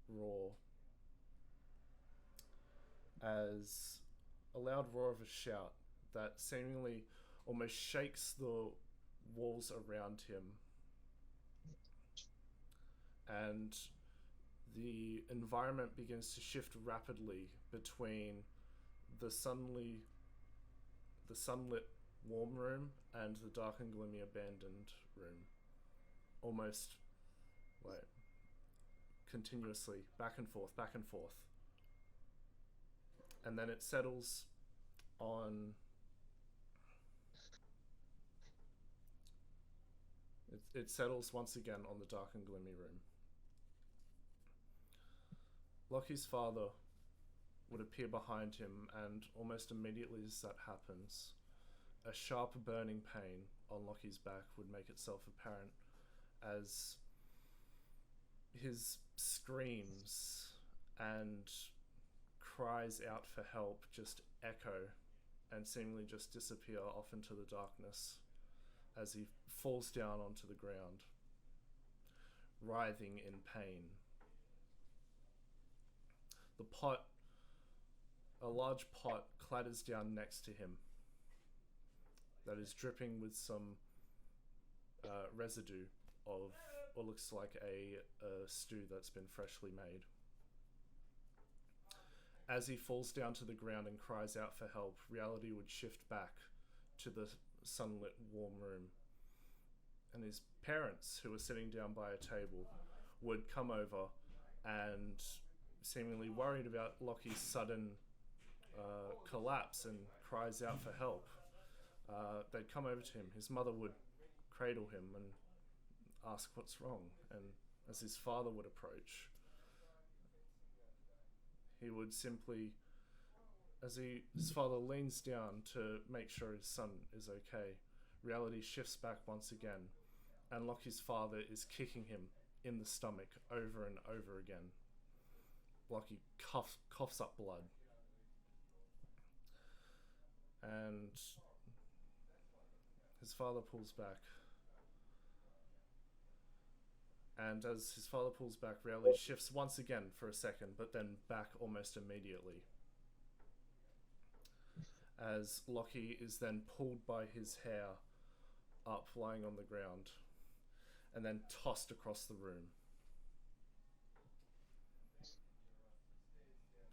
roar. As a loud roar of a shout that seemingly almost shakes the walls around him, and the environment begins to shift rapidly between the sunlit warm room and the dark and gloomy abandoned room, almost like continuously back and forth, and then it settles on it settles once again on the dark and gloomy room. Lockie's father would appear behind him, and almost immediately as that happens, a sharp burning pain on Lockie's back would make itself apparent as his screams and cries out for help just echo and seemingly just disappear off into the darkness as he falls down onto the ground, writhing in pain. A large pot clatters down next to him that is dripping with some residue of what looks like a stew that's been freshly made. As he falls down to the ground and cries out for help, reality would shift back to the sunlit, warm room. And his parents, who were sitting down by a table, would come over and, seemingly worried about Lockie's sudden collapse and cries out for help, they'd come over to him. His mother would cradle him and ask what's wrong. And as his father would approach, he would simply, his father leans down to make sure his son is okay, reality shifts back once again, and Lockie's father is kicking him in the stomach over and over again. Lockie coughs up blood. And his father pulls back And as his father pulls back, reality shifts once again for a second, but then back almost immediately. As Lockie is then pulled by his hair up, lying on the ground, and then tossed across the room.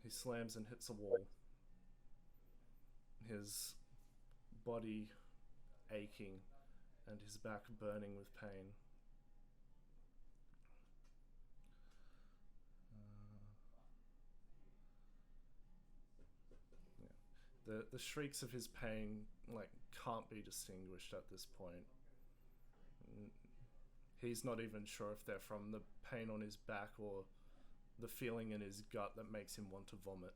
He slams and hits a wall, his body aching and his back burning with pain. The shrieks of his pain can't be distinguished at this point. He's not even sure if they're from the pain on his back or the feeling in his gut that makes him want to vomit.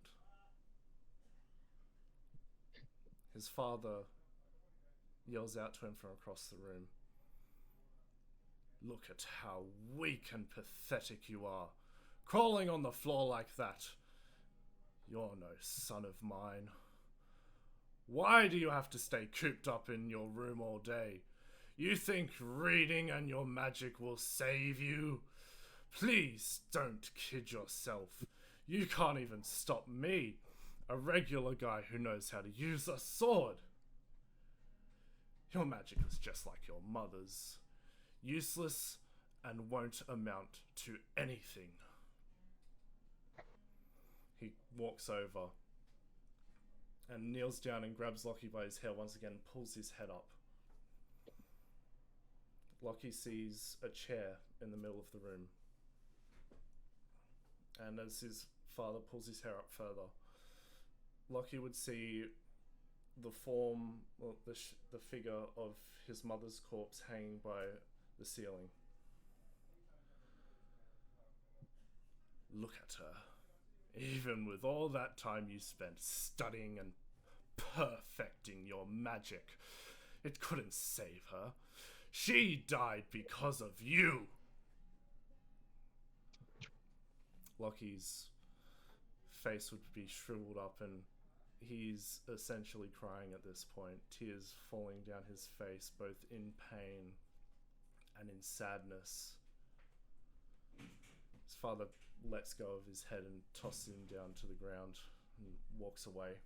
His father yells out to him from across the room. "Look at how weak and pathetic you are, crawling on the floor like that. You're no son of mine. Why do you have to stay cooped up in your room all day? You think reading and your magic will save you? Please don't kid yourself. You can't even stop me, a regular guy who knows how to use a sword. Your magic is just like your mother's, useless and won't amount to anything." He walks over and kneels down and grabs Lockie by his hair once again and pulls his head up. Lockie sees a chair in the middle of the room. And as his father pulls his hair up further, Lockie would see the form, or the figure of his mother's corpse hanging by the ceiling. "Look at her. Even with all that time you spent studying and perfecting your magic, it couldn't save her. She died because of you." Lockie's face would be shriveled up and he's essentially crying at this point, tears falling down his face, both in pain and in sadness. His father lets go of his head and tosses him down to the ground and walks away.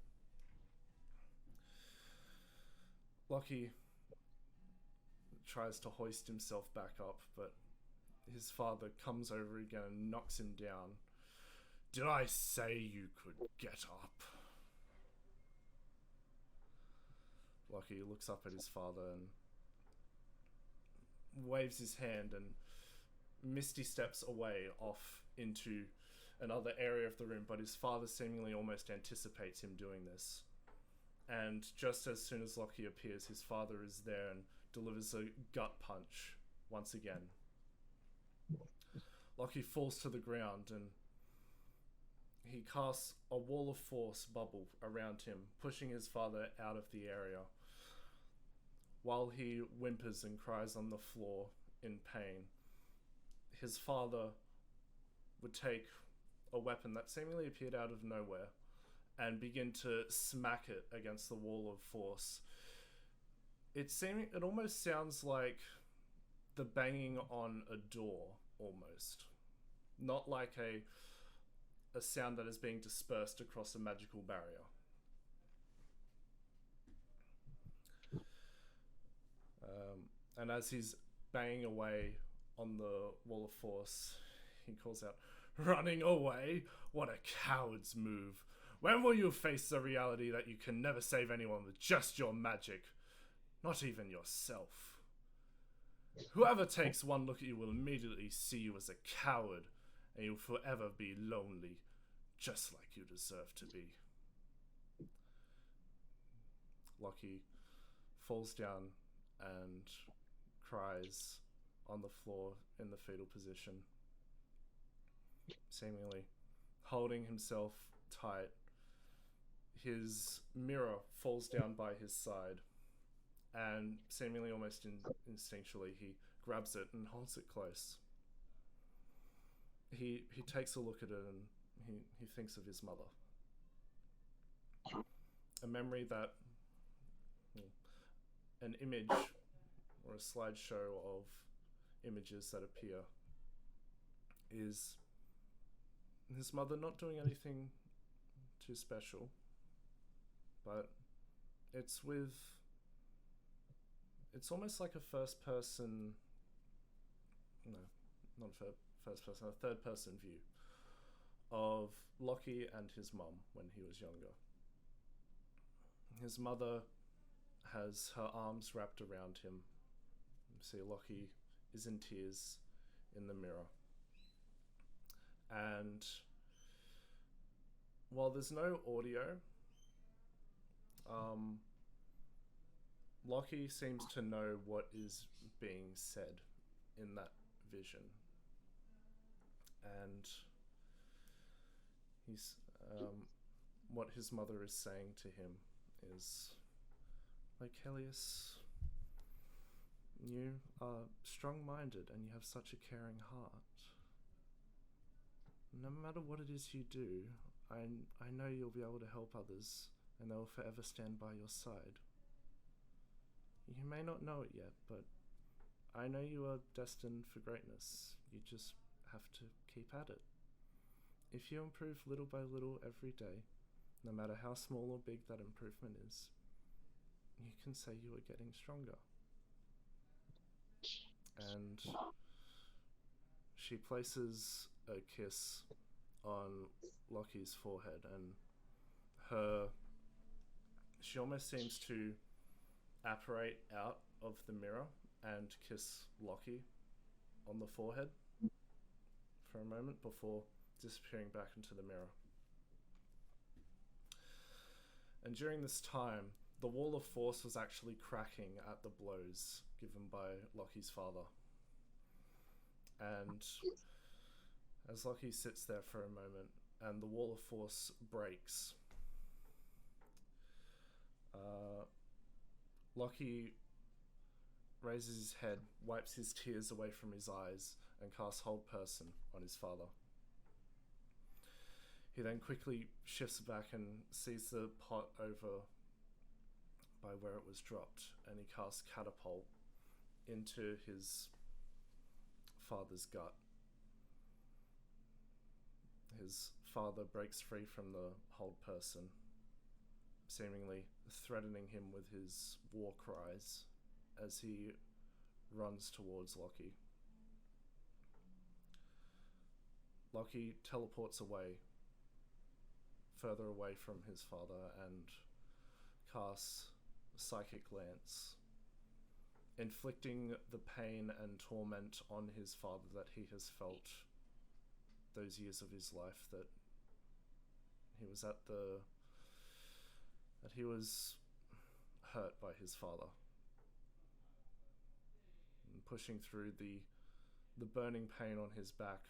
Lockie tries to hoist himself back up, but his father comes over again and knocks him down. "Did I say you could get up?" Lockie looks up at his father and waves his hand and misty steps away off into another area of the room, but his father seemingly almost anticipates him doing this. And just as soon as Lockie appears, his father is there and delivers a gut punch once again. Lockie falls to the ground and he casts a wall of force bubble around him, pushing his father out of the area, while he whimpers and cries on the floor in pain. His father would take a weapon that seemingly appeared out of nowhere and begin to smack it against the wall of force. It almost sounds like the banging on a door, almost. Not like a sound that is being dispersed across a magical barrier. And as he's banging away on the wall of force, he calls out, "Running away? What a coward's move. When will you face the reality that you can never save anyone with just your magic? Not even yourself. Whoever takes one look at you will immediately see you as a coward, and you'll forever be lonely, just like you deserve to be." Lockie falls down and cries on the floor in the fetal position, seemingly holding himself tight. His mirror falls down by his side, and seemingly almost instinctually he grabs it and holds it close. He takes a look at it and he thinks of his mother. A memory that, an image or a slideshow of images that appear is his mother not doing anything too special, but it's almost like a first person, no, not a first person, a third person view of Lockie and his mum when he was younger. His mother has her arms wrapped around him. You see Lockie is in tears in the mirror. And while there's no audio, Lockie seems to know what is being said in that vision. And he's what his mother is saying to him is, Lycelius, you are strong-minded and you have such a caring heart. No matter what it is you do, I know you'll be able to help others and they'll forever stand by your side. You may not know it yet, but I know you are destined for greatness. You just have to keep at it. If you improve little by little every day, no matter how small or big that improvement is, you can say you are getting stronger. And she places a kiss on Lockie's forehead, and she almost seems to apparate out of the mirror and kiss Lockie on the forehead for a moment before disappearing back into the mirror. And during this time, the wall of force was actually cracking at the blows given by Lockie's father. And as Lockie sits there for a moment and the wall of force breaks, Lockie raises his head, wipes his tears away from his eyes, and casts Hold Person on his father. He then quickly shifts back and sees the pot over by where it was dropped, and he casts Catapult into his father's gut. His father breaks free from the Hold Person, seemingly threatening him with his war cries as he runs towards Lockie. Lockie teleports away, further away from his father, and casts Psychic Lance, inflicting the pain and torment on his father that he has felt those years of his life, that he was hurt by his father, and pushing through the burning pain on his back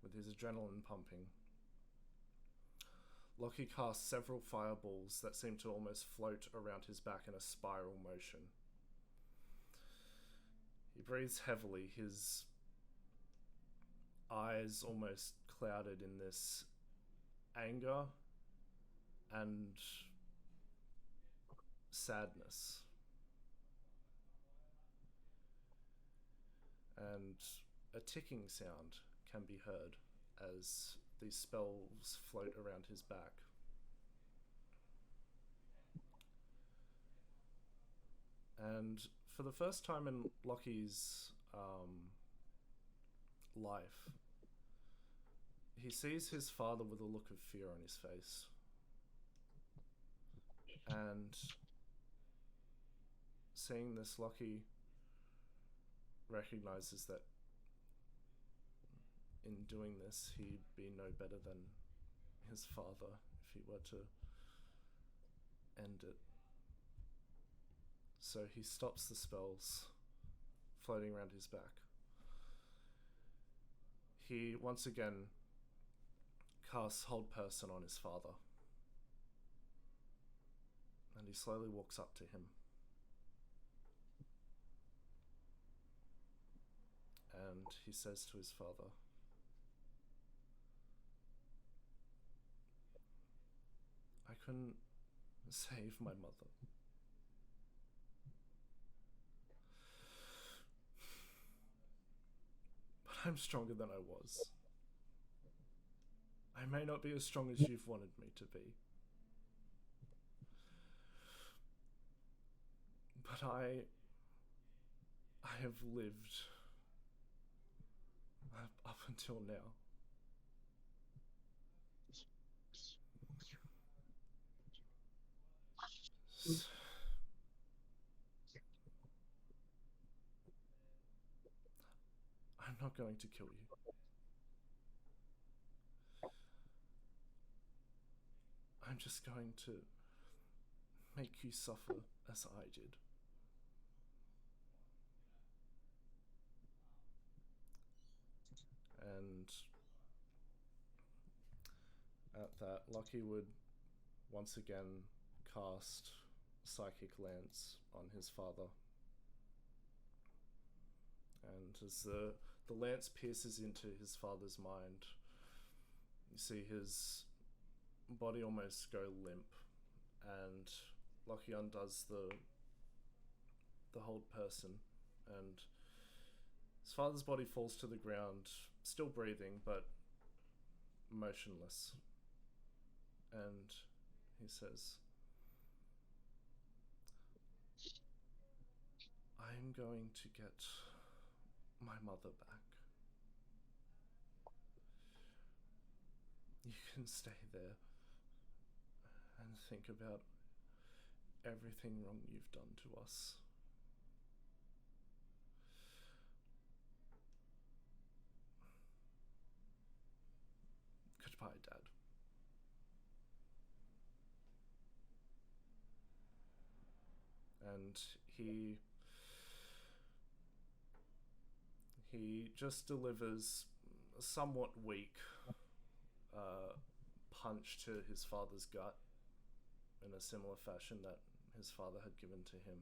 with his adrenaline pumping. Lockie casts several fireballs that seem to almost float around his back in a spiral motion. He breathes heavily, his eyes almost clouded in this anger and sadness. And a ticking sound can be heard as these spells float around his back. And for the first time in Lockie's life, he sees his father with a look of fear on his face. And seeing this, Lockie recognizes that in doing this, he'd be no better than his father if he were to end it. So he stops the spells floating around his back. He once again casts Hold Person on his father, and he slowly walks up to him. And he says to his father, I couldn't save my mother. But I'm stronger than I was. I may not be as strong as you've wanted me to be. But I have lived up until now. I'm not going to kill you. I'm just going to make you suffer as I did. And at that, Lucky would once again cast Psychic Lance on his father. And as the lance pierces into his father's mind, you see his body almost go limp, and Lucky undoes the hold person, and his father's body falls to the ground, still breathing, but motionless. And he says, I'm going to get my mother back. You can stay there and think about everything wrong you've done to us. Goodbye, Dad. And he just delivers a somewhat weak punch to his father's gut in a similar fashion that his father had given to him.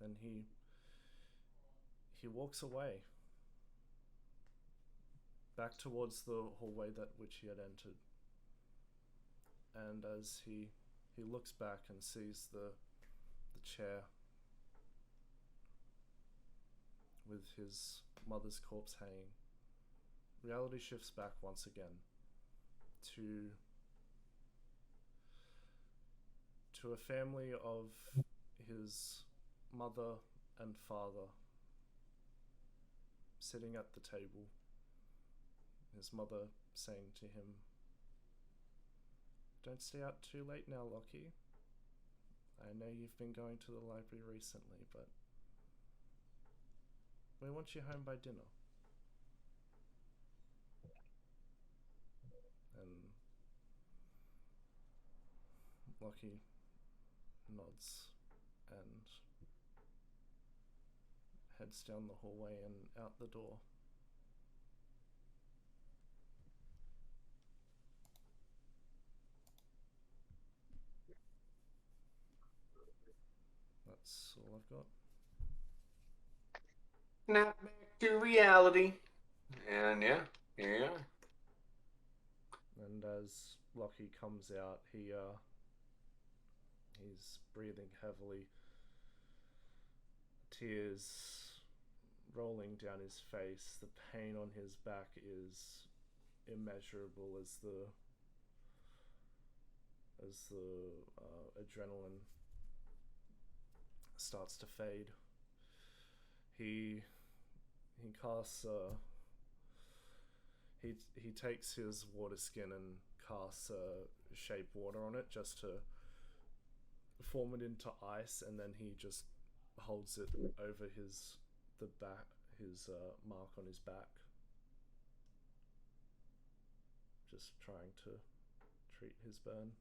And then he walks away back towards the hallway that which he had entered. And as he looks back and sees the chair with his mother's corpse hanging, reality shifts back once again to a family of his mother and father sitting at the table. His mother saying to him, "Don't stay out too late now, Lockie. I know you've been going to the library recently, but we want you home by dinner." And Lockie nods and heads down the hallway and out the door. That's all I've got. Snap back to reality. And yeah, here you are. And as Lockie comes out, he's breathing heavily, tears rolling down his face. The pain on his back is immeasurable as the adrenaline starts to fade. He casts he takes his water skin and casts shape water on it just to form it into ice, and then he just holds it over his mark on his back, just trying to treat his burn.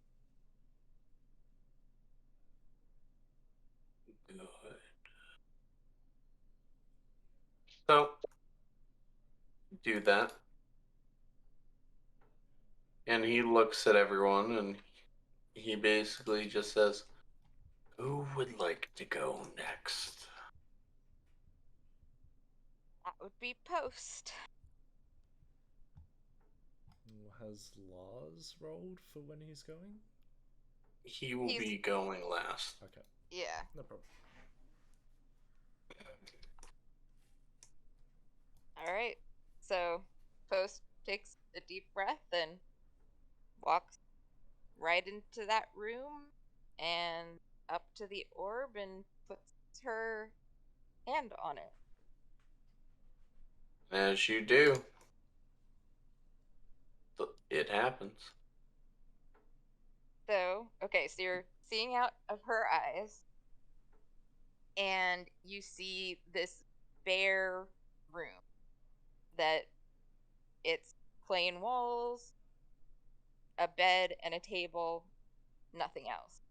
Good. So, do that. And he looks at everyone and he basically just says, "Who would like to go next?" That would be Post. Has Lars rolled for when he's going? He will He's- be going last. Okay, Yeah. no problem. deep breath and walks right into that room and up to the orb and puts her hand on it. As you do, it happens. So, okay, so you're seeing out of her eyes, and you see this bare room that it's plain walls, a bed, and a table, nothing else.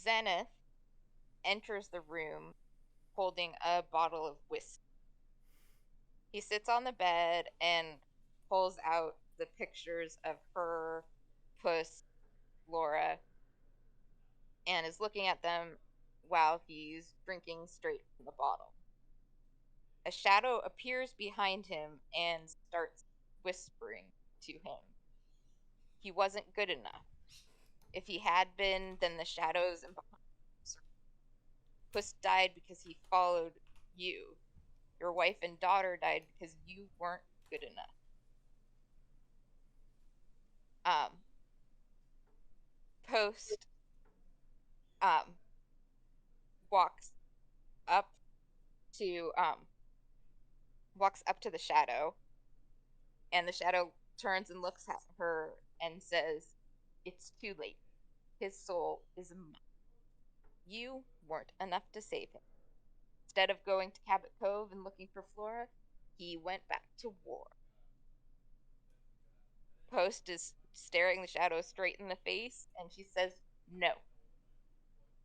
Zenith enters the room holding a bottle of whiskey. He sits on the bed and pulls out the pictures of her, Puss, Laura, and is looking at them while he's drinking straight from the bottle. A shadow appears behind him and starts whispering to him. He wasn't good enough. If he had been, then the shadows and Puss died because he followed you. Your wife and daughter died because you weren't good enough. Post um walks up to the shadow, and the shadow turns and looks at her and says, "It's too late. His soul is mine. You weren't enough to save him. Instead of going to Cabot Cove and looking for Flora, he went back to war." Post is staring the shadow straight in the face, and she says, "No.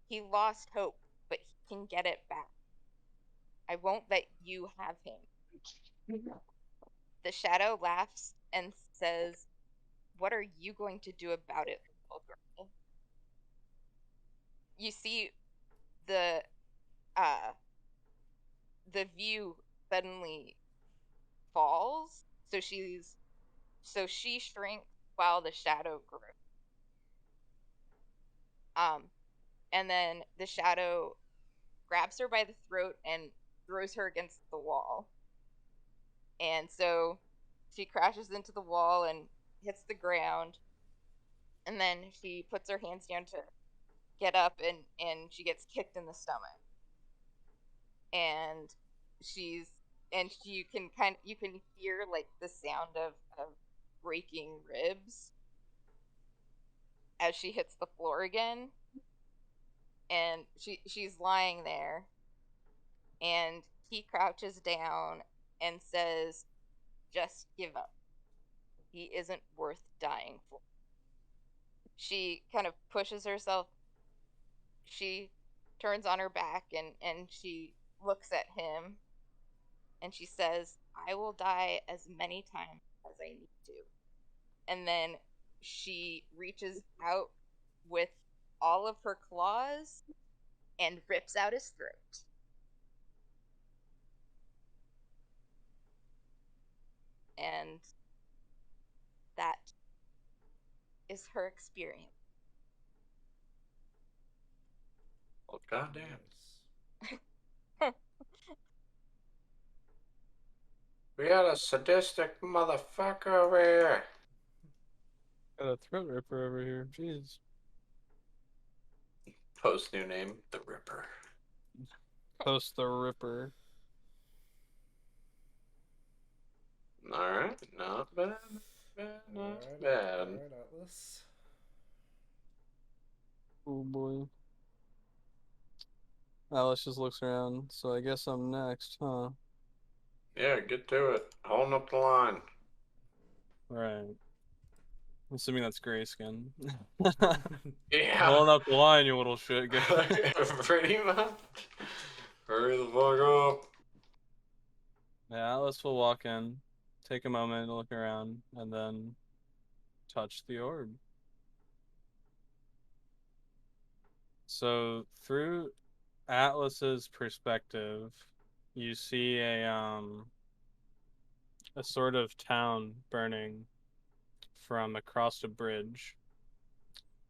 He lost hope, but he can get it back. I won't let you have him." The shadow laughs and says, "What are you going to do about it, little girl?" You see the uh the view suddenly falls, so she shrinks while the shadow grows. And then the shadow grabs her by the throat and throws her against the wall. And so she crashes into the wall and hits the ground. And then she puts her hands down to get up, and she gets kicked in the stomach. And she's and you can hear like the sound of breaking ribs as she hits the floor again. And she's lying there, and he crouches down and says, "Just give up. He isn't worth dying for." She kind of pushes herself. She turns on her back, and she looks at him, and she says, "I will die as many times as I need to." And then she reaches out with all of her claws and rips out his throat. And that is her experience. Well, goddamn. We got a sadistic motherfucker over here. Got a throat ripper over here. Jeez. Post new name, the Ripper. Post the Ripper. Alright, not bad. Not bad. Alright, Atlas. Oh boy. Alice just looks around, so I guess I'm next, huh? Yeah, get to it. Holding up the line. Right. Assuming that's Grayskin. Yeah. Holding up the line, you little shit. Pretty much. Hurry the fuck up. Yeah, Alice will walk in, take a moment to look around, and then touch the orb. So through Atlas's perspective, you see a sort of town burning from across a bridge.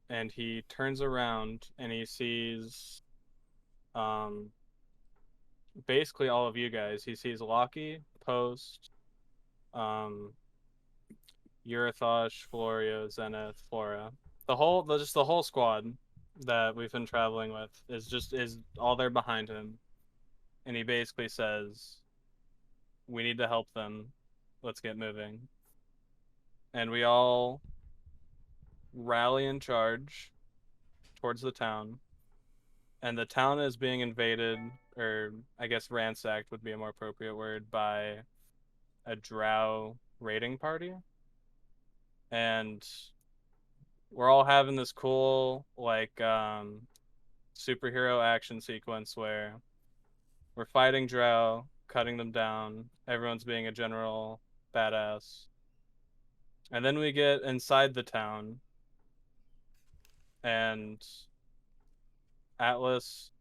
And he turns around and he sees basically all of you guys. He sees Locky, Post, Eurythosh, Florio, Zenith, Flora. The whole squad that we've been traveling with is all there behind him. And he basically says, we need to help them. Let's get moving. And we all rally and charge towards the town. And the town is being invaded, or I guess ransacked would be a more appropriate word, by a drow raiding party. And we're all having this cool, like, superhero action sequence where we're fighting drow, cutting them down, everyone's being a general badass. And then we get inside the town, and Atlas,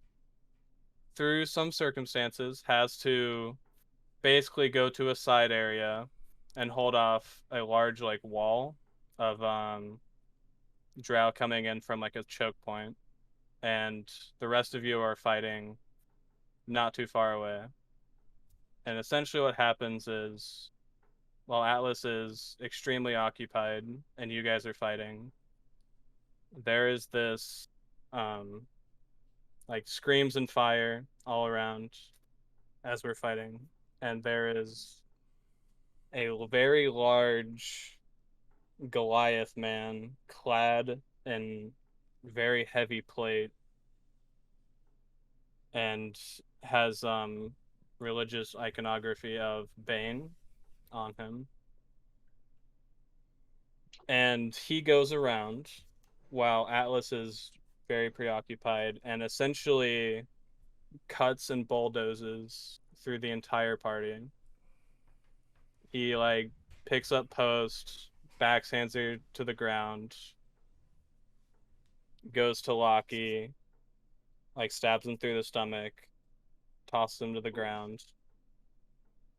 through some circumstances, has to basically go to a side area and hold off a large like wall of drow coming in from like a choke point, and the rest of you are fighting not too far away. And essentially what happens is, while Atlas is extremely occupied and you guys are fighting, there is this like screams and fire all around as we're fighting, and there is a very large Goliath man clad in very heavy plate and has religious iconography of Bane on him. And he goes around while Atlas is very preoccupied and essentially cuts and bulldozes through the entire party. He like picks up Post, backhands her to the ground, goes to Loki, like stabs him through the stomach, tosses him to the ground.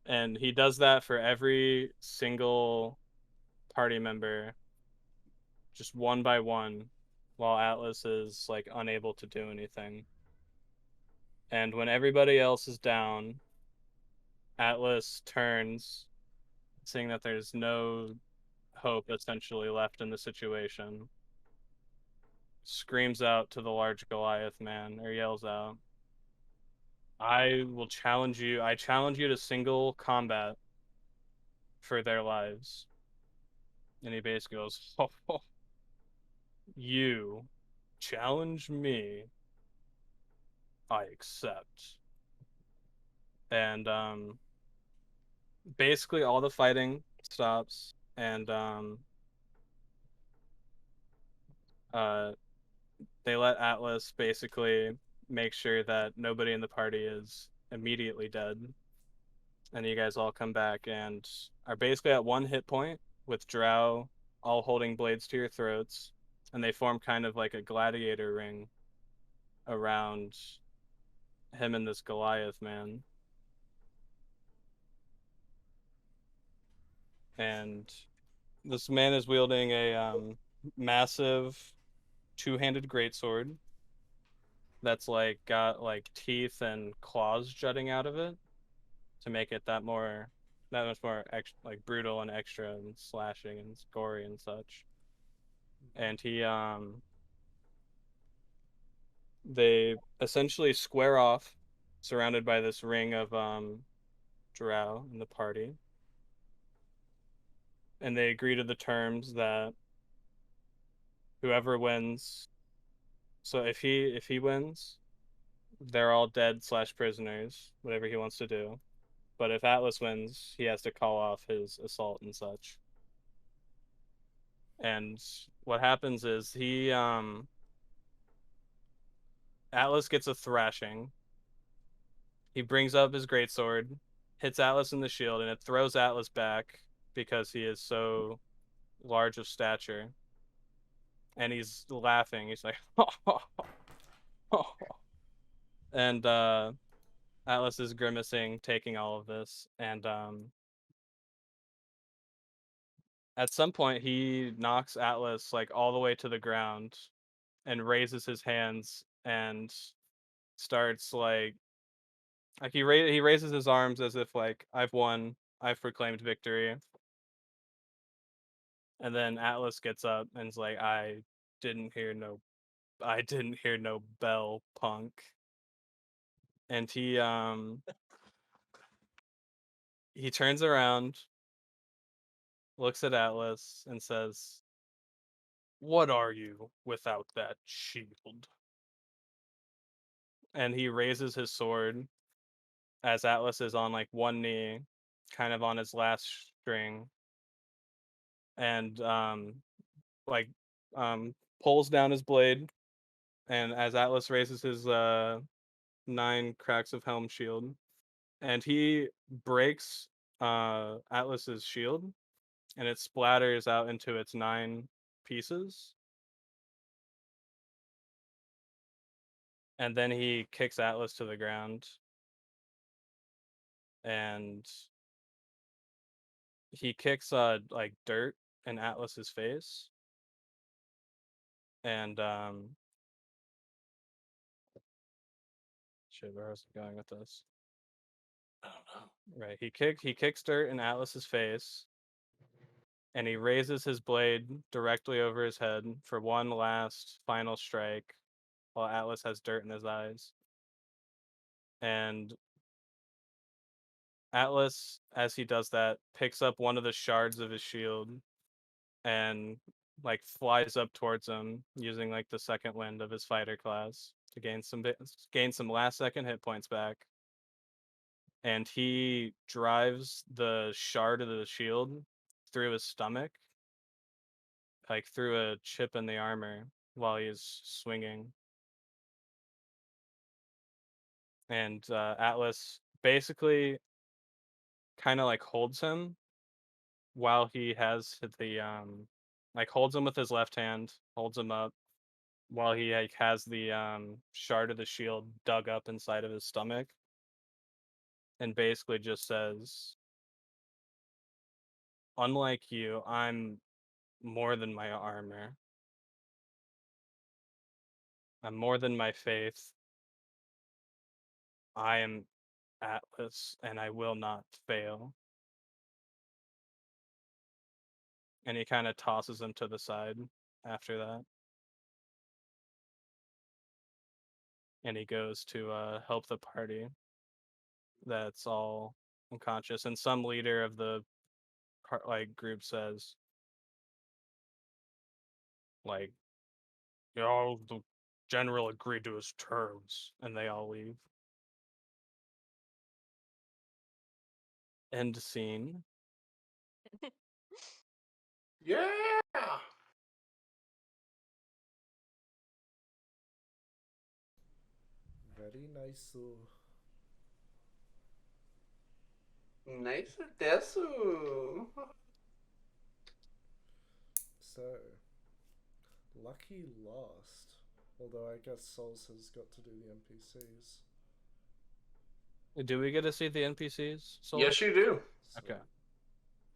And he does that for every single party member, just one by one, while Atlas is like unable to do anything. And when everybody else is down, Atlas turns, seeing that there's no hope essentially left in the situation, screams out to the large Goliath man, or yells out, I challenge you to single combat for their lives. And he basically goes, oh, you challenge me, I accept. And basically all the fighting stops, and they let Atlas basically make sure that nobody in the party is immediately dead. And you guys all come back and are basically at one hit point, with Drow all holding blades to your throats, and they form kind of like a gladiator ring around him and this Goliath man. And this man is wielding a massive two-handed greatsword that's like got like teeth and claws jutting out of it to make it that much more like brutal and extra and slashing and gory and such. And they essentially square off, surrounded by this ring of drow in the party, and they agree to the terms that whoever wins, so if he wins, they're all dead / prisoners, whatever he wants to do. But if Atlas wins, he has to call off his assault and such. And what happens is Atlas gets a thrashing. He brings up his greatsword, hits Atlas in the shield, and it throws Atlas back because he is so large of stature. And he's laughing. He's like, and Atlas is grimacing, taking all of this. And at some point, he knocks Atlas like all the way to the ground and raises his hands and starts like he raises his arms as if like, I've won, I've proclaimed victory. And then Atlas gets up and is like, I didn't hear no bell, punk. And he turns around, looks at Atlas, and says, "What are you without that shield?" And he raises his sword as Atlas is on like one knee, kind of on his last string, and like pulls down his blade. And as Atlas raises his 9 cracks of helm shield, and he breaks Atlas's shield, and it splatters out into its 9 pieces. And then he kicks Atlas to the ground, and he kicks like dirt in Atlas's face. And shit, where was I going with this? I don't know. Right, he kicks dirt in Atlas's face, and he raises his blade directly over his head for one last final strike, while Atlas has dirt in his eyes. And Atlas, as he does that, picks up one of the shards of his shield and like flies up towards him using like the second wind of his fighter class to gain some last second hit points back. And he drives the shard of the shield through his stomach, like through a chip in the armor while he's swinging. And Atlas basically kind of like holds him while he has the like holds him with his left hand, holds him up while he like has the shard of the shield dug up inside of his stomach, and basically just says, "Unlike you, I'm more than my armor. I'm more than my faith. I am Atlas, and I will not fail." And he kind of tosses him to the side after that. And he goes to help the party that's all unconscious. And some leader of the like group says, like, the general agreed to his terms, and they all leave. End scene. Yeah. Very nice. Nice desu. So, Lucky lost. Although I guess Souls has got to do the NPCs. Do we get to see the NPCs? Soul? Yes, you do. Okay.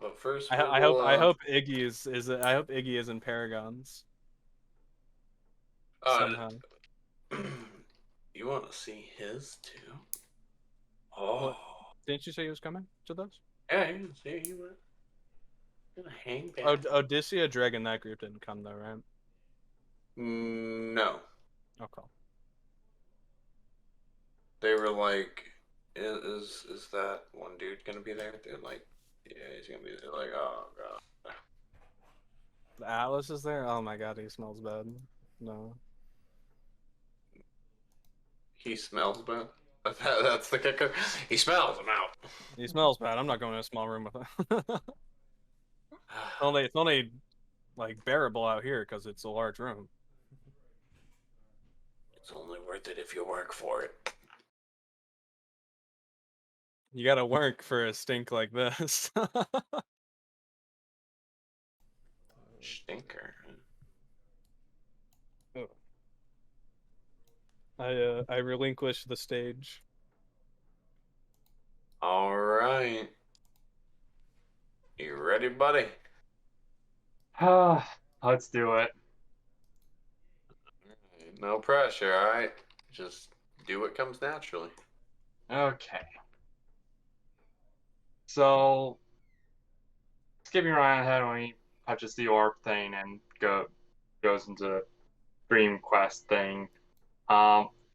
But first, I hope Iggy is I hope Iggy is in Paragons somehow. You want to see his too? Oh, What? Didn't you say he was coming to those? yeah, you can see he went. Gonna hang back. Odysseus Dragon, that group didn't come though, right? No. Okay. They were like, is that one dude gonna be there? They're like, yeah, he's gonna be there. Like, oh god. The Atlas is there? Oh my god, he smells bad. No. He smells bad. That's the kicker. He smells him out. He smells bad. I'm not going to a small room with him. It's only like bearable out here because it's a large room. It's only worth it if you work for it. You gotta work for a stink like this. Stinker. I relinquish the stage. All right. You ready, buddy? Let's do it. No pressure, all right? Just do what comes naturally. Okay. So, skipping right ahead when we touches the orb thing and goes into Dream Quest thing.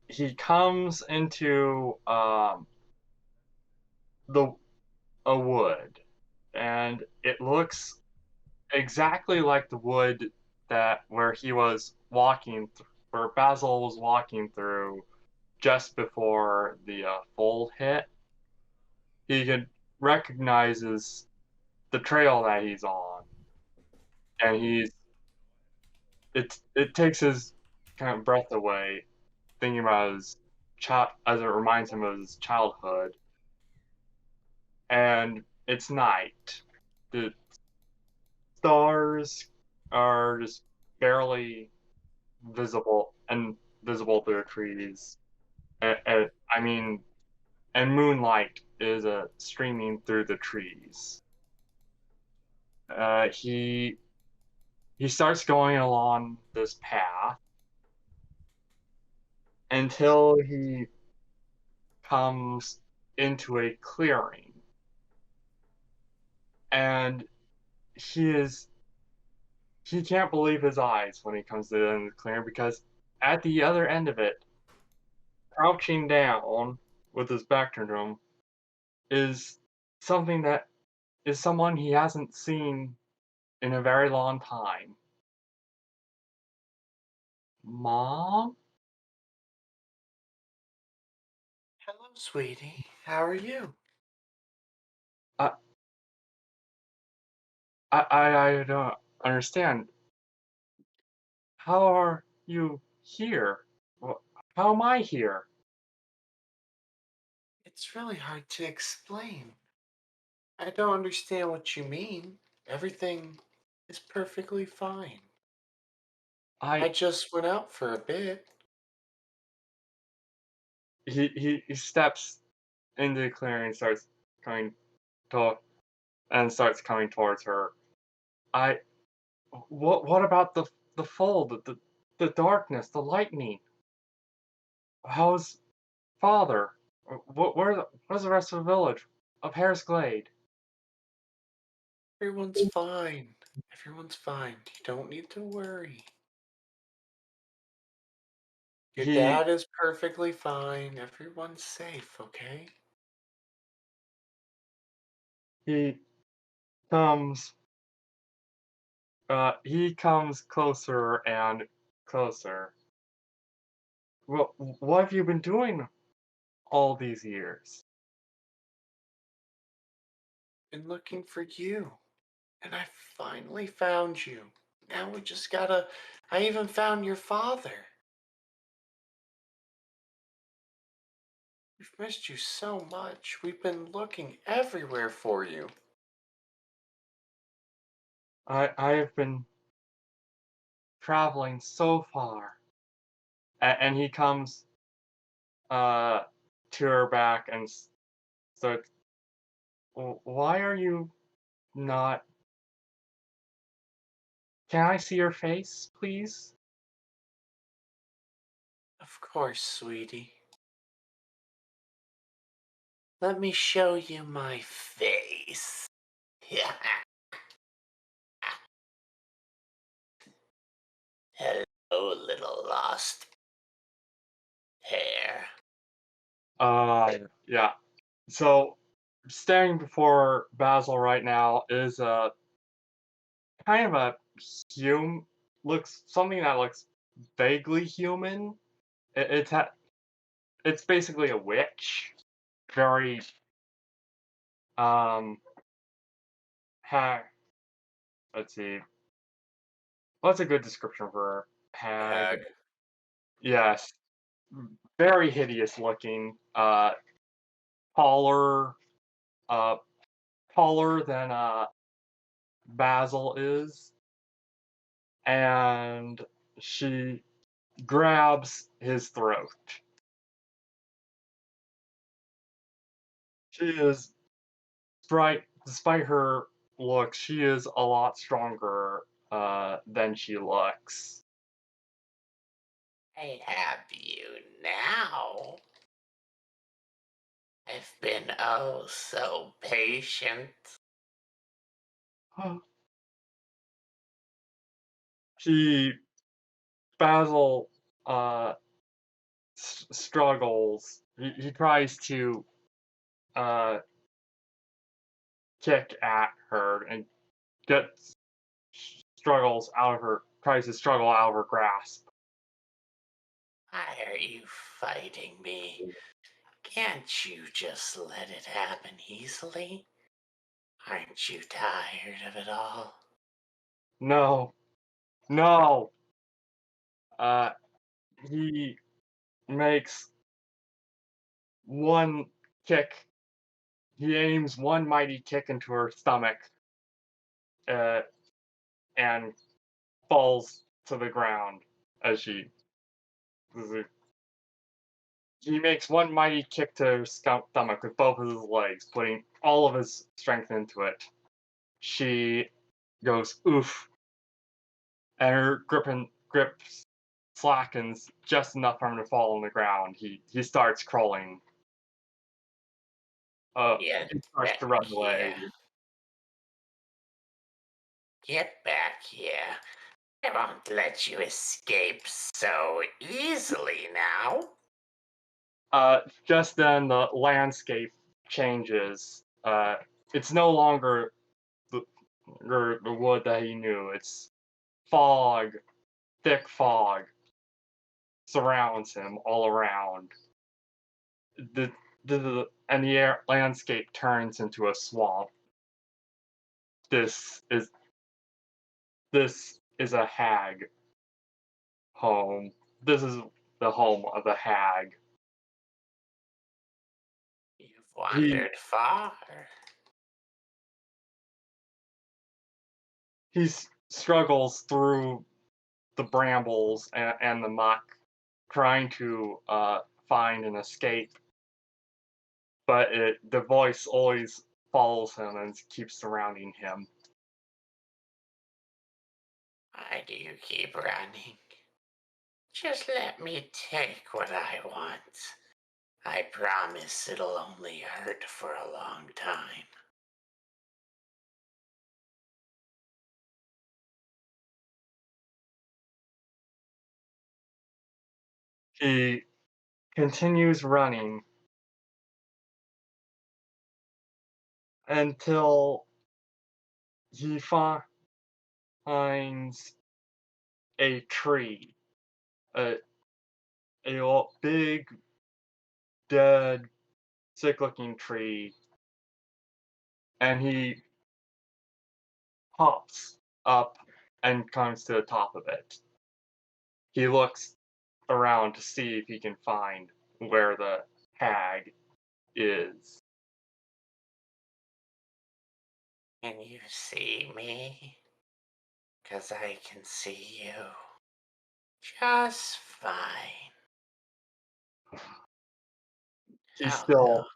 He comes into the a wood, and it looks exactly like the wood that where he was where Basil was walking through just before the fold hit. He recognizes the trail that he's on, and it takes his kind of breath away, thinking about his child as it reminds him of his childhood. And it's night. The stars are just barely visible through the trees. I mean, and moonlight is streaming through the trees. He starts going along this path until he comes into a clearing, and he can't believe his eyes when he comes to the end of the clearing, because at the other end of it, crouching down with his back turned to him, is something that is someone he hasn't seen in a very long time. Mom? Hello, sweetie. How are you? I, I don't understand. How are you here? How am I here? It's really hard to explain. I don't understand what you mean. Everything is perfectly fine. I just went out for a bit. He steps into the clearing and starts coming to and starts coming towards her. I what about the fold, the darkness, the lightning? How's father? Where's the rest of the village? Of Harris Glade? Everyone's fine. Everyone's fine. You don't need to worry. Your He dad is perfectly fine. Everyone's safe, okay? he comes he comes closer and closer. Well, what have you been doing all these years? Been looking for you. And I finally found you. Now we just gotta. I even found your father. We've missed you so much. We've been looking everywhere for you. I have been traveling so far. And he comes uh to her back and starts, why are you not? Can I see your face, please? Of course, sweetie. Let me show you my face. Hello, little lost hair. Yeah. So, standing before Basil right now is a kind of a looks something that looks vaguely human. It's basically a witch. Very um. Ha. Let's see. What's a good description for her? Hag. Hag. Yes. Very hideous looking. Taller. Uh, taller than Basil is, and she grabs his throat. She is despite her looks, she is a lot stronger than she looks. I have you now. I've been oh so patient. he Basil struggles. He tries to kick at her and gets struggles out of her tries to struggle out of her grasp. Why are you fighting me? Can't you just let it happen easily? Aren't you tired of it all? No. No. He makes one kick. He aims one mighty kick into her stomach, and falls to the ground as he makes one mighty kick to her stomach with both of his legs, putting all of his strength into it. She goes oof, and her grip slackens just enough for him to fall on the ground. He starts crawling. Get He starts back to run here. away. Get back here. I won't let you escape so easily now. Just then the landscape changes. It's no longer the wood that he knew. It's fog, thick fog surrounds him all around. And the landscape turns into a swamp. This is this is a hag home. This is the home of a hag. You've He wandered far. he struggles through the brambles and the muck, trying to find an escape. But the voice always follows him and keeps surrounding him. Why do you keep running? Just let me take what I want. I promise it'll only hurt for a long time. He continues running until he finds a tree, a big, dead, sick-looking tree, and he hops up and comes to the top of it. He looks around to see if he can find where the hag is. Can you see me? 'Cause I can see you. Just fine. He Oh, still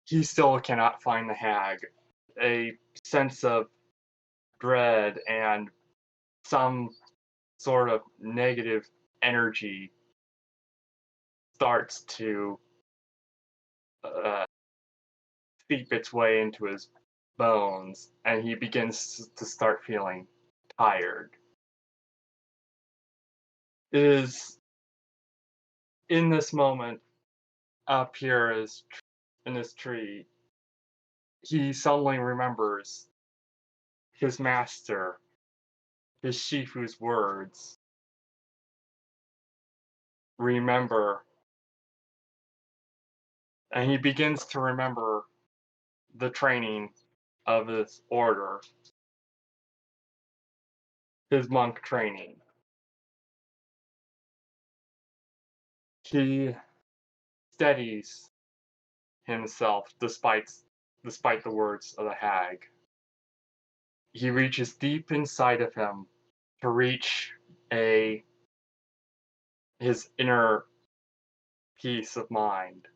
he still cannot find the hag. A sense of dread and some sort of negative energy starts to uh, seep its way into his bones, and he begins to start feeling tired. It is in this moment up here is in this tree, he suddenly remembers his master, his Shifu's words. Remember, and he begins to remember the training of his order, his monk training. He steadies himself despite the words of the hag. He reaches deep inside of him to reach his inner peace of mind.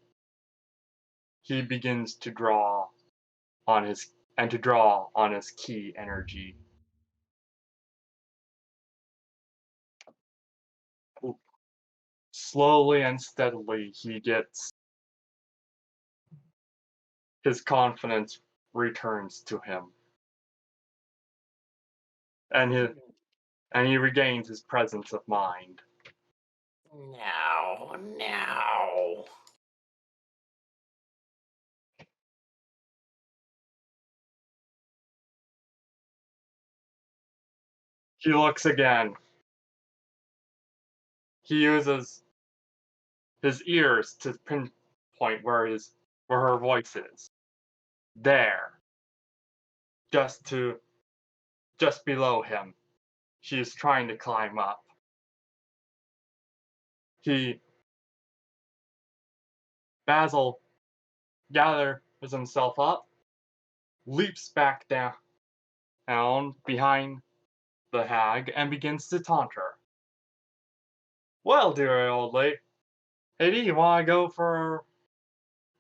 He begins to draw on his key energy. Slowly and steadily, his confidence returns to him. and he regains his presence of mind. No, no. He looks again. He uses his ears to pinpoint where her voice is. There. Just below him. She is trying to climb up. Basil gathers himself up, leaps back down behind the hag, and begins to taunt her. Well, dear old lady, you want to go for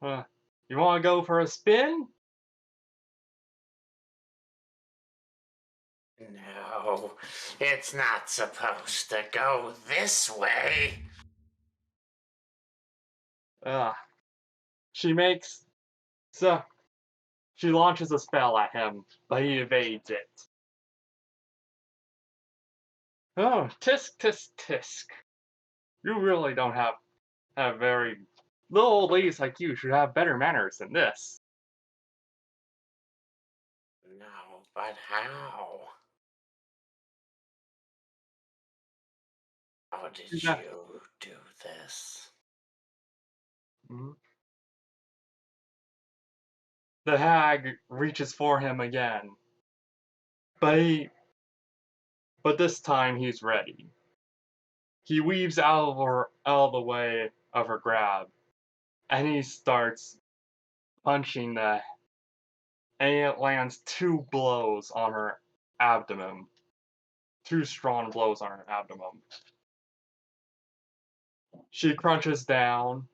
a spin? No, it's not supposed to go this way. She launches a spell at him, but he evades it. Oh, tisk, tisk, tisk. You really don't have very... Little old ladies like you should have better manners than this. No, but how? How did Yeah. you do this? Mhm. The hag reaches for him again, but this time he's ready. He weaves out of the way of her grab, and he starts punching and it lands 2 blows on her abdomen. 2 strong blows on her abdomen. She crunches down,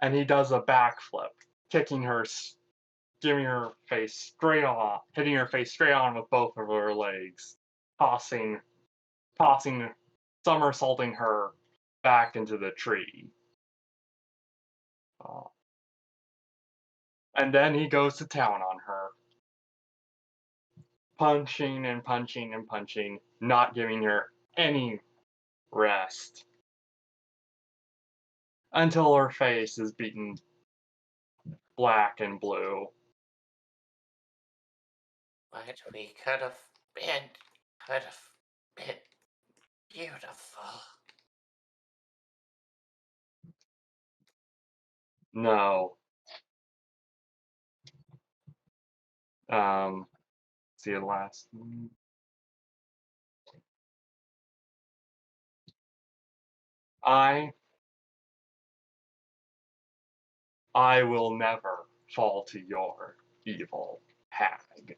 and he does a backflip, hitting her face straight on with both of her legs, tossing, somersaulting her back into the tree. And then he goes to town on her, punching and punching and punching, not giving her any rest, until her face is beaten black and blue. But we could have been beautiful. No. See the last. I will never fall to your evil hag.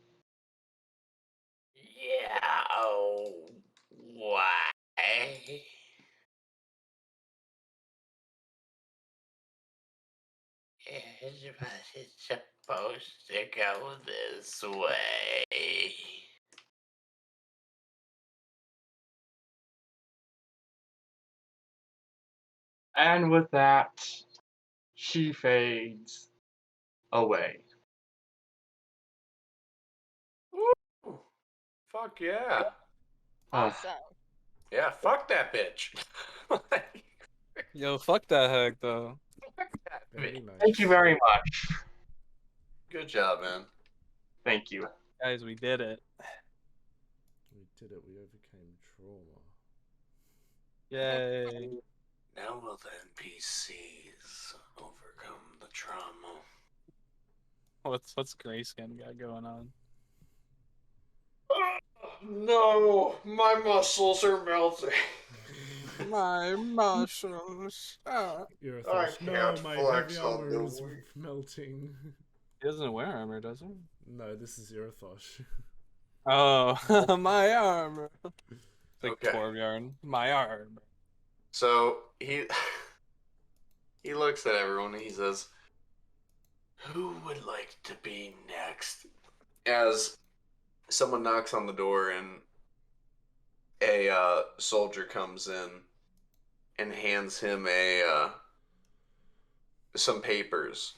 Yeah, oh, why? But it's supposed to go this way. And with that, she fades away. Ooh, fuck yeah. Awesome. Yeah, fuck that bitch. Like, Yo, fuck that hag though. fuck that Very bitch. nice. Thank you very much. Good job, man. Thank you. Guys, we did it. We did it. We overcame trauma. Yay. Now will the NPCs overcome the trauma? What's Grayskin got going on? No, my muscles are melting. My muscles. You're a I thought. No, can't my flex heavy on armor the is weak. melting. He doesn't wear armor, does he? No, this is Irathosh. Oh, my armor. Like Okay. Torbjorn. My armor. So he looks at everyone and he says, "Who would like to be next?" As someone knocks on the door and a soldier comes in and hands him some papers,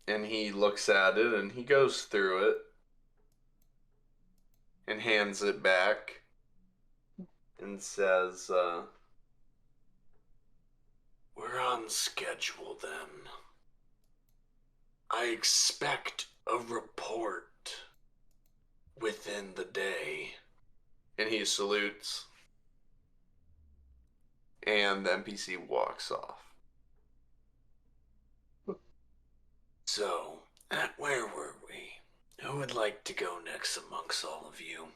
and he looks at it and he goes through it, and hands it back and says, "We're on schedule then. I expect a report within the day." And he salutes, and the NPC walks off. So, where were we? Who would like to go next amongst all of you?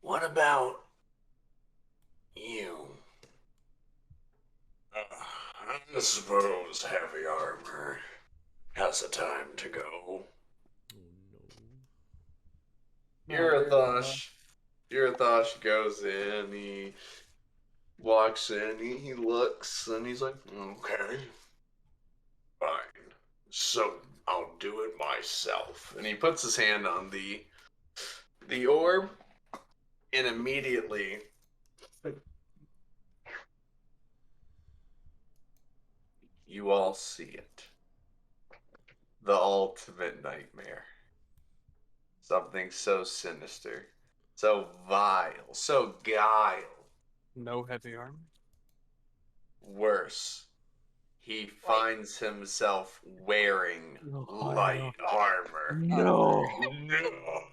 What about you? I suppose heavy armor has a time to go. Oh no. Irathosh goes in, he walks in, he looks, and he's like, "Okay, fine. So I'll do it myself." And he puts his hand on the orb, and immediately you all see it. The ultimate nightmare. Something so sinister, so vile, so guile. No heavy armor. Worse, he finds himself wearing light armor. No. No. Oh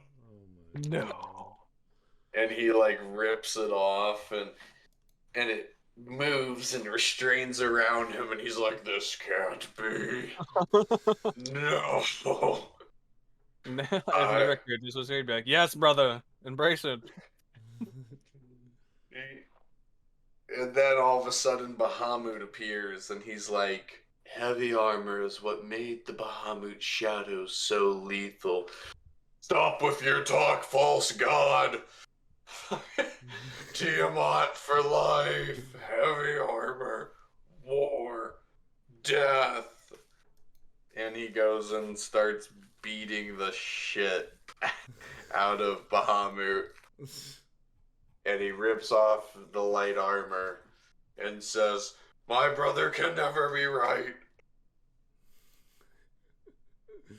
my No. And he like rips it off, and it moves and restrains around him, and he's like, "This can't be. No." If Nemesis was here, he'd be like, "Yes, brother, embrace it." And then all of a sudden Bahamut appears, and he's like, "Heavy armor is what made the Bahamut shadows so lethal. Stop with your talk, false god. Tiamat for life. Heavy armor. War. Death." And he goes and starts beating the shit out of Bahamut. And he rips off the light armor and says, "My brother can never be right.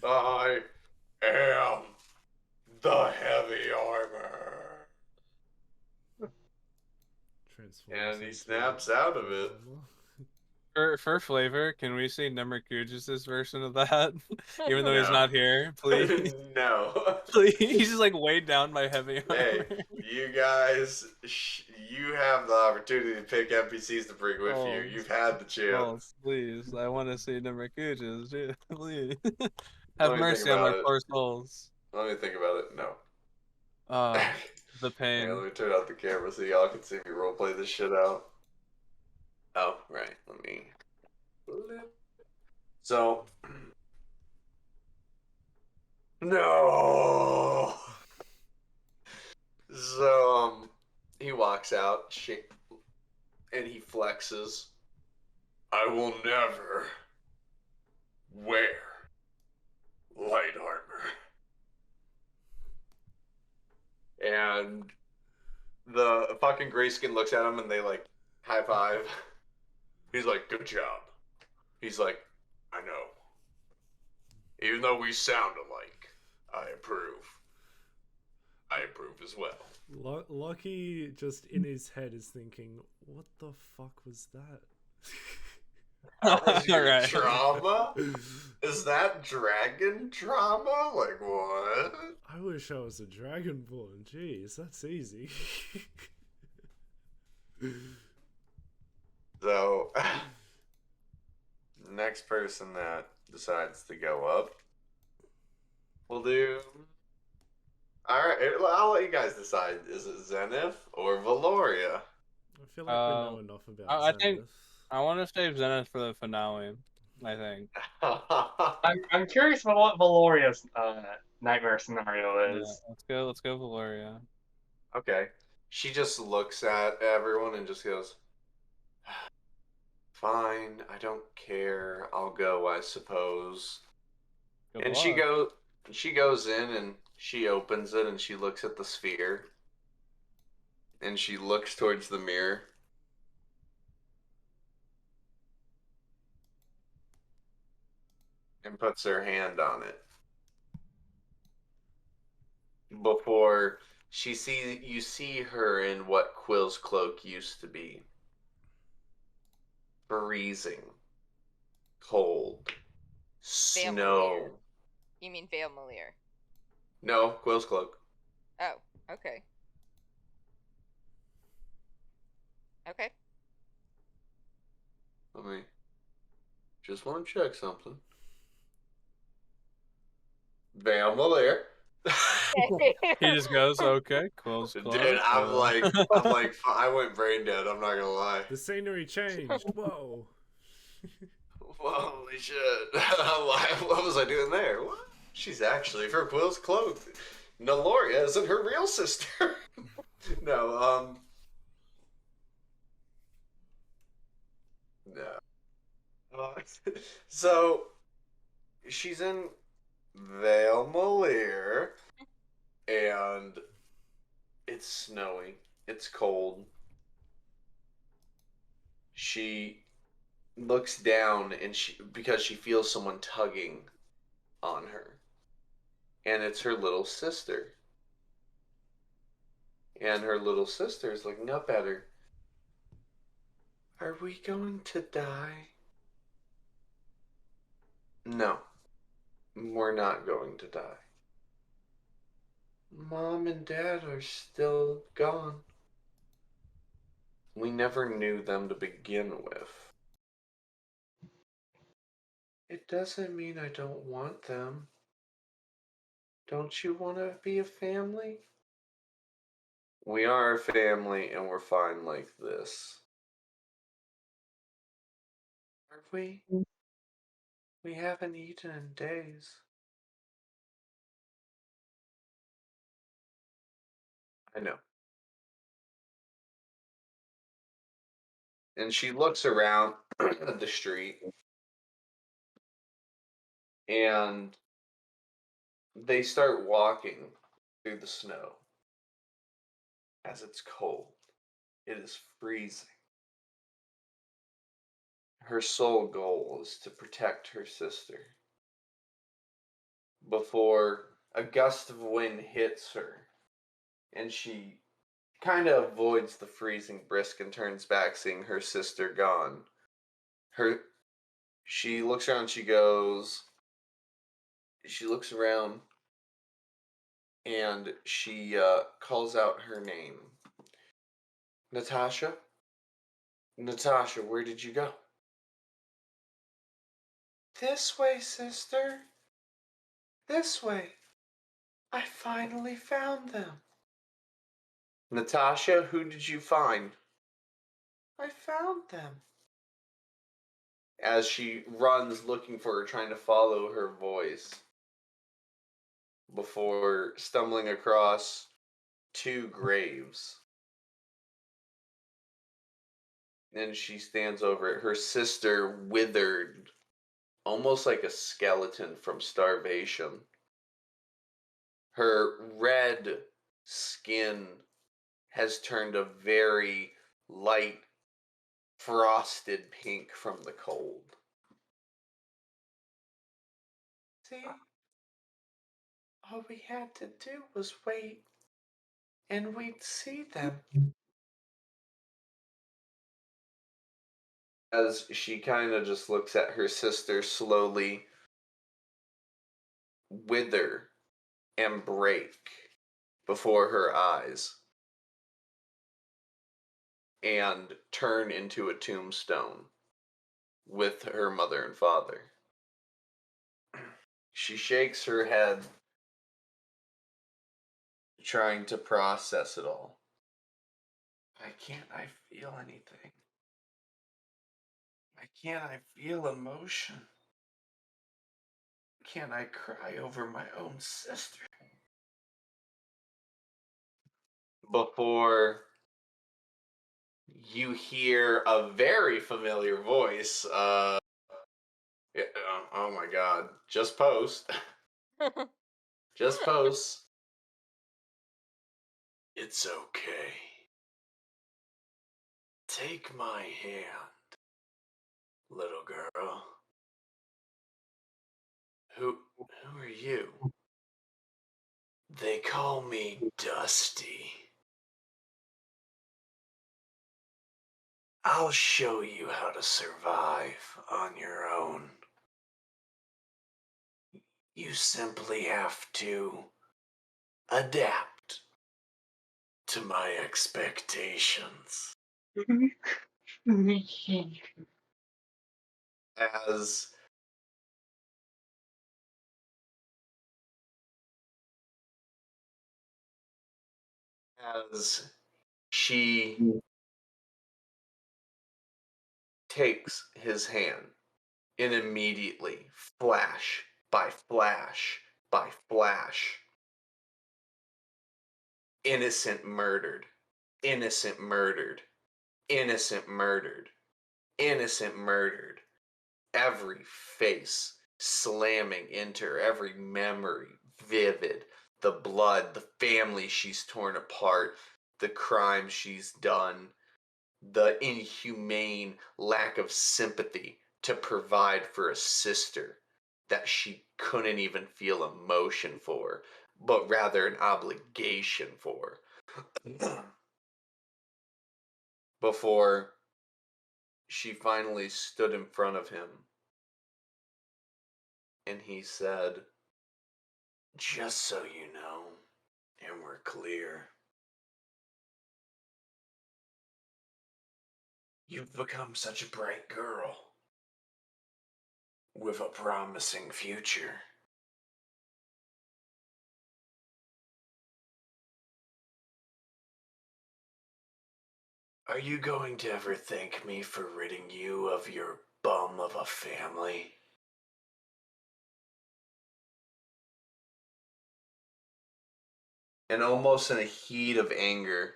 I am the heavy armor." And he snaps out of it. For flavor, can we see Nemerkujis' version of that? Even though he's not here, please. No. Please. He's just like weighed down by heavy armor. Hey, you guys, you have the opportunity to pick NPCs to bring with you. You've had the chance. Please, I want to see Nemerkujis, dude. Please. Let Have me mercy think on my about it. poor souls. Let me think about it. No. The Hang on, pain. let me turn out the camera so y'all can see me roleplay this shit out. Oh, right. Let me. So. No! So, he walks out, and he flexes. "I will never wear light armor." And the fucking Grayskin looks at him, and they like high five. He's like, "Good job." He's like, "I know. Even though we sound alike, I approve. I approve as well." Lucky just in his head is thinking, what the fuck was that? That was your Alright. trauma? Is that dragon trauma? Like, what? I wish I was a dragonborn. Jeez, that's easy. So, next person that decides to go up, we'll do. Alright, I'll let you guys decide. Is it Zenith or Valoria? I feel like we know enough about I Zenith. think I want to save Zenith for the finale. I think. I'm curious about what Valoria's nightmare scenario is. Yeah, let's go, Valoria. Okay. She just looks at everyone and just goes, "Fine, I don't care. I'll go, I suppose." Good And luck. she goes in and she opens it and she looks at the sphere. And she looks towards the mirror. And puts her hand on it. before you see her in what Quill's cloak used to be. Freezing. Cold. Snow. You mean Vale Malir? No, Quill's cloak. Oh, okay. Okay. Let me just want to check something. Vale Malir. He just goes, okay, close, Dude, close. I'm like, I went brain dead. I'm not gonna lie. The scenery changed. Whoa. Holy shit! I'm like, what was I doing there? What? She's actually for Quill's cloak. Neloria isn't her real sister. No, no. So she's in Vale Malir, and it's snowing. It's cold. She looks down, and because she feels someone tugging on her, and it's her little sister. And her little sister is looking up at her. Are we going to die? No, we're not going to die. Mom and Dad are still gone. We never knew them to begin with. It doesn't mean I don't want them. Don't you want to be a family? We are a family and we're fine like this. Are we? We haven't eaten in days. I know. And she looks around the street, and they start walking through the snow as it's cold. It is freezing. Her sole goal is to protect her sister before a gust of wind hits her, and she kind of avoids the freezing brisk and turns back, seeing her sister gone. She looks around. She looks around, and she calls out her name. Natasha? Natasha, where did you go? This way, sister. This way. I finally found them. Natasha, who did you find? I found them. As she runs looking for her, trying to follow her voice, before stumbling across two graves. And she stands over it, her sister withered, almost like a skeleton from starvation. Her red skin has turned a very light, frosted pink from the cold. See? All we had to do was wait, and we'd see them. As she kind of just looks at her sister slowly wither and break before her eyes and turn into a tombstone with her mother and father. She shakes her head, trying to process it all. Why can't I feel anything? Why can't I feel emotion? Why can't I cry over my own sister? Before you hear a very familiar voice, yeah, oh my god, just post. Just post. It's okay. Take my hand, little girl. Who are you? They call me Dusty. I'll show you how to survive on your own. You simply have to adapt to my expectations. As she takes his hand and immediately, flash by flash by flash, innocent murdered, innocent murdered, innocent murdered, innocent murdered, every face slamming into her, every memory vivid, the blood, the family she's torn apart, the crimes she's done, the inhumane lack of sympathy to provide for a sister that she couldn't even feel emotion for, but rather an obligation for. Before she finally stood in front of him and he said, "Just so you know, and we're clear, you've become such a bright girl with a promising future. Are you going to ever thank me for ridding you of your bum of a family?" And almost in a heat of anger,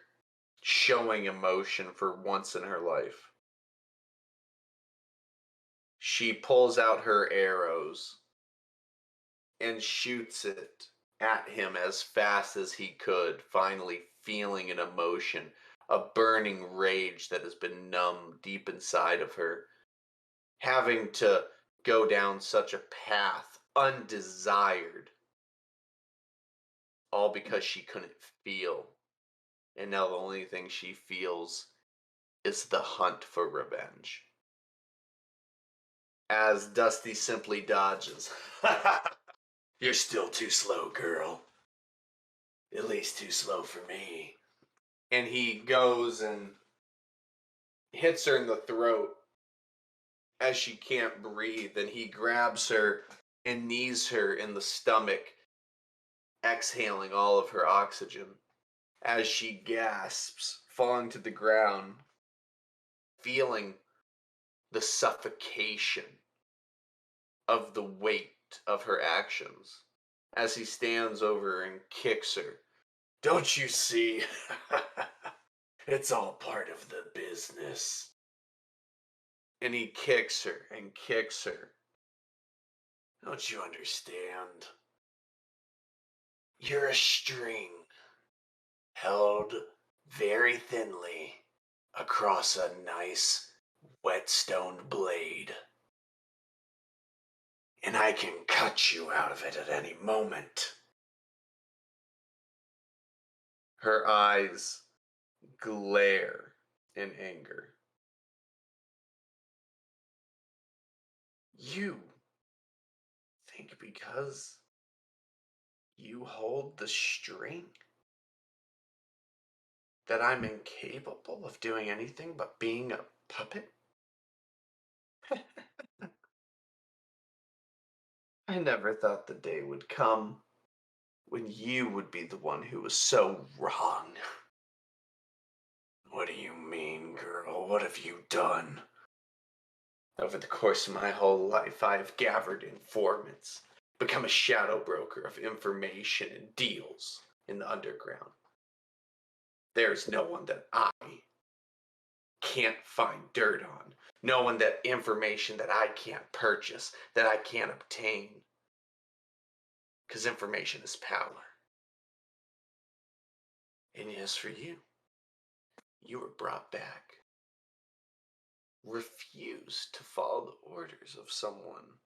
showing emotion for once in her life, she pulls out her arrows and shoots it at him as fast as he could, finally feeling an emotion, a burning rage that has been numbed deep inside of her, having to go down such a path, undesired, all because she couldn't feel. And now the only thing she feels is the hunt for revenge. As Dusty simply dodges. "You're still too slow, girl. At least too slow for me." And he goes and hits her in the throat as she can't breathe. And he grabs her and knees her in the stomach, exhaling all of her oxygen as she gasps, falling to the ground, feeling the suffocation of the weight of her actions as he stands over and kicks her. "Don't you see? It's all part of the business." And he kicks her and kicks her. "Don't you understand? You're a string held very thinly across a nice whetstone blade. And I can cut you out of it at any moment." Her eyes glare in anger. "You think because you hold the string that I'm incapable of doing anything but being a puppet? I never thought the day would come when you would be the one who was so wrong." "What do you mean, girl? What have you done?" "Over the course of my whole life, I have gathered informants, become a shadow broker of information and deals in the underground. There is no one that I can't find dirt on, no one that information that I can't purchase, that I can't obtain. Because information is power. And as for you, you were brought back. Refused to follow the orders of someone.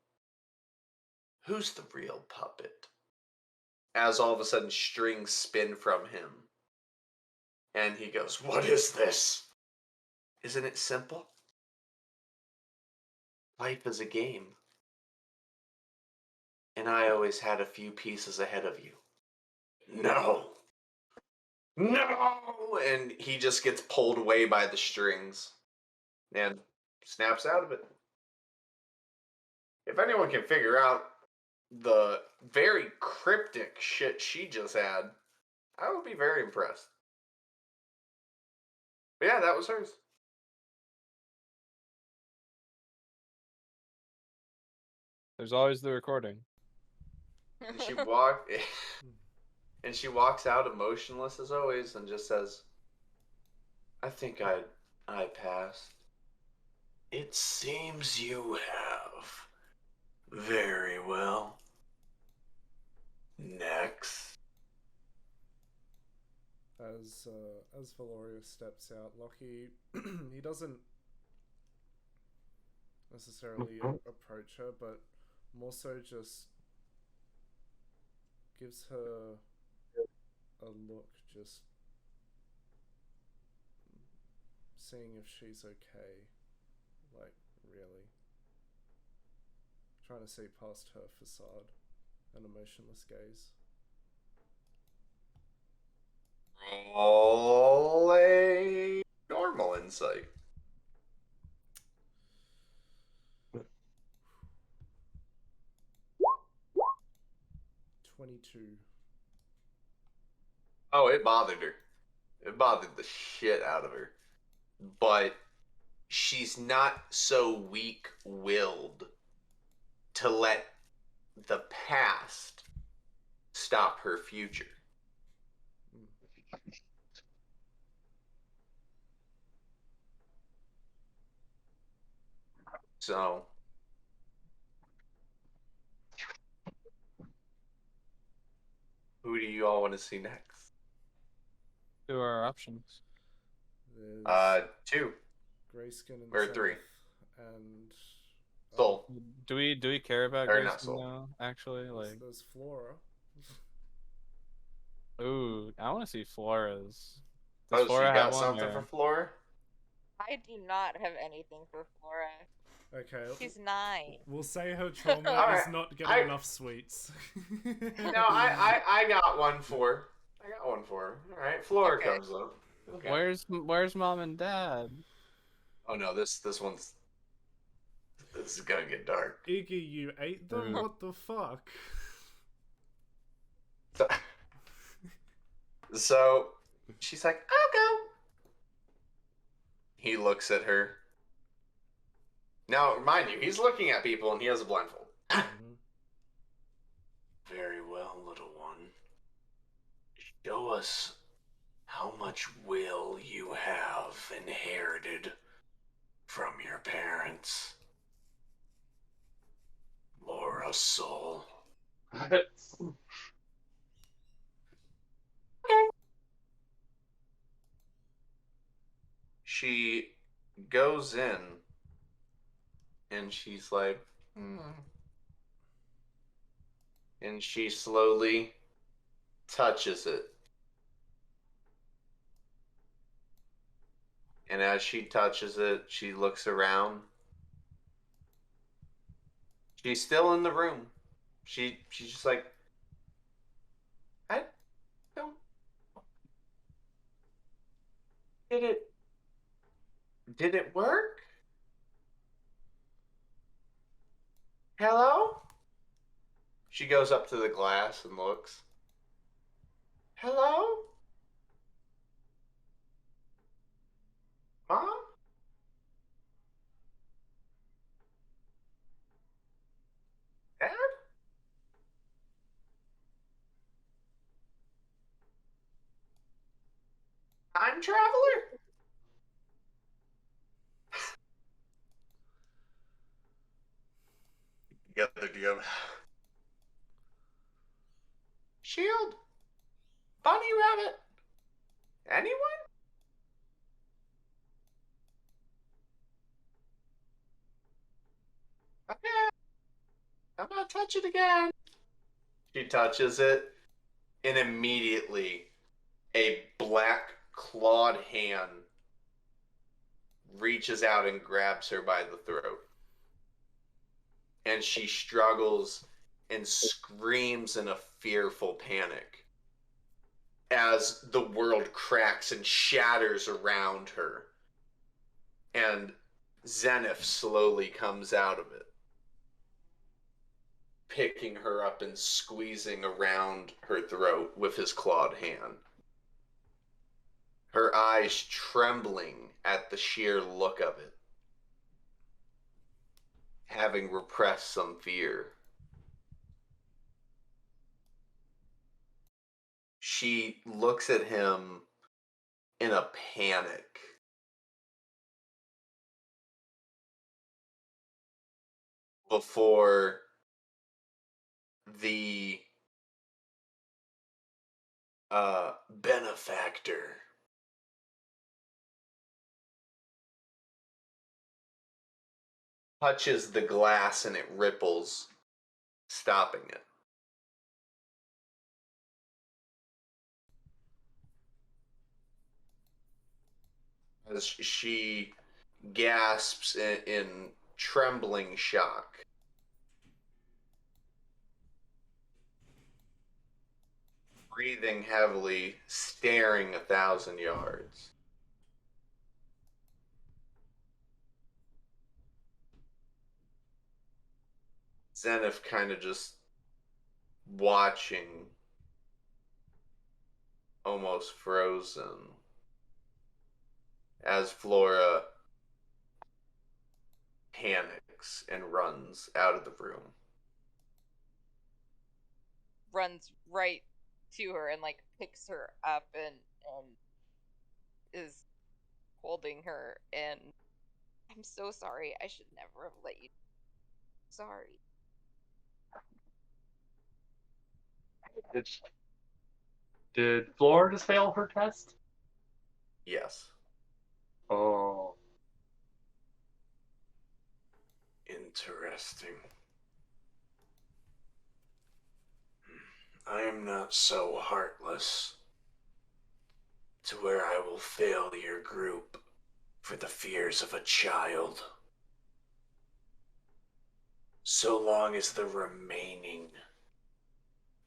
Who's the real puppet? as all of a sudden strings spin from him. And he goes, "What is this? Isn't it simple? Life is a game. And I always had a few pieces ahead of you." No! No! And he just gets pulled away by the strings and snaps out of it. If anyone can figure out the very cryptic shit she just had, I would be very impressed. But yeah, that was hers. There's always the recording. And she walked and she walks out emotionless as always and just says, "I think I passed." "It seems you have. Very well. Next." As Valoria steps out, Lockie he doesn't necessarily approach her, but more so just gives her a look, just seeing if she's okay. Like, really. Trying to see past her facade and emotionless gaze. Roll a normal insight. 22. Oh, it bothered her. It bothered the shit out of her. But she's not so weak-willed to let the past stop her future. So, who do you all want to see next? Who are our options? There's 2. Grayskin and Or Seth 3. and Soul. Do we care about Or Grace not Soul. now? Actually, like, there's Flora. ooh, I want to see Flora's. Oh, Does so Flora you have got one? something for Flora? I do not have anything for Flora. Okay. She's 9. We'll say her trauma Alright, is not getting enough sweets. No, I got one for her. Alright, Flora Okay. comes up. Okay. Where's mom and dad? Oh no, this one's... This is gonna get dark. Iggy, you ate them? What the fuck? So, she's like, "I'll go." He looks at her. Now, mind you, he's looking at people and he has a blindfold. "Very well, little one. Show us how much will you have inherited from your parents, Laura Soul." She goes in and she's like, and she slowly touches it. And as she touches it, she looks around. She's still in the room. She's just like, "I don't. Did it work? Hello?" She goes up to the glass and looks. "Hello? Mom? Dad? Time traveler?" The other DM. "Shield? Bunny rabbit? Anyone?" "Okay. I'm gonna touch it again." She touches it, And immediately, a black clawed hand reaches out and grabs her by the throat. And she struggles and screams in a fearful panic as the world cracks and shatters around her. And Zenith slowly comes out of it, picking her up and squeezing around her throat with his clawed hand. Her eyes trembling at the sheer look of it, having repressed some fear. She looks at him in a panic. Before the benefactor touches the glass and it ripples, stopping it. As she gasps in trembling shock. Breathing heavily, staring 1,000 yards. Zenith kind of just watching, almost frozen, as Flora panics and runs out of the room. Runs right to her and like picks her up and is holding her, and I'm so sorry. I should never have let you. Sorry. Did Flora just fail her test? Yes. Oh. Interesting. I am not so heartless to where I will fail your group for the fears of a child. So long as the remaining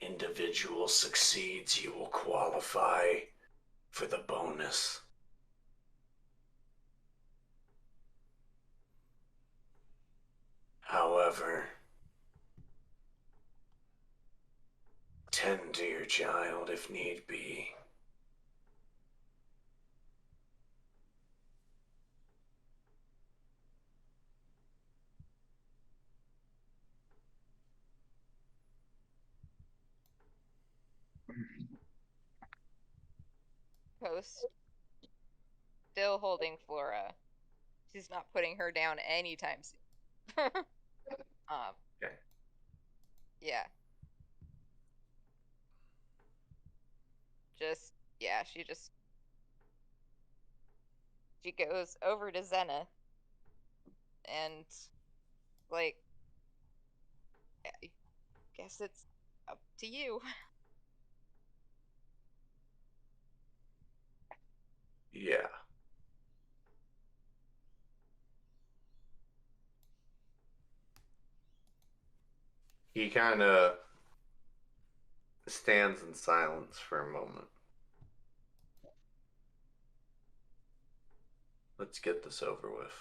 individual succeeds, you will qualify for the bonus. However, tend to your child if need be. Post still holding Flora. She's not putting her down anytime soon. Okay. Yeah. She goes over to Zenith and like, I guess it's up to you. Yeah. He kind of stands in silence for a moment. Let's get this over with.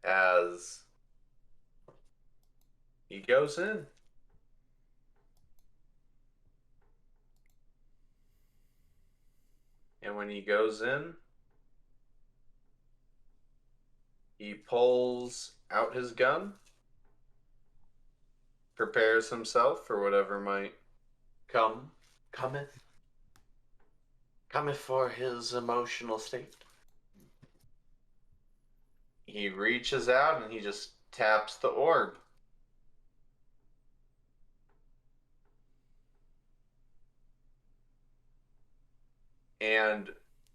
As he goes in. And when he goes in, he pulls out his gun, prepares himself for whatever might cometh for his emotional state. He reaches out and he just taps the orb. And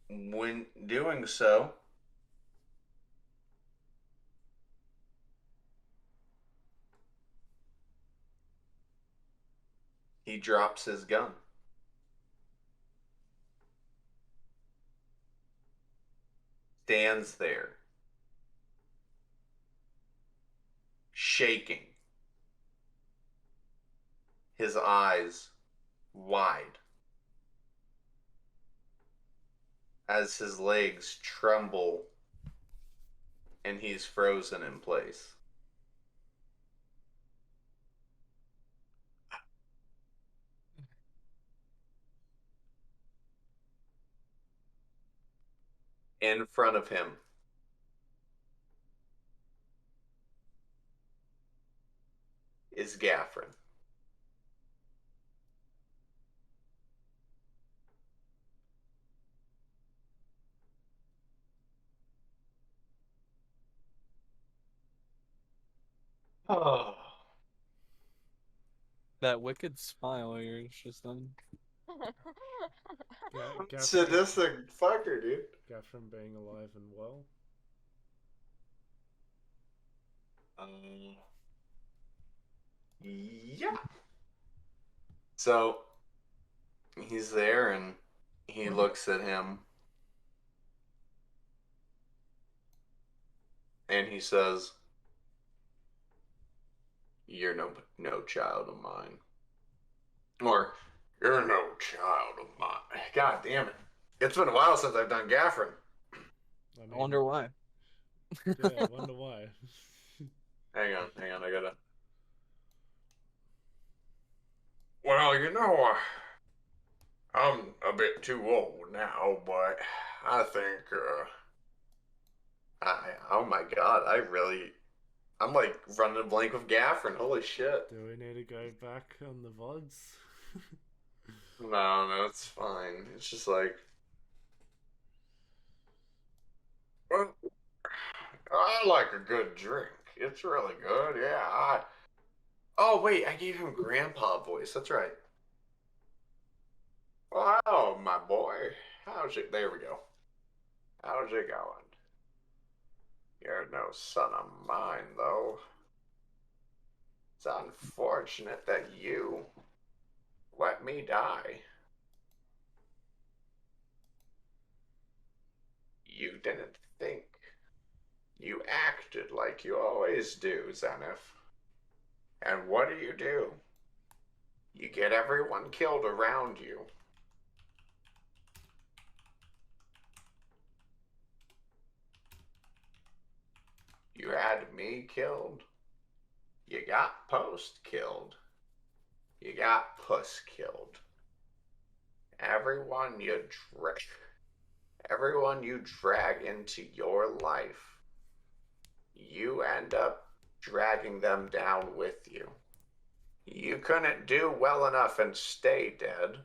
when doing so, He drops his gun. Stands there, shaking, his eyes wide, as his legs tremble and he's frozen in place. In front of him is Gaffrin. Oh. That wicked smile of yours just then. Sadistic fucker, dude. Gaffrin being alive and well. Yeah. So he's there and he looks at him and he says, "You're no child of mine." Or, "You're no child of mine." God damn it. It's been a while since I've done Gaffrin. I wonder why. Yeah, I wonder why. Hang on, I gotta. Well, I'm a bit too old now, but I think, Oh my god, I'm like running a blank with Gaffrin. Holy shit. Do we need to go back on the VODs? No, it's fine. It's just like, well, I like a good drink. It's really good, yeah. oh wait, I gave him grandpa voice. That's right. Wow, my boy. There we go. How's it going? You're no son of mine, though. It's unfortunate that you let me die. You didn't think. You acted like you always do, Zenith. And what do? You get everyone killed around you. You had me killed. You got Post killed. You got Puss killed. Everyone you drag into your life, you end up dragging them down with you. You couldn't do well enough and stay dead.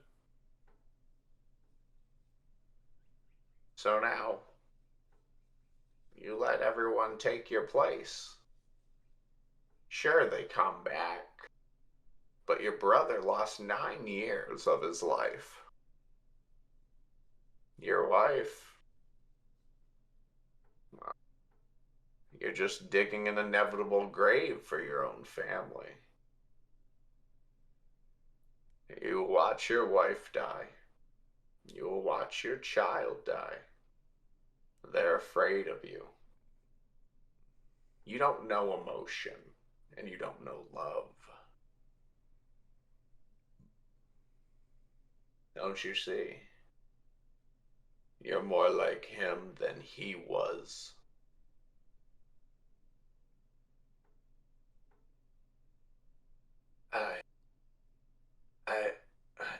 So now, you let everyone take your place. Sure, they come back, but your brother lost 9 years of his life. Your wife, you're just digging an inevitable grave for your own family. You watch your wife die. You'll watch your child die. They're afraid of you. You don't know emotion, and you don't know love. Don't you see? You're more like him than he was. I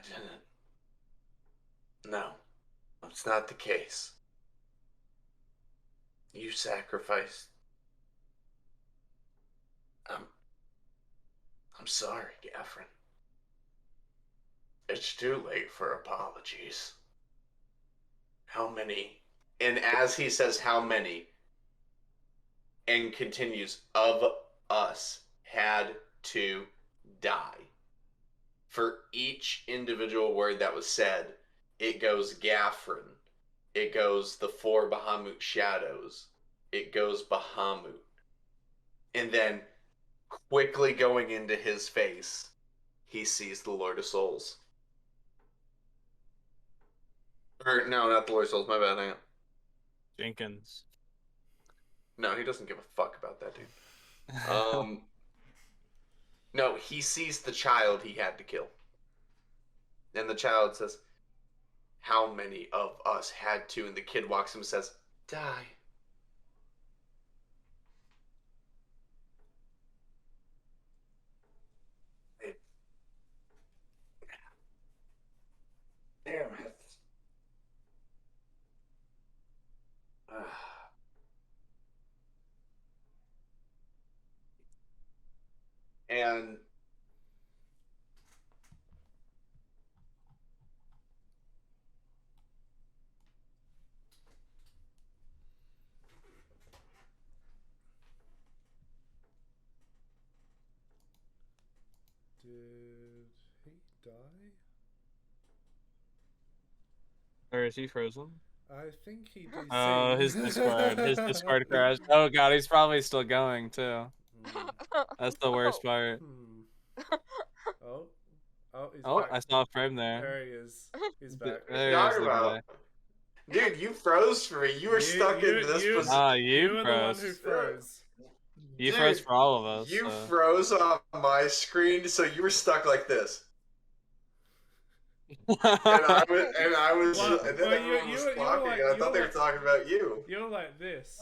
didn't. No, it's not the case. You sacrificed. I'm sorry, Gaffrin. It's too late for apologies. How many? And as he says how many, and continues, of us had to die. For each individual word that was said, it goes Gaffrin. It goes the 4 Bahamut shadows. It goes Bahamut. And then quickly going into his face, he sees the Lord of Souls. Or no, not the Lord of Souls. My bad. Hang on. Jenkins. No, he doesn't give a fuck about that dude. No, he sees the child he had to kill, and the child says, "How many of us had to?" And the kid walks him and says, "Die." Damn it. And Did he die? Or is he frozen? I think he DC'd. Oh, his Discord crashed. Oh god, he's probably still going too. That's the worst part. Oh, he's Oh, back. I saw a frame there. There he is. He's back. what are you talking about? Dude, you froze for me. You were stuck in this position. Ah, You you were the one who froze. froze. You Dude, froze for all of us. You so. froze on my screen, so you were stuck like this. And I was, Well, and then well, everyone was you were talking, like- and I you thought were they were like- talking about you. You're like this.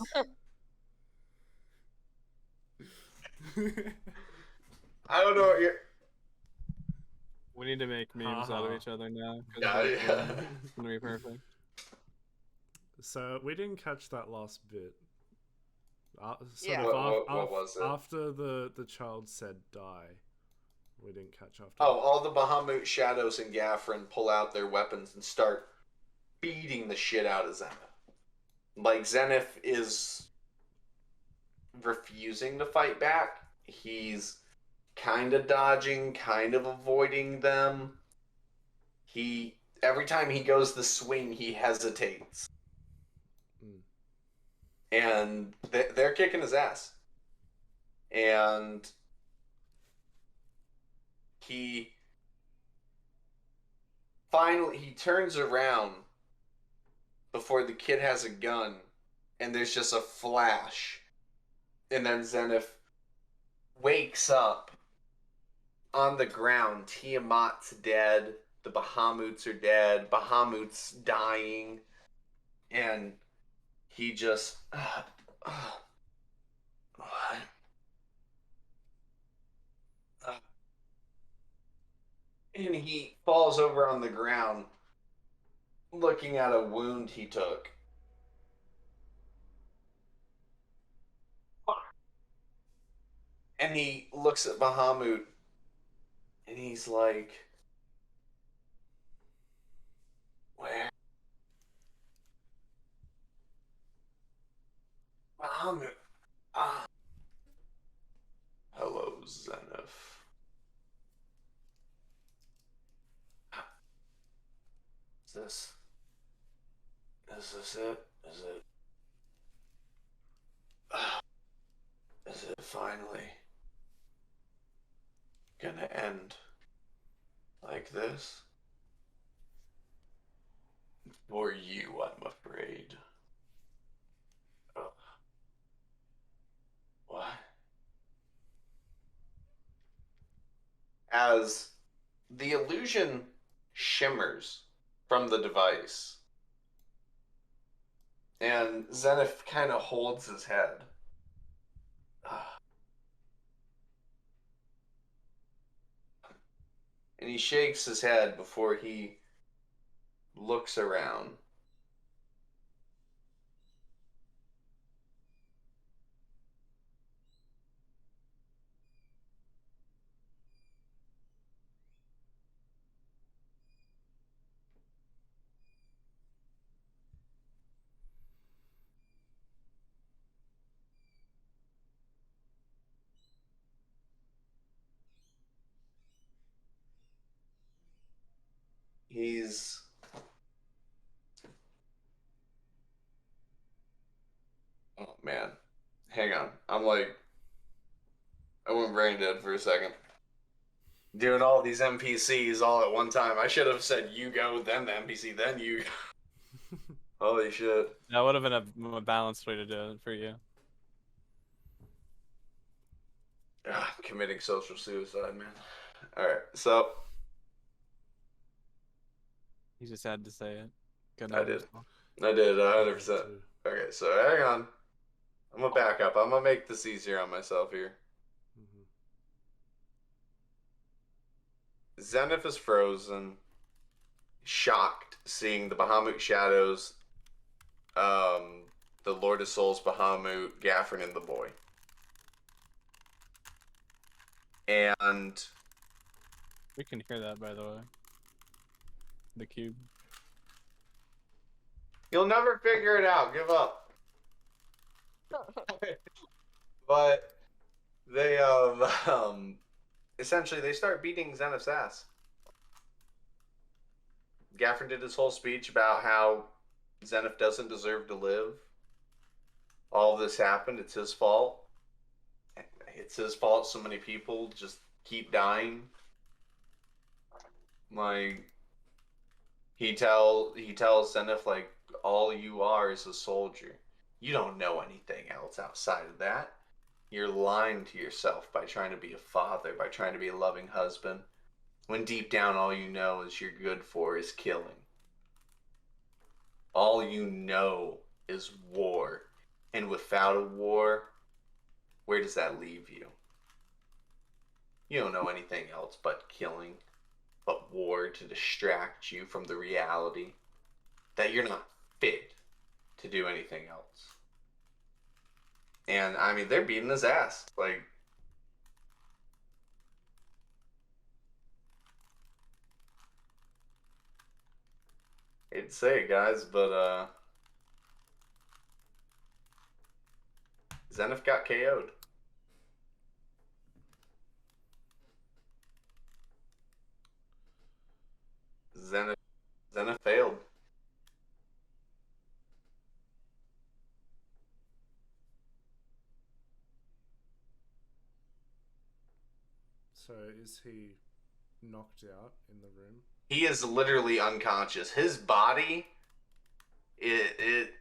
I don't know what you're. We need to make memes out of Ha-ha. each other now. 'Cause Yeah, yeah. It's gonna be perfect. So we didn't catch that last bit. Yeah. What was it? After the child said die, we didn't catch after. Oh, all the Bahamut Shadows and Gaffrin pull out their weapons and start beating the shit out of Zenith. Like, Zenith is refusing to fight back. He's kind of dodging, kind of avoiding them. Every time he goes to swing, he hesitates. And they're kicking his ass. And he turns around before the kid has a gun, and there's just a flash. And then Zenith wakes up on the ground. Tiamat's dead. The Bahamuts are dead. Bahamut's dying. And he just... and he falls over on the ground, looking at a wound he took. And he looks at Bahamut, and he's like, "Where? Bahamut. Ah. Hello, Zenith. Is this it? Is it finally gonna end like this? For you, I'm afraid." What? As the illusion shimmers from the device, and Zenith kind of holds his head. And he shakes his head before he looks around. He's... Oh, man. Hang on. I went brain dead for a second. doing all these NPCs all at one time. I should have said you go, then the NPC, then you go. Holy shit. That would have been a more balanced way to do it for you. Committing social suicide, man. Alright, so. You just had to say it. Good I did. I did, 100%. Okay, so hang on. I'm gonna back up. I'm gonna make this easier on myself here. Zenith is frozen, shocked, seeing the Bahamut shadows, the Lord of Souls, Bahamut, Gaffron, and the boy. And we can hear that, by the way. The cube. You'll never figure it out. Give up. But they essentially they start beating Zenith's ass. Gaffron did his whole speech about how Zenith doesn't deserve to live. All of this happened. It's his fault. It's his fault so many people just keep dying. Like, he tells Zenith, like, all you are is a soldier. You don't know anything else outside of that. You're lying to yourself by trying to be a father, by trying to be a loving husband, when deep down all you know is you're good for is killing. All you know is war. And without a war, where does that leave you? You don't know anything else but killing, but war to distract you from the reality that you're not fit to do anything else. And, I mean, they're beating his ass. Like, I hate to say it, guys, but, Zenith got KO'd. Zenith failed. So is he knocked out in the room? He is literally unconscious. His body, it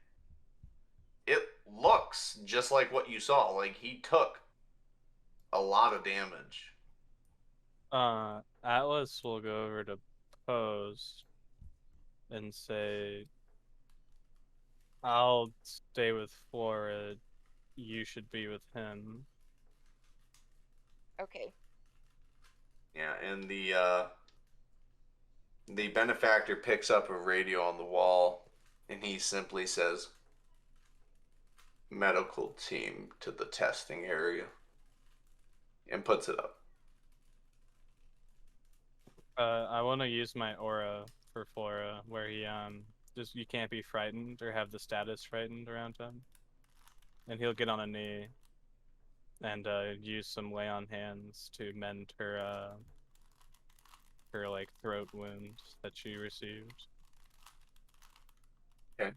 looks just like what you saw. Like, he took a lot of damage. Atlas will go over to Pose and say, I'll stay with Flora. You should be with him. Okay. Yeah, and the benefactor picks up a radio on the wall, and he simply says, medical team to the testing area, and puts it up. I want to use my aura for Flora, where he just you can't be frightened or have the status frightened around him, and he'll get on a knee and use some lay on hands to mend her like throat wound that she received. Okay.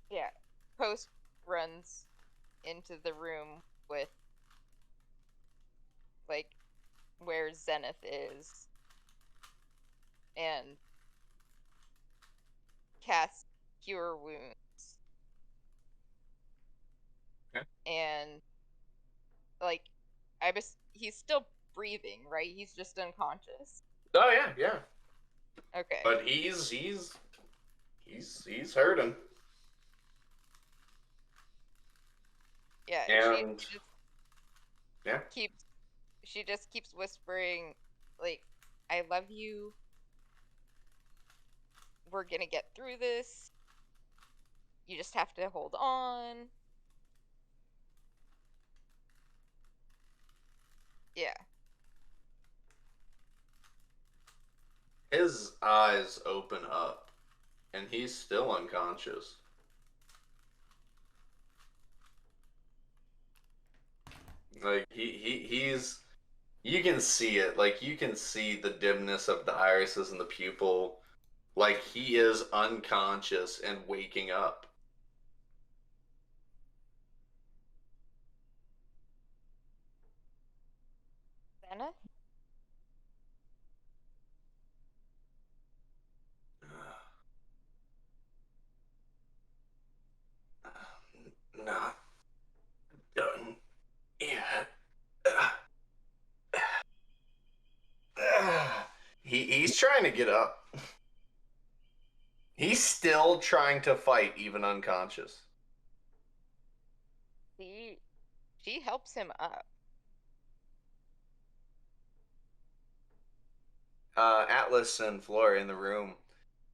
Yeah. Post runs into the room with, like, where Zenith is, and casts Cure Wounds. Okay. And, like, he's still breathing, right? He's just unconscious. Oh yeah. Okay. But he's hurting. Yeah, And she just keeps whispering, like, I love you. We're gonna get through this. You just have to hold on. Yeah. His eyes open up, and he's still unconscious. Like, he's, you can see it. Like, you can see the dimness of the irises and the pupil. Like, he is unconscious and waking up. trying to get up. He's still trying to fight, even unconscious. She helps him up. Atlas and Flora in the room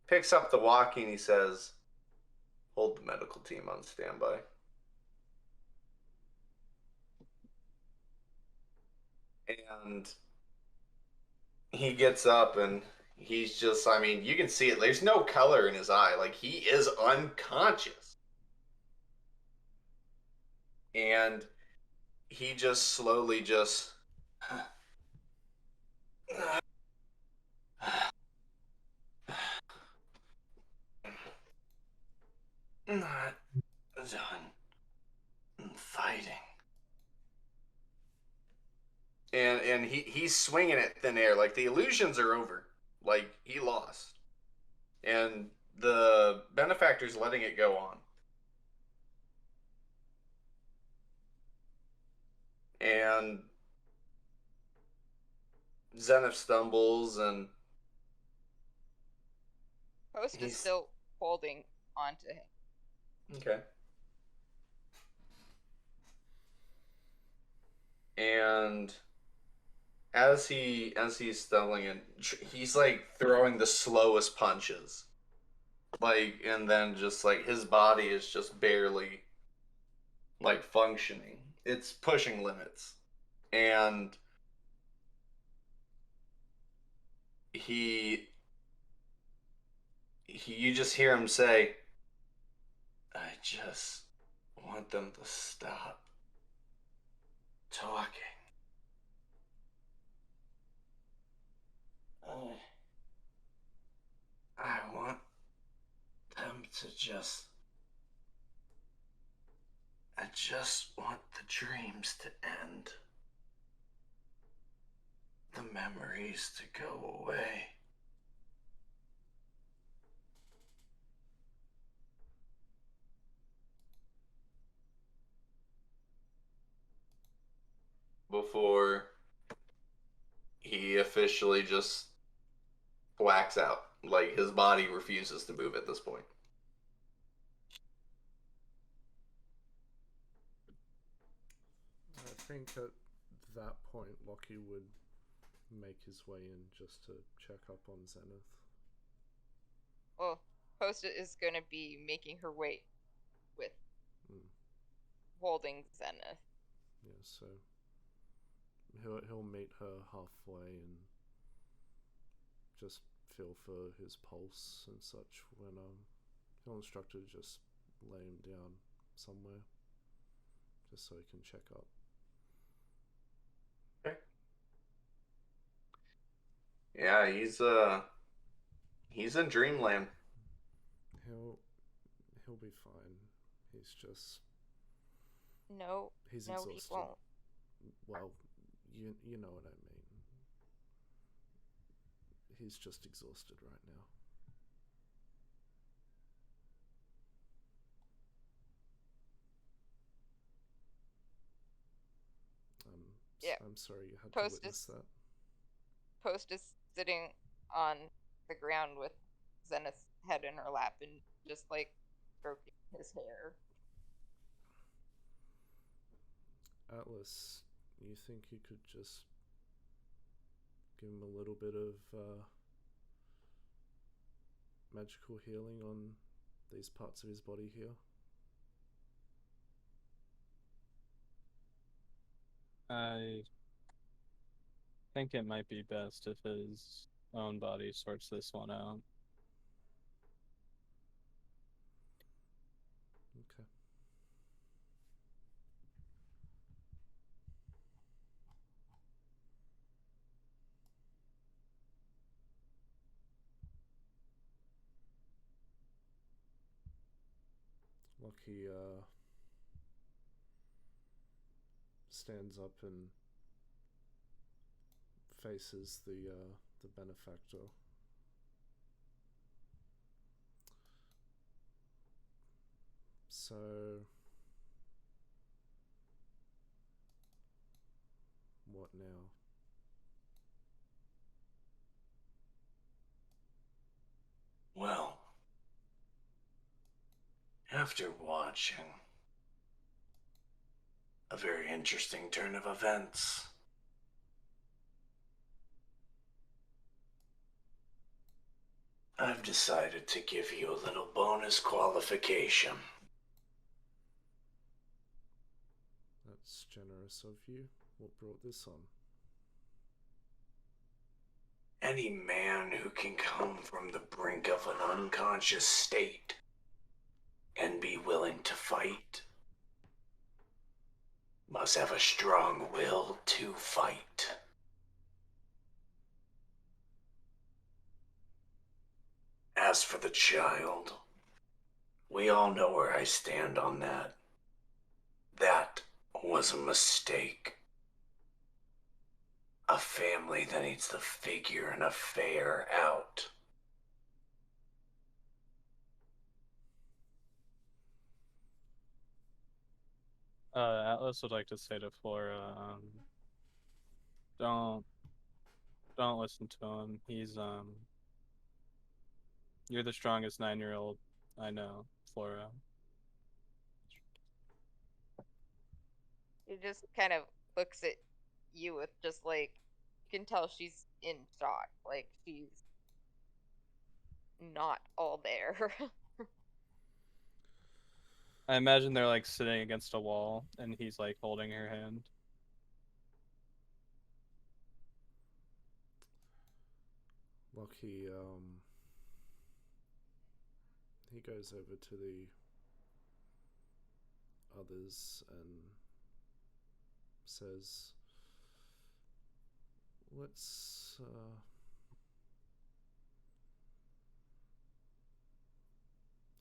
picks up the walkie and he says, "Hold the medical team on standby." And he gets up and he's just, I mean, you can see it. There's no color in his eye. Like, he is unconscious. And he just slowly just not done fighting. And he's swinging at thin air. Like, the illusions are over. Like, he lost. And the benefactor's letting it go on. And Zenith stumbles and Post is still holding onto him. Okay. And as he's stumbling and he's like throwing the slowest punches. Like, and then just like his body is just barely like functioning. It's pushing limits. And you just hear him say, "I just want them to stop talking. I want them to I just want the dreams to end. The memories to go away." Before he officially just blacks out. Like, his body refuses to move at this point. I think at that point, Lockie would make his way in just to check up on Zenith. Well, Post is going to be making her way with holding Zenith. Yeah, so he'll meet her halfway and just feel for his pulse and such. When he'll instruct her to just lay him down somewhere, just so he can check up. Okay. Yeah, he's in dreamland. He'll be fine. He's just No, he's no, exhausted. he won't. Well, you know what I mean. He's just exhausted right now. Yeah. I'm sorry you had Post to witness that. Post is sitting on the ground with Zenith's head in her lap and just like stroking his hair. Atlas, you think you could just give him a little bit of magical healing on these parts of his body here? I think it might be best if his own body sorts this one out. Okay. Lockie stands up and faces the benefactor. So what now? After watching a very interesting turn of events, I've decided to give you a little bonus qualification. That's generous of you. What brought this on? Any man who can come from the brink of an unconscious state and be willing to fight must have a strong will to fight. As for the child, we all know where I stand on that. That was a mistake. A family that needs to figure an affair out. Atlas would like to say to Flora, don't listen to him. He's you're the strongest 9-year-old I know, Flora. She just kind of looks at you with just like, you can tell she's in shock. Like she's not all there. I imagine they're like sitting against a wall, and he's like holding her hand. Lockie, he goes over to the others and says, let's,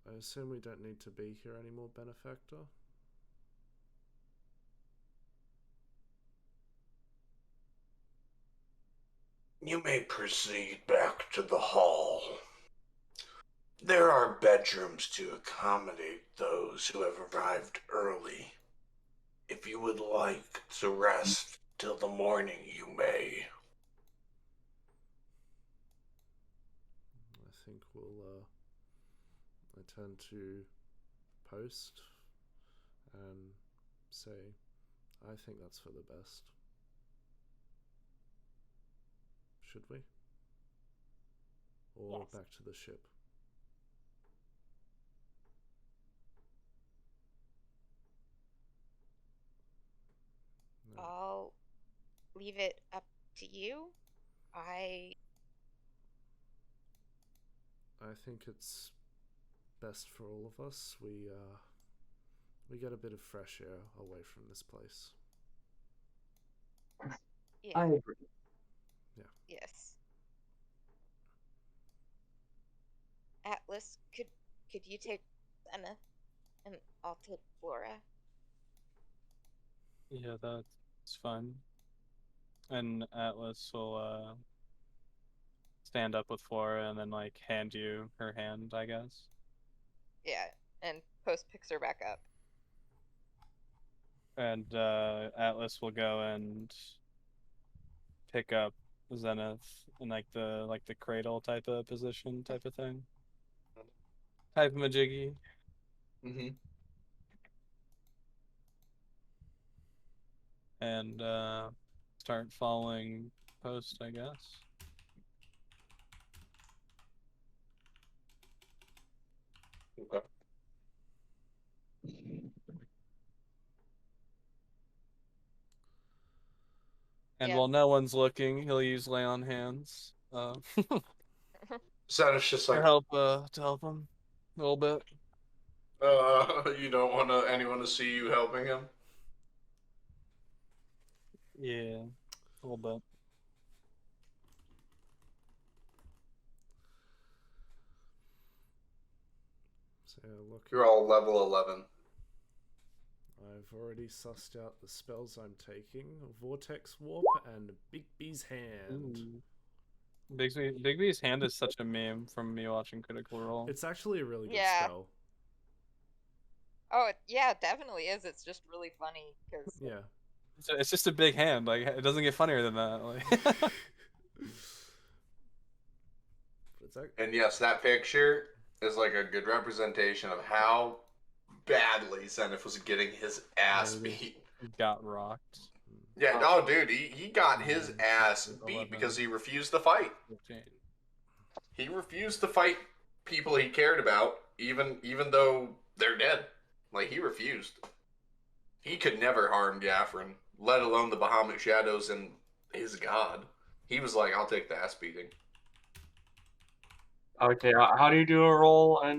I assume we don't need to be here anymore, Benefactor? You may proceed back to the hall. There are bedrooms to accommodate those who have arrived early. If you would like to rest till the morning, you may. I think we'll, I turn to Post and say, I think that's for the best. Should we? Or Yes. back to the ship? No. I'll leave it up to you. I think it's best for all of us. We get a bit of fresh air away from this place. yeah, I agree. yes. Atlas, could you take Zenith and I'll take Flora? Yeah, that's fine. And Atlas will stand up with Flora and then like hand you her hand, I guess. Yeah, and Post picks her back up. And Atlas will go and pick up Zenith in like the cradle type of position type of thing. Type majiggy. Mm-hmm. And start following Post, I guess. Okay. And Yeah. while no one's looking, he'll use lay on hands So it's just like, to help him a little bit. you don't want anyone to see you helping him? Yeah, a little bit. So look, You're all level 11. I've already sussed out the spells I'm taking: Vortex Warp and Bigby's Hand. Ooh. Bigby's hand is such a meme from me watching Critical Role. It's actually a really good Yeah. spell. Oh, yeah, it definitely is. It's just really funny because Yeah. It's just a big hand. Like it doesn't get funnier than that. Like. It's like, And yes, that picture is like a good representation of how badly Zenith was getting his ass beat. Got rocked. Yeah, no, dude, he got his ass beat 11, because he refused to fight. 15. He refused to fight people he cared about, even though they're dead. Like, he refused. He could never harm Gaffrin, let alone the Bahamut Shadows and his god. He was like, I'll take the ass beating. Okay, how do you do a roll in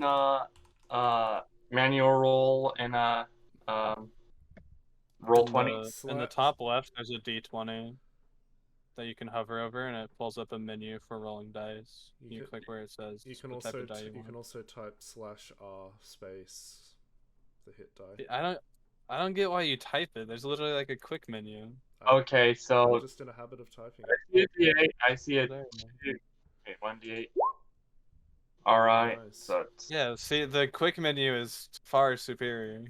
manual roll in roll 20? In the top left, there's a D20 that you can hover over, and it pulls up a menu for rolling dice. You click where it says You can the type also of die you want. can also type /R space the hit die. I don't get why you type it. There's literally like a quick menu. Okay, so I'm just in a habit of typing. I see a D8. I see a There. okay, 1D8. All right. Nice. So Yeah, see, the quick menu is far superior.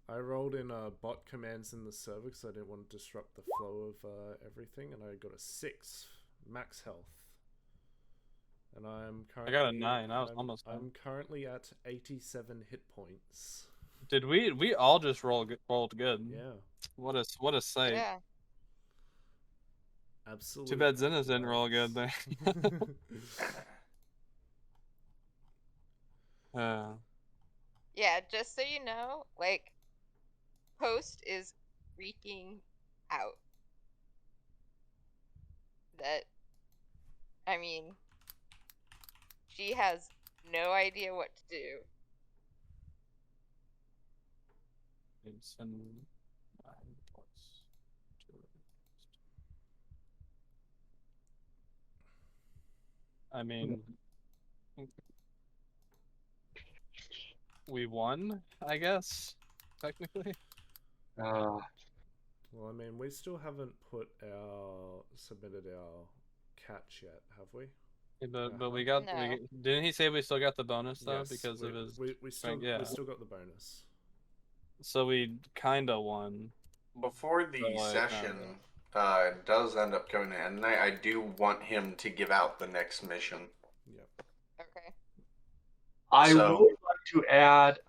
I rolled in bot commands in the server because I didn't want to disrupt the flow of everything, and I got a 6 max health. And I'm currently. I got a 9. I was almost done. I'm currently at 87 hit points. Did we all just rolled good? Yeah. What a sight. Yeah. Absolutely. Too bad Zenith didn't roll good there. Yeah, just so you know, like, Post is freaking out. I mean, she has no idea what to do. I mean, we won, I guess, technically. Well, I mean, we still haven't submitted our catch yet, have we? But we got. No. Didn't he say we still got the bonus though? Yes, because of his. we still got the bonus. So we kinda won. Before the session does end up going to end, I do want him to give out the next mission. Yep. Okay. I would like to add,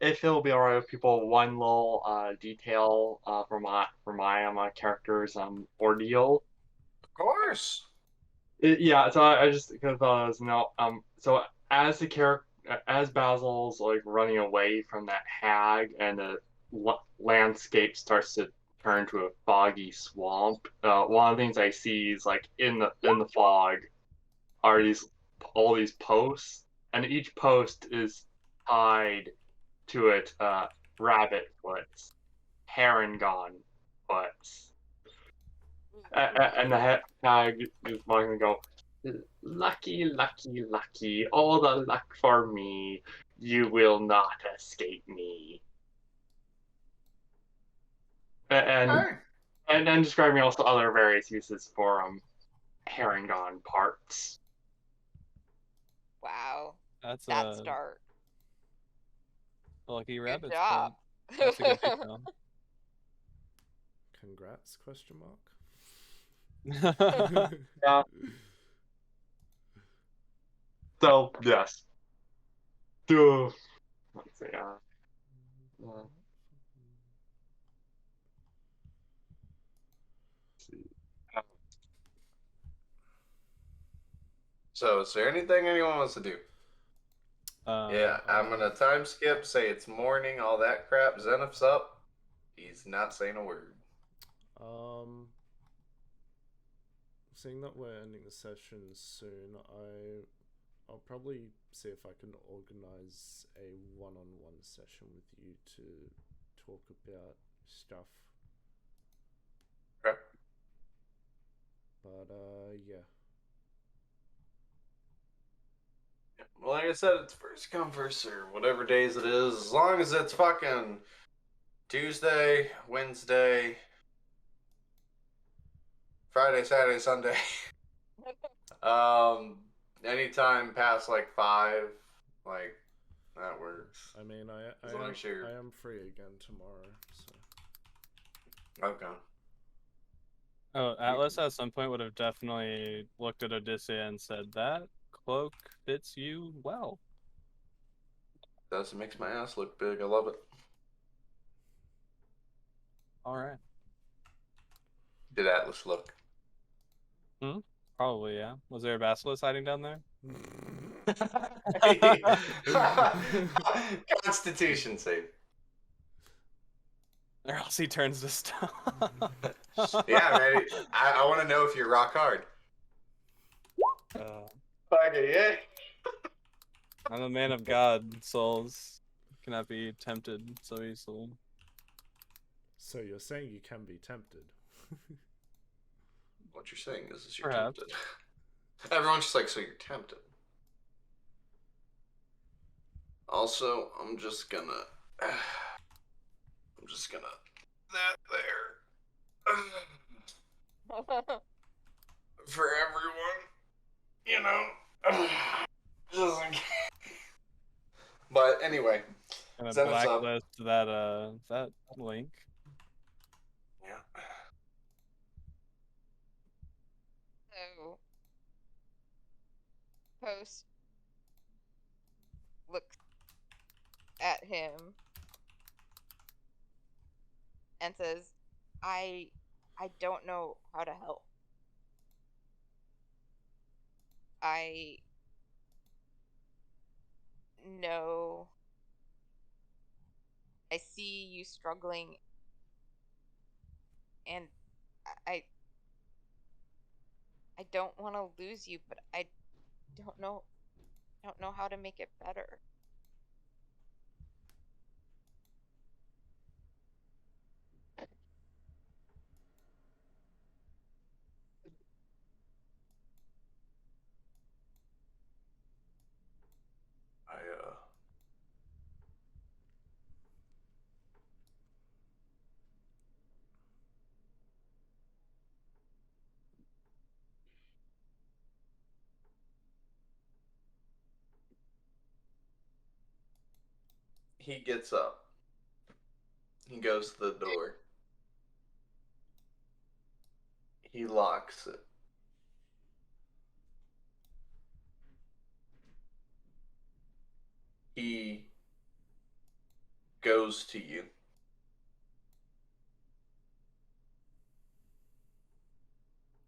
if it'll be alright with people, one little detail for my character's ordeal. Of course. Yeah, so I just because so as the character as Basil's like running away from that hag and the landscape starts to turn to a foggy swamp. One of the things I see is like in the fog are all these posts, and each post is tied to it rabbit foots, Harangon foots. And the hag is going to go, lucky, lucky, lucky, all the luck for me. You will not escape me. And then describing also other various uses for Harangon parts. Wow. That's dark. Lucky rabbit. Good job. That's a good detail. Congrats? Question mark. Yeah. So yes. Let's see. So, is there anything anyone wants to do? Yeah, I'm gonna time skip, say it's morning, all that crap. Zenith's up. He's not saying a word. Seeing that we're ending the session soon, I'll probably see if I can organize a one-on-one session with you to talk about stuff. Okay. But yeah. Well, like I said, it's first come, first serve. Whatever days it is, as long as it's fucking Tuesday, Wednesday, Friday, Saturday, Sunday. Anytime past like 5, like that works. I mean, I am free again tomorrow. So. Okay. Oh, Atlas at some point would have definitely looked at Odysseus and said, "That cloak fits you well." Does. It makes my ass look big. I love it. All right. Did Atlas look? Probably, yeah. Was there a basilisk hiding down there? Constitution save. Or else he turns to stone. Yeah, man. I want to know if you're rock hard. Okay, yeah. I'm a man of God. Souls cannot be tempted so easily. So you're saying you can be tempted? What you're saying is you're Perhaps. tempted. Everyone's just like, so you're tempted. Also, I'm just gonna that there for everyone, you know. Just in case. But anyway, Gonna Zenith's up. blacklist that link. Yeah. So, Post looks at him and says, I don't know how to help. I know I see you struggling, and I I don't want to lose you, but I don't know how to make it better. He gets up. He goes to the door. He locks it. He goes to you.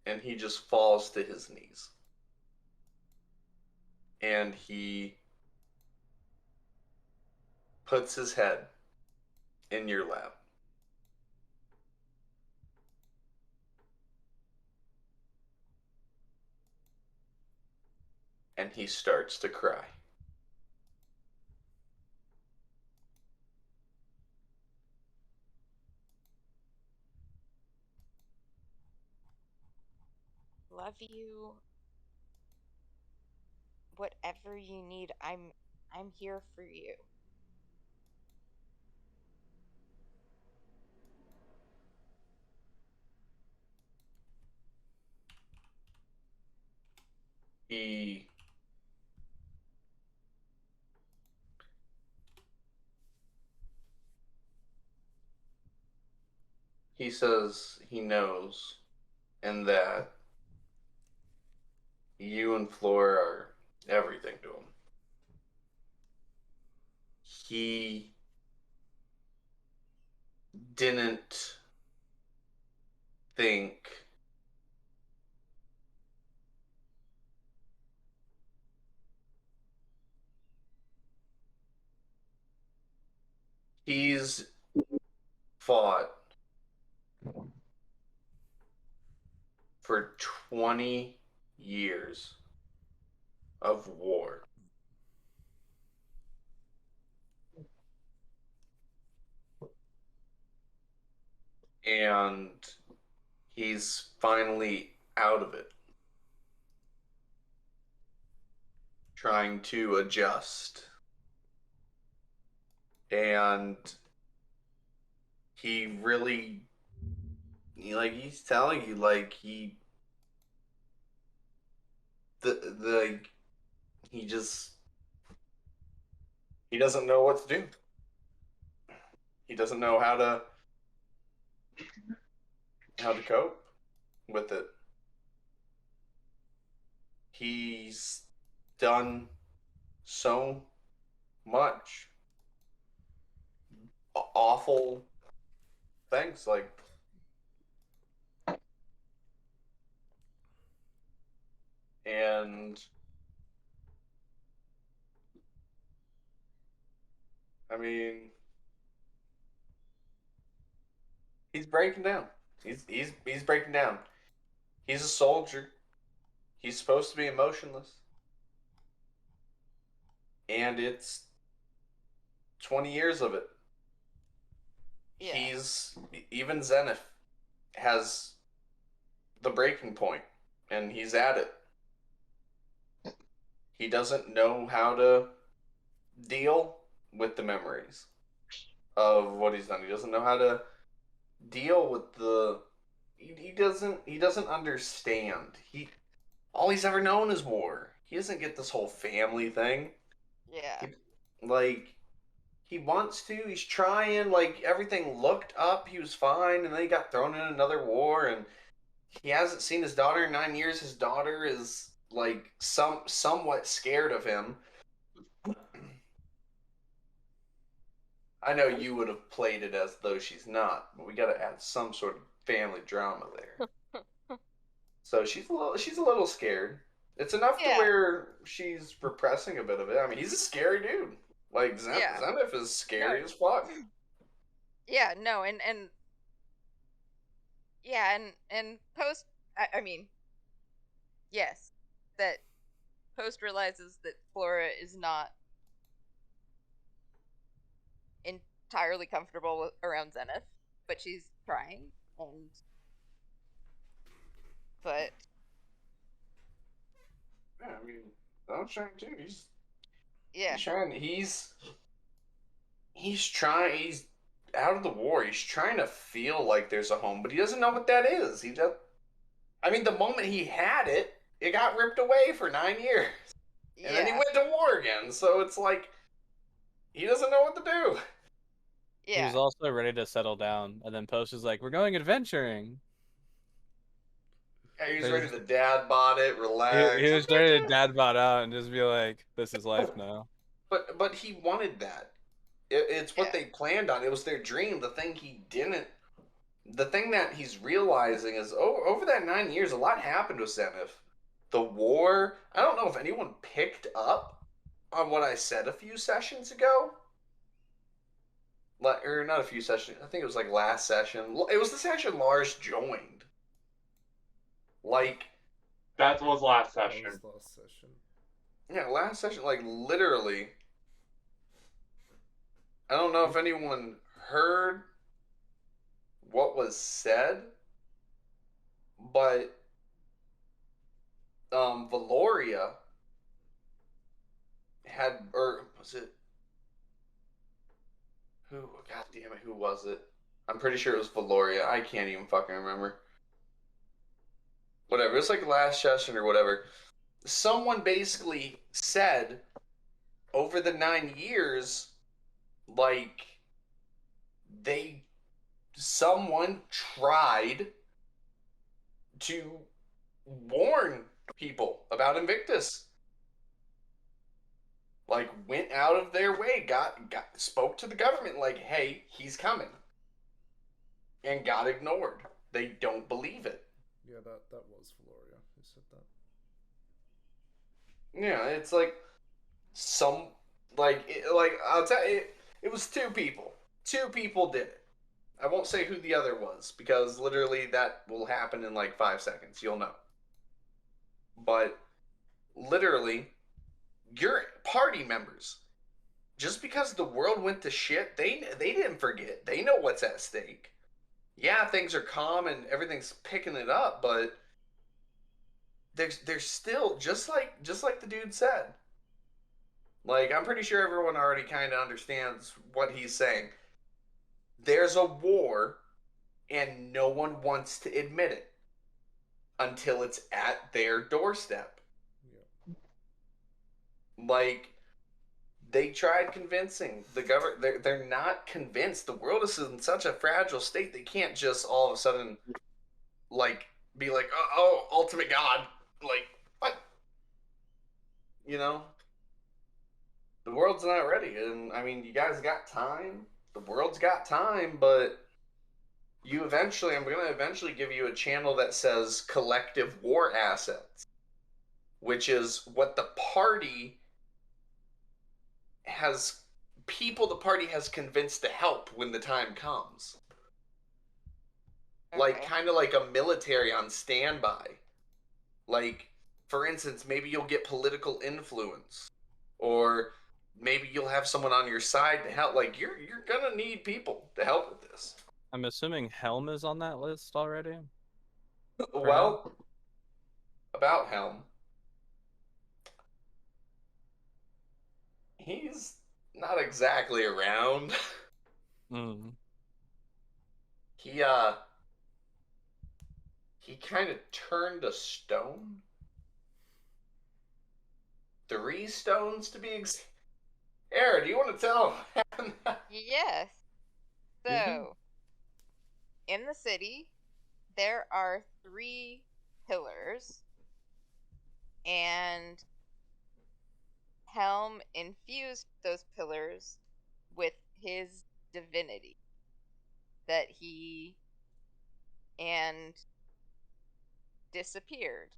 And he just falls to his knees. And he puts his head in your lap. And he starts to cry. Love you. Whatever you need, I'm here for you. He says he knows, and that you and Flora are everything to him. He didn't think he's fought for 20 years of war. And he's finally out of it. Trying to adjust. And he really, he's telling you, he just, he doesn't know what to do. He doesn't know how to cope with it. He's done so much awful things. Like, and I mean, he's breaking down. He's breaking down. He's a soldier. He's supposed to be emotionless. And it's 20 years of it. Yeah. Even Zenith has the breaking point, and he's at it. He doesn't know how to deal with the memories of what he's done. He doesn't know how to deal with the. He doesn't understand. All he's ever known is war. He doesn't get this whole family thing. Yeah. He wants to. He's trying. Like, everything looked up. He was fine, and then he got thrown in another war, and he hasn't seen his daughter in 9 years. His daughter is like somewhat scared of him. I know you would have played it as though she's not, but we got to add some sort of family drama there. So she's a little scared. It's enough to where she's repressing a bit of it. I mean, he's a scary dude. Like, Zenith is scary as fuck. Yeah, no, and yeah, and Post, I mean, yes, that Post realizes that Flora is not entirely comfortable around Zenith, but she's trying, but yeah, I mean, I'm trying too. He's yeah, trying. He's trying. He's out of the war. He's trying to feel like there's a home, but he doesn't know what that is. He just. I mean, the moment he had it, it got ripped away for 9 years, and then he went to war again. So it's like he doesn't know what to do. He was also ready to settle down, and then Post was like, "We're going adventuring." Yeah, he was ready to dad bod it, relax. He was ready to dad bod out and just be like, "This is life now." But he wanted that. It's what they planned on. It was their dream. The thing he didn't. The thing that he's realizing is over that 9 years, a lot happened with Zenith. The war. I don't know if anyone picked up on what I said a few sessions ago. Or not a few sessions. I think it was like last session. It was the session Lars joined. Like, that was last session. Yeah, last session. Like, literally. I don't know if anyone heard what was said, but Valoria had, or was it? Who? God damn it! Who was it? I'm pretty sure it was Valoria. I can't even fucking remember. Whatever. It's like last session or whatever. Someone basically said over the 9 years, like, someone tried to warn people about Invictus. Like, went out of their way, spoke to the government, like, hey, he's coming. And got ignored. They don't believe it. Yeah, that was Valoria who said that. Yeah, it's like I'll tell you, it was 2 people. 2 people did it. I won't say who the other was, because literally that will happen in like 5 seconds. You'll know. But literally, your party members, just because the world went to shit, they didn't forget. They know what's at stake. Yeah, things are calm and everything's picking it up, but there's still, just like the dude said. Like, I'm pretty sure everyone already kind of understands what he's saying. There's a war, and no one wants to admit it until it's at their doorstep. Yeah. Like, they tried convincing the government. They're not convinced. The world is in such a fragile state. They can't just all of a sudden, like, be like, oh, ultimate god. Like, what? You know? The world's not ready. And, I mean, you guys got time. the world's got time, but I'm gonna eventually give you a channel that says collective war assets, which is what the party has convinced to help when the time comes. Like Okay. kind of like a military on standby. Like, for instance, maybe you'll get political influence, or maybe you'll have someone on your side to help. Like, you're gonna need people to help with this. I'm assuming Helm is on that list already. Well, about Helm, he's not exactly around. Mm. He kind of turned a stone. 3 stones to be exact. Aaron, do you want to tell him? Yes. So, in the city, there are 3 pillars, and Helm infused those pillars with his divinity that he and disappeared.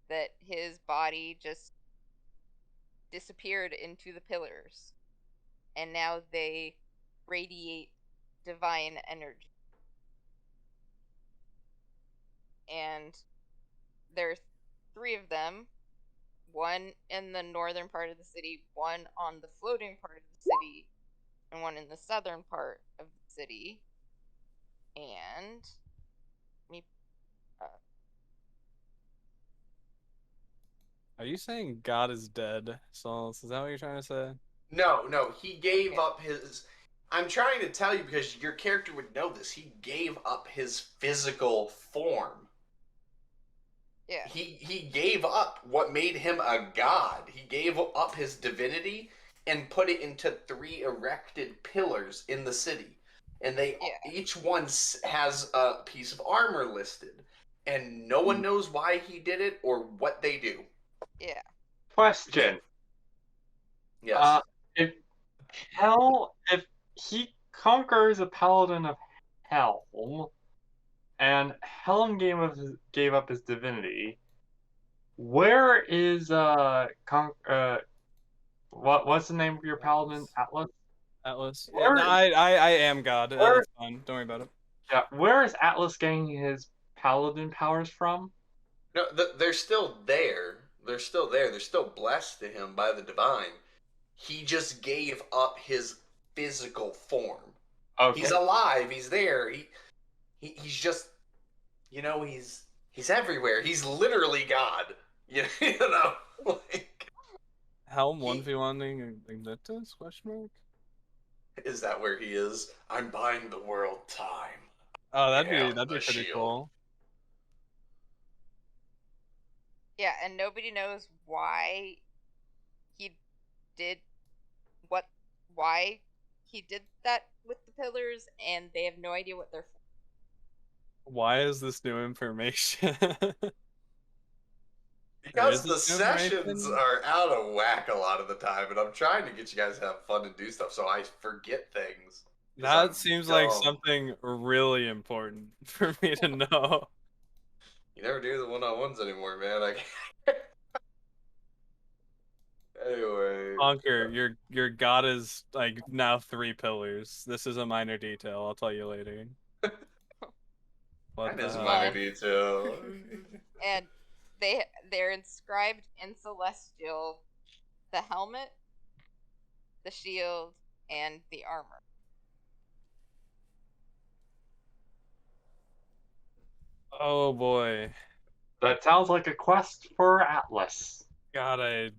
That his body just disappeared into the pillars, and now they radiate divine energy. And there's 3 of them, one in the northern part of the city, one on the floating part of the city, and one in the southern part of the city. And me Are you saying God is dead, Sauls? Is that what you're trying to say? No, he gave up his. I'm trying to tell you because your character would know this. He gave up his physical form. Yeah. He gave up what made him a god. He gave up his divinity and put it into 3 erected pillars in the city. And each one has a piece of armor listed. And no one knows why he did it or what they do. Yeah. Question. Yes. If he conquers a paladin of Helm, and Helm gave up his divinity, where is what's the name of your paladin? Atlas? Atlas. Yeah, Where- no, I am God. where- That's fine. Don't worry about it. Yeah, where is Atlas getting his paladin powers from? No, they're still there. They're still there. They're still blessed to him by the divine. He just gave up his physical form. Okay. He's alive. He's there. He's just, he's everywhere. He's literally God. You know, like, Helm 1v1ing Ignitus? Question mark. is that where he is? I'm buying the world time. Oh, that'd Yeah, be the pretty shield. cool. Yeah, and nobody knows why he did why he did that with the pillars, and they have no idea what they're for. Why is this new information? Because Is the this new sessions information? are out of whack a lot of the time, and I'm trying to get you guys to have fun and do stuff, so I forget things. 'Cause I'm That seems like dumb. something really important for me to know. You never do the one-on-ones anymore, man. Anyway. Conquer, your God is like now 3 pillars. This is a minor detail. I'll tell you later. What That the is a hell? minor detail. And they're inscribed in Celestial the helmet, the shield, and the armor. Oh boy. That sounds like a quest for Atlas. God,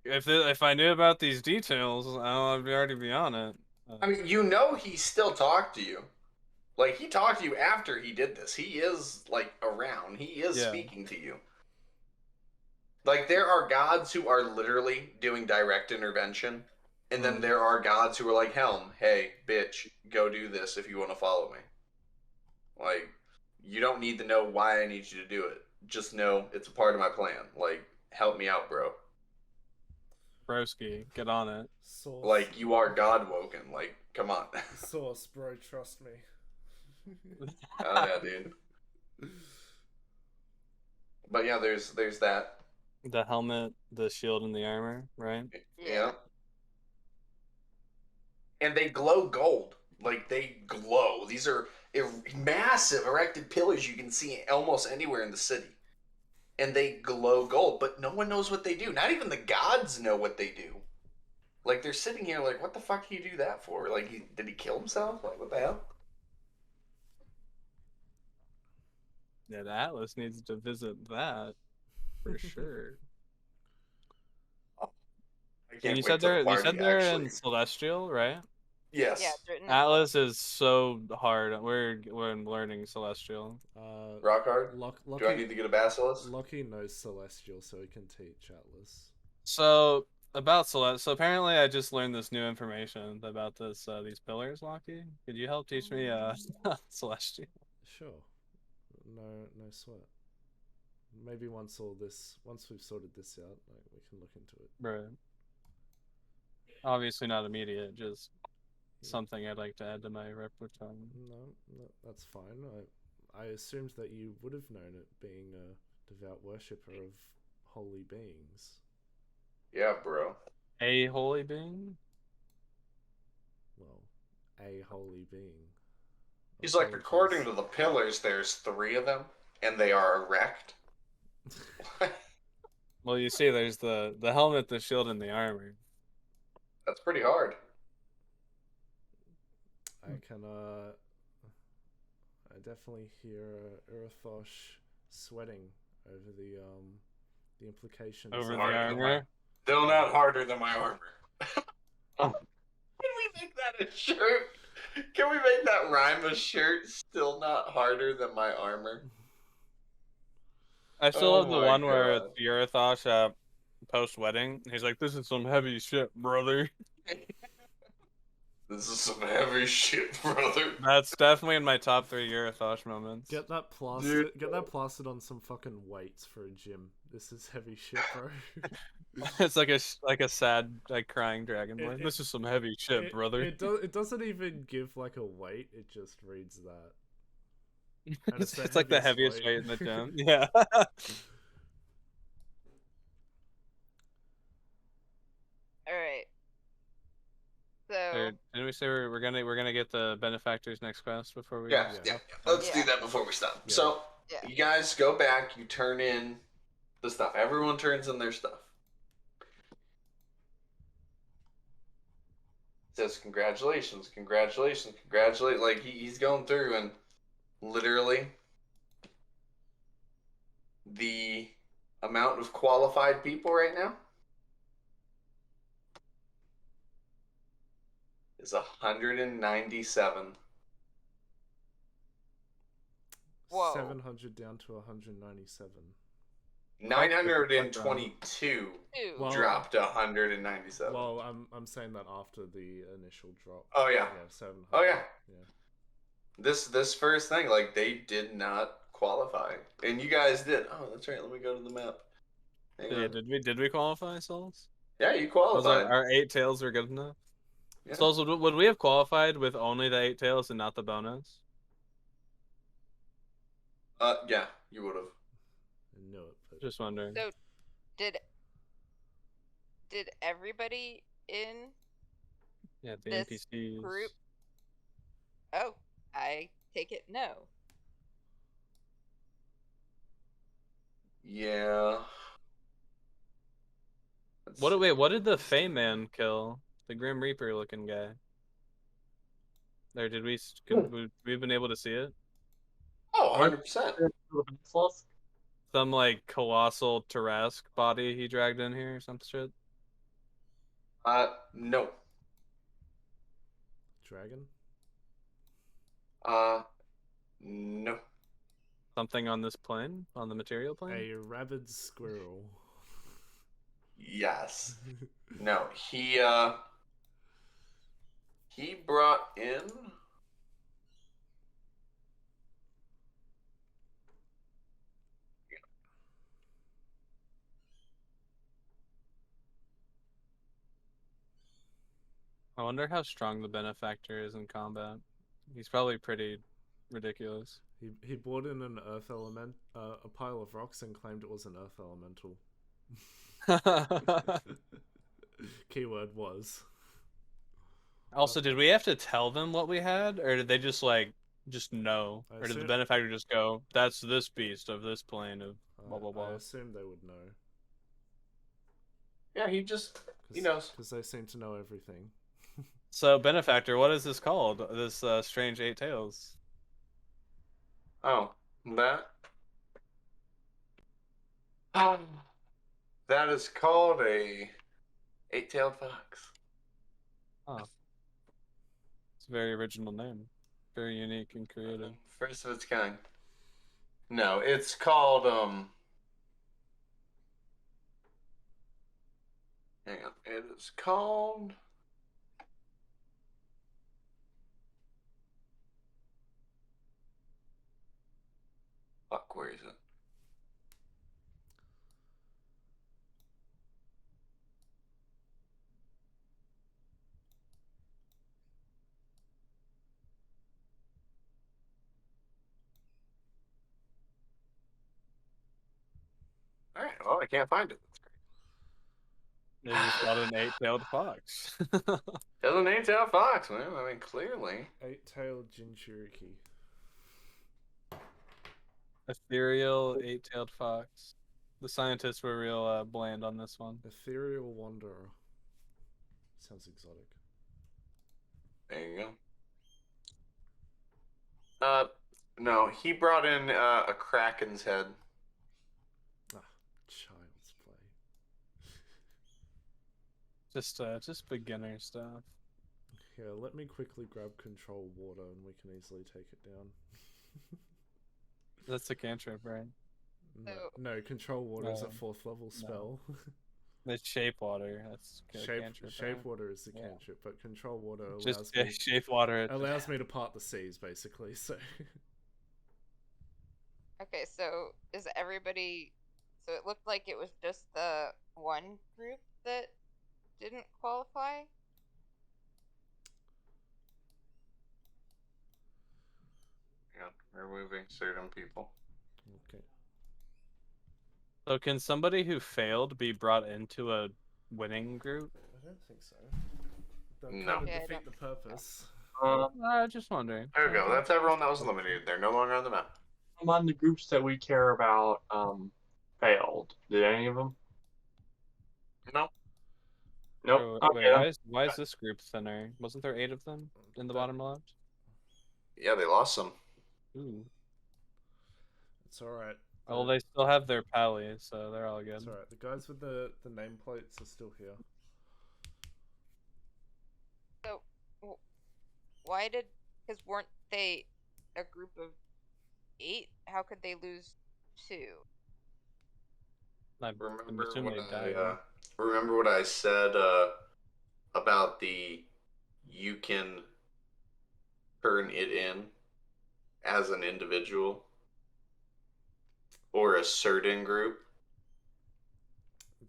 if I knew about these details, I'd already be on it. I mean, he still talked to you. Like, he talked to you after he did this. He is, like, around. He is speaking to you. Like, there are gods who are literally doing direct intervention. And then there are gods who are like, Helm, hey, bitch, go do this if you want to follow me. Like, you don't need to know why I need you to do it. Just know it's a part of my plan. Like, help me out, bro. broski, get on it. Source. Like, you are God woken. Like, come on. Source, bro, trust me. Hell yeah, dude. But yeah, there's that. The helmet, the shield, and the armor, right? Yeah. And they glow gold. Like, they glow. These are massive erected pillars you can see almost anywhere in the city. And they glow gold, but no one knows what they do. Not even the gods know what they do. Like, they're sitting here like, what the fuck did he do that for? Like, did he kill himself? Like, what the hell? Yeah, the Atlas needs to visit that for sure. I And can't you wait said till the they're party, they're actually. in Celestial, right? Yes. Yeah, it's written in Atlas is so hard. We're learning Celestial. Rock hard? Lucky, Do I need to get a basilisk? Lucky knows Celestial, so he can teach Atlas. So about Celeste, so apparently I just learned this new information about this these pillars, Lucky. Could you help teach me Celestial? Sure. No sweat. Maybe once we've sorted this out, like, we can look into it. Right. Obviously not immediate, just something I'd like to add to my repertoire. No, that's fine. I assumed that you would have known it, being a devout worshipper of holy beings. Yeah, bro. A holy being? Well, a holy being. He's like, according to the pillars, there's 3 of them, and they are erect. Well, you see, there's the helmet, the shield, and the armor. That's pretty hard. I can I definitely hear Urathosh sweating over the implications Over of the armor? Still not harder than my armor. Can we make that a shirt? Can we make that rhyme a shirt? Still not harder than my armor. I still Oh love the my one where God. Urathosh post wedding. He's like, "This is some heavy shit, brother." This is some heavy shit, brother. That's definitely in my top 3 Urathosh moments. Get that plastered. Get that plastered on some fucking weights for a gym. This is heavy shit, bro. It's like a sad, like crying dragonborn. This is some heavy shit, brother. It doesn't even give like a weight. It just reads that. And It's like the heaviest weight in the gym. Yeah. Alright. So Didn't we say we're gonna get the benefactor's next quest before we? Yeah. Let's Yeah. do that before we stop. Yeah. So, Yeah. you guys go back, you turn in the stuff. Everyone turns in their stuff. Says congratulations, congratulations, congratulations. Like, he's going through, and literally the amount of qualified people right now is 197. Whoa. 700 down to 197. 922 Well, dropped to 197. Well, I'm saying that after the initial drop. Oh yeah. Yeah, 700. Oh yeah. Yeah. This first thing, like, they did not qualify, and you guys did. Oh, that's right. Let me go to the map. Hang Yeah. on. Did we qualify, Souls? Yeah, you Was qualified. our 8 tails were good enough? Yeah. Souls, would we have qualified with only the 8 tails and not the bonus? Yeah, you would have. I knew it. But... Just wondering. So did everybody in Yeah, the this NPCs. group? Oh, I take it no. Yeah. What did the Fey man kill? The Grim Reaper looking guy. Or did we've been able to see it? Oh, 100%. Some like colossal Tarrasque body he dragged in here or some shit. No. Dragon? No. Something on this plane? On the material plane? A rabid squirrel. Yes. No. He brought in. wonder how strong the benefactor is in combat. He's probably pretty ridiculous. He brought in an earth element, a pile of rocks, and claimed it was an earth elemental. Keyword was. Also, did we have to tell them what we had, or did they just know, or did the benefactor just go, "That's this beast of this plane of blah blah blah"? I assume they would know. Yeah, he knows. Because they seem to know everything. So, benefactor, what is this called? This strange 8 tails. Oh, that that is called a 8-tailed fox. Oh, it's a very original name, very unique and creative. First of its kind. No, it's called hang on. It is called. Fuck, where is it? All right. Well, I can't find it. They just called it an 8-tailed fox. It's an 8-tailed fox, man. I mean, clearly. 8-tailed Jinchuriki. Ethereal 8-tailed fox. The scientists were real bland on this one. Ethereal Wanderer. Sounds exotic. There you go. No, he brought in a kraken's head. Ah, child's play. Just beginner stuff. Yeah, let me quickly grab control water and we can easily take it down. That's a cantrip, right? No, control water is a 4th level spell. It's shape water. That's cantrip. Shape water is the cantrip, but control water allows just me shape water. Allows me to part the seas, basically. So. Okay, so is everybody? So it looked like it was just the one group that didn't qualify. Yeah, removing certain people. Okay. So can somebody who failed be brought into a winning group? I don't think so. No. Kind of Yeah, defeat the purpose. Just wondering. There we go. That's everyone that was eliminated. They're no longer on the map. Among the groups that we care about, failed. Did any of them? No. Nope. Wait, Okay. why is this group thinner? Wasn't there 8 of them in the bottom left? Yeah, they lost some. Ooh. It's alright. Well, they still have their pally, so they're all good. It's alright. The guys with the nameplates are still here. So, why did? Because weren't they a group of 8? How could they lose 2? Remember what I said about the you can turn it in as an individual or a certain group.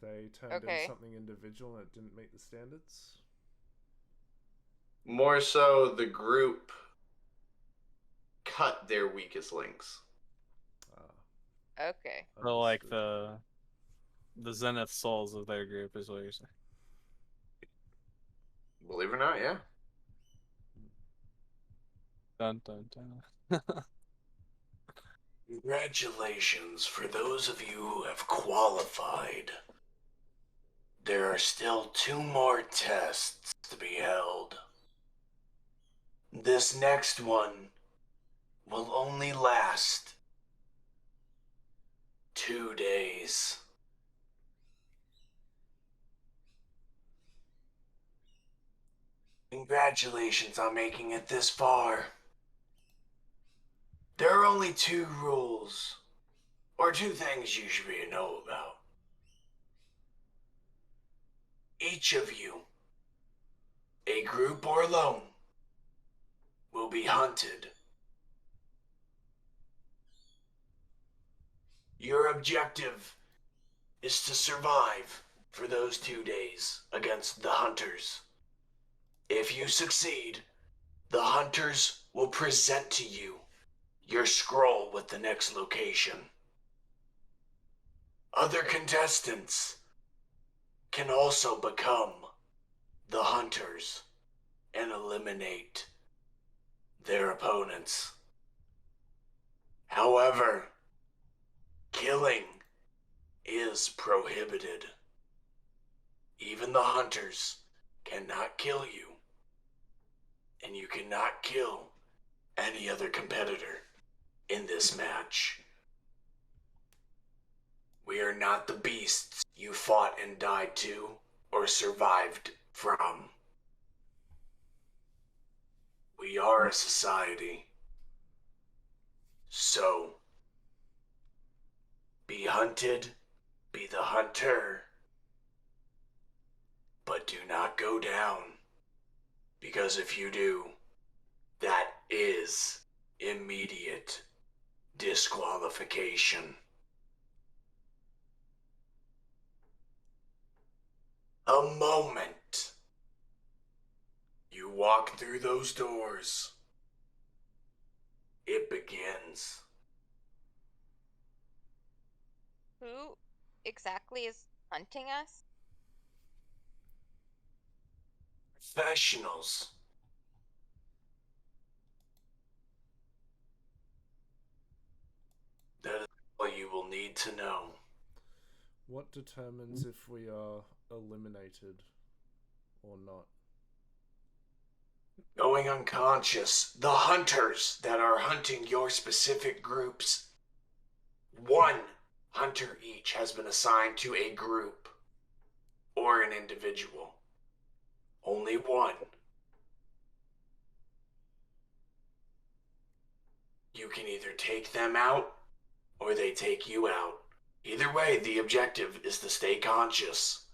They turned in something individual and it didn't meet the standards. More so, the group cut their weakest links. Okay. So like the Zenith souls of their group is what you're saying. Believe it or not, yeah. Dun dun dun. Congratulations for those of you who have qualified. There are still 2 more tests to be held. This next one will only last 2 days. Congratulations on making it this far. There are only 2 rules, or 2 things you should know about. Each of you, a group or alone, will be hunted. Your objective is to survive for those 2 days against the hunters. If you succeed, the hunters will present to you your scroll with the next location. Other contestants can also become the hunters and eliminate their opponents. However, killing is prohibited. Even the hunters cannot kill you, and you cannot kill any other competitor in this match. We are not the beasts you fought and died to or survived from. We are a society. So, be hunted, be the hunter, but do not go down. Because if you do, that is immediate disqualification. A moment you walk through those doors, it begins. Who exactly is hunting us? Professionals. That is all you will need to know. What determines if we are eliminated or not? Going unconscious, the hunters that are hunting your specific groups, one hunter each has been assigned to a group or an individual. Only one. You can either take them out or they take you out. Either way, the objective is to stay conscious.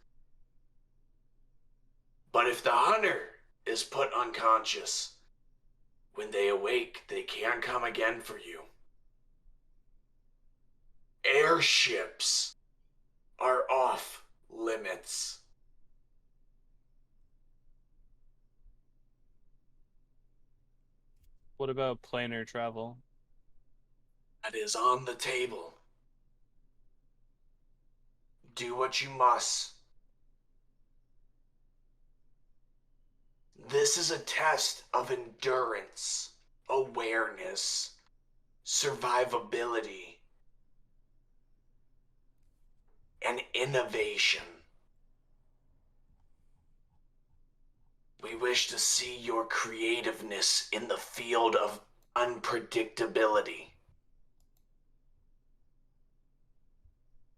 But if the hunter is put unconscious, when they awake, they can come again for you. Airships are off limits. What about planar travel? That is on the table. Do what you must. This is a test of endurance, awareness, survivability, and innovation. We wish to see your creativeness in the field of unpredictability.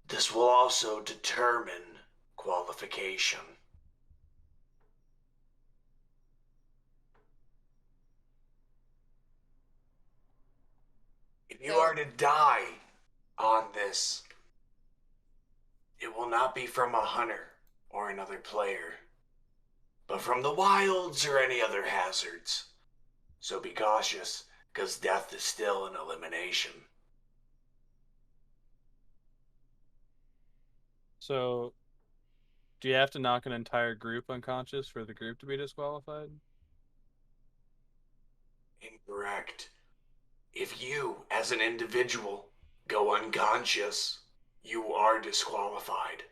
This will also determine qualification. If you are to die on this, it will not be from a hunter or another player, but from the wilds or any other hazards. So be cautious, because death is still an elimination. So, do you have to knock an entire group unconscious for the group to be disqualified? Incorrect. If you, as an individual, go unconscious, you are disqualified.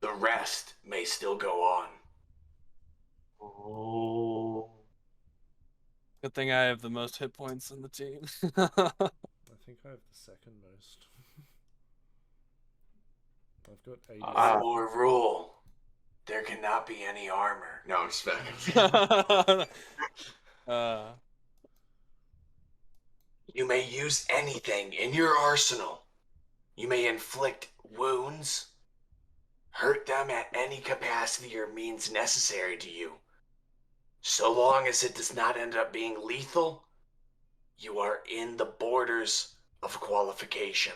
The rest may still go on. Oh. Good thing I have the most hit points in the team. I think I have the second most. I've got 80. One more rule. There cannot be any armor. No, I'm just back. You may use anything in your arsenal. You may inflict wounds, hurt them at any capacity or means necessary to you. So long as it does not end up being lethal, you are in the borders of qualification.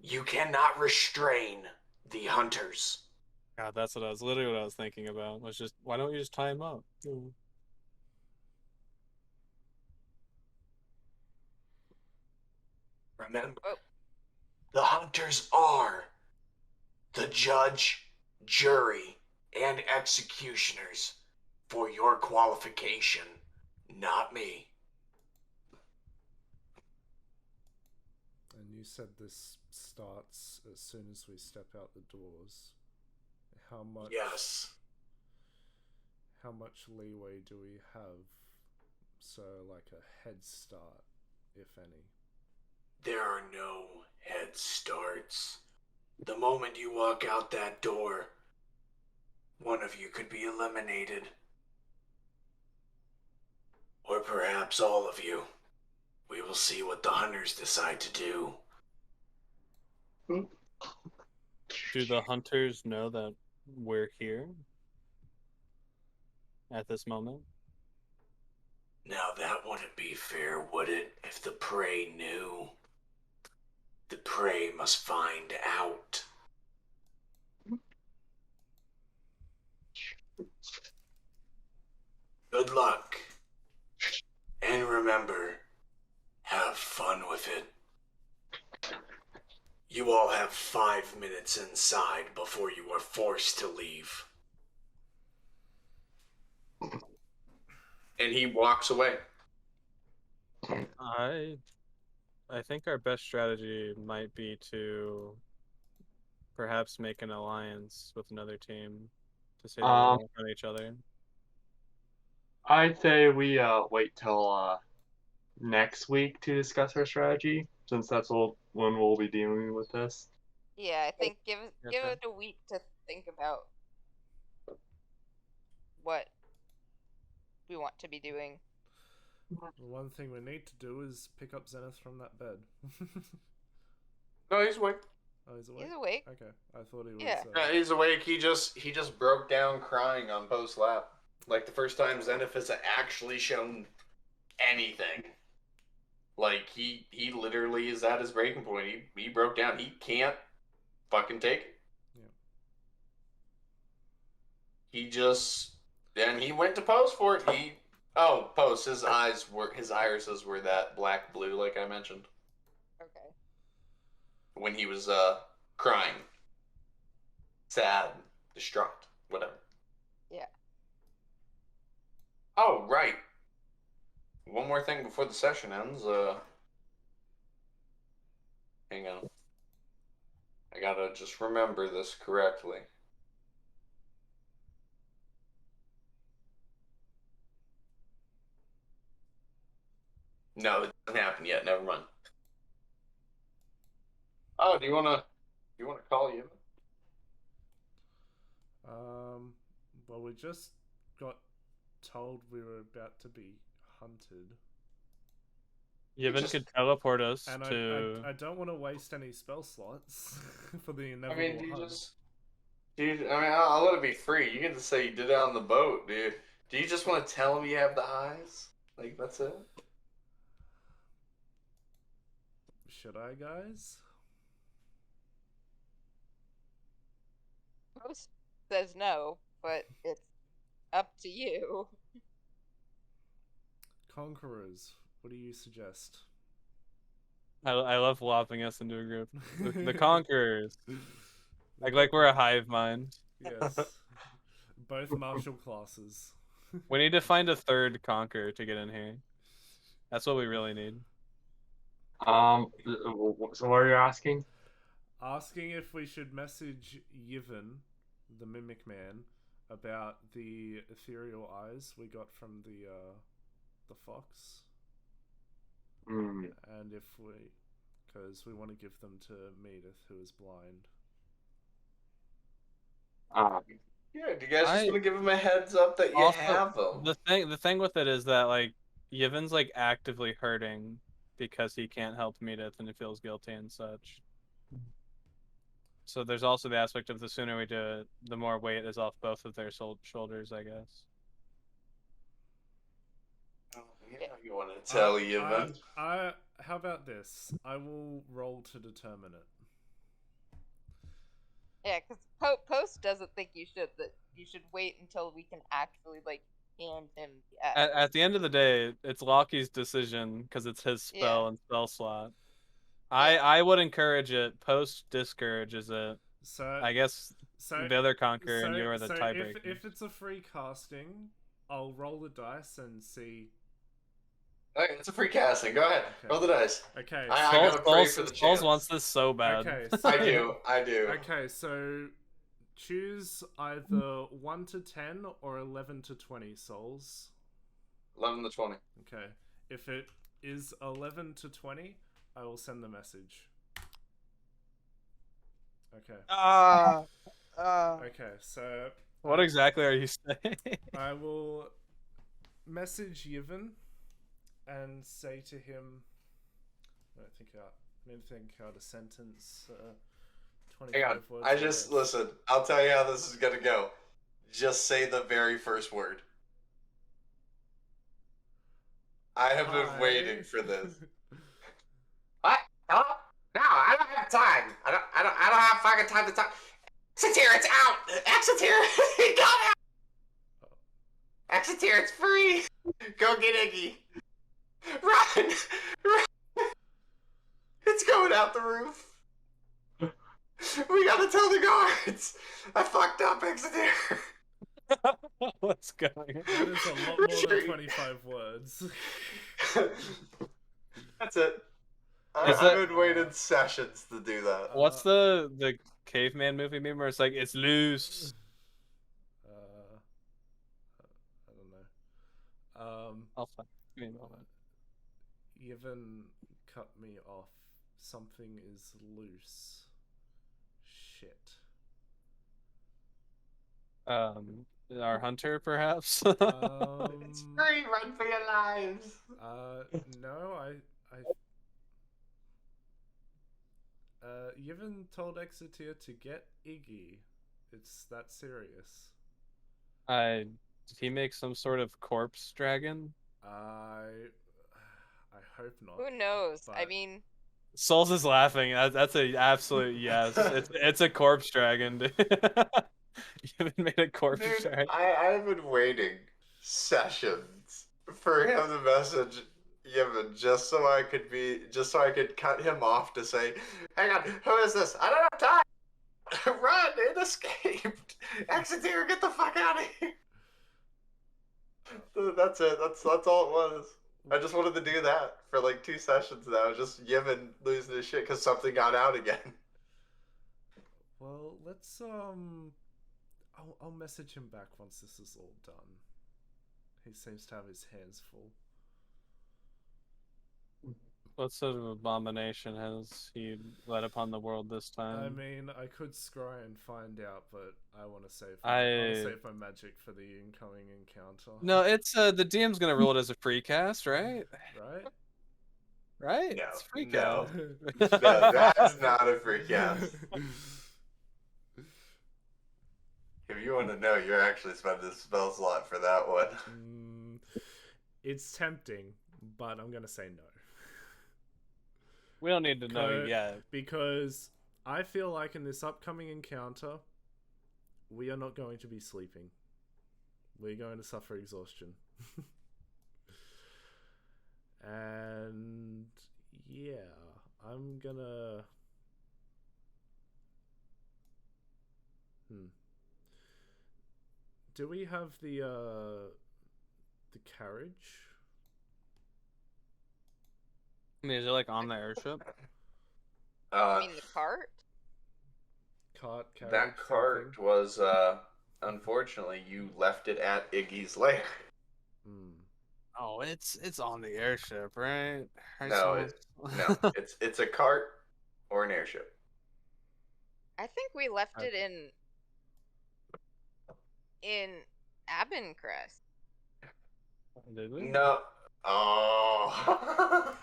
You cannot restrain the hunters. God, that's literally what I was thinking about. Was just, why don't you just tie him up? Remember, the hunters are the judge, jury, and executioners for your qualification, not me. And you said this starts as soon as we step out the doors. How much? Yes. How much leeway do we have? So, like a head start, if any. There are no head starts. The moment you walk out that door, one of you could be eliminated. Or perhaps all of you. We will see what the hunters decide to do. Do the hunters know that we're here at this moment? Now that wouldn't be fair, would it, if the prey knew? The prey must find out. Good luck. And remember, have fun with it. You all have 5 minutes inside before you are forced to leave. And he walks away. I think our best strategy might be to perhaps make an alliance with another team to say that we'll work on each other. I'd say we wait till next week to discuss our strategy, since that's when we'll be dealing with this. Yeah, I think give Okay. it a week to think about what we want to be doing. The one thing we need to do is pick up Zenith from that bed. No, he's awake. Oh, he's awake? He's awake. Okay, I thought he was... Yeah. Yeah, he's awake. He just broke down crying on Poe's lap. Like the first time Zenith has actually shown anything. Like he literally is at his breaking point. He broke down. He can't fucking take it. Yeah. He just then he went to pose for it. Pose. His irises were that black blue, like I mentioned. Okay. When he was crying, sad, distraught, whatever. Yeah. Oh, right. One more thing before the session ends. Hang on. I gotta just remember this correctly. No, it doesn't happen yet. Never mind. Oh, do you wanna call you? Well, we just got told we were about to be hunted. Yevon could teleport us And to... I don't want to waste any spell slots for the I inevitable mean, hunt. I'll let it be free. You can just say you did it on the boat, dude. Do you just want to tell him you have the eyes? Like, that's it? Should I, guys? Most says no, but it's up to you. Conquerors, what do you suggest? I love lopping us into a group. The Conquerors. Like we're a hive mind. Yes. Both martial classes. We need to find a third Conqueror to get in here. That's what we really need. So what are you asking? Asking if we should message Yevon, the Mimic Man, about the ethereal eyes we got from the fox. And if because we want to give them to Meadeth, who is blind. Yeah, do you guys just want to give him a heads up that you Also, have them? The thing with it is that like Yevon's like actively hurting because he can't help Meadeth and he feels guilty and such. So there's also the aspect of the sooner we do it, the more weight is off both of their shoulders, I guess. Yeah, you want to tell Yevon? How about this? I will roll to determine it. Yeah, because Post doesn't think you should. That you should wait until we can actually like hand him the eyes. At the end of the day, it's Loki's decision because it's his spell and spell slot. I would encourage it. Post discourages it. So I guess the other Conqueror and you are the tiebreaker. If it's a free casting, I'll roll the dice and see. Okay, it's a free casting. Go ahead. Okay. Roll the dice. Okay. I Souls, gotta pray for the Souls chance. wants this so bad. Okay. I do. Okay, so choose either 1 to 10 or 11 to 20 souls. 11 to 20. Okay. If it is 11 to 20, I will send the message. Okay. Okay, so What exactly are you saying? I will message Yevon and say to him, let me think out a sentence. 25 Hang on. words. I just, listen, I'll tell you how this is gonna go. Just say the very first word. I have been waiting for this. What? Hello? No, I don't have time. I don't have fucking time to talk. Exeter, it's out! Exeter! It got out! Exeter, it's free! Go get Iggy! Run! Run! It's going out the roof! We gotta tell the guards! I fucked up, Exeter! What's going on? That is a lot more than 25 words. That's it. Is I've been waiting sessions to do that. What's the caveman movie meme where it's like, it's loose? I don't know. I'll find me a moment. Yevon cut me off. Something is loose. Shit. Our hunter, perhaps? It's free, run for your lives! No, Yevon told Exeter to get Iggy. It's that serious. Did he make some sort of corpse dragon? I hope not. Who knows? I but- mean, Souls is laughing. That's a absolute yes. It's a corpse dragon, dude. You haven't made a corpse Dude, dragon. I've been waiting sessions for him to message Yevon just so I could cut him off to say, hang on, who is this? I don't have time! Run! It escaped! Exeter, get the fuck out of here! That's it. That's all it was. I just wanted to do that for like 2 sessions now. Just Yevon losing his shit because something got out again. Well, let's I'll message him back once this is all done. He seems to have his hands full. What sort of abomination has he led upon the world this I time? mean, I could scry and find out, but I want to save. I want to save my magic for the incoming encounter. No, it's the DM's gonna rule it as a free cast, right? Right? Right? No, It's free no. cast. No, that's not a free cast. If you want to know, you're actually spending a spell slot for that one. It's tempting, but I'm gonna say no. We don't need to know yet. Because I feel like in this upcoming encounter, we are not going to be sleeping. We're going to suffer exhaustion. And yeah, I'm gonna... Do we have the carriage? I mean, is it like on the airship? I mean the cart? Cart, carriage, That cart was, unfortunately, you left it at Iggy's lair. Oh, it's on the airship, right? No, it's a cart or an airship. I think we left it in Abencrest. Did we? No. Oh.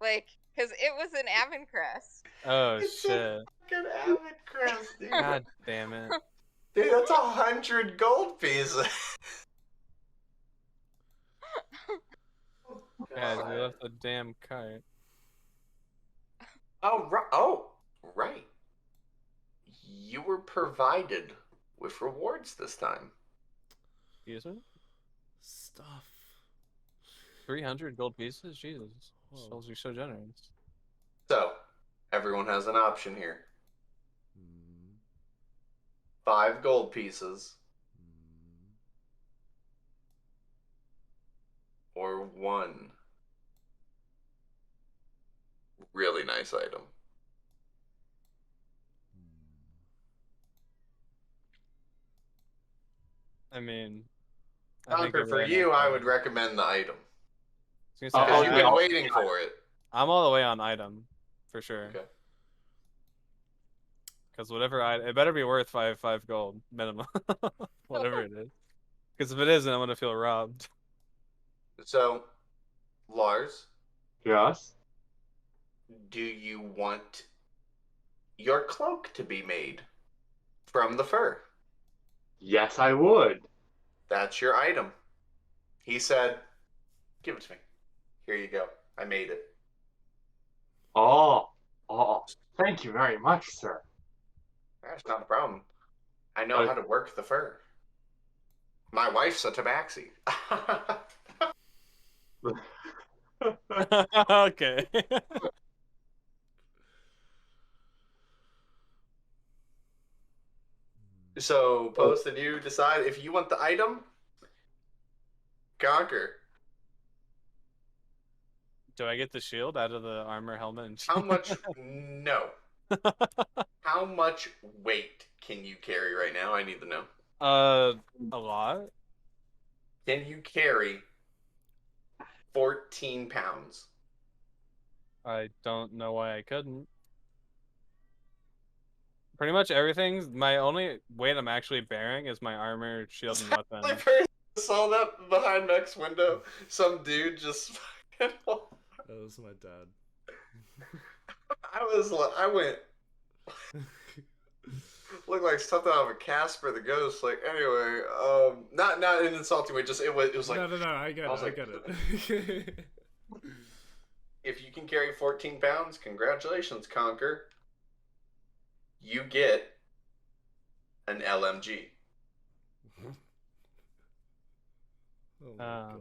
Like, because it was in Abencrest. Oh, It's shit. a fucking Abencrest, dude. God damn it. Dude, that's 100 gold pieces. Guys, we left the damn kite. Oh, right. You were provided with rewards this time. Excuse me? Stuff. 300 gold pieces? Jesus. Whoa. Souls, you're so generous. So, everyone has an option here. 5 gold pieces or one really nice item? I mean, I think Conquer, a for really you, nice I item. would recommend the item. I was gonna say, Because Oh, you've yeah. been waiting for it. I'm all the way on item, for sure. Okay. Because whatever it better be worth 5 gold minimum, whatever it is. Because if it isn't, I'm gonna feel robbed. So, Lars, Yes. do you want your cloak to be made from the fur? Yes, I would. That's your item. He said, give it to me. Here you go. I made it. Oh, thank you very much, sir. That's not a problem. I know how to work the fur. My wife's a tabaxi. Okay. So, Post, and you decide if you want the item, Conquer. Do I get the shield out of the armor, helmet, and How much? No. How much weight can you carry right now? I need to know. A lot. Can you carry 14 pounds? I don't know why I couldn't. Pretty much everything. My only weight I'm actually bearing is my armor, shield, and weapon. I first saw that behind Mech's window. Some dude just fucking. That was my dad. I went. Looked like something out of a Casper the Ghost. Like, anyway, not in an insulting way. Just it was like. No, I get it. I get it. If you can carry 14 pounds, congratulations, Conquer. You get an LMG. Oh my god.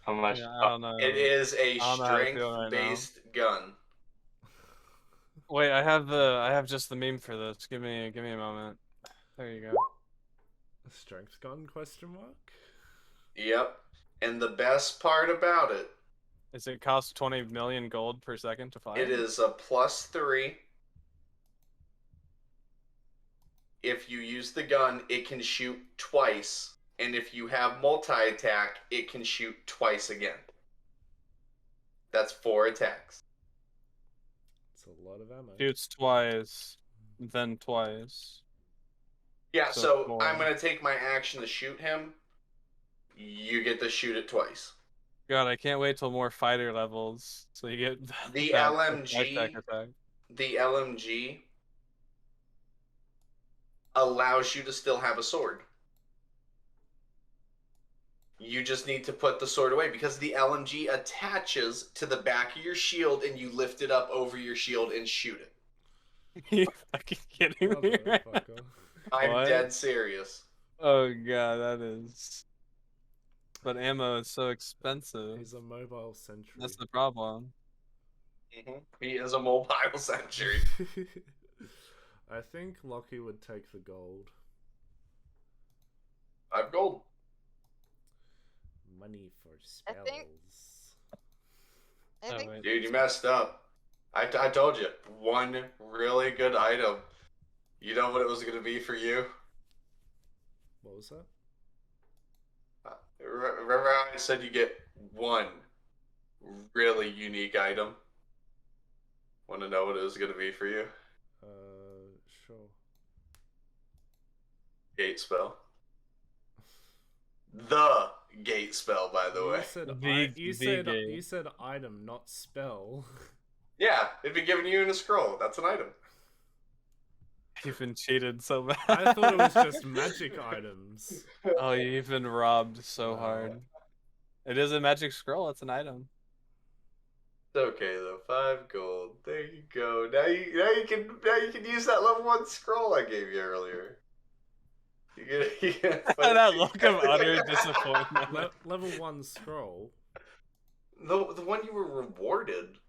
How much? Yeah, I don't know. It is a I don't know how to feel right strength-based gun. Wait, I have just the meme for this. Give me a moment. There you go. A strength gun? Question mark. Yep. And the best part about it, Does it cost 20 million gold per second to fire? it is a +3. If you use the gun, it can shoot twice. And if you have multi-attack, it can shoot twice again. That's 4 attacks. It's a lot of ammo. Shoots twice, then twice. Yeah, So so 4. I'm going to take my action to shoot him. You get to shoot it twice. God, I can't wait till more fighter levels, so you get The that LMG attack. The LMG allows you to still have a sword. You just need to put the sword away because the LMG attaches to the back of your shield and you lift it up over your shield and shoot it. You fucking kidding me? Right now? Motherfucker. I'm What? dead serious. Oh god, that is. But ammo is so expensive. He's a mobile sentry. That's the problem. He is a mobile sentry. I think Lockie would take the gold. 5 gold. Money for I spells. think- I Oh, think wait. Dude, you messed up. I told you. One really good item. You know what it was going to be for you? What was that? Remember how I said you get one really unique item? Want to know what it was going to be for you? Sure. Gate spell. The gate spell, by the way. You said item, not spell. Yeah, it'd be given you in a scroll. That's an item. You've been cheated so bad. I thought it was just magic items. Oh, you've been robbed so hard. It is a magic scroll. It's an item. It's okay though. 5 gold. There you go. Now you can use that level 1 scroll I gave you earlier. You get That look of utter disappointment. Level 1 scroll. The one you were rewarded.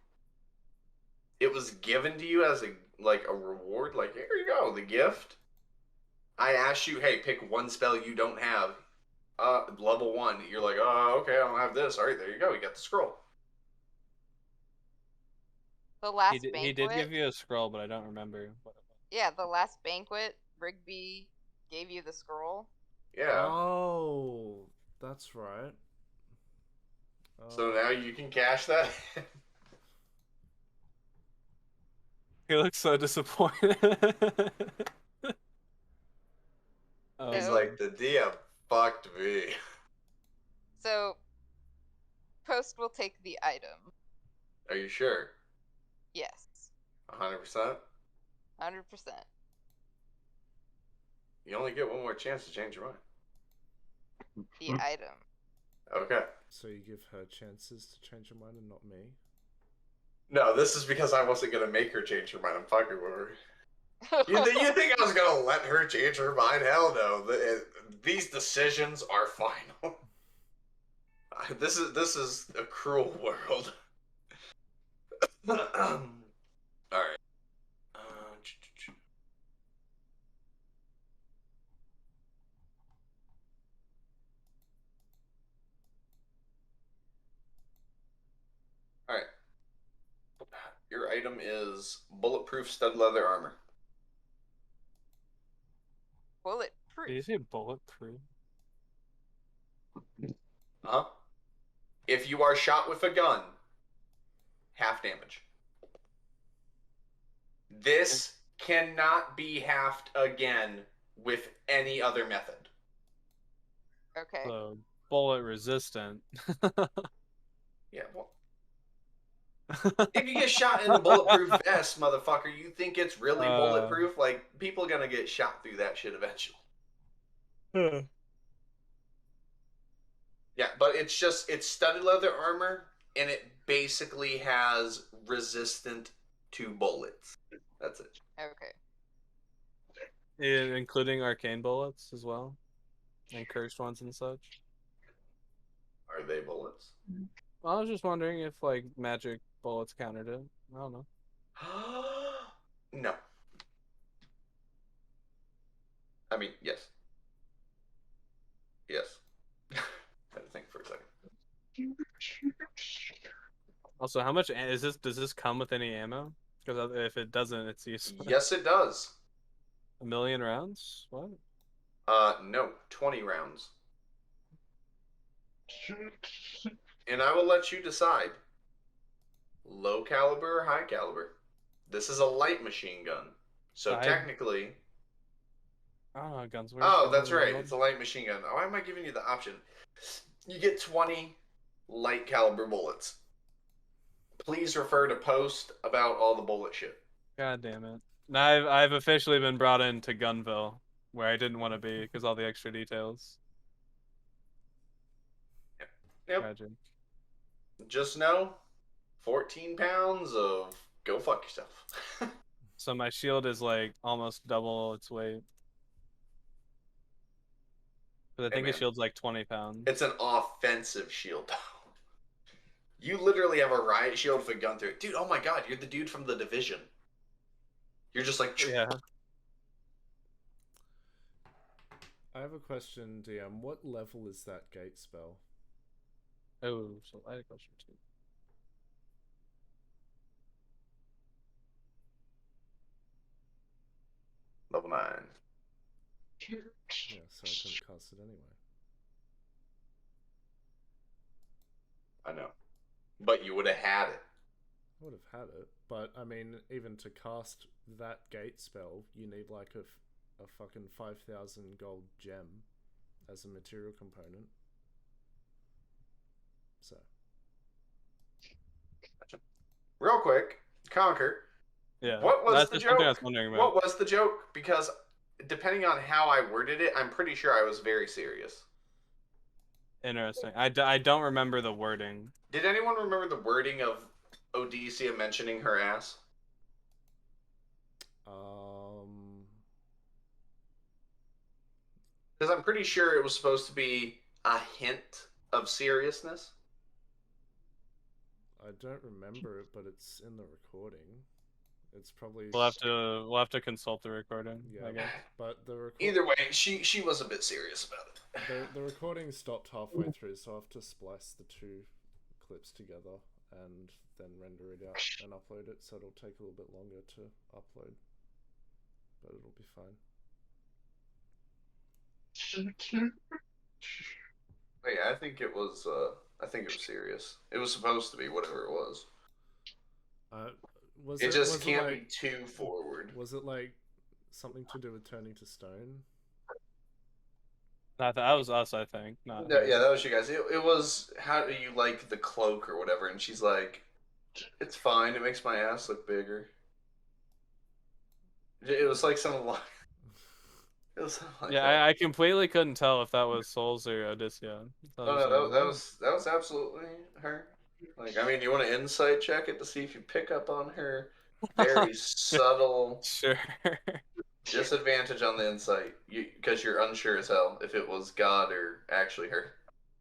It was given to you as a reward. Like, here you go, the gift. I asked you, hey, pick one spell you don't have. Level 1. You're like, oh, okay, I don't have this. All right, there you go. You got the scroll. The last He did give banquet. you a scroll, but I don't remember what it was. Yeah, the last banquet. Rigby gave you the scroll. Yeah. Oh, that's right. So now you can cash that. He looks so disappointed. He's No. like, the DM fucked me. So, Post will take the item. Are you sure? Yes. 100%? 100%. You only get one more chance to change your mind. The item. Okay. So you give her chances to change her mind and not me? No, this is because I wasn't going to make her change her mind. I'm fucking with her. You think I was going to let her change her mind? Hell no. These decisions are final. This is a cruel world. Alright. Alright. Your item is bulletproof stud leather armor. Bulletproof. Did you say bulletproof? Uh-huh. If you are shot with a gun, half damage. This cannot be halved again with any other method. Okay. So bullet resistant. Yeah, well. If you get shot in a bulletproof vest, motherfucker, you think it's really bulletproof? Like, people are gonna get shot through that shit eventually. Yeah, but it's studded leather armor, and it basically has resistant to bullets. That's it. Okay. Including arcane bullets as well, and cursed ones and such. Are they bullets? I was just wondering if like magic bullets countered it. I don't know. No. I mean, yes. Yes. I had to think for a second. Also, how much is this? Does this come with any ammo? Because if it doesn't, it's useless. Yes, it does. 1,000,000 rounds? What? No, 20 rounds. And I will let you decide. Low caliber or high caliber. This is a light machine gun. So technically... I don't know how guns work. Oh, that's right. It's a light machine gun. Why am I giving you the option? You get 20 light caliber bullets. Please refer to post about all the bullet shit. God damn it. Now I've officially been brought into Gunville, where I didn't want to be because all the extra details. Yep. Tragic. Just know, 14 pounds of go fuck yourself. So my shield is like almost double its weight. But I think a shield's like 20 pounds. It's an offensive shield, though. You literally have a riot shield with a gun through it. Dude, oh my god, you're the dude from The Division. You're just like... Yeah. I have a question, DM. What level is that gate spell? Oh, so I had a question too. Level 9. Yeah, so I couldn't cast it anyway. I know. But you would have had it. I would have had it, but I mean, even to cast that gate spell, you need like a fucking 5,000 gold gem as a material component. So. Real quick, Conquer. Yeah. What was the joke? I was wondering about. What was the joke? Because depending on how I worded it, I'm pretty sure I was very serious. Interesting. I don't remember the wording. Did anyone remember the wording of Odysseus mentioning her ass? Because I'm pretty sure it was supposed to be a hint of seriousness. I don't remember it, but it's in the recording. It's probably We'll have to consult the recording. yeah, I guess. but the Either way, she was a bit serious about it. the recording stopped halfway through, so I have to splice the two clips together and then render it out and upload it. So it'll take a little bit longer to upload, but it'll be fine. But yeah, I think it was serious. It was supposed to be whatever it was. Was It just was can't like, be too forward. Was it like something to do with turning to stone? That was us, I think. Not No, yeah, that was you guys. It was, how do you like the cloak or whatever? And she's like, it's fine. It makes my ass look bigger. It was like something like. It was something like yeah, that. I completely couldn't tell if that was Souls or Odysseus. Oh no, that was absolutely her. Like, I mean, you want to insight check it to see if you pick up on her very subtle Sure. disadvantage on the insight, because you're unsure as hell if it was God or actually her,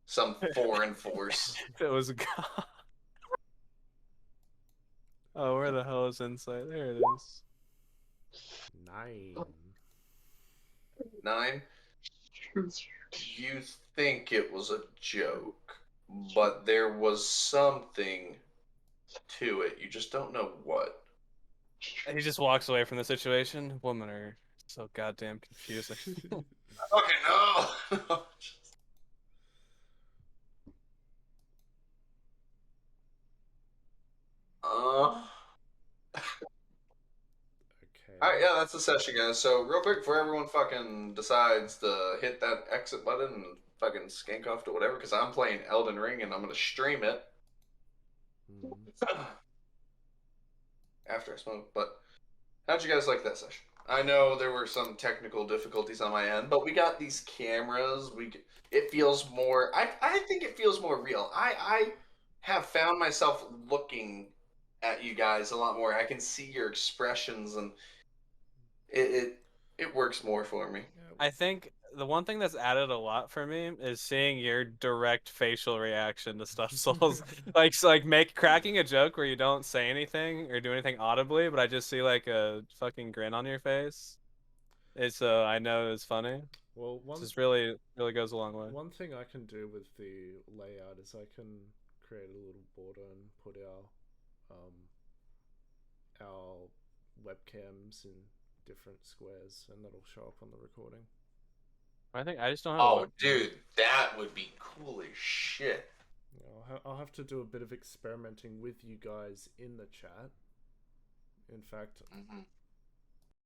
some foreign force. If it was a god. Oh, where the hell is insight? There it is. 9. 9. You think it was a joke, but there was something to it. You just don't know what. And he just walks away from the situation. Women are so goddamn confusing. Okay, no. Okay. Alright, yeah, that's the session, guys. So, real quick, before everyone fucking decides to hit that exit button and fucking skank off to whatever, because I'm playing Elden Ring and I'm going to stream it after I smoke. But how'd you guys like that session? I know there were some technical difficulties on my end, but we got these cameras. It feels more. I think it feels more real. I have found myself looking at you guys a lot more. I can see your expressions, and it works more for me. I think the one thing that's added a lot for me is seeing your direct facial reaction to stuff Souls. like cracking a joke where you don't say anything or do anything audibly, but I just see like a fucking grin on your face. It's I know it's funny. Well, Just really goes a long way. One thing I can do with the layout is I can create a little border and put our webcams in different squares, and that'll show up on the recording. I think I just don't have. Oh, dude, that would be cool as shit. Yeah, I'll have to do a bit of experimenting with you guys in the chat. In fact,